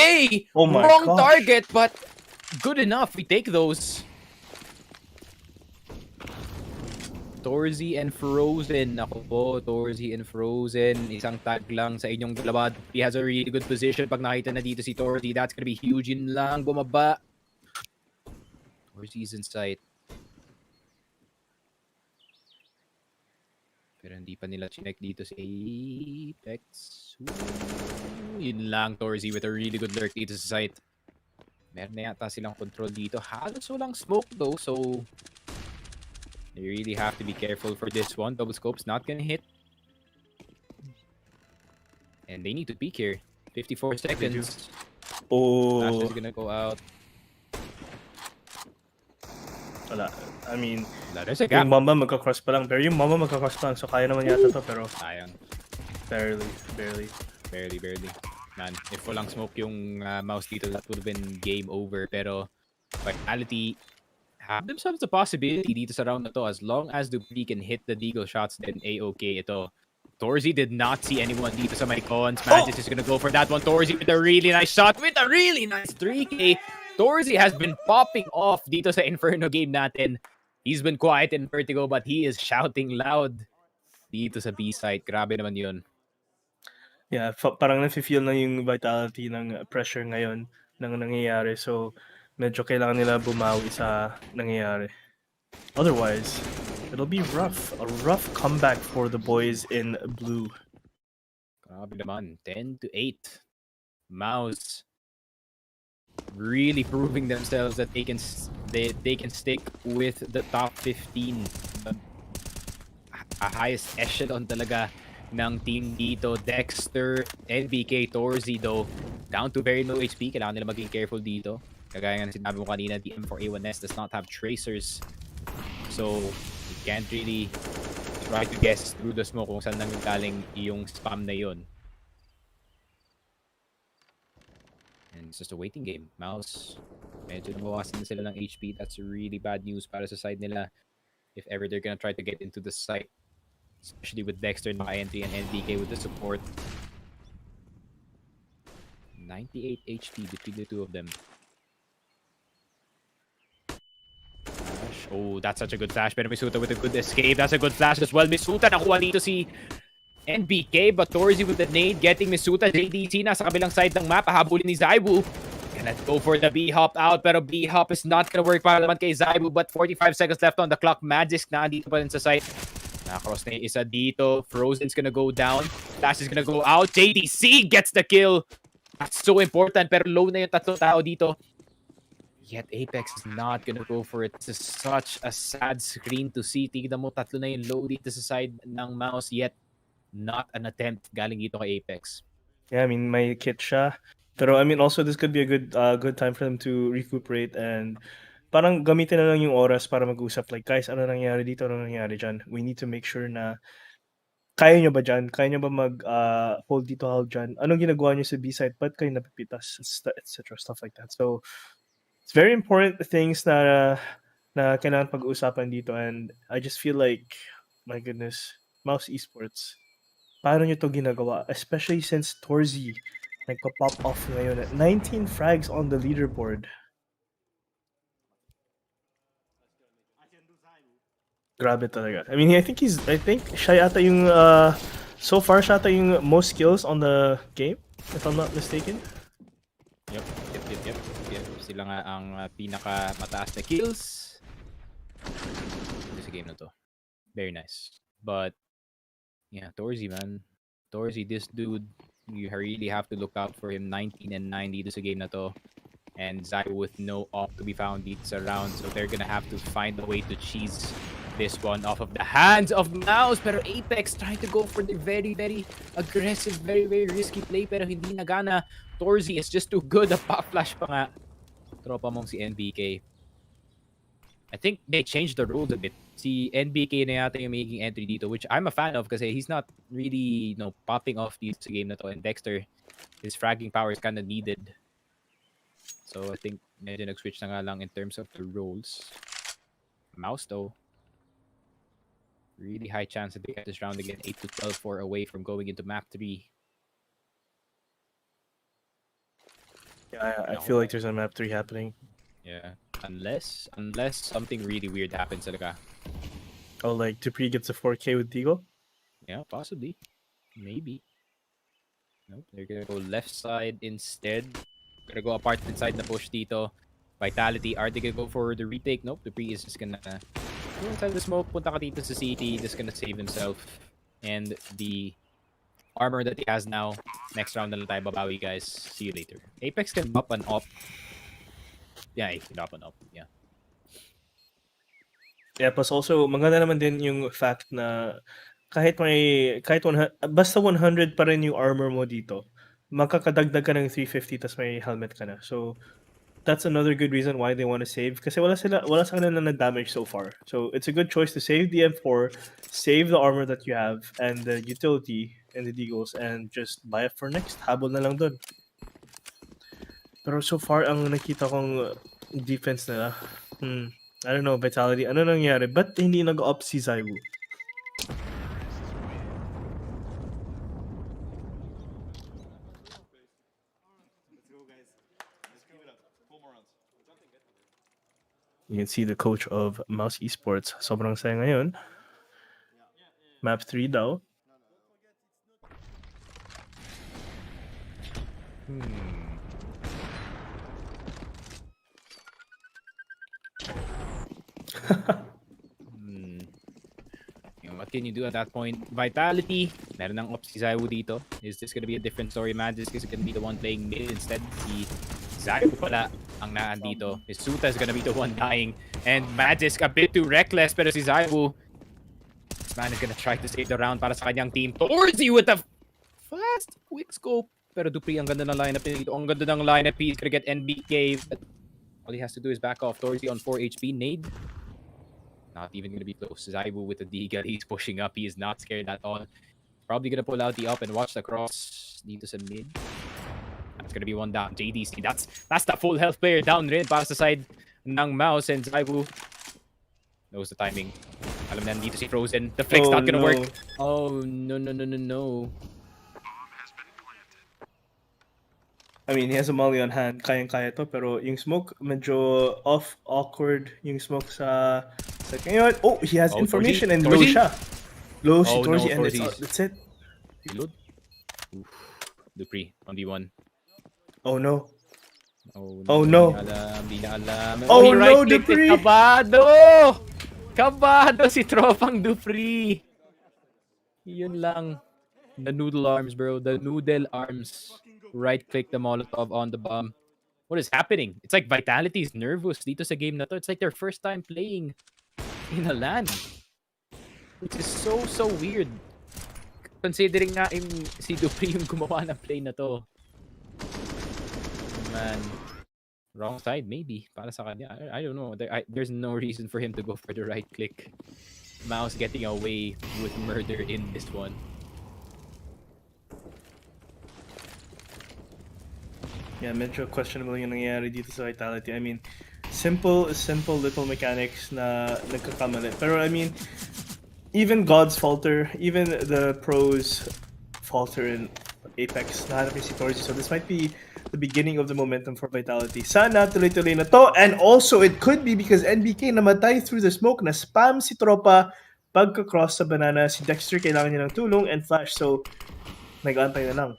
Oh my
Wrong
gosh.
target, but good enough. We take those. Torzy and Frozen. Ako po, Torzy and Frozen. Isang tag lang sa inyong dalawa. He has a really good position. Pag nakita na dito si Torzy, that's gonna be huge. Yun lang, bumaba. Torzy's in sight. Pero hindi pa nila chinek dito si Apex. Yun lang, Torzy with a really good lurk dito sa site. Meron na yata silang control dito. Halos walang smoke though, so they really have to be careful for this one. Double scope's not gonna hit. And they need to peek here. 54 seconds.
Oh.
Flash is gonna go out.
Wala. I mean,
There's a gap.
yung mama magka-cross pa lang. Pero yung mama magka-cross pa lang. So, kaya naman yata to. Pero,
Sayang.
barely.
Barely. Man, if walang smoke yung MOUZ dito, that would have been game over. Pero Vitality have themselves the possibility dito sa round na to. As long as Dupree can hit the Deagle shots, then A-OK ito. Torzy did not see anyone dito sa Mycons. Magis is gonna go for that one. Torzy with a really nice shot, with a really nice 3K. Torzy has been popping off dito sa Inferno game natin. He's been quiet in Vertigo, but he is shouting loud dito sa B-side. Grabe naman yun.
Yeah, parang nafe-feel na yung vitality ng pressure ngayon ng nangyayari. So, medyo kailangan nila bumawi sa nangyayari. Otherwise, it'll be rough. A rough comeback for the boys in blue.
Grabe naman. 10-8. MOUZ really proving themselves that they can stick with the top 15. A highest echelon talaga ng team dito. Dexter, NBK, Torzy though, down to very low HP. Kailangan nila maging careful dito. Kagaya nga na sinabi mo kanina, the M4A1S does not have tracers. So, you can't really try to guess through the smoke kung saan nanggaling yung spam na yun. And it's just a waiting game. MOUZ, medyo nabawasan na sila ng HP. That's really bad news para sa side nila if ever they're gonna try to get into the site. Especially with Dexter, NT, and NDK with the support. 98 HP between the two of them. Oh, that's such a good flash. Pero Misuta with a good escape. That's a good flash as well. Misuta nakuha dito si NBK, but Torzy with the nade getting Misuta. JDC na sa kabilang side ng map. Hahabulin ni Zaibu. Gonna go for the B-hop out, pero B-hop is not gonna work para naman kay Zaibu. But 45 seconds left on the clock. Magisk na dito pa rin sa site. Nakross na yung isa dito. Frozen's gonna go down. Flash is gonna go out. JDC gets the kill. That's so important, pero low na yung tatlong tao dito. Yet Apex is not gonna go for it. This is such a sad screen to see. Tignan mo, tatlo na yung low dito sa side ng MOUZ, yet not an attempt galing dito kay Apex.
Yeah, I mean, may kit siya. Pero I mean, also this could be a good time for them to recuperate and parang gamitin na lang yung oras para mag-usap. Like, guys, ano nangyari dito? Ano nangyari dyan? We need to make sure na kaya nyo ba dyan? Kaya nyo ba mag-hold dito, hold dyan? Anong ginagawa nyo sa B-side? Ba't kayo napipitas? Etc. Stuff like that. So, it's very important things na kailangan pag-uusapan dito, and I just feel like, my goodness, MOUZ Esports, paano nyo to ginagawa? Especially since Torzy nagpa-pop off ngayon at 19 frags on the leaderboard. Grabe talaga. I mean, I think siya yata yung so far siya yata yung most kills on the game, if I'm not mistaken.
Yep. Sila nga ang pinaka mataas na kills sa game na to. Very nice. But yeah, Torzy, man. Torzy, this dude, you really have to look out for him. 19 and 9 dito sa game na to. And Zai with no op to be found dito sa round. So they're gonna have to find a way to cheese this one off of the hands of MOUZ. Pero Apex trying to go for the very, very aggressive, very, very risky play. Pero hindi nagana. Torzy is just too good. A pop flash pa nga. Tropa mong si NBK. I think they changed the rules a bit. Si NBK na yata yung making entry dito, which I'm a fan of kasi he's not really, popping off dito sa game na to. And Dexter, his fragging power is kind of needed. So I think medyo nag-switch na nga lang in terms of the roles. MOUZ though, really high chance that they get this round again. 8-12 for away from going into map 3.
Yeah, I feel like there's a map 3 happening.
Yeah, unless something really weird happens talaga.
Oh, like Dupree gets a 4K with Deagle?
Yeah, possibly. Maybe. Nope, they're gonna go left side instead. Gonna go apartment side na push dito. Vitality, are they gonna go for the retake? Nope, Dupree is just gonna go inside the smoke. Punta ka dito sa CT, just gonna save himself. And the armor that he has now. Next round na lang tayo babawi, guys. See you later. Apex can up and up. Yeah, he can up and up. Yeah.
Yeah, plus also, maganda naman din yung fact na basta 100 pa rin yung armor mo dito, makakadagdag ka ng 350 tas may helmet ka na. So, that's another good reason why they want to save. Kasi wala sa kanila na damage so far. So, it's a good choice to save the M4, save the armor that you have, and the utility and the deagles, and just buy it for next. Habol na lang dun. Pero so far, ang nakita kong defense nila, I don't know, Vitality, ano nangyari? Ba't hindi nag-up si Zaibu? You can see the coach of MOUZ Esports. Sobrang saya ngayon. Map 3 daw.
What can you do at that point? Vitality, meron ng ops si Zaiwu dito. Is this gonna be a different story? Magisk is gonna be the one playing mid instead. Si Zaiwu pala ang naan dito. Misuta is gonna be the one dying. And Magisk a bit too reckless, pero si Zaiwu, this man is gonna try to save the round para sa kanyang team. Torzy with a fast quick scope. Pero Dupree, ang ganda ng lineup dito. Ang ganda ng lineup. He's gonna get NBK. But all he has to do is back off. Torzy on 4 HP. Nade. Not even gonna be close. Zaiwu with the Deagle. He's pushing up. He is not scared at all. Probably gonna pull out the up and watch the cross dito sa mid. That's gonna be one down. JDC. That's the full health player down rin para sa side ng MOUZ, and Zaiwu knows the timing. Alam na dito si Frozen. The flick's not gonna work. Oh no.
I mean, he has a molly on hand. Kayang-kaya to. Pero yung smoke, medyo awkward yung smoke sa ngayon. Oh, he has information and low siya. Low si Torzy, and that's it.
Reload. Dupree, 1v1.
Oh no.
Oh no. Hindi na alam.
Oh no, Dupree!
Kabado si tropang Dupree. Yun lang. The noodle arms, bro. The noodle arms. Right-click the Molotov on the bomb. What is happening? It's like Vitality is nervous dito sa game na to. It's like their first time playing in a LAN. Which is so weird. Considering nga si Dupree yung gumawa ng play na to. Man. Wrong side, maybe. Para sa kanya. I don't know. There's no reason for him to go for the right-click. MOUZ getting away with murder in this one.
Yeah, medyo questionable yung nangyayari dito sa Vitality. I mean, simple little mechanics na nagkakamali. Pero I mean, even gods falter, even the pros falter in Apex. Nahanap yung si Torzy. So this might be the beginning of the momentum for Vitality. Sana tuloy-tuloy na to. And also, it could be because NBK namatay through the smoke, na spam si tropa pagka-cross sa banana. Si Dexter kailangan niya ng tulong and flash. So, nag-aantay na lang.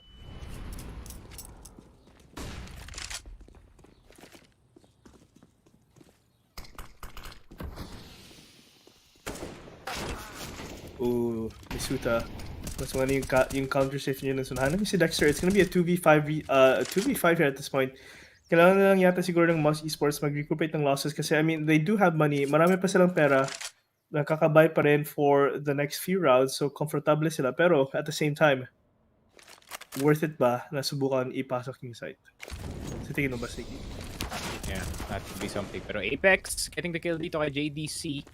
Ooh, Misuta. Mas mga yung counter safe niya ng sunahan. Si Dexter, it's gonna be a 2v5 here at this point. Kailangan na lang yata siguro ng MOUZ Esports mag-recuperate ng losses kasi I mean, they do have money. Marami pa silang pera. Nakakabay pa rin for the next few rounds. So, comfortable sila. Pero, at the same time, worth it ba na subukan ipasok yung site? Sa tingin mo ba, Siggy?
Yeah, that could be something. Pero Apex, getting the kill dito kay JDC.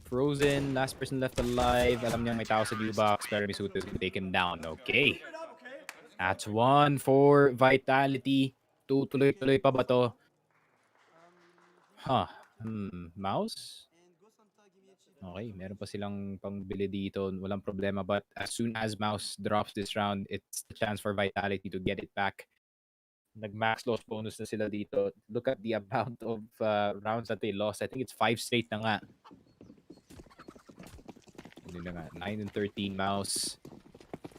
Frozen, last person left alive. Alam niya may tao sa U-box, pero Misuta is gonna take him down. Okay. That's one for Vitality. Tutuloy-tuloy pa ba to? MOUZ? Okay, meron pa silang pangbili dito. Walang problema. But as soon as MOUZ drops this round, it's the chance for Vitality to get it back. Nag-max loss bonus na sila dito. Look at the amount of rounds that they lost. I think it's 5 straight na nga. 9 and 13 MOUZ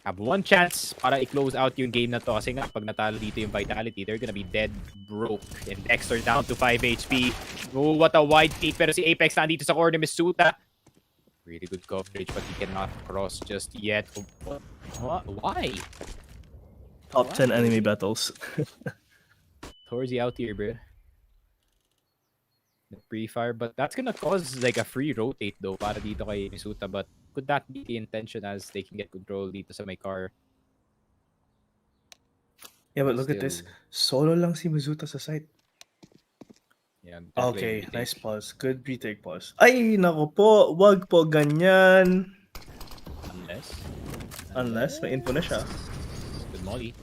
have one chance para i-close out yung game na to kasi nga pag natalo dito yung Vitality, they're gonna be dead broke. And Dexter down to 5 HP. Oh, what a wide peak. Pero si Apex nandito sa corner. Misuta. Really good coverage but he cannot cross just yet. What? Why?
Top 10 enemy battles.
Torzy out here, bro. The pre-fire, but that's gonna cause like a free rotate though para dito kay Misuta. But could that be the intention as they can get control dito sa may car?
Yeah, but look at this. Solo lang si Misuta sa site.
Yeah,
okay, nice pause. Good retake pause. Ay, nako po. Wag po ganyan. Unless may info na siya.
Good molly.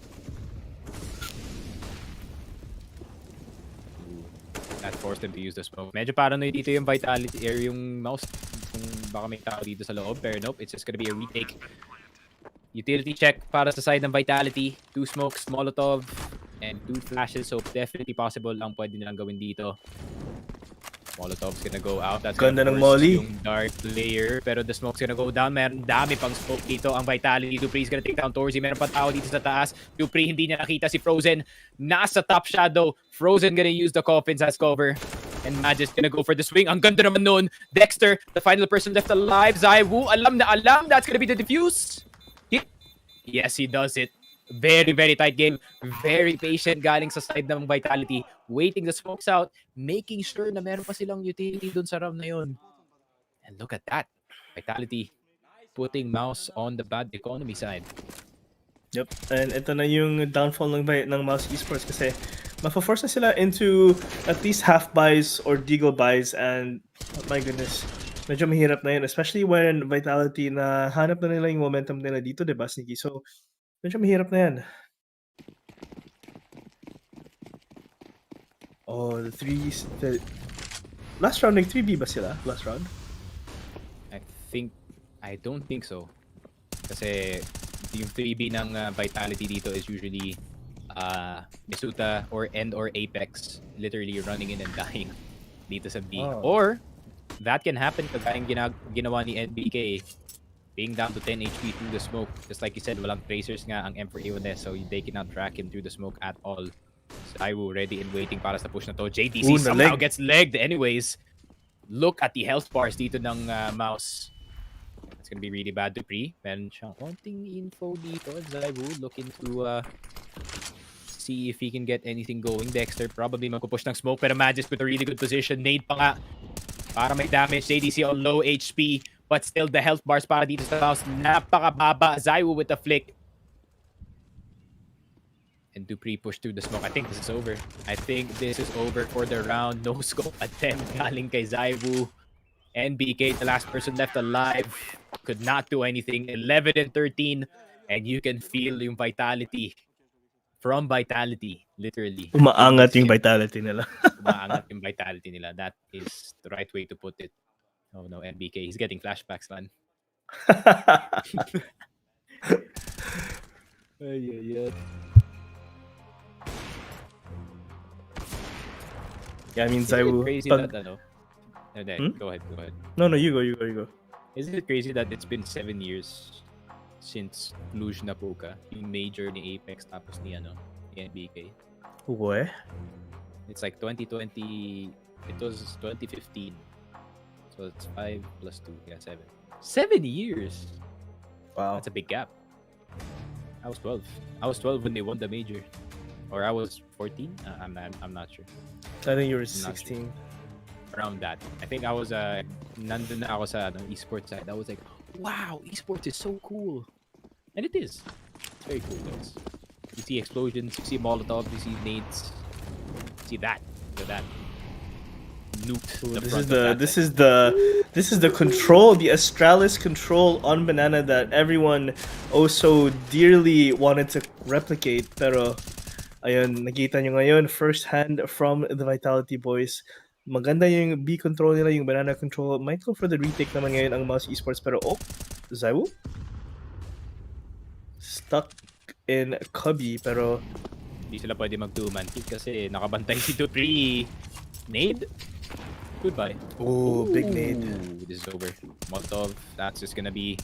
That forced him to use the smoke. Medyo paranoid dito yung Vitality or yung MOUZ kung baka may tao dito sa loob. Pero nope, it's just gonna be a retake. Utility check para sa side ng Vitality. 2 smokes, Molotov, and 2 flashes. So definitely possible ang pwede nilang gawin dito. Molotov's gonna go out. That's
Ganda
gonna
ng
force
molly.
yung dark layer. Pero the smoke's gonna go down. Meron dami pang smoke dito. Ang Vitality. Dupree's gonna take down Torzi. Meron pa tao dito sa taas. Dupree hindi niya nakita si Frozen. Nasa top shadow. Frozen gonna use the coffins as cover. And Magic's gonna go for the swing. Ang ganda naman nun. Dexter, the final person left alive. Zaiwu, alam na alam. That's gonna be the defuse. Yes, he does it. Very, very tight game. Very patient galing sa side ng Vitality. Waiting the smokes out. Making sure na meron pa silang utility dun sa round na yun. And look at that. Vitality putting MOUZ on the bad economy side.
Yep. And ito na yung downfall ng MOUZ Esports kasi mafa-force na sila into at least half buys or deagle buys, and oh my goodness, medyo mahirap na yun, especially when Vitality na hanap na nila yung momentum nila dito, diba, Sneaky? So, medyo mahirap na yan. Oh, the threes. Last round, like 3B ba sila? Last round?
I don't think so. Kasi yung 3B ng Vitality dito is usually Misuta or Apex literally running in and dying dito sa B.
Oh.
Or that can happen kagaya ginawa ni NBK, being down to 10 HP through the smoke. Just like you said, walang tracers nga ang M4A1S, so they cannot track him through the smoke at all. Zaiwu ready and waiting para sa push na to. JTC somehow gets legged anyways. Look at the health bars dito ng MOUZ. It's gonna be really bad. Dupree, meron siyang konting info dito. Zaiwu looking to see if he can get anything going. Dexter probably magpupush ng smoke, pero Magis with a really good position. Nade pa nga para may damage. JDC on low HP, but still the health bars para dito sa MOUZ napakababa. Zaiwu with the flick. And Dupree pushed through the smoke. I think this is over. I think this is over for the round. No scope attempt galing kay Zaiwu. NBK, the last person left alive, could not do anything. 11 and 13, and you can feel yung vitality from Vitality, literally.
Umaangat yung vitality nila.
Umaangat yung vitality nila. That is the right way to put it. Oh no, NBK, he's getting flashbacks, man.
Yeah, I mean, Zaiwu.
Crazy that, ano? Go ahead.
No, you go.
Isn't it crazy that it's been 7 years since Cluj Napoca, yung major ni Apex tapos ni NBK?
What?
It's like 2020, it was 2015. So it's 5 plus 2, yeah, 7. 7 years!
Wow.
That's a big gap. I was 12. I was 12 when they won the major. Or I was 14? I'm not sure.
I think you were 16.
Around that. I think I was nandun na ako sa esports side. I was like, wow, esports is so cool. And it is. It's very cool, guys. You see explosions, you see Molotov, you see nades. You see that. Look at that. Nuked.
This is the control, the Astralis control on Banana that everyone so dearly wanted to replicate. Pero ayun, nakita nyo ngayon first hand from the Vitality boys. Maganda yung B control nila, yung Banana control. Might go for the retake naman ngayon ang MOUZ Esports, pero Zaiwu stuck in Cubby, pero
hindi sila pwede mag-2-man kill kasi nakabantay si Dupree. Nade? Goodbye.
Oh, big nade.
This is over. Molotov, that's just gonna be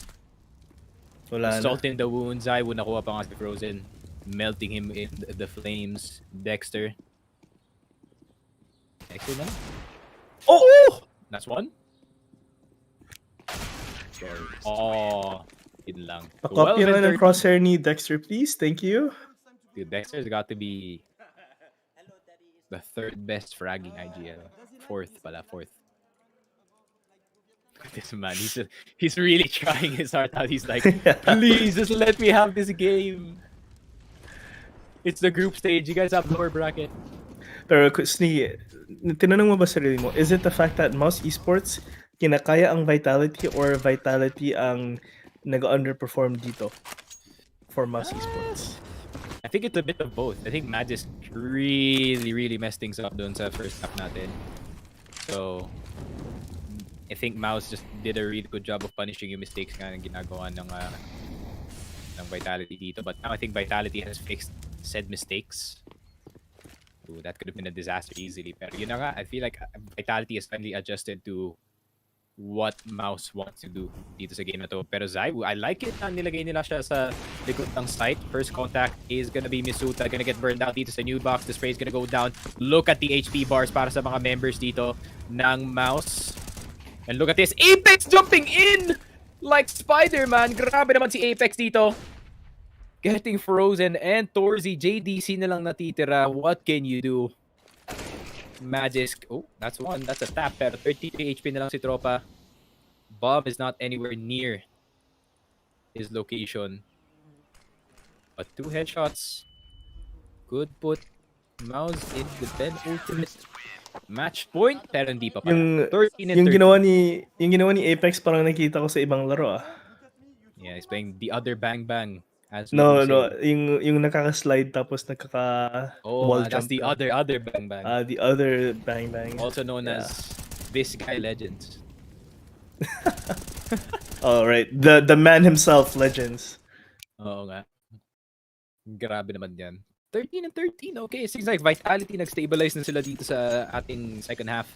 wala
salt in the wound. Zaiwu nakuha pa nga si Frozen, melting him in the flames. Dexter na.
Oh!
That's one. Oh, yun lang.
Copy naman ng crosshair ni Dexter, please. Thank you.
Dude, Dexter's got to be the third best fragging IGL. Fourth. Look at this man. He's really trying his heart out. He's like, please just let me have this game. It's the group stage. You guys have lower bracket.
Pero Sneaky, tinanong mo ba sarili mo, is it the fact that MOUZ Esports kinakaya ang Vitality or Vitality ang nag-underperform dito for MOUZ Esports?
I think it's a bit of both. I think Magis really messed things up doon sa first half natin. So, I think MOUZ just did a really good job of punishing yung mistakes nga ng ginagawa ng Vitality dito. But now I think Vitality has fixed said mistakes. Ooh, that could have been a disaster easily. Pero yun na nga, I feel like Vitality is finally adjusted to what MOUZ wants to do dito sa game na to. Pero Zaiwu, I like it na nilagay nila siya sa likod ng site. First contact is gonna be Misuta, gonna get burned out dito sa new box. The spray is gonna go down. Look at the HP bars para sa mga members dito ng MOUZ. And look at this, Apex jumping in like Spider-Man. Grabe naman si Apex dito. Getting frozen and Torzy, JDC na lang natitira. What can you do? Magisk. Oh, that's one. That's a tap. Pero 33 HP na lang si Tropa. Bomb is not anywhere near his location. But 2 headshots. Good put. MOUZ in the penultimate match point. Pero hindi pa pala. 13 and 13.
Yung ginawa ni Apex parang nakita ko sa ibang laro ah.
Yeah, he's playing the other Bang Bang.
No, yung nakaka-slide tapos
wall jump. That's the other Bang Bang.
The other Bang Bang.
Also known as this guy Legends.
Oh, right. The man himself, Legends.
Oo nga. Grabe naman yan. 13 and 13. Okay, it seems like Vitality nag-stabilize na sila dito sa ating second half.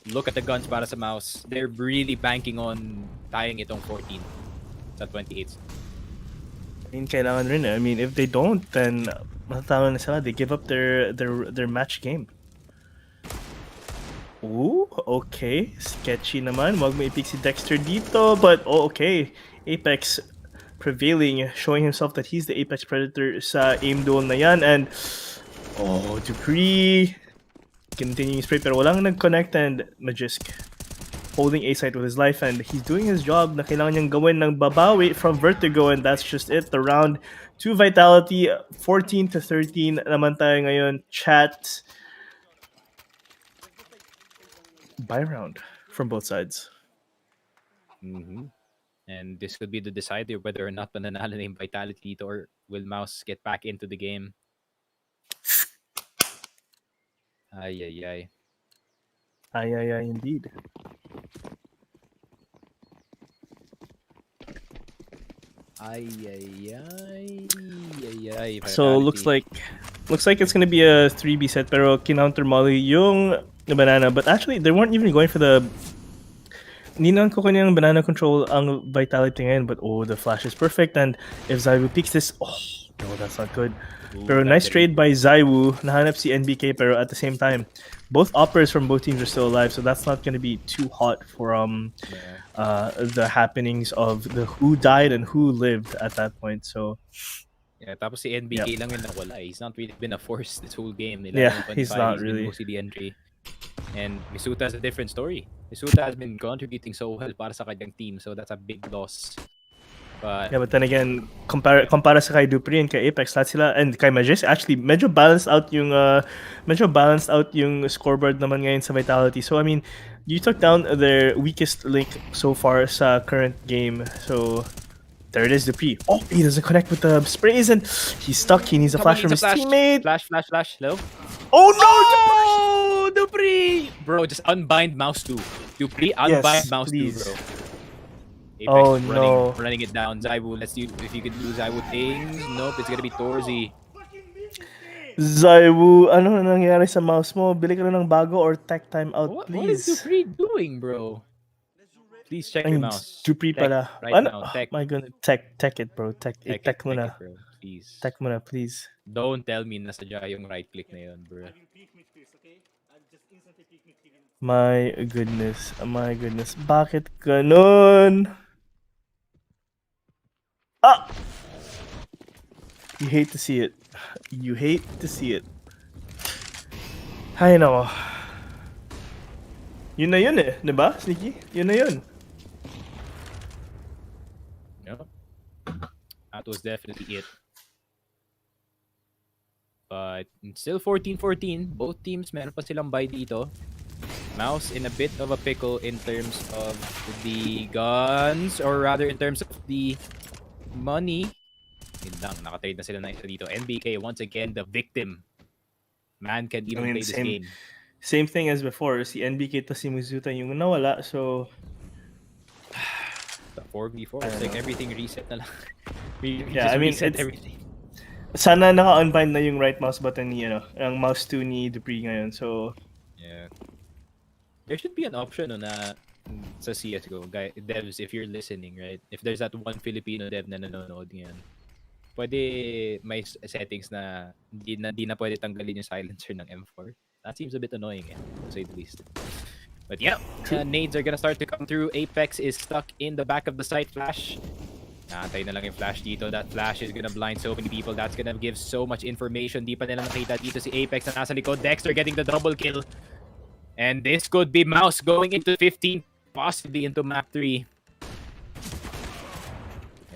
Look at the guns para sa MOUZ. They're really banking on tying itong 14 sa 28.
I mean, kailangan rin. I mean, if they don't, then matatalo na sila. They give up their match game. Ooh, okay. Sketchy naman. Wag mo ipik si Dexter dito. But, okay. Apex prevailing, showing himself that he's the Apex Predator sa aim duel na yan. And, Dupree continuing spray. Pero walang nag-connect and Magisk holding A site with his life, and he's doing his job na kailangan niyang gawin ng babawi from Vertigo, and that's just it. The round to Vitality, 14 to 13 naman tayo ngayon. Chat. Buy round from both sides.
And this could be the decider whether or not mananalo na yung Vitality dito, or will MOUZ get back into the game. Ay,
Indeed. So looks like it's gonna be a 3B set, pero kinounter molly yung banana. But actually, they weren't even going for the. Hindi naman ko kanyang banana control ang Vitality ngayon, but the flash is perfect, and if Zaiwu peeks this, no, that's not good. Pero nice trade by Zaiwu. Nahanap si NBK, pero at the same time, both operators from both teams are still alive, so that's not going to be too hot for the happenings of the who died and who lived at that point. So
yeah, tapos si NBK lang yung nawala. He's not really been a force this whole game.
He's not really.
Mostly the entry. And Misuta has a different story. Misuta has been contributing so well para sa kanyang team, so that's a big loss. But
then again, compare sa kay Dupree and kay Apex, lahat sila, and kay Magisk, actually medyo balanced out yung scoreboard naman ngayon sa Vitality. So I mean, you took down their weakest link so far sa current game. So there it is, Dupree. Oh, he doesn't connect with the sprays, and he's stuck. He needs a flash from his teammate.
Flash. Hello?
Oh no!
Dupree! Bro, just unbind MOUZ 2. Dupree, unbind MOUZ 2, bro. Apex running it down. Zaiwu, let's see if you can do Zaiwu things. Nope, it's gonna be Torzy.
Zaiwu, ano na nangyari sa mouse mo? Bili ka na ng bago or tech time out, please.
What is Dupree doing, bro? Please check your mouse.
Dupree pala.
Right now, tech.
My goodness, tech it, bro. Tech mo na.
Please.
Tech mo na, please.
Don't tell me nasadya yung right click na yun, bro.
My goodness. Bakit ganun? You hate to see it. Ay, nako. Yun na yun eh. Diba, Sneaky? Yun na yun.
Yep. That was definitely it. But still 14-14. Both teams, meron pa silang bye dito. MOUZ in a bit of a pickle in terms of the guns, or rather in terms of the money. Yun lang, nakatrade na sila na isa dito. NBK, once again, the victim. Man can even play this game.
Same thing as before. Si NBK to si Mizuta yung nawala, so
the 4v4, it's like everything reset na lang.
I mean,
everything.
Sana naka-unbind na yung right mouse button ni ang mouse 2 ni Dupree ngayon. So
Yeah. There should be an option on sa CS:GO, guys, devs, if you're listening, right? If there's that one Filipino dev na nanonood ngayon, pwede may settings na di na pwede tanggalin yung silencer ng M4. That seems a bit annoying, to say the least. But yeah, nades are gonna start to come through. Apex is stuck in the back of the site. Flash. Naantay na lang yung flash dito. That flash is gonna blind so many people. That's gonna give so much information. Di pa nila nakita dito si Apex na nasa likod. Dexter getting the double kill. And this could be MOUZ going into 15, possibly into map 3.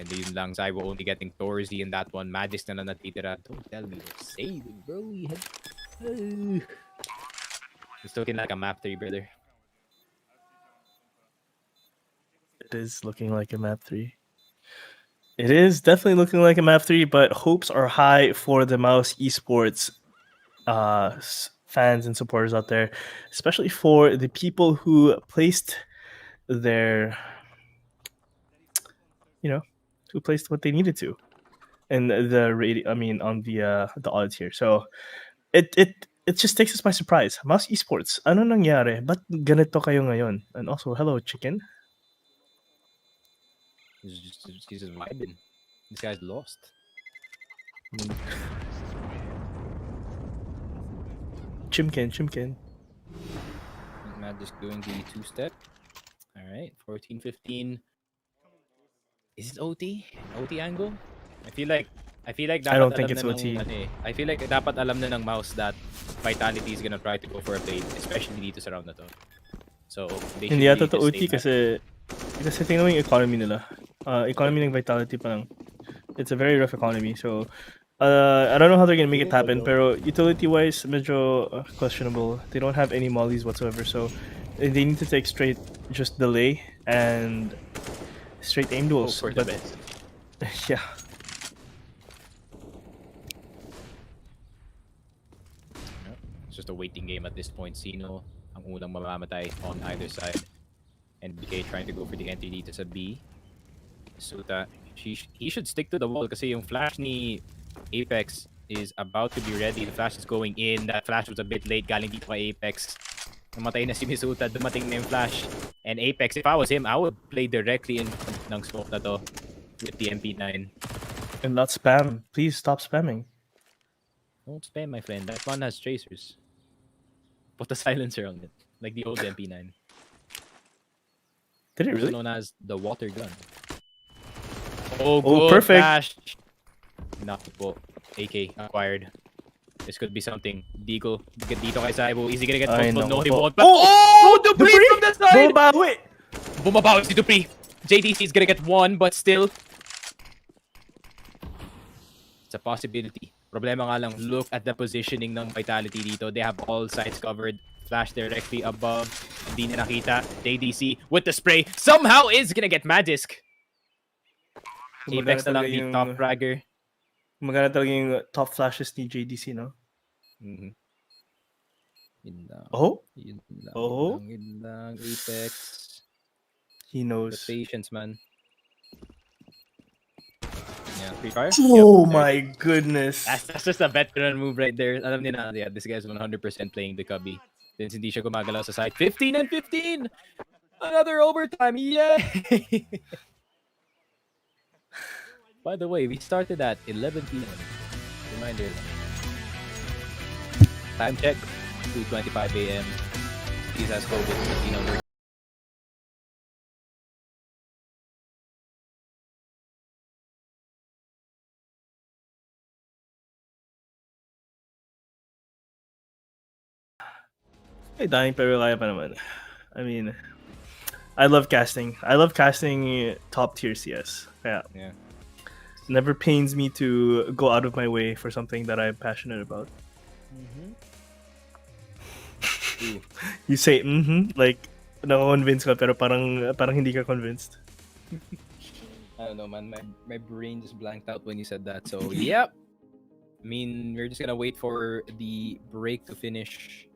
And yun lang, Zybo only getting Torzy in that one. Magis na lang natitira. Don't tell me they're saving, bro. It's looking like a map 3, brother.
it is looking like a map 3. It is definitely looking like a map 3, but hopes are high for the MOUZ esports fans and supporters out there, especially for the people who placed their, who placed what they needed to, and on the odds here. So it just takes us by surprise. MOUZ esports, ano nangyari? Ba't ganito kayo ngayon? And also, hello, chicken.
He's just vibing. This guy's lost.
Chimkin.
Matt just doing the two-step. All right, 14-15. Is it OT? OT angle? I feel like dapat
I don't think
alam
it's
na
OT.
I feel like dapat alam na ng MOUZ that Vitality is gonna try to go for a play, especially dito sa round na to. So they should
Hindi yata
really
to
just
OT
stay back.
kasi tingnan mo yung economy nila. Economy ng Vitality pa lang. It's a very rough economy. So I don't know how they're gonna make it happen, pero utility-wise, medyo questionable. They don't have any mollies whatsoever, so they need to take straight just delay and straight aim duels.
Hope for the best.
Yeah.
It's just a waiting game at this point. Sino ang unang mamamatay on either side. And BK trying to go for the entry dito sa B. Suta, he should stick to the wall kasi yung flash ni Apex is about to be ready. The flash is going in. That flash was a bit late. Galing dito kay Apex. Namatay na si Misuta. Dumating na yung flash. And Apex, if I was him, I would play directly in ng smoke na to with the MP9.
And not spam. Please stop spamming.
Don't spam, my friend. That one has tracers. Put a silencer on it. Like the old MP9.
Did it
Also
really?
known as the water gun. Oh,
Oh,
good
perfect.
flash. Knocked po. AK acquired. This could be something. Deagle. Dito kay Saibo. Is he gonna get
Ay,
multiple? No,
naku
he
po.
won't. But oh, Dupree from the side!
Bumabawi!
Bumabawi si Dupree. JDC is gonna get one, but still. It's a possibility. Problema nga lang, look at the positioning ng Vitality dito. They have all sides covered. Flash directly above. Hindi na nakita. JDC with the spray. Somehow is gonna get Magisk. Apex na lang the top fragger.
Maganda talaga yung top flashes ni JDC, no?
Mm-hmm. Yun lang.
Oh?
Yun lang.
Oh?
Yun lang. Apex.
He
The
knows.
patience, man. Yeah, free fire.
Oh
Yep,
my goodness.
That's just a veteran move right there. Alam niya na, yeah, this guy's 100% playing the cubby. Since hindi siya gumagalaw sa side. 15 and 15! Another overtime! Yay! By the way, we started at 11 p.m. Reminder. Time check, 2:25 a.m. These has COVID 15 over.
Ay, daming pero kaya pa naman. I mean, I love casting. I love casting top tier CS. Yeah. Never pains me to go out of my way for something that I'm passionate about. You say like na-convince ka pero parang hindi ka convinced.
I don't know, man. My brain just blanked out when you said that. So, yep. I mean, we're just gonna wait for the break to finish.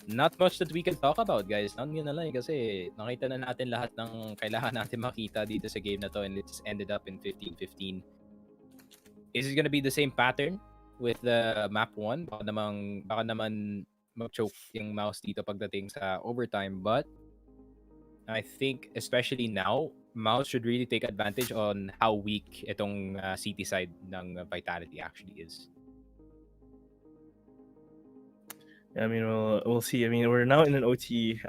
Not much that we can talk about, guys. Yun na lang kasi nakita na natin lahat ng kailangan natin makita dito sa game na to, and it's ended up in 15-15. Is it gonna be the same pattern with the map 1? Baka naman mag-choke yung MOUZ dito pagdating sa overtime. But I think especially now, MOUZ should really take advantage on how weak itong CT side ng Vitality actually is.
I mean, we'll see. I mean, we're now in an OT.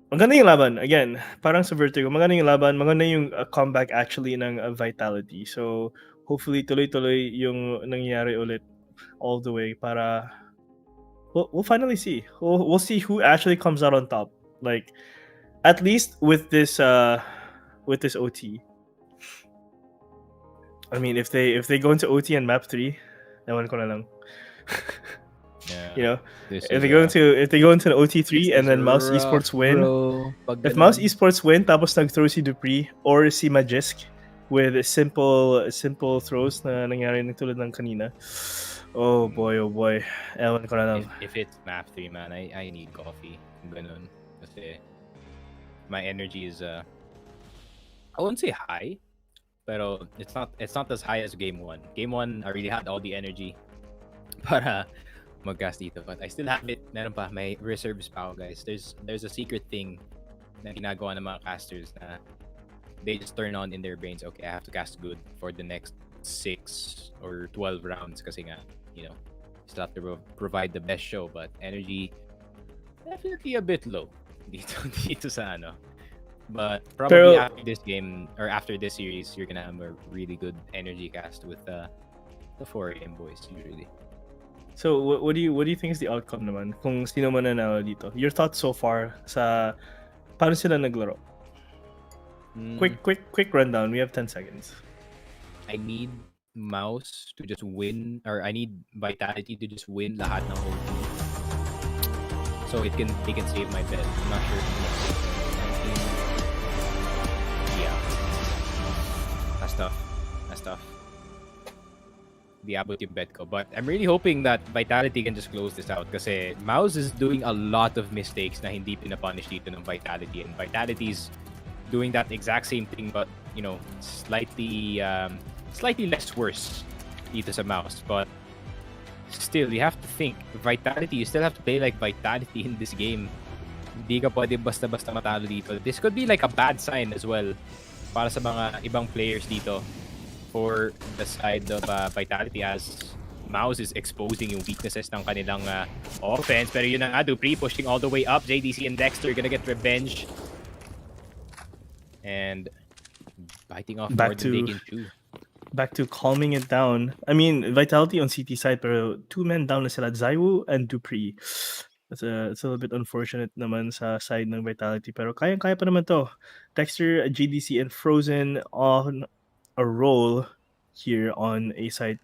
Maganda yung laban. Again, parang sa Vertigo, maganda yung laban. Maganda yung comeback actually ng Vitality. So, hopefully, tuloy-tuloy yung nangyayari ulit all the way para we'll finally see. We'll see who actually comes out on top. Like, at least with this OT. I mean, if they go into OT and map 3, ewan ko na lang.
Yeah,
you know, if they go into an OT3 and then MOUZ Esports win, if MOUZ Esports win, tapos nag-throw si Dupree or si Magisk with simple throws na nangyari ng tulad ng kanina. Oh boy, ewan ko na lang.
If it's map 3, man, I need coffee. Ganun. Kasi my energy is I wouldn't say high, pero it's not as high as game 1. Game 1, I really had all the energy para mag-gas dito, but I still have it. Meron pa, may reserves pa ako, guys. There's a secret thing na ginagawa ng mga casters na they just turn on in their brains. Okay, I have to cast good for the next 6 or 12 rounds kasi nga, you know, still have to provide the best show, but energy definitely a bit low dito sa ano. But probably after this game or after this series, you're gonna have a really good energy cast with the 4 AM boys usually.
So what do you think is the outcome naman kung sino man nanalo dito? Your thoughts so far sa paano sila naglaro? Quick rundown. We have 10 seconds.
I need MOUZ to just win, or I need Vitality to just win lahat ng OT. So they can save my bet. I'm not sure if yeah. That's tough. Diabot yung bet ko. But I'm really hoping that Vitality can just close this out kasi MOUZ is doing a lot of mistakes na hindi pinapunish dito ng Vitality, and Vitality's doing that exact same thing but, you know, slightly less worse dito sa MOUZ. But still, you have to think, Vitality, you still have to play like Vitality in this game. Hindi ka pwede basta-basta matalo dito. This could be like a bad sign as well para sa mga ibang players dito for the side of Vitality, as MOUZ is exposing yung weaknesses ng kanilang offense. Pero yun ang Dupree pushing all the way up. JDC and Dexter gonna get revenge. And biting off more than they can chew.
Back to calming it down. I mean, Vitality on CT side, pero 2 men down na sila, Zaiwu and Dupree. It's a little bit unfortunate naman sa side ng Vitality, pero kaya pa naman to. Dexter, JDC, and Frozen on a roll here on A side.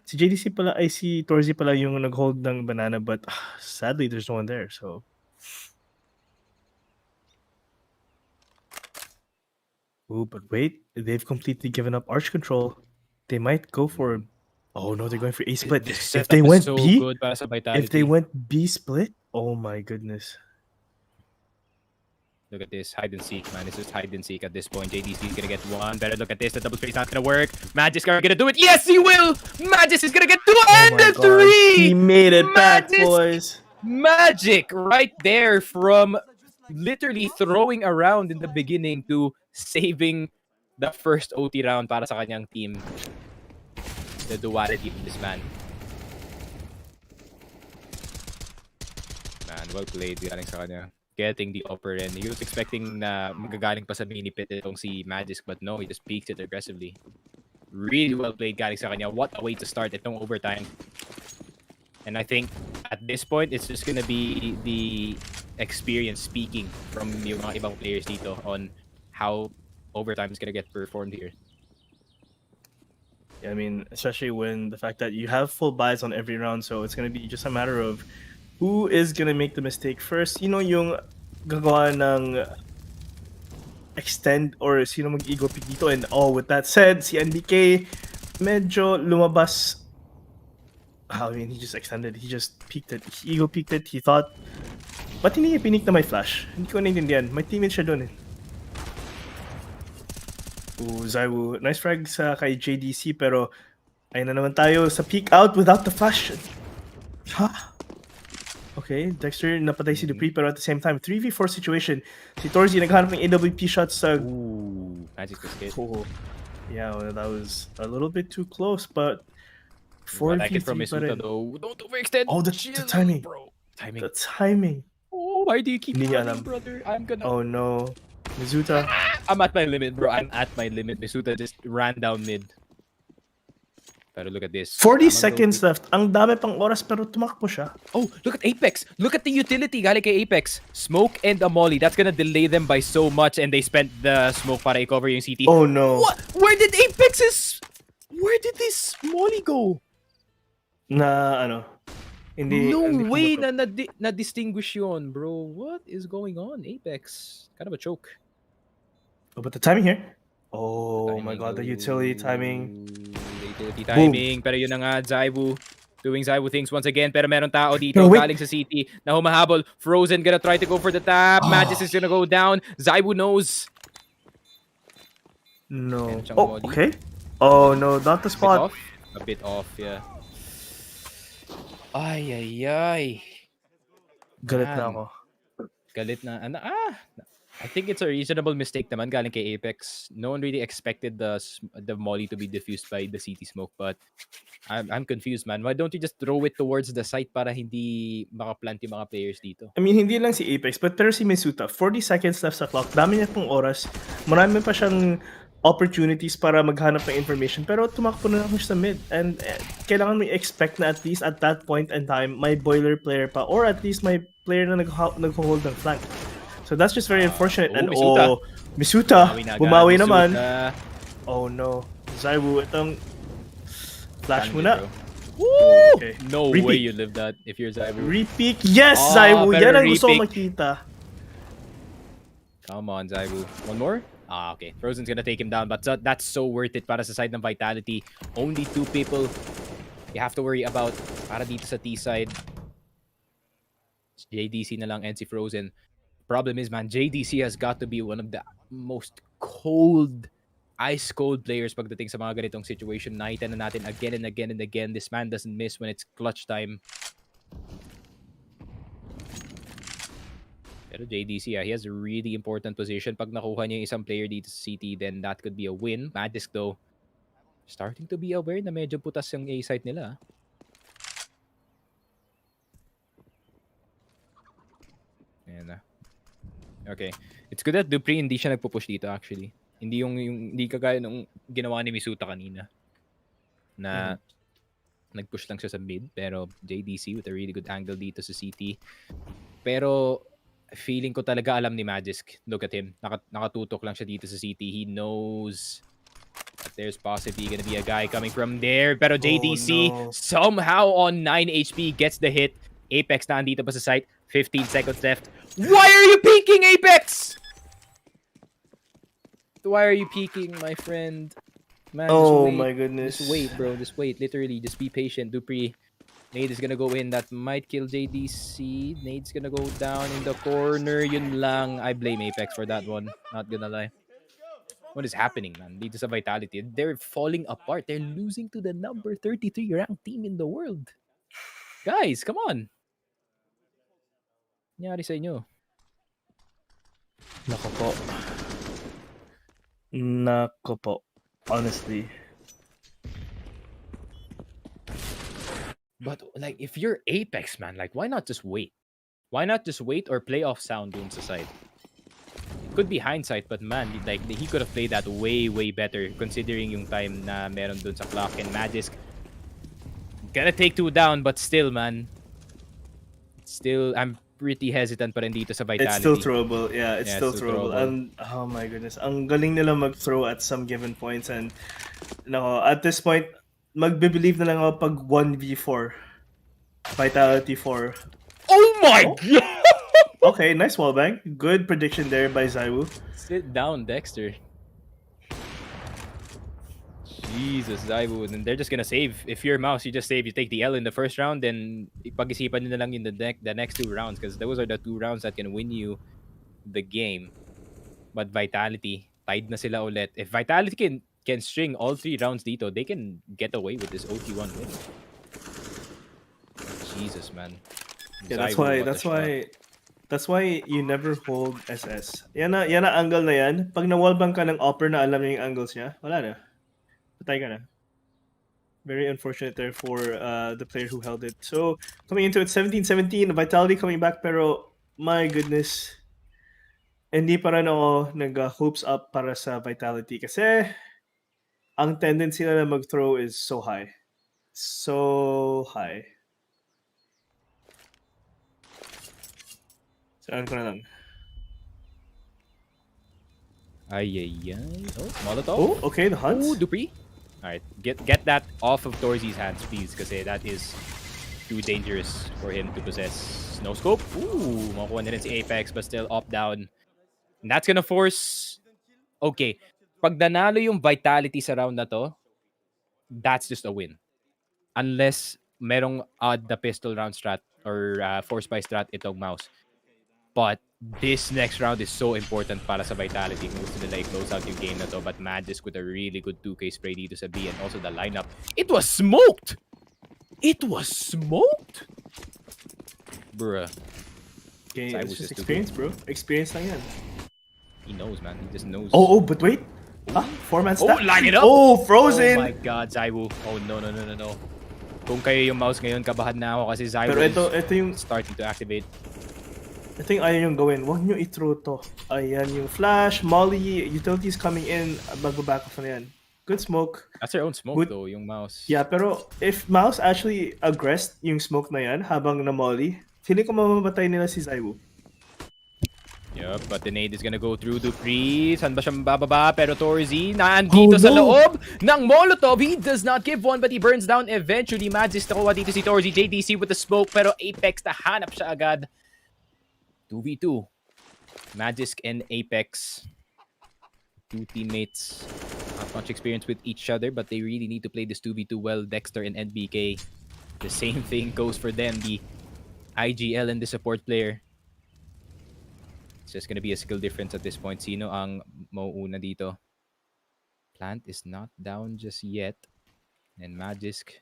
Si JDC pala, ay si Torzi pala yung nag-hold ng banana, but sadly there's no one there, so. Ooh, but wait, they've completely given up arch control. They might go for, oh no, they're going for A split. If they went
so
B,
good para sa Vitality.
if they went B split, oh my goodness.
Look at this, hide and seek, man. This is hide and seek at this point. JDC is gonna get one. Better look at this. The double spray is not gonna work. Magisk are gonna do it. Yes, he will. Magisk is gonna get 2 and the 3.
He made it back, boys.
Magic right there, from literally throwing around in the beginning to saving the first OT round para sa kanyang team. The duality of this man. Man, well played galing sa kanya. Getting the upper end. He was expecting na magagaling pa sa mini pit itong si Magisk, but no, he just peeks it aggressively. Really well played galing sa kanya. What a way to start itong overtime. And I think at this point, it's just gonna be the experience speaking from yung mga ibang players dito on how overtime is gonna get performed here.
Yeah, I mean, especially when the fact that you have full buys on every round, so it's gonna be just a matter of who is gonna make the mistake first. Sino yung gagawa ng extend or sino mag-ego pick dito. And with that said, si NBK medyo lumabas. I mean, he just extended. He just peeked it. He ego peeked it. He thought, ba't hindi niya pinik na may flash? Hindi ko naintindihan. May teammate siya dun eh. Zaiwu. Nice frag sa kay JDC pero ayun na naman tayo sa peek out without the flash. Ha? Okay, Dexter napatay si Dupree pero at the same time 3v4 situation. Si Torzi naghanap ng AWP shots sa
Ooh, Magic was hit.
oh. Yeah, well, that was a little bit too close, but
I like it from
4v3 pa
Misuta
rin.
though. Don't overextend.
Oh, the
Chill,
timing.
bro. Timing.
The timing.
Oh, why do you keep
Hindi niya
running,
alam.
brother? I'm gonna.
Oh no. Mizuta.
I'm at my limit, bro. I'm at my limit. Misuta just ran down mid. Pero look at this.
40
Tamang
seconds
low
left. Ang dami pang oras pero tumakbo siya.
Oh, look at Apex. Look at the utility galing kay Apex. Smoke and a molly. That's gonna delay them by so much and they spent the smoke para i-cover yung CT.
Oh no.
What? Where did Where did this molly go?
Na ano? Hindi,
No
hindi
way
kumatok.
na-distinguish yun, bro. What is going on? Apex. Kind of a choke.
Oh, but the timing here. Oh my
Timing,
god, the utility timing.
The utility timing. Pero yun na nga, Zaiwu. Doing Zaiwu things once again. Pero meron tao dito
Pero wait.
galing sa CT na humahabol. Frozen gonna try to go for the tap. Magis is gonna go down. Zaiwu knows.
No.
Meron siyang
Oh,
molly.
okay. Oh no, not the
A bit
spot.
off. A bit off, yeah. Ay.
Galit na
Man.
ako.
Galit na. I think it's a reasonable mistake naman galing kay Apex. No one really expected the molly to be diffused by the CT smoke, but I'm confused, man. Why don't you just throw it towards the site para hindi makaplant yung mga players dito?
I mean, hindi lang si Apex, but pero si Misuta, 40 seconds left sa clock. Dami niya pong oras. Marami pa siyang opportunities para maghanap ng information. Pero tumakbo na lang siya sa mid. And kailangan mo i-expect na at least at that point in time, may boiler player pa. Or at least may player na nag-hold ng flank. So that's just very unfortunate. And
Misuta.
Misuta, bumawi naman.
Misuta.
Oh no. Zaiwu, itong flash
Can't
mo
get,
na.
bro.
Woo! Okay.
No
Repeat.
way you live that if you're Zaiwu.
Repeat. Yes,
Ah,
Zaiwu.
pero
Yan ang gusto ko
repeat.
makita.
Come on, Zaiwu. One more? Okay. Frozen's gonna take him down, but that's so worth it para sa side ng Vitality. Only 2 people you have to worry about para dito sa T side. JDC na lang and si Frozen. Problem is, man, JDC has got to be one of the most ice cold players pagdating sa mga ganitong situation. Nakita na natin again and again and again. This man doesn't miss when it's clutch time. Pero JDC, he has a really important position. Pag nakuha niya yung isang player dito sa CT, then that could be a win. Magisk, though, starting to be aware na medyo putas yung A-site nila. Ayan na. Okay. It's good that Dupree hindi siya nagpo-push dito, actually. Hindi kagaya nung ginawa ni Misuta kanina. Na nag-push lang siya sa mid. Pero JDC with a really good angle dito sa CT. Pero feeling ko talaga alam ni Magisk. Look at him. Nakatutok lang siya dito sa CT. He knows that there's possibly gonna be a guy coming from there. Pero JDC somehow on 9 HP gets the hit. Apex na andito pa sa site. 15 seconds left. Why are you peeking, Apex? Why are you peeking, my friend? Man,
Oh my goodness.
Just wait, bro. Just wait. Literally, just be patient. Dupree. Nade is gonna go in. That might kill JDC. Nade's gonna go down in the corner. Yun lang. I blame Apex for that one. Not gonna lie. What is happening, man? Dito sa Vitality. They're falling apart. They're losing to the number 33 ranked team in the world. Guys, come on. Nangyari sa inyo.
Nako po. Honestly.
But like, if you're Apex, man, like, why not just wait? Why not just wait or play off sound dun sa side? It could be hindsight, but man, like, he could have played that way better considering yung time na meron dun sa clock. And Magisk gonna take 2 down, but still, man. Still, I'm pretty hesitant pa rin dito sa Vitality.
It's still throwable. Yeah, it's
Yeah,
still
it's still
throwable.
throwable.
And oh my goodness, ang galing nila mag-throw at some given points. And no, at this point, magbe-believe na lang ako pag 1v4. Vitality 4.
Oh my god!
Okay, nice wallbang. Good prediction there by Zaiwu.
Sit down, Dexter. Jesus, Zaiwu. And they're just gonna save. If you're MOUZ, you just save. You take the L in the first round, then pag-isipan nyo na lang in the next 2 rounds because those are the 2 rounds that can win you the game. But Vitality, tied na sila ulit. If Vitality can string all 3 rounds dito, they can get away with this OT1 win. Jesus, man.
Yeah,
Zyro,
that's why you never hold SS. Yan na angle na yan. Pag na-wallbang ka ng upper na alam niya yung angles niya, wala na. Patay ka na. Very unfortunate there for the player who held it. So, coming into it, 17-17, Vitality coming back, pero my goodness, hindi pa rin ako nag-hopes up para sa Vitality kasi ang tendency na mag-throw is so high. So high. Saan ko na lang.
Ay. Oh, Molotov.
Oh, okay, the hunt.
Oh, Dupree. Alright, get that off of Torzy's hands, please, kasi that is too dangerous for him to possess. No scope. Ooh, makuha na rin si Apex, but still up down. And that's gonna force... Okay, pag nanalo yung Vitality sa round na to, that's just a win. Unless merong odd the pistol round strat or force by strat itong MOUZ. But this next round is so important para sa Vitality kung gusto nila i-close out yung game na to. But Magisk with a really good 2K spray dito sa B and also the lineup. It was smoked! It was smoked? Bruh.
Okay, it's just experience, bro. Experience lang yan.
He knows, man. He just knows.
Oh, but wait. 4-man stack.
Oh, line it up!
Oh, frozen!
Oh my God, Zywoo. Oh, no. Kung kayo yung MOUZ ngayon, kabahan na ako kasi Zywoo
pero ito yung
starting to activate.
Ito yung ayaw yung gawin. Huwag nyo i-throw to. Ayan yung flash, molly, utilities coming in. Back off na yan. Good smoke.
That's their own smoke though, yung MOUZ.
Yeah, pero if MOUZ actually aggressed yung smoke na yan habang na molly, feeling ko mamamatay nila si Zywoo.
Yup, but the nade is gonna go through Dupree. Saan ba siya mabababa? Pero Torzy, naandito sa loob ng Molotov. He does not give one, but he burns down eventually. Magisk nakuha dito si Torzy. JDC with the smoke, pero Apex nahanap siya agad. 2v2. Magisk and Apex. Two teammates. Not much experience with each other, but they really need to play this 2v2 well. Dexter and NBK. The same thing goes for them. The IGL and the support player. It's just gonna be a skill difference at this point. Sino ang mauuna dito? Plant is not down just yet. And Magisk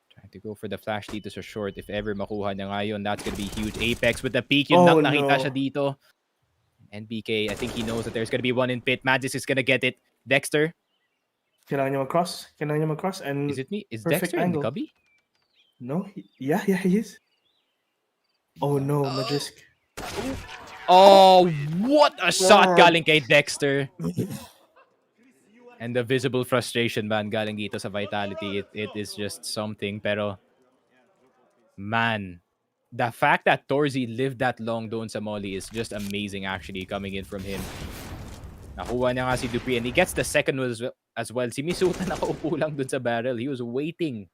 trying to go for the flash dito sa short. If ever makuha niya ngayon, that's gonna be huge. Apex with the peek. Yung nakita siya dito. NBK, I think he knows that there's gonna be one in pit. Magisk is gonna get it. Dexter.
Kailangan niya mag-cross. And
is it me? Is Dexter in the cubby?
No? Yeah, he is. Oh no, Magisk.
Oh, what a shot galing kay Dexter. And the visible frustration ban galing dito sa Vitality. It is just something. Pero, man, the fact that Torzy lived that long doon sa Molly is just amazing actually coming in from him. Nakuha niya nga si Dupree and he gets the second one as well. Si Misuta nakaupo lang doon sa barrel. He was waiting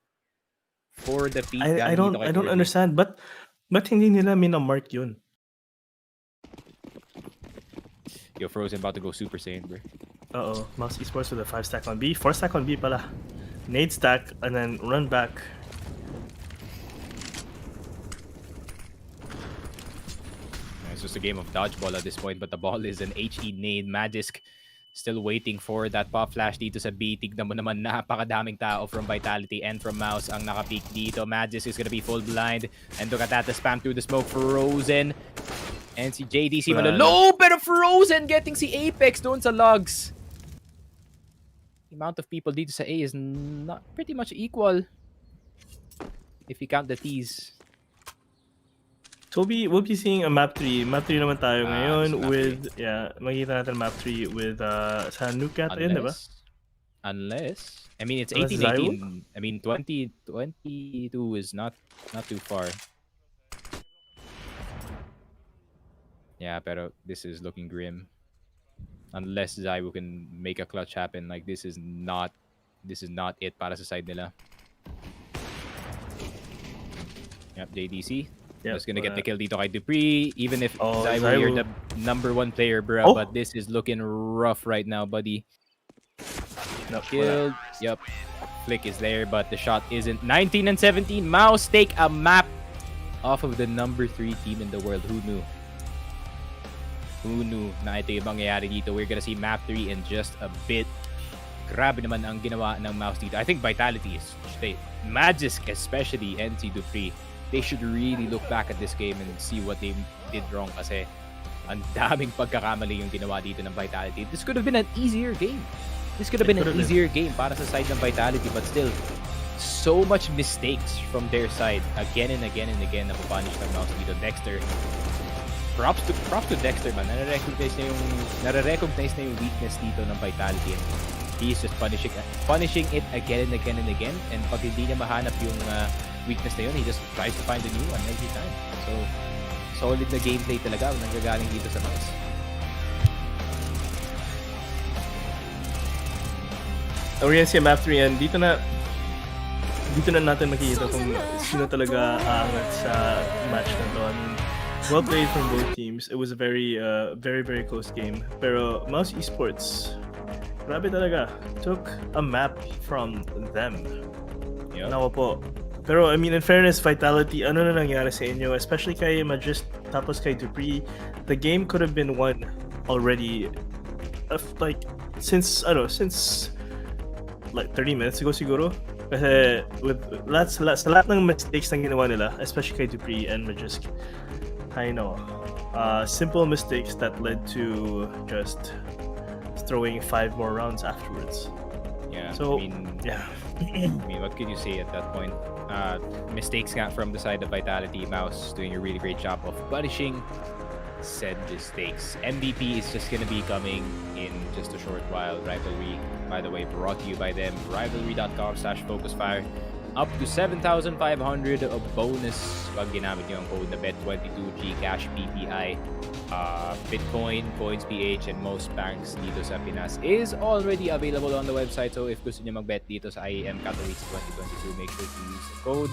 for the peak.
I don't understand. But hindi nila minamark yun?
Yo, Frozen about to go Super Saiyan, bro.
Uh-oh. MOUZ Esports with a 5-stack on B. 4-stack on B pala. Nade stack and then run back.
It's just a game of dodgeball at this point, but the ball is an HE nade. Magisk still waiting for that pop flash dito sa B. Tignan mo naman, napakadaming tao from Vitality and from MOUZ ang nakapeak dito. Magisk is gonna be full blind. And look at that, the spam through the smoke. Frozen. And si JDC malolo, pero Frozen getting si Apex doon sa logs. The amount of people dito sa A is not pretty much equal if you count the T's.
So we'll be seeing a map 3. Map 3 naman tayo ngayon with
3.
makikita natin map 3 with sa nuke yata yun, diba?
Unless I mean it's 18-18. I mean 20-22 is not too far. Yeah, pero this is looking grim. Unless Zywoo can make a clutch happen, like this is not it para sa side nila. Yep, JDC.
Yep,
Just gonna get the kill dito kay Dupree. Even if Zywoo,
Zywoo,
you're the #1 player, bro. But this is looking rough right now, buddy.
Nope,
Killed. Yep. Flick is there, but the shot isn't. 19 and 17. MOUZ take a map off of the #3 team in the world. Who knew? Who knew na ito yung mangyayari dito? We're gonna see map 3 in just a bit. Grabe naman ang ginawa ng MOUZ dito. I think Vitality is Magisk especially and si Dupree. They should really look back at this game and see what they did wrong kasi ang daming pagkakamali yung ginawa dito ng Vitality. This could have been an easier game. This could have been an easier game para sa side ng Vitality, but still, so much mistakes from their side again and again and again na pupunish ng MOUZ dito. Dexter, props to Dexter, man. Nare-recognize na yung weakness dito ng Vitality. And he's just punishing it again and again and again. And pag hindi niya mahanap yung weakness na yun, he just tries to find a new one every time. So, solid na gameplay talaga ang nanggagaling dito sa MOUZ.
We're gonna see a map 3 and dito na natin makikita kung sino talaga aangat sa match na to. I mean, well played from both teams. It was a very very close game. Pero MOUZ Esports, grabe talaga. Took a map from them.
Yep.
Nawa po. Pero I mean, in fairness, Vitality, ano na nangyari sa inyo? Especially kay Majist tapos kay Dupree, the game could have been won already. Since like 30 minutes ago siguro. Kasi sa lahat ng mistakes na ginawa nila, especially kay Dupree and Magisk, I know, simple mistakes that led to just throwing 5 more rounds afterwards.
Yeah,
so,
I mean, what could you say at that point? Mistakes got from the side of Vitality. MOUZ doing a really great job of punishing said mistakes. MVP is just gonna be coming in just a short while. Rivalry, by the way, brought to you by them. Rivalry.com/focusfire. Up to 7,500 of bonus pag ginamit nyo ang code na Bet22, Gcash, PPI, Bitcoin, Coins PH, and most banks dito sa Pinas is already available on the website. So if gusto nyo mag-bet dito sa IEM Katowice 2022, make sure to use the code.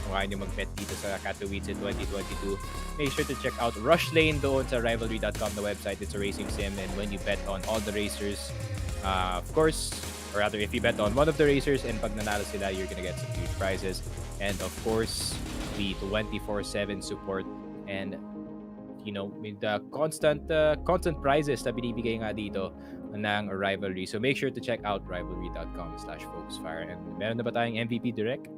Kung ayaw nyo mag-bet dito sa Katowice 2022, make sure to check out Rush Lane doon sa Rivalry.com, the website. It's a racing sim, and when you bet on all the racers, of course, or rather if you bet on one of the racers and pag nanalo sila, you're gonna get some huge prizes. And of course, the 24/7 support and with the constant prizes na binibigay nga dito ng Rivalry. So make sure to check out rivalry.com/focusfire. And meron na ba tayong MVP direct?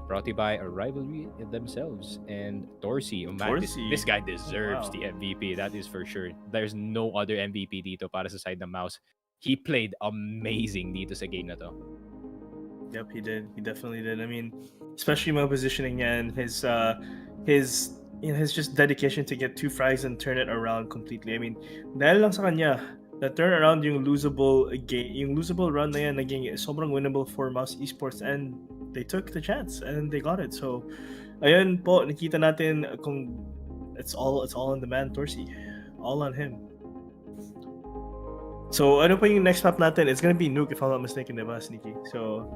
Brought to you by a Rivalry themselves and Dorsey. Oh man, this guy deserves the MVP. That is for sure. There's no other MVP dito para sa side ng MOUZ. He played amazing dito sa game na to.
Yep, he did. He definitely did. I mean, especially my positioning and his just dedication to get 2 frags and turn it around completely. I mean, dahil lang sa kanya, the turn around yung losable run na yan naging sobrang winnable for MOUZ Esports, and they took the chance and they got it. So, ayun po, nakita natin kung it's all on the man, Dorsey. All on him. So, ano pa yung next map natin? It's gonna be Nuke, if I'm not mistaken, diba, Sneaky? So,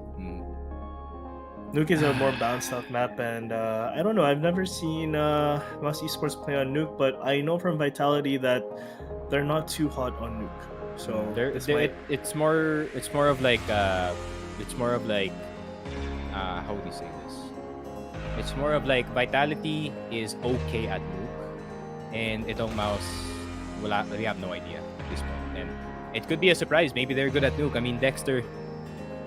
Nuke is a more balanced out map, and I don't know, I've never seen MOUZ Esports play on Nuke, but I know from Vitality that they're not too hot on Nuke. So,
it's more of like how do you say this? It's more of like Vitality is okay at Nuke, and itong MOUZ, we have no idea at this point. And it could be a surprise. Maybe they're good at Nuke. I mean, Dexter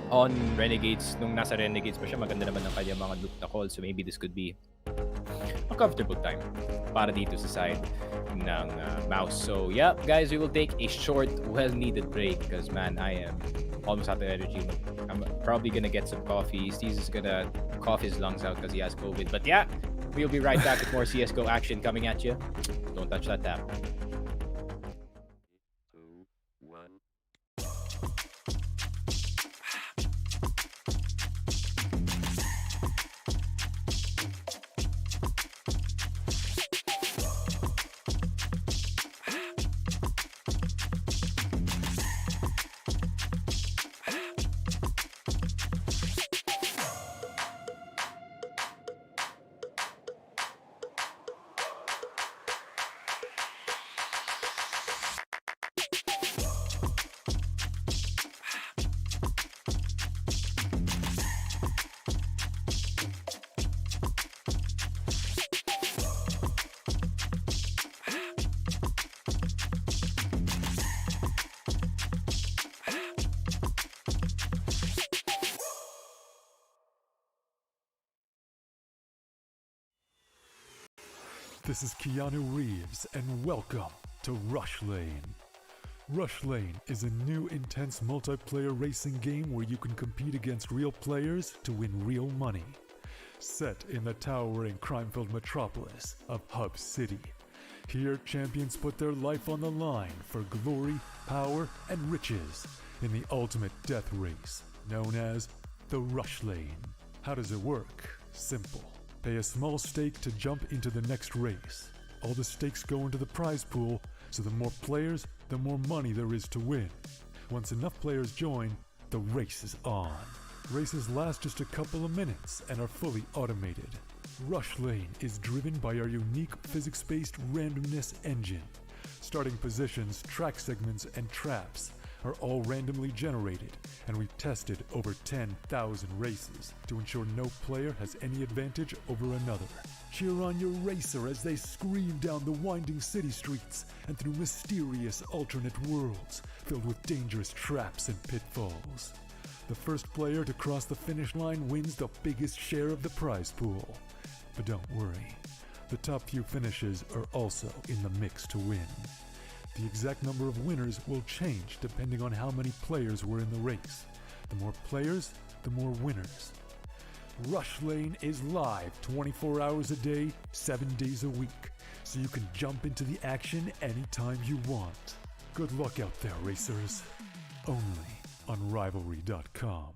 on Renegades, nung nasa Renegades pa siya, maganda naman ang kanyang mga Nuke na call. So maybe this could be a comfortable time para dito sa side ng MOUZ. So yeah, guys, we will take a short, well-needed break because, man, I am almost out of energy. I'm probably gonna get some coffee. Steve is gonna cough his lungs out because he has COVID. But yeah, we'll be right back with more CSGO action coming at you. Don't touch that tap.
This is Keanu Reeves, and welcome to Rush Lane. Rush Lane is a new intense multiplayer racing game where you can compete against real players to win real money. Set in the towering crime-filled metropolis of Hub City. Here, champions put their life on the line for glory, power, and riches in the ultimate death race, known as the Rush Lane. How does it work? Simple. Pay a small stake to jump into the next race. All the stakes go into the prize pool, so the more players, the more money there is to win. Once enough players join, the race is on. Races last just a couple of minutes and are fully automated. Rush Lane is driven by our unique physics-based randomness engine. Starting positions, track segments, and traps are all randomly generated, and we've tested over 10,000 races to ensure no player has any advantage over another. Cheer on your racer as they scream down the winding city streets and through mysterious alternate worlds filled with dangerous traps and pitfalls. The first player to cross the finish line wins the biggest share of the prize pool. But don't worry, the top few finishes are also in the mix to win. The exact number of winners will change depending on how many players were in the race. The more players, the more winners. Rush Lane is live 24 hours a day, 7 days a week, so you can jump into the action anytime you want. Good luck out there, racers. Only on Rivalry.com.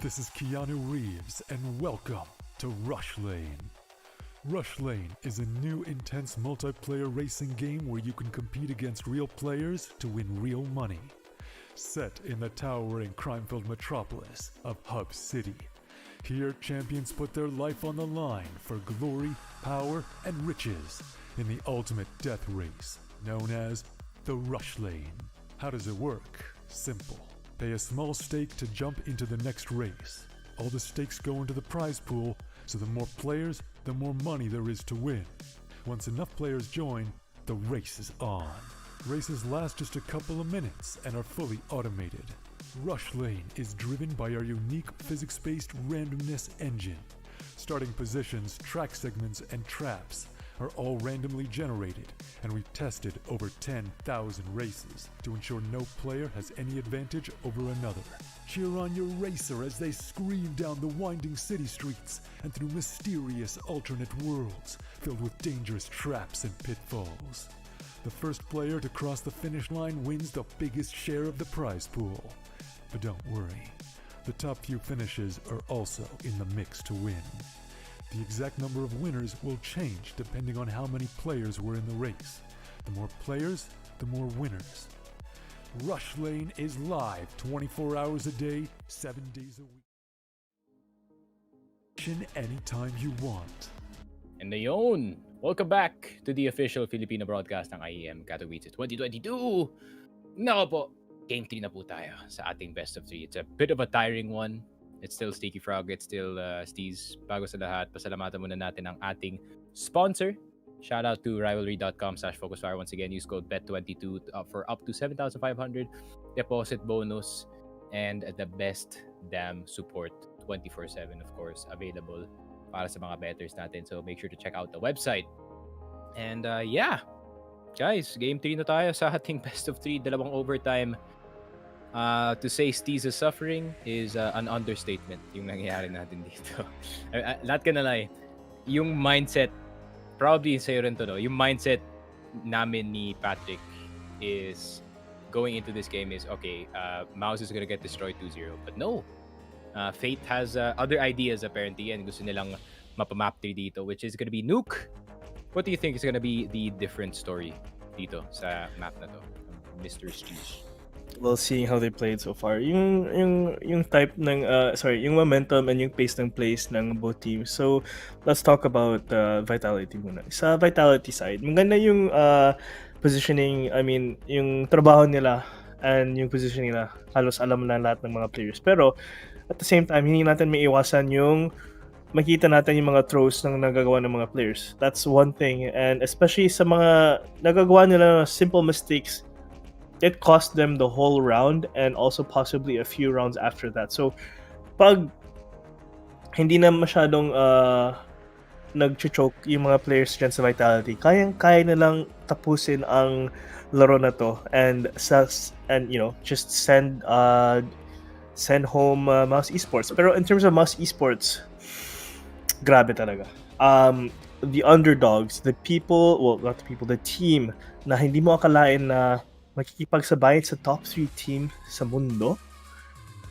This is Keanu Reeves, and welcome to Rush Lane. Rush Lane is a new intense multiplayer racing game where you can compete against real players to win real money. Set in the towering crime-filled metropolis of Hub City. Here, champions put their life on the line for glory, power, and riches in the ultimate death race, known as the Rush Lane. How does it work? Simple. Pay a small stake to jump into the next race. All the stakes go into the prize pool, so the more players, the more money there is to win. Once enough players join, the race is on. Races last just a couple of minutes and are fully automated. Rush Lane is driven by our unique physics-based randomness engine. Starting positions, track segments, and traps are all randomly generated, and we've tested over 10,000 races to ensure no player has any advantage over another. Cheer on your racer as they scream down the winding city streets and through mysterious alternate worlds filled with dangerous traps and pitfalls. The first player to cross the finish line wins the biggest share of the prize pool. But don't worry, the top few finishes are also in the mix to win. The exact number of winners will change depending on how many players were in the race. The more players, the more winners. Rush Lane is live 24 hours a day, 7 days a week. Anytime you want.
And ayun, welcome back to the official Filipino broadcast ng IEM Katowice 2022. Nako po, Game 3 na po tayo sa ating best of 3. It's a bit of a tiring one. It's still Sticky Frog, it's still Steez. Bago sa lahat, pasalamatan muna natin ang ating sponsor. Shout out to rivalry.com/focusfire. Once again, use code BET22 for up to 7,500 deposit bonus and the best damn support 24/7, of course, available para sa mga bettors natin. So make sure to check out the website. And yeah, guys, Game 3 na tayo sa ating best of 3, dalawang overtime. To say Steez is suffering is an understatement yung nangyayari natin dito. Lahat ka na lang yung mindset, probably sa'yo rin to, no? Yung mindset namin ni Patrick is going into this game is, okay, MOUZ is gonna get destroyed 2-0. But no, Fate has other ideas apparently and gusto nilang mapamap 3 dito, which is gonna be Nuke. What do you think is gonna be the different story dito sa map na to, Mr. Steez?
Well, seeing how they played so far, yung type ng yung momentum and yung pace ng plays ng both teams. So let's talk about Vitality muna. Sa Vitality side, maganda yung positioning, I mean, yung trabaho nila and yung positioning nila. Halos alam na lahat ng mga players. Pero at the same time, hindi natin maiiwasan yung makita natin yung mga throws ng nagagawa ng mga players. That's one thing, and especially sa mga nagagawa nila simple mistakes, it cost them the whole round and also possibly a few rounds after that. So, pag hindi na masyadong nag-choke yung mga players dyan sa Vitality, kaya nilang tapusin ang laro na to and you know, just send home MOUZ Esports. Pero in terms of MOUZ Esports, grabe talaga. The underdogs, the people, well, not the people, the team na hindi mo akalain na makikipagsabayan sa top 3 team sa mundo.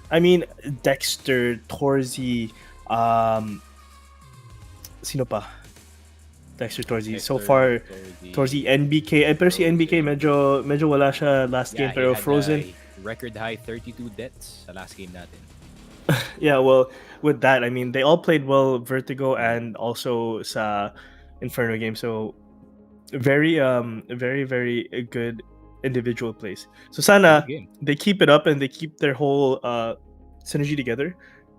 I mean, Dexter, Torzi, sino pa? Dexter, Torzi. So far, Torzi, NBK. Pero si NBK medyo wala siya last game, pero Frozen.
Record high 32 deaths sa last game natin.
Yeah, well, with that, I mean, they all played well, Vertigo and also sa Inferno game. So, very, very good individual plays. So sana they keep it up and they keep their whole synergy together.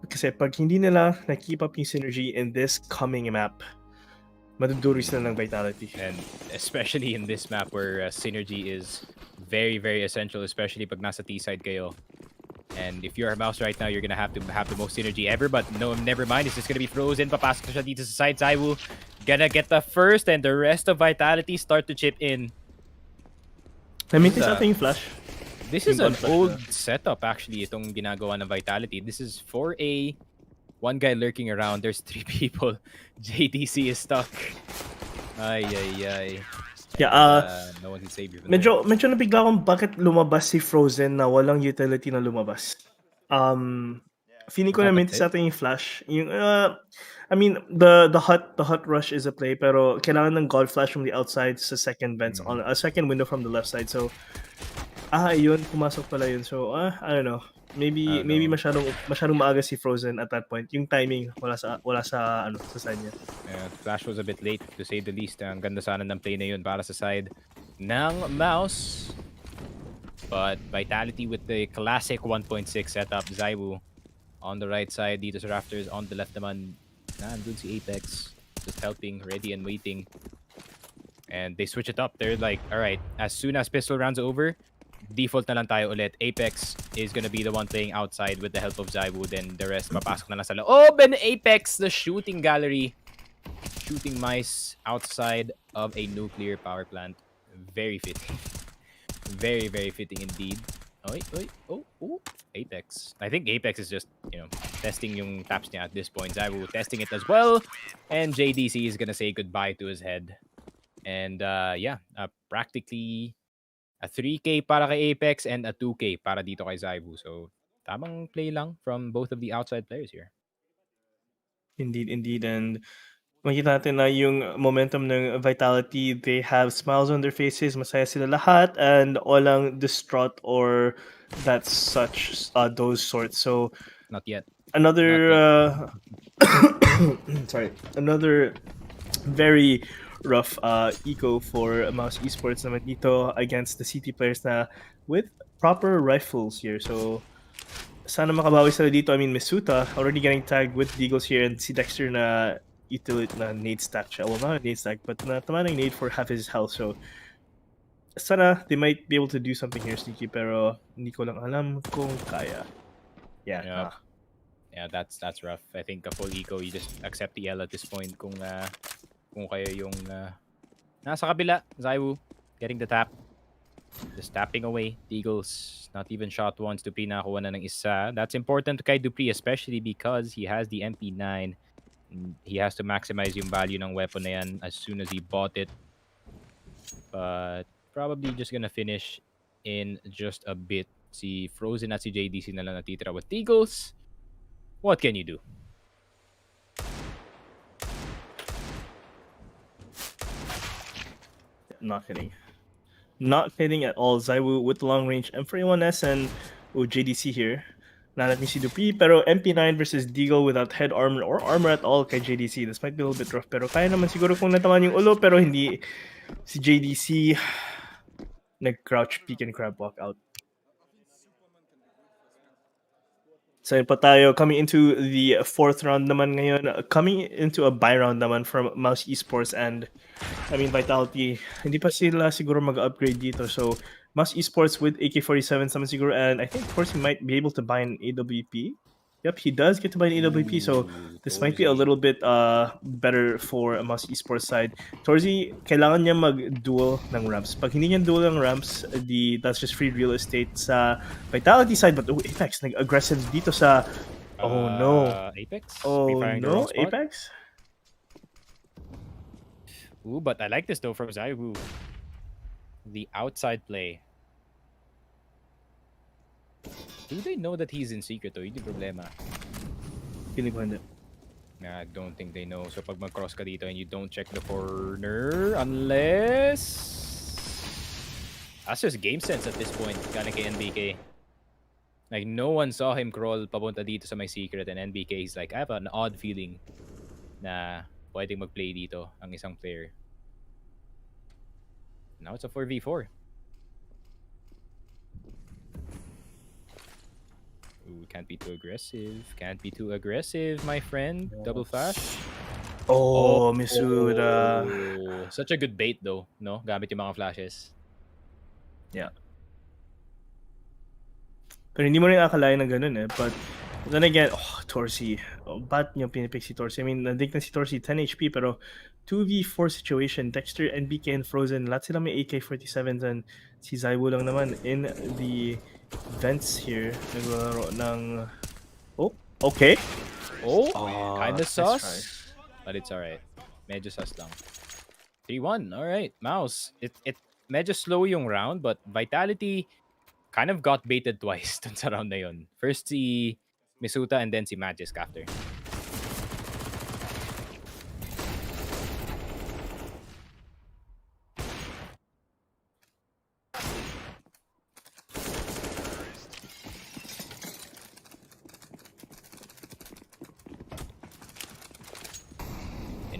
Kasi pag hindi nila na-keep up yung synergy in this coming map, maduduri sila ng Vitality.
And especially in this map where synergy is very, very essential, especially pag nasa T-side kayo. And if you're a MOUZ right now, you're gonna have to have the most synergy ever. But no, never mind. It's just gonna be Frozen. Papasok siya dito sa side. Zaiwu gonna get the first, and the rest of Vitality start to chip in.
I mean, sa ating flash.
This is an old setup actually, itong ginagawa ng Vitality. This is 4A, one guy lurking around. There's 3 people. JDC is stuck. Ay.
Yeah,
no one can save you.
Medyo nabigla akong bakit lumabas si Frozen na walang utility na lumabas. Feeling
Is
ko
that
na
the
mintis
play?
natin yung flash. I mean, the hot rush is a play, pero kailangan ng gold flash from the outside sa second vents on a second window from the left side. So, yun, pumasok pala yun. So, I don't know.
I
Maybe
don't know.
masyadong maaga si Frozen at that point. Yung timing wala sa side niya.
Yeah, Flash was a bit late to say the least. Ang ganda sana ng play na yun para sa side ng MOUZ. But Vitality with the classic 1.6 setup. Zaiwu on the right side. Dito sa Rafters. On the left naman. Nandun si Apex. Just helping, ready and waiting. And they switch it up. They're like, alright, as soon as pistol round's over, default na lang tayo ulit. Apex is gonna be the one playing outside with the help of Zaiwu. Then the rest papasok na lang sa loob. Oh, Ben Apex, the shooting gallery. Shooting mice outside of a nuclear power plant. Very fitting. Very, very fitting indeed. Oh, Apex. I think Apex is just, testing yung taps niya at this point. Zaiwu testing it as well. And JDC is gonna say goodbye to his head. And practically a 3K para kay Apex and a 2K para dito kay Zaiwu. So, tamang play lang from both of the outside players here.
Indeed. And makita natin na yung momentum ng Vitality, they have smiles on their faces, masaya sila lahat, and walang distraught or that's such those sorts. So
Not yet.
another another very rough eco for MOUZ Esports naman dito against the City players na with proper rifles here. So sana makabawi sila dito. I mean, Misuta already getting tagged with Deagles here, and si Dexter na utility na nade stack siya. Well, not a nade stack, but na tama ng nade for half his health. So sana they might be able to do something here, Sneaky, pero hindi ko lang alam kung kaya. Yeah.
Yeah, that's rough. I think a full eco, you just accept the L at this point kung kayo yung nasa kabila. Zaiwu getting the tap. Just tapping away. Eagles not even shot once. Dupree nakakuha na ng isa. That's important kay Dupree, especially because he has the MP9. He has to maximize yung value ng weapon na yan as soon as he bought it. But probably just gonna finish in just a bit. Si Frozen at si JDC na lang natitira with Eagles. What can you do?
Not kidding at all. Zaiwu with the long range M41S and JDC here. Not natin si Dupree, pero MP9 versus Deagle without head armor or armor at all kay JDC. This might be a little bit rough, pero kaya naman siguro kung nataman yung ulo, pero hindi si JDC nag-crouch, peek, and crab walk out. So yun pa tayo, coming into the fourth round naman ngayon, coming into a buy round naman from MOUZ Esports and I mean Vitality, hindi pa sila siguro mag-upgrade dito. So MOUZ Esports with AK-47 naman siguro, and I think of course he might be able to buy an AWP. Yep, he does get to buy an AWP, so this might be a little bit better for MOUZ Esports side. Torzi, kailangan niya mag-dual ng ramps. Pag hindi niya dual ng ramps, that's just free real estate sa Vitality side. But Apex, nag-aggressive dito sa... Oh no.
Apex?
Oh
Refiring the
no,
wrong spot?
Apex?
Ooh, but I like this though from Zaiwu. The outside play. Do they know that he's in secret though? Yun yung problema.
Feeling ko hindi.
Nah, I don't think they know. So pag mag-cross ka dito and you don't check the corner, unless... That's just game sense at this point, galing kay NBK. Like, no one saw him crawl papunta dito sa my secret, and NBK is like, I have an odd feeling na pwedeng mag-play dito ang isang player. Now it's a 4v4. Ooh, can't be too aggressive. Can't be too aggressive, my friend. Double flash.
Oh, Misuda.
Oh, such a good bait though, no? Gamit yung mga flashes.
Yeah. Pero hindi mo rin akalain na ganun eh. But then again, Torsi. Ba't niyo pinipick si Torsi? I mean, nadik na si Torsi 10 HP pero 2v4 situation. Dexter, NBK, and Frozen. Lahat sila may AK-47s and si Zaiwu lang naman in the vents here. Naglaro ng... Oh, okay.
Oh, kinda
nice
sus.
try.
But it's alright. Medyo sus lang. 3-1. Alright, MOUZ. It medyo slow yung round, but Vitality kind of got baited twice dun sa round na yun. First si Misuta, and then si Magisk after.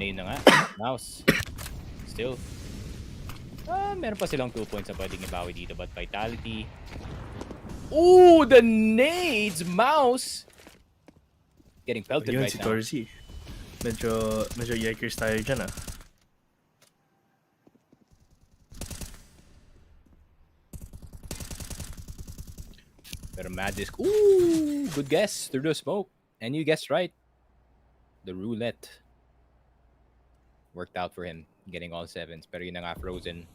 Yun na nga. MOUZ. Still. Meron pa silang 2 points na pwedeng ibawi dito, but Vitality. Ooh, the nades! MOUZ! Getting pelted
Yun,
right
si
now.
Torzi. Medyo yikers tayo dyan
Pero Magisk, ooh, good guess through the smoke. And you guessed right. The roulette worked out for him, getting all 7s. Pero yun na nga, Frozen.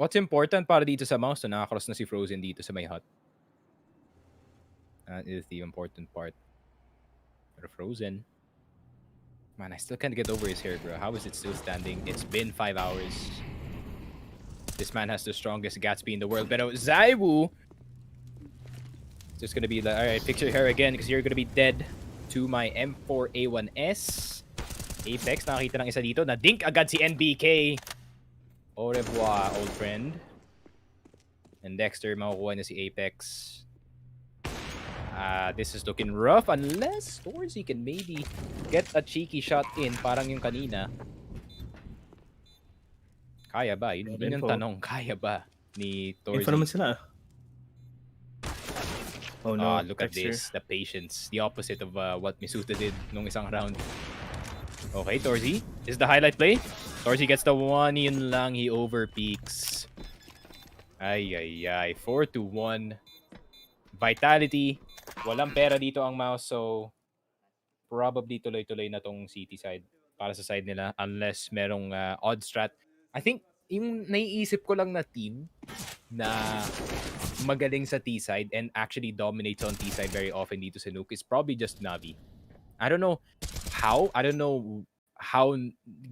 What's important para dito sa MOUZ na nakakross na si Frozen dito sa may hut. That is the important part. Pero Frozen. Man, I still can't get over his hair, bro. How is it still standing? It's been 5 hours. This man has the strongest Gatsby in the world. Pero Zaiwu, just gonna be like, alright, fix your hair again because you're gonna be dead to my M4A1S. Apex, nakakita ng isa dito. Na-dink agad si NBK. Au revoir, old friend. And Dexter, makukuha na si Apex. This is looking rough unless Torzy can maybe get a cheeky shot in. Parang yung kanina. Kaya ba? Yun yung tanong. Kaya ba ni Torzy?
Info naman sila. Oh no,
look at this. The patience. The opposite of what Misuta did nung isang round. Okay, Torzy. This is the highlight play. Torzy gets the one. Yun lang. He overpeaks. Ay. 4-1. Vitality. Walang pera dito ang MOUZ. So, probably tuloy-tuloy na tong CT side. Para sa side nila. Unless merong odd strat. I think, yung naiisip ko lang na team na magaling sa T-side and actually dominates on T-side very often dito sa Nuke is probably just Navi. I don't know how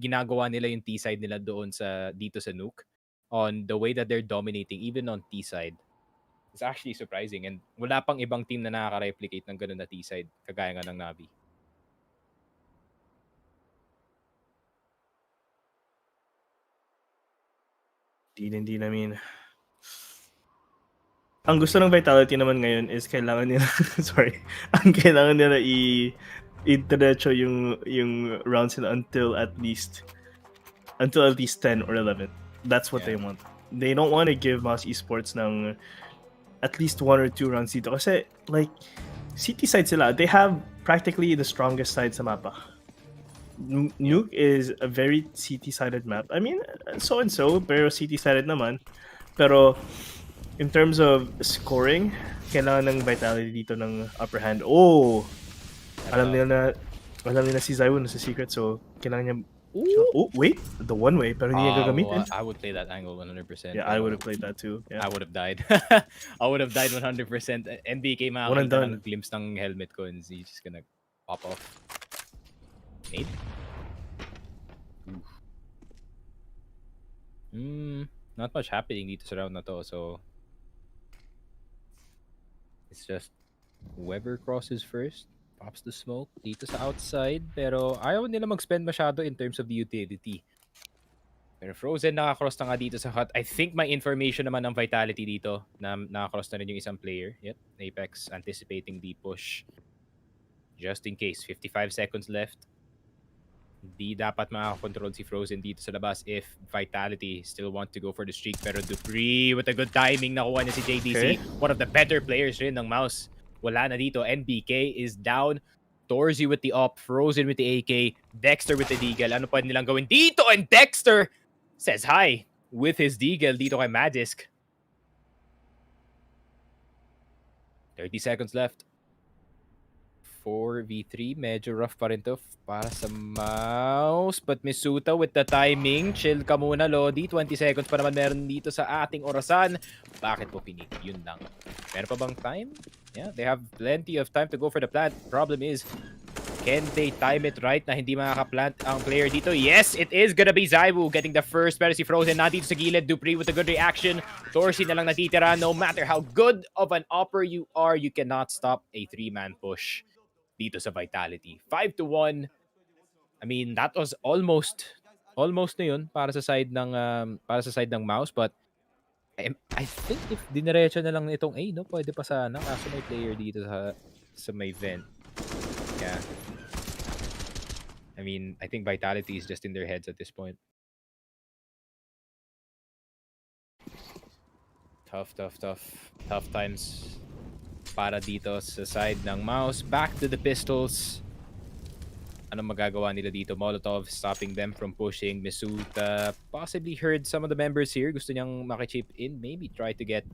ginagawa nila yung T-side nila doon sa dito sa Nuke on the way that they're dominating even on T-side. It's actually surprising and wala pang ibang team na nakaka-replicate ng ganun na T-side kagaya nga ng Navi.
Hindi namin. Ang gusto ng Vitality naman ngayon is kailangan nila ang kailangan nila i-diretso yung rounds nila until at least 10 or 11. That's what they want. They don't want to give MOUZ Esports ng at least 1 or 2 rounds dito kasi like CT side sila, they have practically the strongest side sa mapa. Nuke is a very CT-sided map. I mean, so and so, pero CT-sided naman. Pero in terms of scoring, kailangan ng Vitality dito ng upper hand. Oh! Alam nila si Zaiwu nasa secret, so kailangan niya... Oh, wait! The one way, pero hindi niya gagamitin.
I would play that angle 100%.
Yeah, I would have played that too. Yeah.
I would have died. I would have died 100%. NBK makakita ng glimpse ng helmet ko and he's just gonna pop off. Nade? Not much happening dito sa round na to, so it's just whoever crosses first pops the smoke dito sa outside, pero ayaw nila mag-spend masyado in terms of the utility. Pero Frozen nakakross na nga dito sa hut. I think may information naman ng Vitality dito na nakakross na rin yung isang player. Yep, Apex anticipating the push just in case. 55 seconds left. Di dapat makakontrol si Frozen dito sa labas if Vitality still want to go for the streak. Pero Dupree with a good timing nakuha niya si JDC. Okay. One of the better players rin ng MOUZ. Wala na dito. NBK is down. Torzy with the op. Frozen with the AK. Dexter with the Deagle. Ano pa nilang gawin dito? And Dexter says hi with his Deagle dito kay Magisk. 30 seconds left. 4v3. Medyo rough pa rin to para sa MOUZ. But Misuta with the timing. Chill ka muna, Lodi. 20 seconds pa naman meron dito sa ating orasan. Bakit po pinik? Yun lang. Meron pa bang time? Yeah, they have plenty of time to go for the plant. Problem is, Can they time it right na hindi makaka-plant ang player dito? Yes, it is gonna be ZywOo getting the first. Pero si Frozen nandito sa gilid. Dupree with a good reaction. Torsi na lang natitira. No matter how good of an opper you are, you cannot stop a 3-man push dito sa Vitality. 5-1. I mean, that was almost na yun para sa side ng MOUZ, but I think if diniretso na lang itong A, no, pwede pa sana kaso may player dito sa may vent. Yeah. I mean, I think Vitality is just in their heads at this point. Tough times para dito sa side ng MOUZ. Back to the pistols. Anong magagawa nila dito? Molotov stopping them from pushing. Misuta possibly heard some of the members here. Gusto niyang maki-chip in. Maybe try to get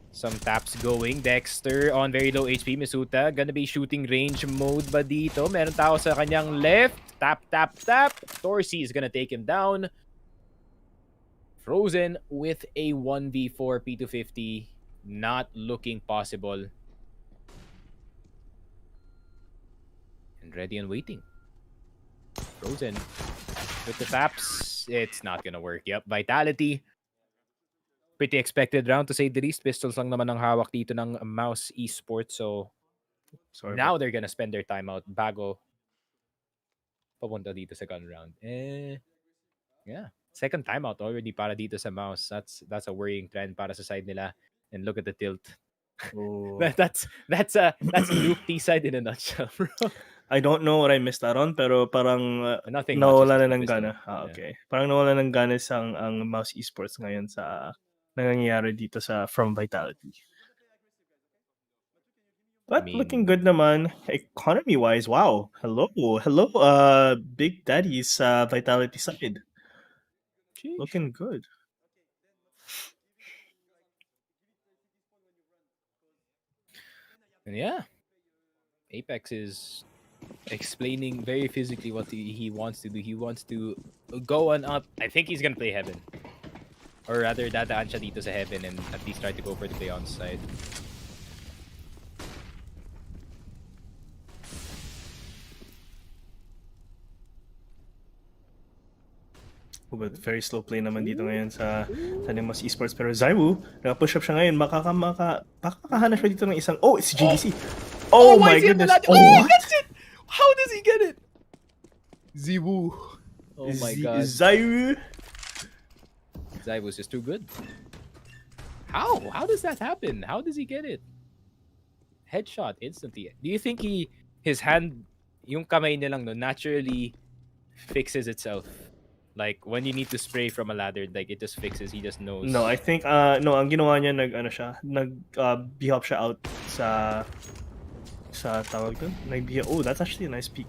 some taps going. Dexter on very low HP. Misuta gonna be shooting range mode ba dito? Meron tao sa kanyang left. Tap. Torsi is gonna take him down. Frozen with a 1v4 P250. Not looking possible. And ready and waiting. Frozen with the taps. It's not gonna work. Yep, Vitality. Pretty expected round to say the least. Pistols lang naman ang hawak dito ng MOUZ Esports. So now they're gonna spend their time out bago papunta dito sa gun round. Yeah. Second timeout already para dito sa MOUZ. That's a worrying trend para sa side nila. And look at the tilt.
Oh.
that's Nuke T-side in a nutshell, bro.
I don't know what I missed out on, pero parang
Nothing
nawala
much,
na
just
ng
the
gana.
pistol.
Okay. Parang nawala ng gana ang MOUZ Esports ngayon sa nangyayari dito from Vitality. But looking good naman, economy-wise, wow. Hello, Big Daddy's Vitality side.
Sheesh.
Looking good.
And yeah, Apex is explaining very physically what he wants to do. He wants to go on up. I think he's gonna play Heaven. Or rather, dadaan siya dito sa Heaven and at least try to go for the play on side.
But very slow play naman dito ngayon sa MOUZ Esports. Pero ZywOo, naka-push up siya ngayon. Makakahanap siya dito ng isang... Oh, it's GDC. Oh my goodness.
Oh,
what?
that's it! How does he get it? ZywOo. Oh my god.
ZywOo.
ZywOo's just too good. How? How does that happen? How does he get it? Headshot instantly. Do you think his hand, yung kamay niya lang no, naturally fixes itself? Like when you need to spray from a ladder, like it just fixes. He just knows.
No, I think no, ang ginawa niya bihop siya out sa tawag doon. Oh, that's actually a nice peek.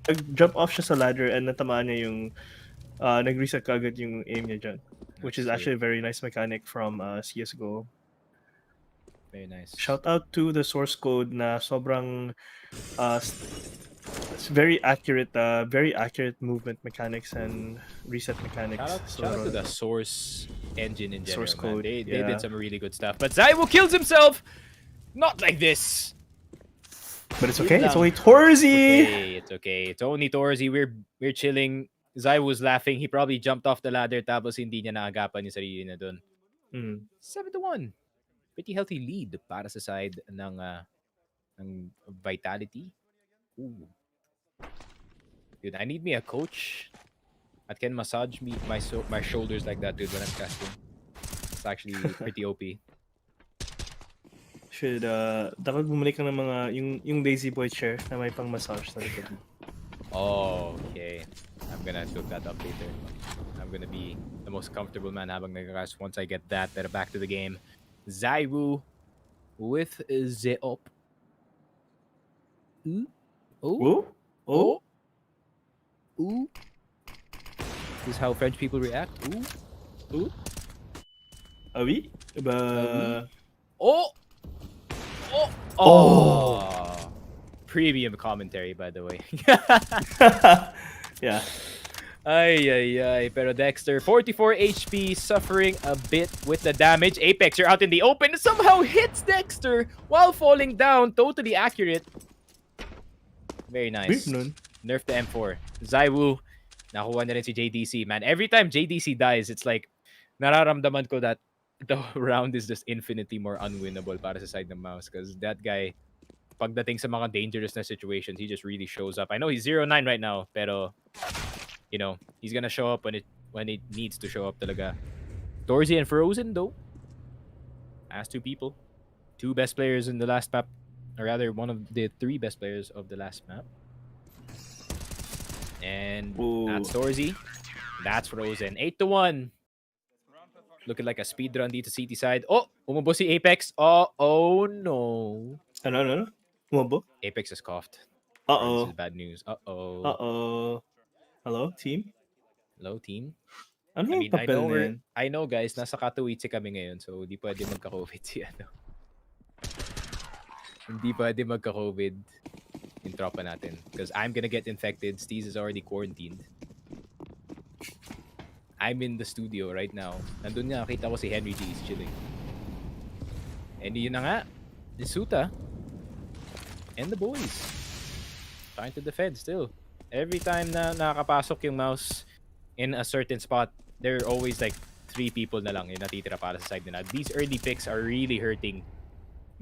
Nag-jump off siya sa ladder and natamaan niya yung nag-reset kagad yung aim niya dyan. Which is actually a very nice mechanic from CSGO.
Very nice.
Shout out to the source code na sobrang it's very accurate movement mechanics and reset mechanics.
Shout out to the source engine in general.
Source code.
They did some really good stuff. But ZywOo kills himself! Not like this!
But it's okay, it's only Torsi!
It's okay. It's only Torsi. We're chilling. ZywOo's laughing. He probably jumped off the ladder tapos hindi niya naagapan yung sarili na dun. 7-1. Pretty healthy lead para sa side ng Vitality. Ooh. Dude, I need me a coach that can massage me my shoulders like that, dude, when I'm casting. It's actually pretty OP.
Should dapat bumalik ka ng mga yung lazy boy chair na may pang massage sa likod.
Oh, okay. I'm gonna look that up later. I'm gonna be the most comfortable man habang nagkakas once I get that. Pero back to the game. ZywOo with the up. Ooh.
Oh. Oh.
Ooh. This is how French people react. Ooh. Ooh.
Ah oui?
Oh. Oh. Oh. Premium commentary, by the way.
Yeah.
Ay. Pero Dexter, 44 HP, suffering a bit with the damage. Apex, you're out in the open. Somehow hits Dexter while falling down. Totally accurate. Very nice.
Weird nun.
Nerf the M4. Zaiwu, nakuha na rin si JDC. Man, every time JDC dies, it's like, nararamdaman ko that the round is just infinitely more unwinnable para sa side ng MOUZ. Because that guy, pagdating sa mga dangerous na situations, he just really shows up. I know he's 0-9 right now, pero, you know, he's gonna show up when it needs to show up talaga. Dorsey and Frozen, though, as two people. Two best players in the last map. Or rather, one of the three best players of the last map. And that's Dorsey. That's Frozen. 8-1. Looking like a speedrun dito CT side. Oh! Umubos si Apex. Oh no.
Ano? Umabo?
Apex has coughed.
Uh-oh.
This is bad news. Uh-oh.
Uh-oh. Hello, team?
Hello, team?
Ano
I
yung
mean,
papel na yan?
I know guys, nasa Katowice kami ngayon, so di pwede magka-COVID si ano. Hindi pwede magka-COVID yung tropa natin. Because I'm gonna get infected. Steez is already quarantined. I'm in the studio right now. Nandun nga, kita ko si Henry G is chilling. And yun na nga, the Suta and the boys trying to defend still. Every time na nakakapasok yung MOUZ in a certain spot, there are always like 3 people na lang yung natitira para sa side nila. These early picks are really hurting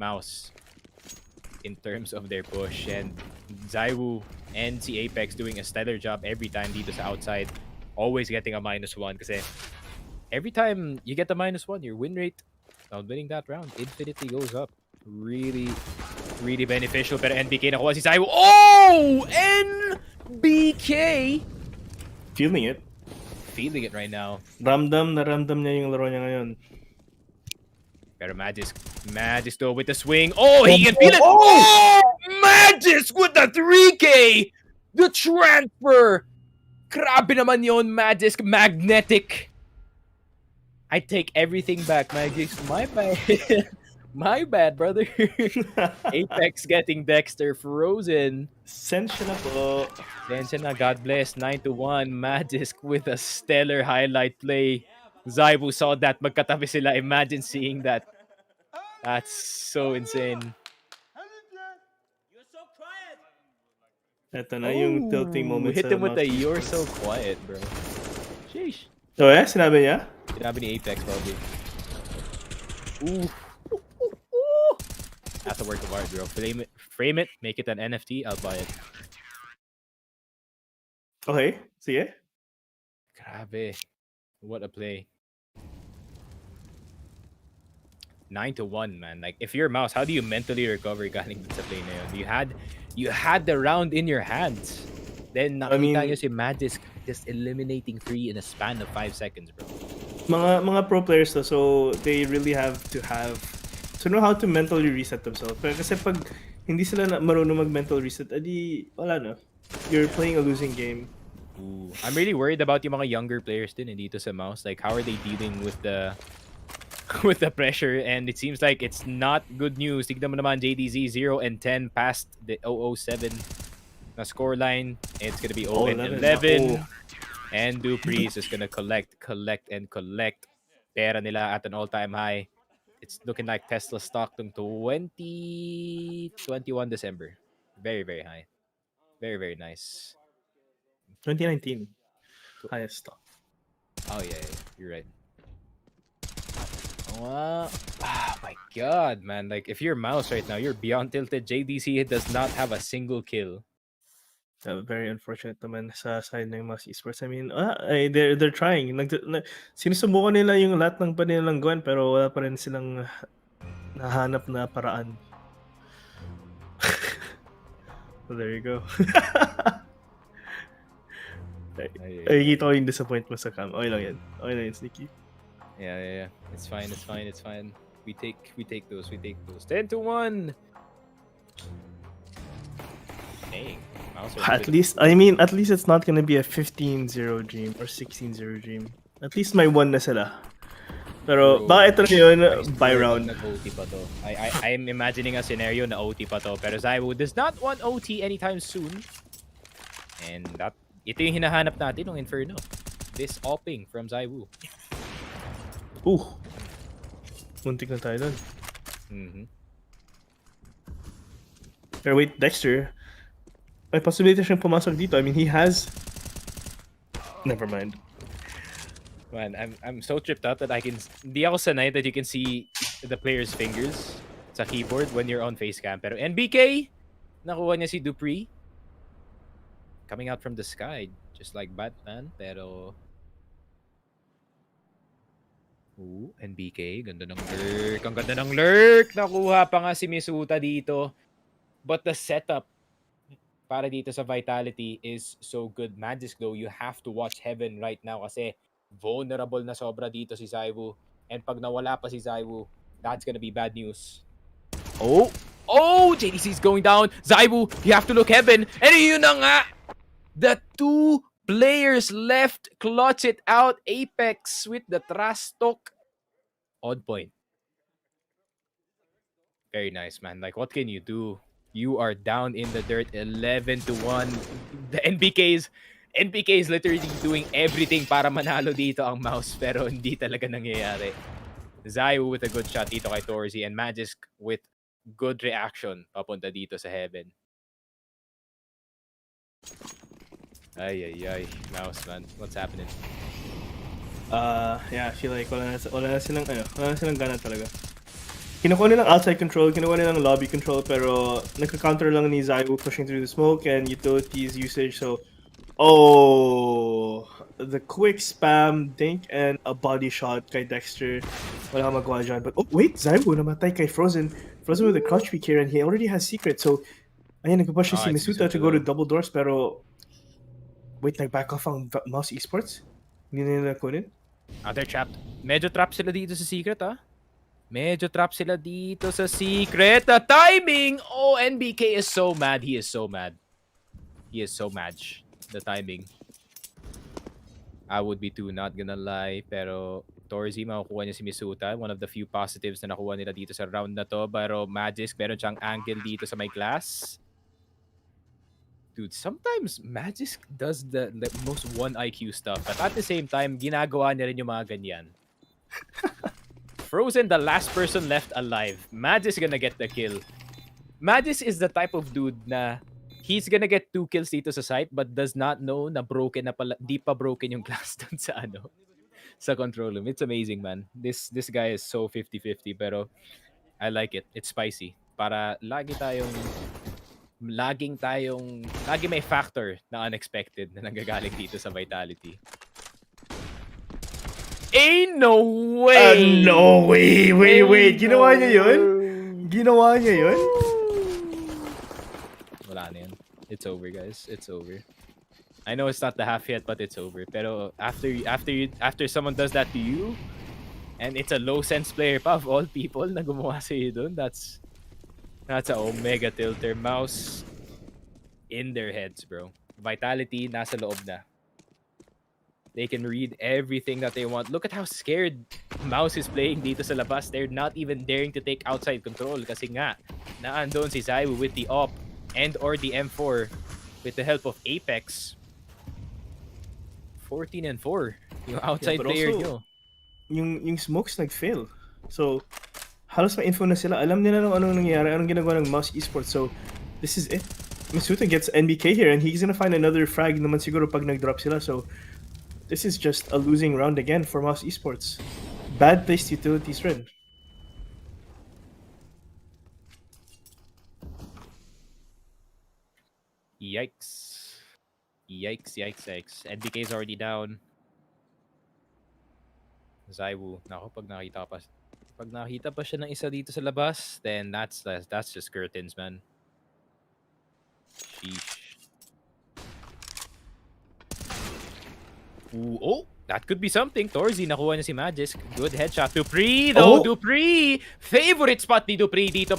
MOUZ in terms of their push. And Zaiwu and si Apex doing a stellar job every time dito sa outside. Always getting a -1 kasi every time you get the -1, your win rate on winning that round infinitely goes up. Really, really beneficial. Pero NBK nakuha si Zaiwu. Oh! NBK!
Feeling it.
Feeling it right now.
Ramdam niya yung laro niya ngayon.
Pero Magisk though with the swing. Oh, he can feel it. Oh! Magisk with the 3K! The transfer! Grabe naman yon, Magisk. Magnetic. I take everything back, Magisk. My bad. My bad, brother. Apex getting Dexter frozen.
Sensya na po.
Sensya na, God bless. 9-1. Magisk with a stellar highlight play. Zaiwu saw that. Magkatabi sila. Imagine seeing that. That's so insane.
Ito na yung tilting moment
hit
sa
him with the
Mouse
"You're
Esports.
so quiet, bro." Sheesh.
Oh yeah? Sinabi niya?
Sinabi ni Apex probably. Ooh. That's a work of art, bro. Frame it, make it an NFT, I'll buy it.
Okay, sige.
Grabe. What a play. 9-1, man. Like, if you're MOUZ, how do you mentally recover galing sa play na yun? You had the round in your hands. Then nakita nyo si Magisk just eliminating 3 in a span of 5 seconds, bro.
Mga pro players to, so they really have to know how to mentally reset themselves. Pero kasi pag hindi sila marunong mag-mental reset, edi wala na. You're playing a losing game.
Ooh. I'm really worried about yung mga younger players din dito sa MOUZ. Like, how are they dealing with the pressure? And it seems like it's not good news. Tignan mo naman, JDZ 0-10 past the 007 na scoreline. It's gonna be 0-11. And Dupree is just gonna collect pera nila at an all-time high. It's looking like Tesla stock tong 21 December. Very, very high. Very, very nice.
2019. Highest stock.
Oh, yeah. You're right. Wow. Oh my god, man. Like, if you're MOUZ right now, you're beyond tilted. JDC does not have a single kill.
Very unfortunate naman sa side ng MOUZ Esports. I mean, they're trying. Sinusubukan nila yung lahat ng pwede nilang gawin pero wala pa rin silang nahanap na paraan. So there you go. Ay, kita ko yung disappointment sa cam. Okay lang yan. Okay lang yan, Sneaky.
Yeah. It's fine. We take those. 10-1. Dang.
At least it's not gonna be a 15-0 dream or 16-0 dream. At least may 1 na sila. Pero baka ito na yun, by round.
OT pa to. I'm imagining a scenario na OT pa to. Pero Zaiwu does not want OT anytime soon. And ito yung hinahanap natin ng Inferno. This opping from Zaiwu.
Muntik na tayo dun.
Mm-hmm.
Pero wait, Dexter. may possibility siyang pumasok dito. I mean, he has... Never mind.
Man, I'm so tripped out that hindi ako sanay that you can see the player's fingers sa keyboard when you're on face cam. Pero NBK, nakuha niya si Dupree. Coming out from the sky, just like Batman. Pero... Ooh, NBK, ganda ng lurk. Ang ganda ng lurk! Nakuha pa nga si Misuta dito. But the setup para dito sa Vitality is so good. Magisk though, you have to watch Heaven right now kasi vulnerable na sobra dito si Zaiwu. And pag nawala pa si Zaiwu, that's gonna be bad news. Oh! Oh! JDC's going down. Zaiwu, you have to look Heaven. And yun na nga! The two players left clutch it out. Apex with the trash talk. Odd point. Very nice, man. Like, what can you do? You are down in the dirt 11-1. The NBK is literally doing everything para manalo dito ang MOUZ, pero hindi talaga nangyayari. Zaiwu with a good shot dito kay Torzi and Magisk with good reaction papunta dito sa Heaven. Ay. MOUZ, man. What's happening?
Yeah, I feel like wala na silang gana talaga. Kinukuha nilang outside control, kinukuha nilang lobby control, pero nagka-counter lang ni Zaiwu pushing through the smoke and utilities usage. So, the quick spam, dink, and a body shot kay Dexter. Wala kang magawa dyan. But, oh, wait, Zaiwu namatay kay Frozen. Frozen with a clutch pick here and he already has secret. So, ayun, nagpa-push si Misuta to go to double doors, pero, wait, nag-back off ang MOUZ Esports? Hindi na nila kunin?
They're trapped. Medyo trapped sila dito sa secret, ah. Medyo trap sila dito sa secret. The timing! Oh, NBK is so mad. He is so mad. He is so mad. The timing. I would be too, not gonna lie. Pero Torzi, makukuha niya si Misuta. One of the few positives na nakuha nila dito sa round na to. Pero Magisk, meron siyang angle dito sa may glass. Dude, sometimes Magisk does the most 1 IQ stuff. But at the same time, ginagawa niya rin yung mga ganyan. Frozen, the last person left alive. Magisk gonna get the kill. Magisk is the type of dude na he's gonna get 2 kills dito sa site but does not know na broken na pala, di pa broken yung glass dun sa sa control room. It's amazing, man. This guy is so 50-50 pero I like it. It's spicy. Para lagi may factor na unexpected na nanggagaling dito sa Vitality. Ain't no way!
No way! Wait. Ginawa niya yun?
Wala na yun. It's over, guys. It's over. I know it's not the half yet, but it's over. Pero after someone does that to you, and it's a low sense player pa of all people na gumawa sa'yo dun, that's a Omega tilter. MOUZ in their heads, bro. Vitality nasa loob na. They can read everything that they want. Look at how scared MOUZ is playing dito sa labas. They're not even daring to take outside control kasi nga naandun si Zaiwu with the op and or the M4 with the help of Apex. 14-4 yung outside player nyo.
Yung smokes nag-fail. So, halos ma-info na sila. Alam nila anong nangyayari, anong ginagawa ng MOUZ Esports. So, this is it. Misuta gets NBK here and he's gonna find another frag naman siguro pag nag-drop sila. So, this is just a losing round again for MOUZ Esports. Bad placed utilities run.
Yikes. NBK is already down. Zaiwu, nako, pag nakita pa siya ng isa dito sa labas, then that's just curtains, man. Sheesh. Ooh, oh, that could be something. Torzi, nakuha niya si Magisk. Good headshot. Dupree, though. Oh. Dupree! Favorite spot ni Dupree dito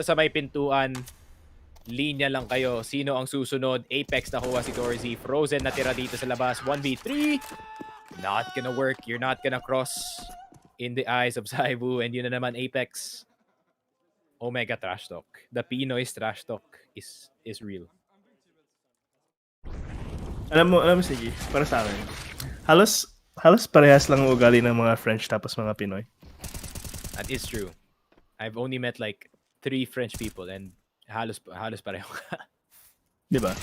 sa may pintuan. Linya lang kayo. Sino ang susunod? Apex nakuha si Torzi. Frozen natira dito sa labas. 1v3. Not gonna work. You're not gonna cross in the eyes of Zaiwu. And yun na naman, Apex. Omega trash talk. The Pinoy's trash talk is real.
Alam mo, sige, para sa akin. Halos parehas lang ang ugali ng mga French tapos mga Pinoy.
That is true. I've only met like 3 French people and halos pareho.
Diba?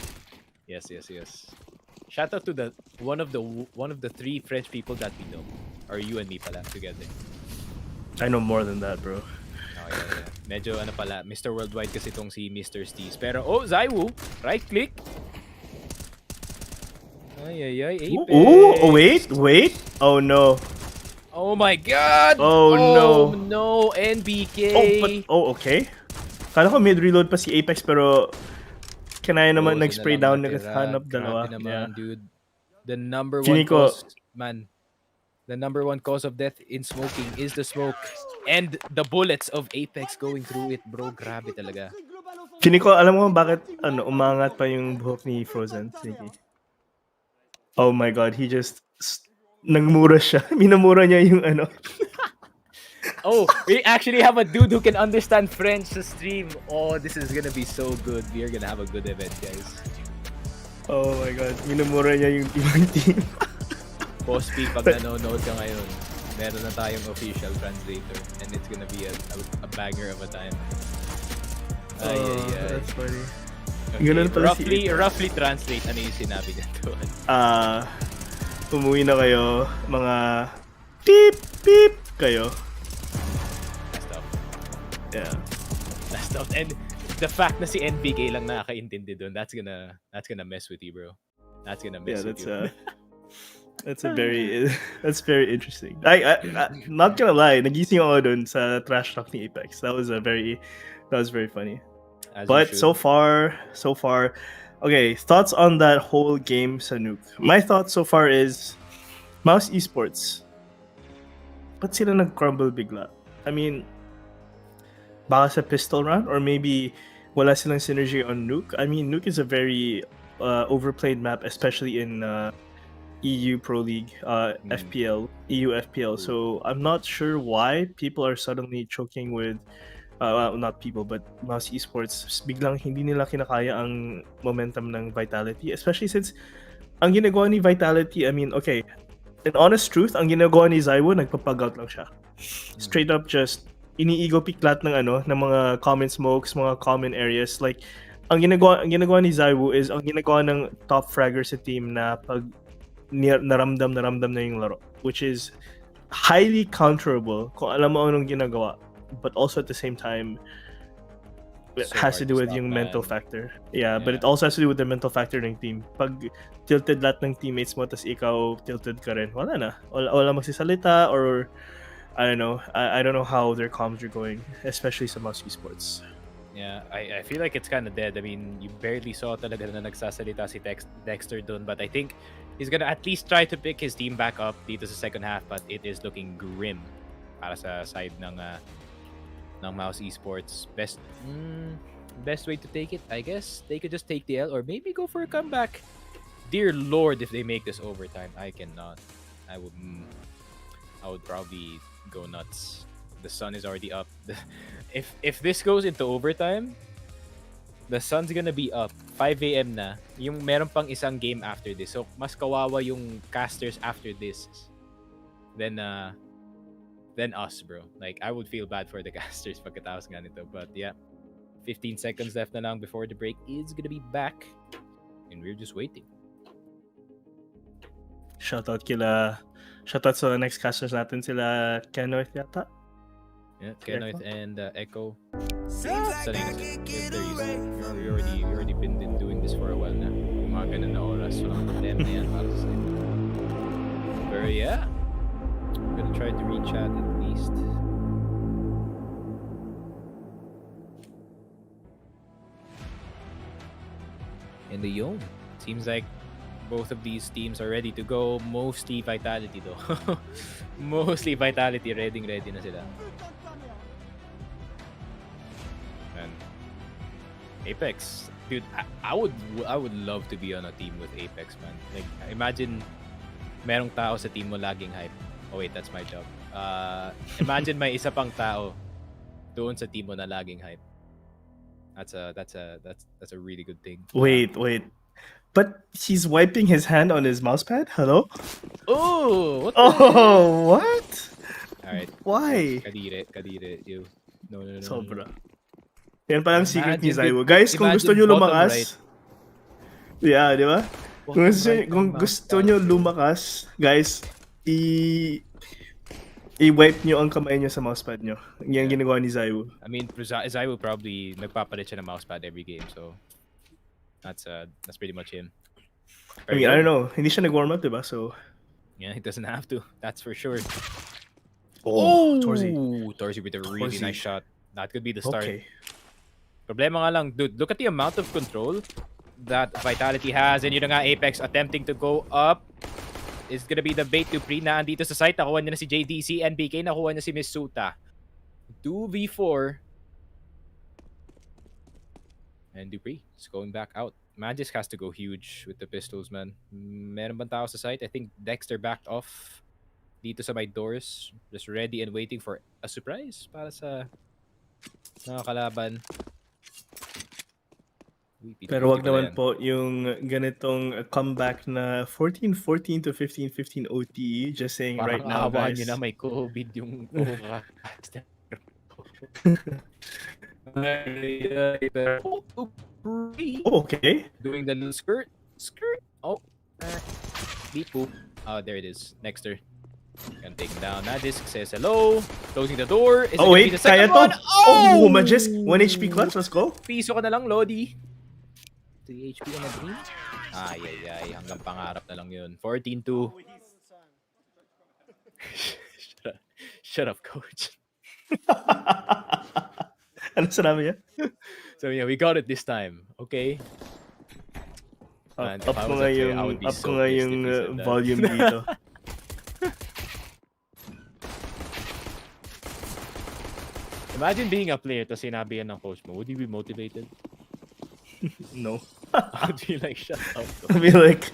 Yes. Shout out to the one of the three French people that we know. Or you and me pala together.
I know more than that, bro.
Oh, yeah. Medyo ano pala, Mr. Worldwide kasi itong si Mr. Steez. Pero, ZywOo, right click. Ay, Apex.
Ooh, wait. Oh no.
Oh my God!
Oh,
no, NBK.
Okay. Kala ko mid-reload pa si Apex pero kanaya naman
So
nag-spray
na lang
down naghanap dalawa.
Grabe naman,
Yeah.
dude. The number
Feeling
one
ko-
cause, man. The number one cause of death in smoking is the smoke and the bullets of Apex going through it, bro. Grabe talaga.
Feeling ko, alam mo bakit umangat pa yung buhok ni Frozen? Sige. Oh my God, he just nagmura siya. Minamura niya yung ano.
Oh, we actually have a dude who can understand French to stream. Oh, this is gonna be so good. We are gonna have a good event, guys.
Oh my God, minamura niya yung ibang team.
Boss P, pag nanonood ka ngayon, meron na tayong official translator and it's gonna be a banger of a time. Ay.
That's funny.
Okay,
Ganun pala si
roughly translate ano yung sinabi niya doon.
Umuwi na kayo, mga beep kayo.
Messed up.
Yeah.
Messed up. And the fact na si NBK lang nakakaintindi doon, that's gonna mess with you, bro. That's gonna mess with you.
That's very interesting. I not gonna lie, nagising ako dun sa trash talk ni Apex. That was very funny.
As
But so far, okay, thoughts on that whole game sa Nuke. My thoughts so far is MOUZ Esports. Ba't sila nag-crumble bigla? I mean, baka sa pistol round or maybe wala silang synergy on Nuke. I mean, Nuke is a very overplayed map, especially in EU Pro League, FPL, EU FPL. So I'm not sure why people are suddenly choking with, not people, but MOUZ Esports. Biglang hindi nila kinakaya ang momentum ng Vitality, especially since ang ginagawa ni Vitality, I mean, okay, in honest truth, ang ginagawa ni ZywOo, nagpapag-out lang siya. Straight up just ini-ego pick lahat ng ng mga common smokes, mga common areas. Like, ang ginagawa ni ZywOo is ang ginagawa ng top fragger sa team na pag naramdam na yung laro, which is highly counterable kung alam mo anong ginagawa, but also at the same time it has to do with yung mental factor. Yeah, but it also has to do with the mental factor ng team. Pag tilted lahat ng teammates mo tas ikaw tilted ka rin, wala na. Wala magsisalita, or I don't know. I don't know how their comms are going, especially sa MOUZ Esports.
Yeah, I feel like it's kind of dead. I mean, you barely saw talaga na nagsasalita si Dexter dun, but I think he's gonna at least try to pick his team back up dito sa second half, but it is looking grim para sa side ng MOUZ Esports. Best way to take it, I guess, they could just take the L or maybe go for a comeback. Dear Lord, if they make this overtime, I cannot. I would probably go nuts. The sun is already up. If this goes into overtime, the sun's gonna be up. 5 a.m. na. Yung meron pang isang game after this. So, mas kawawa yung casters after this than us, bro. Like, I would feel bad for the casters pagkatapos nga nito. But yeah, 15 seconds left na lang before the break is gonna be back. And we're just waiting.
Shoutout sa next casters natin, sila Kenoith yata.
Yeah, Kenoith and Echo. You already been doing this for a while na. Yung mga ganun na oras. Walang problema yan para sa sa'yo. But yeah, I'm gonna try to reach out at least. And the Yone. Seems like both of these teams are ready to go. Mostly Vitality though. Mostly Vitality. Ready na sila. And Apex, dude, I would love to be on a team with Apex, man. Like, imagine merong tao sa team mo laging hype. Oh wait, that's my job. Imagine may isa pang tao doon sa team mo na laging hype. That's a really good thing.
Wait. But he's wiping his hand on his mousepad? Hello?
Oh!
What?
Alright.
Why?
Kadire. You. No.
Sobra. Yan palang secret ni
Imagine,
ZywOo. Guys, kung gusto nyo
bottom
lumakas,
right.
Yeah, di ba? Kung
Bottom
gusto,
right
kung
ang
gusto
mouse
nyo
pad, bro.
lumakas, guys, i-wipe nyo ang kamay nyo sa mousepad nyo. Yan
Yeah.
ginagawa ni Zayu.
I mean, Zai will probably nagpapalit siya ng mousepad every game, so that's pretty much him.
I mean, I don't know. Hindi siya nag-warm up, diba? So,
Yeah, he doesn't have to. That's for sure.
Torzi.
Torzi with a really
Torzi.
nice shot. That could be the start.
Okay.
Problema nga lang, dude, look at the amount of control that Vitality has. And yun na nga, Apex attempting to go up. Is gonna be the bait to pre na andito sa site. Nakuha niya na si JDC. NBK, nakuha niya si Misuta. 2v4. And Dupree is going back out. Magisk has to go huge with the pistols, man. Meron bang tao sa site? I think Dexter backed off dito sa my doors. Just ready and waiting for a surprise para sa mga kalaban. Uy,
Pero wag
pala
naman
yan.
po yung ganitong comeback na 14-14 to 15-15 OT. Just saying
Parang
right now,
awa
guys.
nyo na may COVID yung
Oh, okay.
Doing the little skirt. Oh, beep boop. Oh, there it is. Nexter. Gonna take him down. Magisk says hello. Closing the door. Is it
Oh,
gonna
wait.
be the
Kaya
second
to.
one?
Oh, Magisk. 1 HP clutch. Let's go.
Piso ka na lang, Lodi. 3 HP on the green. Ay. Hanggang pangarap na lang yun. 14-2. Shut up, coach.
Ano sinabi niya?
So yeah, we got it this time. Okay. Man, if
Up
I
ko
was
nga
a player, I
yung,
would be
up
so
ko nga
pissed if
yung
he said that.
volume dito.
Imagine being a player tapos sinabi yan ng coach mo. Would you be motivated?
No.
I'd be like, shut up.
I'll be like,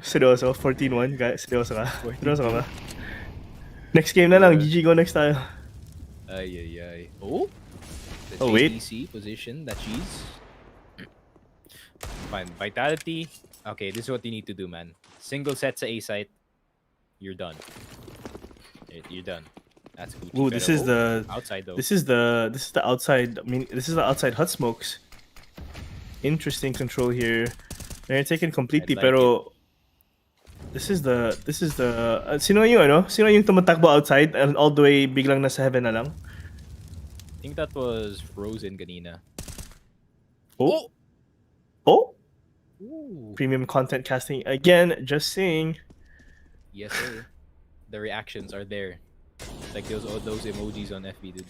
seryoso, 14-1, guys. Seryoso ka?
14-2.
Seryoso ka ba? Next game na lang, GG go next tayo.
Ay. Oh? The
Oh, wait.
JDC position that she's... Fine. Vitality. Okay, this is what you need to do, man. Single set sa A site. You're done. You're done. That's Gucci.
Ooh, this is the
outside though.
this is the outside. I mean, this is the outside hut smokes. Interesting control here. They're taken completely,
I like
pero this is the sino yung ano? Sino yung tumatakbo outside and all the way biglang nasa heaven na lang?
I think that was Frozen kanina.
Oh.
Ooh.
Premium content casting again. Just saying.
Yes, sir. The reactions are there. Like those emojis on FB, dude.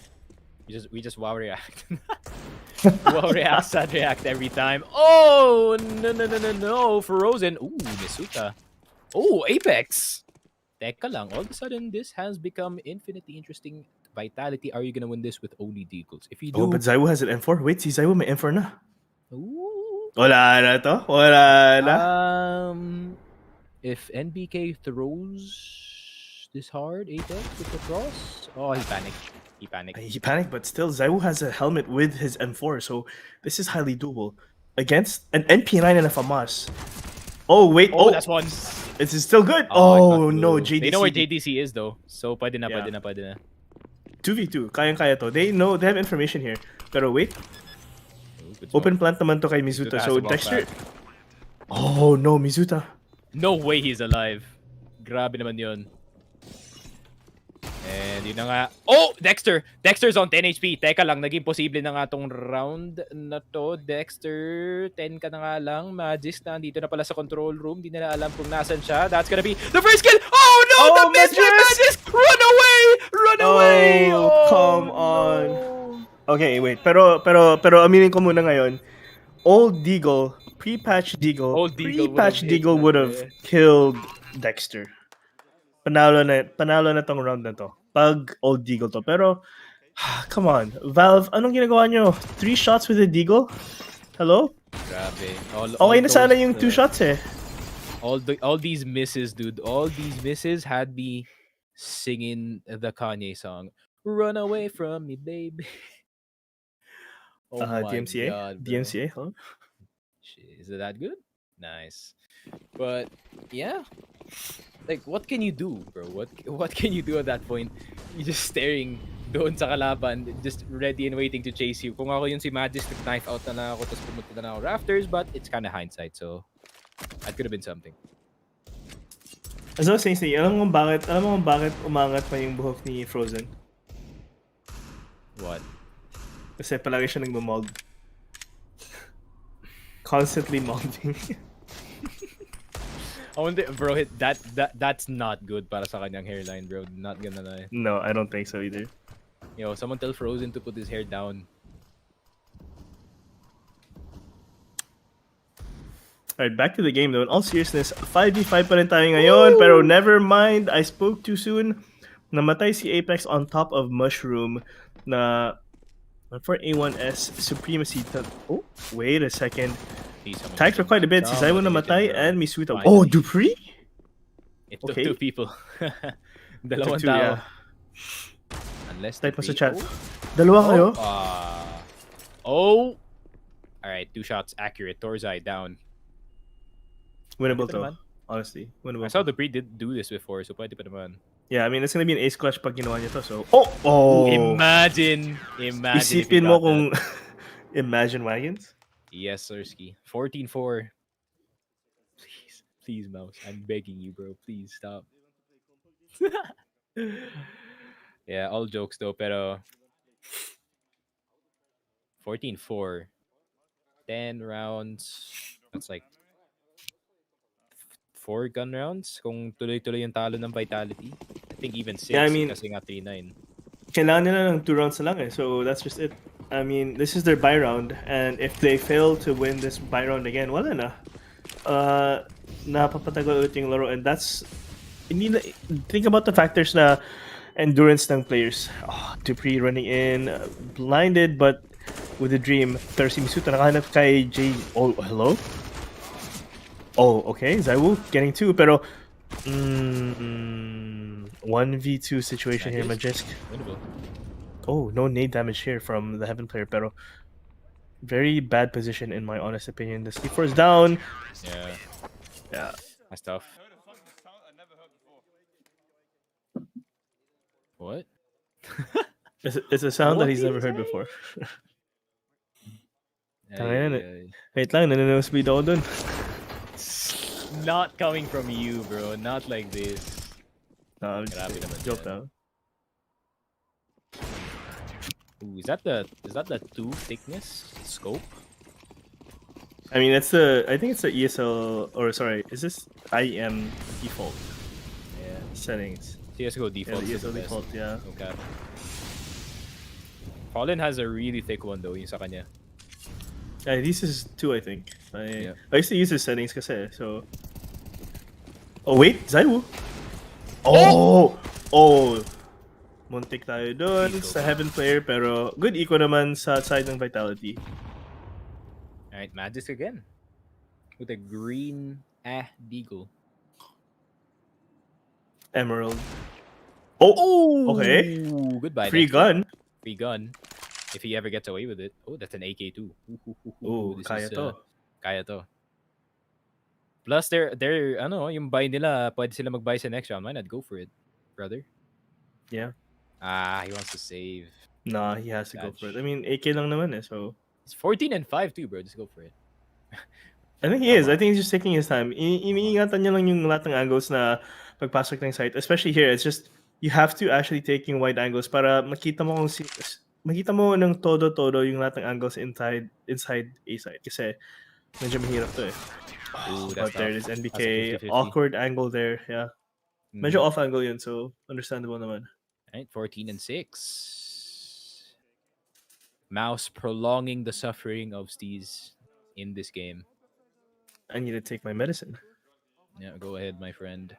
We just wow react. Wow react, sad react every time. Oh no! Frozen. Ooh, Misuta. Oh, Apex. Teka lang. All of a sudden, this has become infinitely interesting. Vitality. Are you gonna win this with only deagles? If you do,
Oh, but Zaiwu has an M4. Wait, si Zaiwu may M4 na.
ooh.
Wala na to. Wala na.
If NBK throws this hard, Apex with the cross. Oh, he panicked. He
Panicked, but still, Zaiwu has a helmet with his M4, so this is highly doable. Against an NP9 and a FAMAS. Oh, wait.
Oh, that's one.
This is still good.
it's
Oh,
not
no,
good.
JDC.
They know where JDC is though, so pwede na.
2v2. Kayang-kaya to. They have information here. Pero wait,
Ooh, good
open
smoke.
plant naman to kay Mizuta.
Mizuta has
So
to walk
Dexter...
back.
Oh, no, Mizuta.
No way he's alive. Grabe naman yun. And yun na nga. Oh! Dexter! Dexter's on 10 HP. Teka lang, naging posible na nga tong round na to. Dexter, 10 ka na nga lang. Magisk na andito na pala sa control room. Di nila alam kung nasan siya. That's gonna be the first kill! Oh no!
Oh,
The miss by Magisk! Run away! Run away!
Oh, come on. Okay, wait. Pero aminin ko muna ngayon. Old Deagle, pre-patch Deagle would have killed Dexter. Panalo na tong round na to. Pag Old Deagle to. Pero, come on. Valve, anong ginagawa nyo? 3 shots with a Deagle? Hello?
Grabe.
Okay na sana yung 2 shots eh.
All these misses, dude. All these misses had me singing the Kanye song. Run away from me, baby. Oh my
DMCA?
God, bro.
DMCA? Huh?
Shit, is it that good? Nice. But yeah. Like, what can you do, bro? What can you do at that point? You're just staring doon sa kalaban, just ready and waiting to chase you. Kung ako yun si Magis, nag-knife out na lang ako, tapos pumunta na ako rafters, but it's kind of hindsight, so That could have been something.
As I was saying, alam mo kung bakit umangat pa yung buhok ni Frozen?
What?
Kasi palagi siya nagmamog. Constantly molding.
I wonder, bro, that's not good para sa kanyang hairline, bro. Not gonna lie.
No, I don't think so either.
Yo, someone tell Frozen to put his hair down.
Alright, back to the game though. In all seriousness, 5v5 pa rin tayo ngayon. Pero never mind, I spoke too soon. Namatay si Apex on top of Mushroom na for A1S Supremacy. Oh, wait a second. Tagged for quite a bit. Si Zaiwo namatay and Misuta. Oh, Dupree?
It took
Okay.
two people. Dalawang
Two,
tao.
yeah.
Unless
Type mo sa
Dupree-
chat. Dalawa kayo?
Oh! Alright, 2 shots accurate. Torzai down.
Winnable
Pwede pa
to.
naman.
Honestly, winnable.
I saw Dupree did do this before, so pwede pa naman.
Yeah, I mean, it's gonna be an ace clutch pag ginawa niya to, so... Oh!
Imagine if he
Isipin mo
got
kung...
that.
Imagine Wagons?
Yes, Sirski. 14-4. Please, Mouse. I'm begging you, bro. Please stop. Yeah, all jokes though, pero 14-4. 10 rounds. That's like 4 gun rounds. Kung tuloy-tuloy yung talo ng Vitality. I think even 6
Yeah, I mean-
kasi nga 3-9.
Kailangan nila ng 2 rounds na lang eh, so that's just it. I mean, this is their buy round, and if they fail to win this buy round again, wala na. Napapatagal ulit yung laro, and that's... Think about the factors na endurance ng players. Oh, Dupree running in, blinded, but with a dream. Pero si Misuta nakahanap kay J... Oh, hello? Oh, okay. Zaiwu getting 2, pero... 1v2 situation here, Majisk.
Winnable.
Oh, no nade damage here from the Heaven player, pero... Very bad position in my honest opinion. The C4 is down.
Yeah,
Yeah.
that's tough. What?
It's a sound that he's never heard before. Tangina, wait lang, nanonosebleed ako dun.
Not coming from you, bro. Not like this.
No, I'm just
Grabe
kidding.
naman
Joke
yan.
lang.
Ooh, is that the 2 thickness scope?
I mean, I think it's the ESL, or sorry, is this IEM default
Yeah.
settings?
CSGO
Yeah,
default.
the
is the
ESL
best.
default, yeah.
Okay. Fallen has a really thick one though, yung sa kanya.
This is 2, I think. I
Yeah.
used to use his settings kasi, so... Oh, wait, Zaiwu! Oh! Oh! Muntik tayo dun sa Heaven player, pero good eco naman sa side ng Vitality.
Alright, Magic again. With a green deagle.
Emerald. Oh! Okay.
Ooh, goodbye.
Free
Dexter.
gun.
Free gun. If he ever gets away with it. Oh, that's an AK too.
Oh,
This
kaya
is,
to.
Kaya to. Plus, they're yung buy nila, pwede sila mag-buy sa next round. Why not go for it, brother?
Yeah.
He wants to save.
Nah, he has to go
Dodge.
for it. I mean, AK lang naman eh, so...
It's 14-5 too, bro. Just go for it.
I think he is. I think he's just taking his time. Iniingatan niya lang yung lahat ng angles na pagpasok ng site. Especially here, it's just, you have to actually take yung wide angles para makita mo kung makita mo ng todo-todo yung lahat ng angles inside A site. Kasi medyo mahirap to eh.
Ooh,
But
that's
there
tough.
it is,
That's a
NBK.
50-50.
Awkward angle there, yeah. Medyo
Mhm.
off angle yun, so understandable naman.
Right, 14-6. MOUZ prolonging the suffering of Steez in this game.
I need to take my medicine.
Yeah, go ahead, my friend.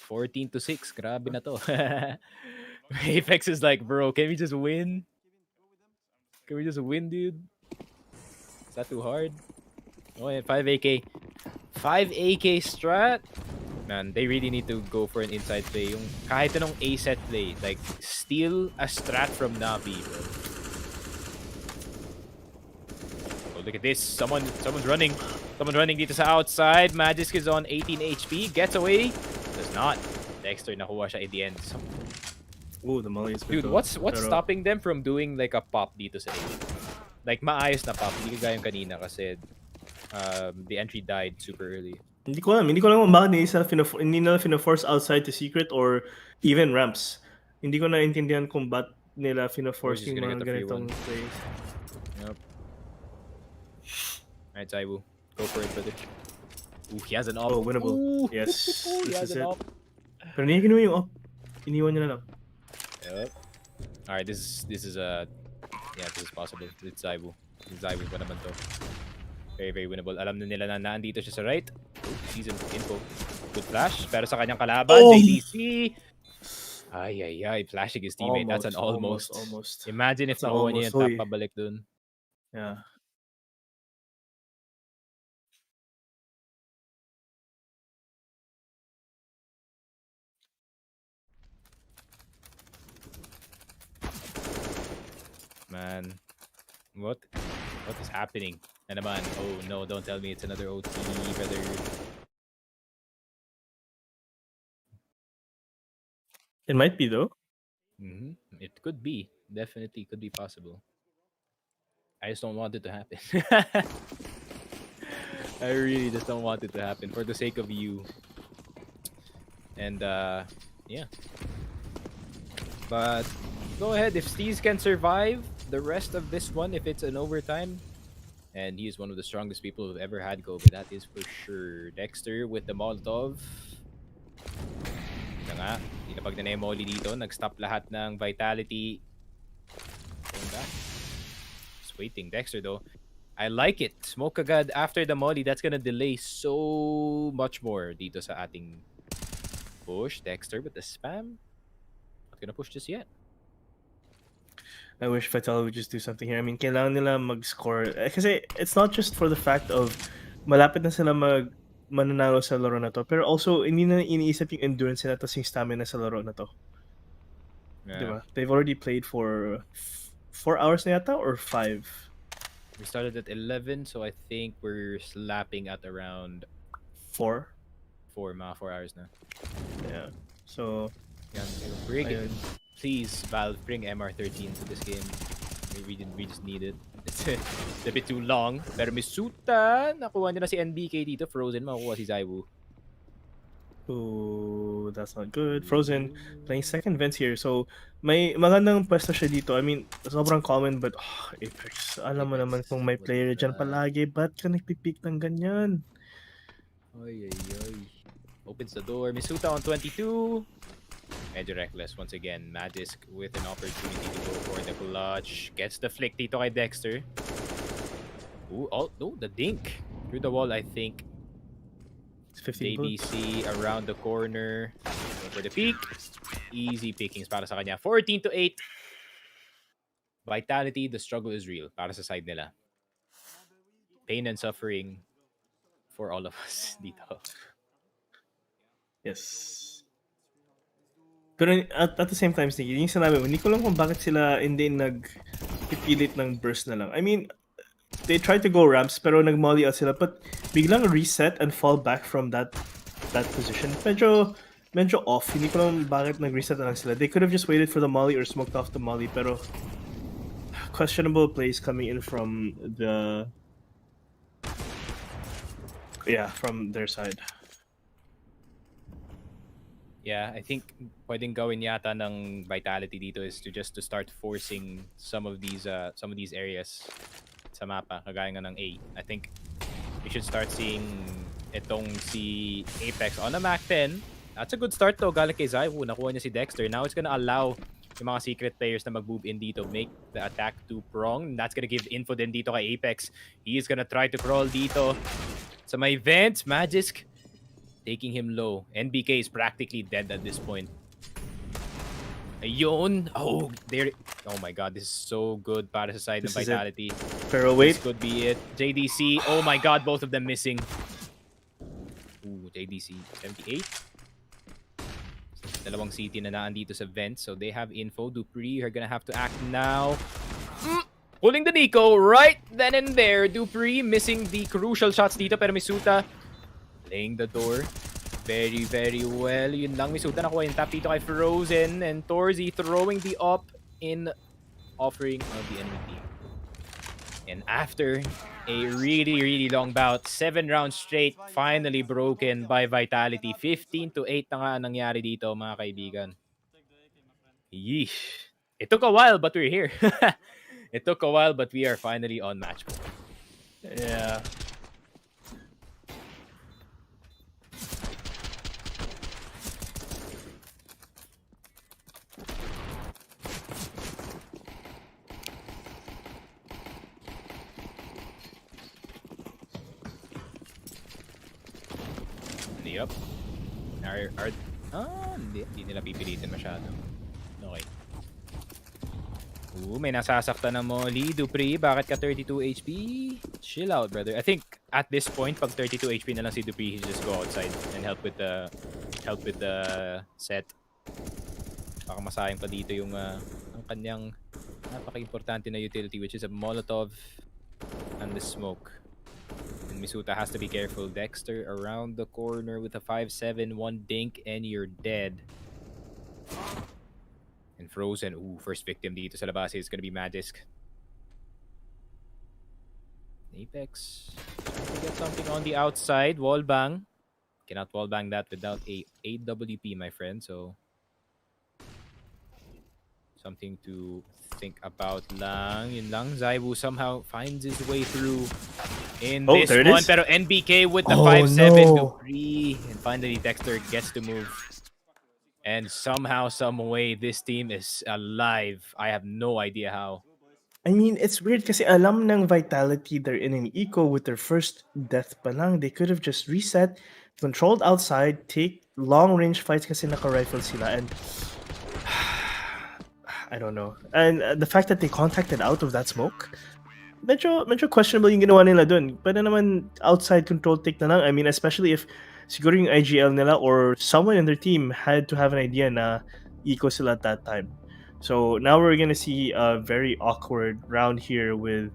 14-6. Grabe na to. Apex is like, bro, can we just win? Can we just win, dude? Is that too hard? Oh, yeah, 5 AK. 5 AK strat? Man, they really need to go for an inside play. Yung kahit anong A set play. Like, steal a strat from Navi, bro. Oh, look at this. Someone's running. Someone's running dito sa outside. Magisk is on 18 HP. Gets away. Does not. Dexter nakuha siya at the end.
Ooh, the molly is
Dude, what's stopping them from doing like a pop dito sa A? Like, maayos na pop. Hindi kagaya yung kanina kasi the entry died super early.
Hindi ko alam kung bakit hindi nila fina-force outside to secret or even ramps. Hindi ko naintindihan kung ba't nila fina-force
he's
yung
gonna
mga
get the free
ganitong
one.
plays.
Yep. Alright, Zaibu. Go for it, brother. Ooh, he has an op.
Oh, winnable.
Ooh,
Yes,
he
this
has
is
an
it.
op.
Pero hindi kinuha yung op. Iniwan niya na lang.
Yep. Alright, this is this is possible. It's Zaibu. Zaibu pa naman to. Very, very winnable. Alam na nila na naandito siya sa right. Oh, season info. Good flash. Pero sa kanyang kalaban, JDC. Ay. Flashing his teammate. That's an almost. Imagine if
That's an
nakuha niya
almost,
yung tap
oy.
pabalik dun.
Yeah.
Man. What is happening? Na naman. Oh no, don't tell me it's another OT, brother.
It might be though.
It could be. Definitely could be possible. I just don't want it to happen. I really just don't want it to happen for the sake of you. And yeah. But go ahead, if Steez can survive the rest of this one, if it's an overtime, and he is one of the strongest people who've ever had Kobe, that is for sure. Dexter with the Molotov. Ito nga, hindi na pag na-molly dito, nag-stop lahat ng vitality. Going back. Just waiting. Dexter though, I like it. Smoke agad after the molly, that's gonna delay so much more dito sa ating push. Dexter with the spam. Not gonna push just yet.
I wish Fatal would just do something here. I mean, kailangan nila mag-score. Kasi it's not just for the fact of malapit na sila mananalo sa laro na to, pero also hindi na iniisip yung endurance nila tapos yung stamina sa laro na to.
Yeah.
Diba? They've already played for 4 hours na yata or 5?
We started at 11, so I think we're slapping at around
4?
4 hours na.
Yeah. So,
Yan, please, Valve, bring MR13 to this game. We just need it. It's a bit too long. Pero Misuta, nakuha niya na si NBK dito. Frozen, makukuha si Zaibu.
ooh, that's not good. Frozen playing second vents here. So, may magandang pwesto siya dito. I mean, sobrang common but Apex. Alam mo naman kung may player dyan palagi, ba't ka nagpipick ng ganyan?
Ay. Opens the door. Misuta on 22. Medyo reckless once again. Magisk with an opportunity to go for the clutch. Gets the flick dito kay Dexter. Ooh, no, the dink. Through the wall, I think.
It's 15
JDC around the corner. Going for the peak. Easy pickings para sa kanya. 14-8. Vitality, the struggle is real para sa side nila. Pain and suffering for all of us dito.
Yes. Pero at the same time, Sneaky, yung sinabi mo, hindi ko lang kung bakit sila hindi nagpipilit ng burst na lang. I mean, they tried to go ramps pero nag-molly out sila but biglang reset and fall back from that position. Medyo off. Hindi ko lang bakit nag-reset na lang sila. They could have just waited for the molly or smoked off the molly pero questionable plays coming in from from their side.
Yeah, I think pwedeng gawin yata ng Vitality dito is to start forcing some of these areas sa mapa kagaya nga ng A. I think we should start seeing itong si Apex on a Mac 10. That's a good start though, galing kay Zaibu. Nakuha niya si Dexter. Now it's gonna allow yung mga secret players na mag-move in dito, make the attack two-prong. That's gonna give info din dito kay Apex. He is gonna try to crawl dito sa may vent. Magisk taking him low. NBK is practically dead at this point. Ayun. Oh, there. Oh my god, this is so good para sa side ng Vitality.
Pero wait.
This could be it. JDC. Oh my god, both of them missing. Ooh, JDC. 78. Dalawang CT na naandito sa vent. So they have info. Dupree are gonna have to act now. Pulling the Nico right then and there. Dupree missing the crucial shots dito. Pero Misuta playing the door very, very well. Yun lang, Misuta nakuha yung tap dito kay Frozen. And Torzy throwing the up in offering of the enemy team. And after a really long bout, 7 rounds straight, finally broken by Vitality. 15-8 na nga nangyari dito, mga kaibigan. Yeesh. It took a while, but we're here. It took a while, but we are finally on match point.
Yeah.
Yep. Hindi nila pipilitin masyado. Okay. May nasasaktan ng Molly. Dupree, bakit ka 32 HP? Chill out, brother. I think at this point, pag 32 HP na lang si Dupree, he just go outside and help with the set. Baka masayang pa dito yung ang kanyang napaka-importante na utility, which is a Molotov and the smoke. And Misuta has to be careful. Dexter around the corner with a 5-7, 1 dink, and you're dead. And Frozen, first victim dito sa labas is gonna be Magisk. Apex, trying to get something on the outside. Wallbang. Cannot wallbang that without a AWP, my friend. So, something to think about lang. Yun lang. Zaibu somehow finds his way through in this one. Pero NBK with the 5-7 Dupree. And finally, Dexter gets to move. And somehow, some way, this team is alive. I have no idea how.
I mean, it's weird kasi alam ng Vitality they're in an eco with their first death pa lang. They could have just reset, controlled outside, take long-range fights kasi naka-rifle sila. And I don't know. And the fact that they contacted out of that smoke, medyo questionable yung ginawa nila dun. Pero naman, outside control take na lang. I mean, especially if siguro yung IGL nila or someone in their team had to have an idea na eco sila at that time. So now we're going to see a very awkward round here with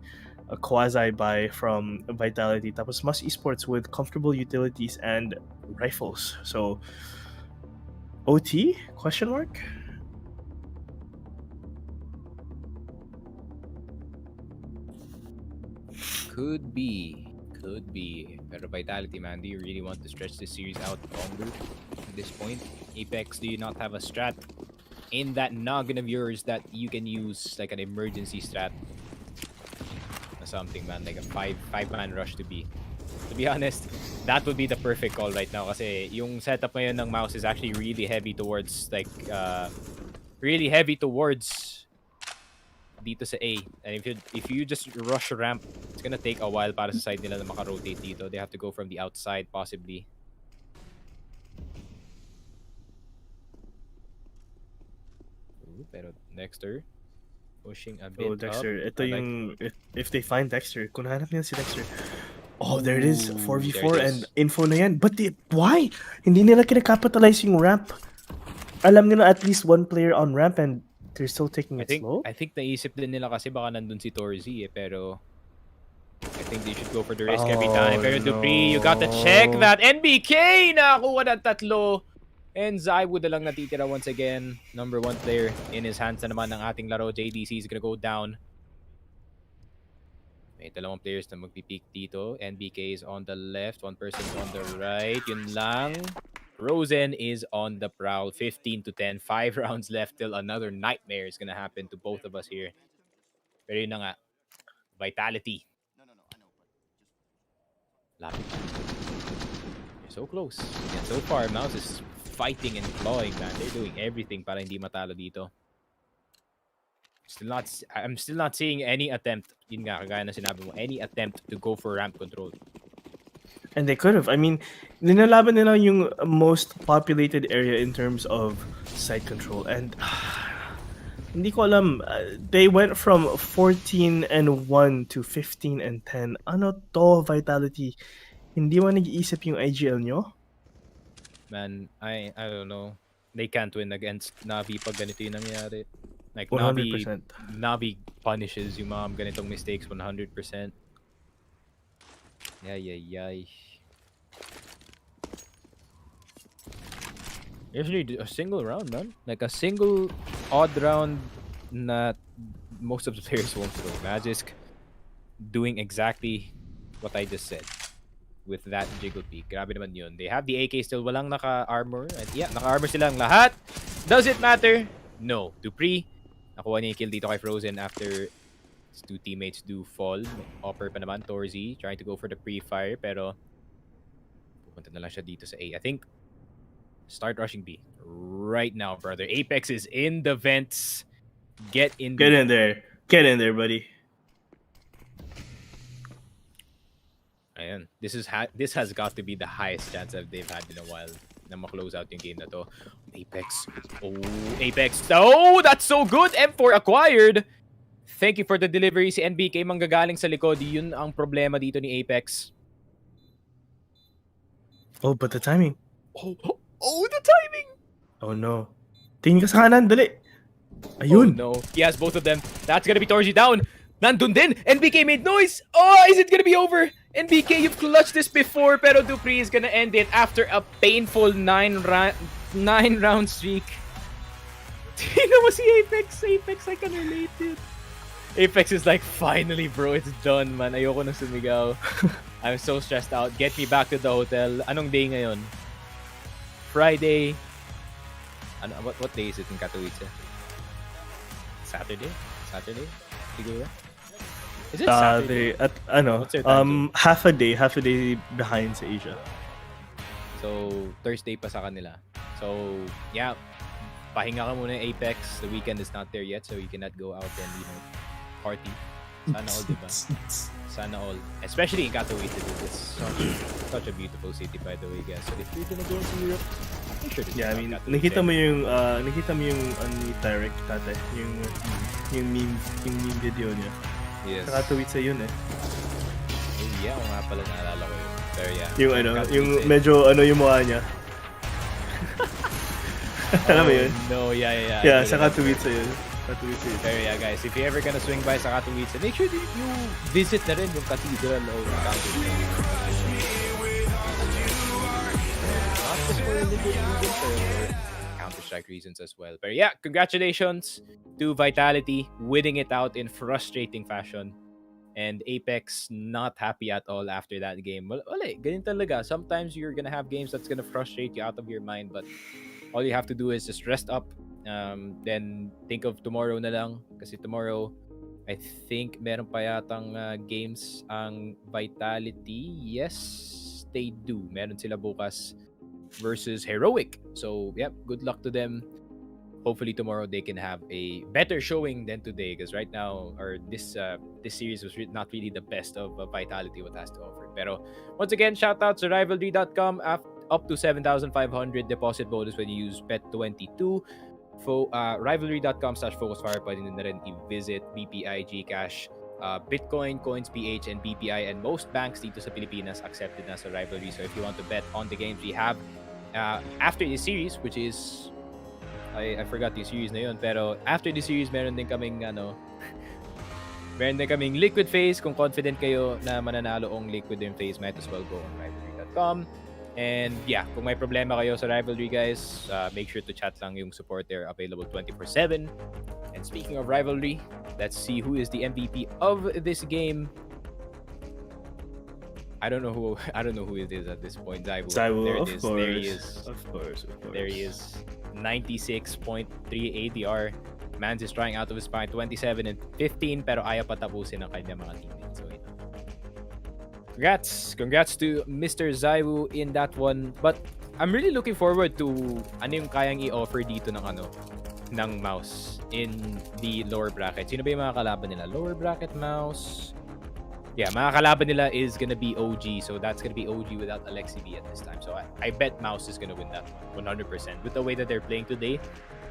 a quasi-buy from Vitality. Tapos MOUZ Esports with comfortable utilities and rifles. So, OT? Question mark?
Could be. Pero Vitality, man, do you really want to stretch this series out longer at this point? Apex, do you not have a strat in that noggin of yours that you can use like an emergency strat? Or something, man, like a five-man rush to be honest, that would be the perfect call right now kasi yung setup ngayon ng MOUZ is actually really heavy towards dito sa A. And if you just rush ramp, it's gonna take a while para sa side nila na maka-rotate dito. They have to go from the outside possibly. Pero Dexter pushing a bit
Dexter,
up.
ito yung if they find Dexter, kung hanap nila si Dexter. Oh, there it is. 4v4 and info na yan. But why? Hindi nila kinakapitalize yung ramp. Alam nila at least one player on ramp and they're still taking it slow?
I think naisip din nila kasi baka nandun si Torzi pero I think they should go for the risk every time. Pero Dupree, you got to check that. NBK nakakuha ng tatlo. And Zaiwood na lang natitira once again. Number 1 player in his hands na naman ng ating laro. JDC is gonna go down. May dalawang players na magpipeak dito. NBK is on the left. One person is on the right. Yun lang. Rosen is on the prowl. 15-10. 5 rounds left till another nightmare is gonna happen to both of us here. Pero yun na nga. Vitality. Lapit. You're so close. And so far, MOUZ is fighting and clawing, man. They're doing everything para hindi matalo dito. I'm still not seeing any attempt. Yun nga, kagaya na sinabi mo. Any attempt to go for ramp control.
And they could have. I mean, ninalaban nila yung most populated area in terms of site control. And hindi ko alam. They went from 14-1 to 15-10. Ano to, Vitality? Hindi mo nag-iisip yung IGL nyo?
Man, I don't know. They can't win against Navi pag ganito yung nangyari. Like,
100%.
Navi punishes yung mga ganitong mistakes 100%. Yay. Usually a single round, man. Like a single odd round na most of the players won't throw. Magisk doing exactly what I just said with that jiggle peak. Grabe naman yun. They have the AK still. Walang naka-armor. And yeah, naka-armor silang lahat. Does it matter? No. Dupree, nakuha niya yung kill dito kay Frozen after his two teammates do fall. Offer pa naman, Torzi, trying to go for the pre-fire, pero pupunta na lang siya dito sa A. I think start rushing B right now, brother. Apex is in the vents. Get in
there. Get in there, buddy.
Ayan. This has got to be the highest chance that they've had in a while na ma-close out yung game na to. Apex. Oh, Apex. Oh, that's so good. M4 acquired. Thank you for the delivery. Si NBK manggagaling sa likod. Yun ang problema dito ni Apex.
Oh, but the timing.
Oh, the timing.
Oh, no. Tingin ka sa kanan, dali. Ayun.
Oh, no. He has both of them. That's gonna be Torji down. Nandun din. NBK made noise. Oh, is it gonna be over? NBK, you've clutched this before, pero Dupree is gonna end it after a painful 9-round streak. Tingnan mo si Apex. Apex, I can relate it. Apex is like, finally, bro, it's done, man. Ayoko na sumigaw. I'm so stressed out. Get me back to the hotel. Anong day ngayon? Friday. Ano, what day is it in Katowice? Saturday? Siguro? Is it Saturday?
At
What's your time zone?
half a day behind sa Asia.
So, Thursday pa sa kanila. So, yeah. Pahinga ka muna yung Apex. The weekend is not there yet, so you cannot go out and, party. Sana all, diba? Sana all. Especially in Katowice, dude. It's such a beautiful city, by the way, guys. So, if you're gonna go to Europe, make sure to check out Katowice.
nakita mo yung ni Tarek tate, yung meme video niya.
Yes.
Sa Katowice yun eh.
Oh, yeah. O nga pala, naalala ko yun. Pero yeah.
Yung medyo yung mukha niya. Alam mo yun?
No, yeah.
Yeah, sa Katowice yun.
Pero yeah, guys, if you're ever gonna swing by sa Katowice, make sure that you visit na rin yung cathedral o campus. Not just for religious reasons, but for Counter-Strike reasons as well. But yeah, congratulations to Vitality winning it out in frustrating fashion. And Apex not happy at all after that game. Well, ganyan talaga. Sometimes you're gonna have games that's gonna frustrate you out of your mind, but all you have to do is just rest up. Then think of tomorrow na lang. Kasi tomorrow, I think meron pa yatang games ang Vitality. Yes, they do. Meron sila bukas versus Heroic. So, yep, good luck to them. Hopefully tomorrow they can have a better showing than today, because right now, or this series was not really the best of Vitality what has to offer. Pero once again, shout out to rivalry.com, up to 7,500 deposit bonus when you use bet22. Rivalry.com/focusfire, pwede na rin i-visit BPI, Gcash, Bitcoin, Coins PH, and BPI, and most banks dito sa Pilipinas accepted na sa Rivalry. So if you want to bet on the games we have after this series, which is I forgot the series na yun, pero after the series meron din kaming Liquid FaZe. Kung confident kayo na mananalo ang Liquid yung FaZe, might as well go on rivalry.com. And yeah, kung may problema kayo sa Rivalry, guys, make sure to chat lang yung support there, available 24/7. And speaking of Rivalry, let's see who is the MVP of this game. I don't know who it is at this point. Zaibu. There it is. There he is.
Of course.
There he is. 96.3 ADR. Mans is trying out of his spine. 27 and 15, pero ayaw pa tapusin ang kanya mga teammates. So, Congrats to Mr. Zaiwu in that one. But I'm really looking forward to ano yung kayang i-offer dito ng MOUZ in the lower bracket. Sino ba yung mga kalaban nila? Lower bracket MOUZ. Yeah, mga kalaban nila is gonna be OG. So that's gonna be OG without Alexi B at this time. So I bet MOUZ is gonna win that one 100%. With the way that they're playing today,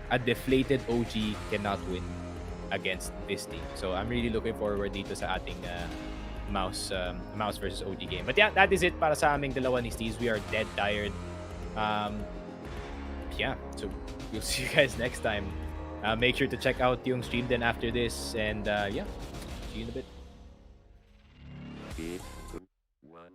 a deflated OG cannot win against this team. So I'm really looking forward dito sa ating MOUZ versus OG game. But yeah, that is it para sa aming dalawa ni Steez. We are dead tired. Yeah, so we'll see you guys next time. Make sure to check out yung stream then after this. And yeah, see you in a bit.
3, 2, 1.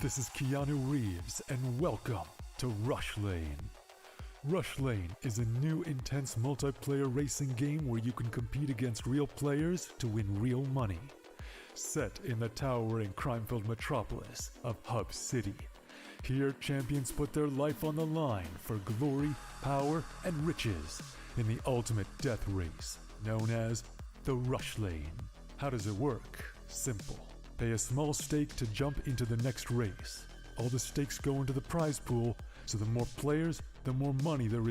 This is Keanu Reeves, and welcome to Rush Lane. Rush Lane is a new intense multiplayer racing game where you can compete against real players to win real money. Set in the towering crime-filled metropolis of Hub City. Here, champions put their life on the line for glory, power, and riches in the ultimate death race, known as the Rush Lane. How does it work? Simple. Pay a small stake to jump into the next race. All the stakes go into the prize pool, so the more players, the more money there is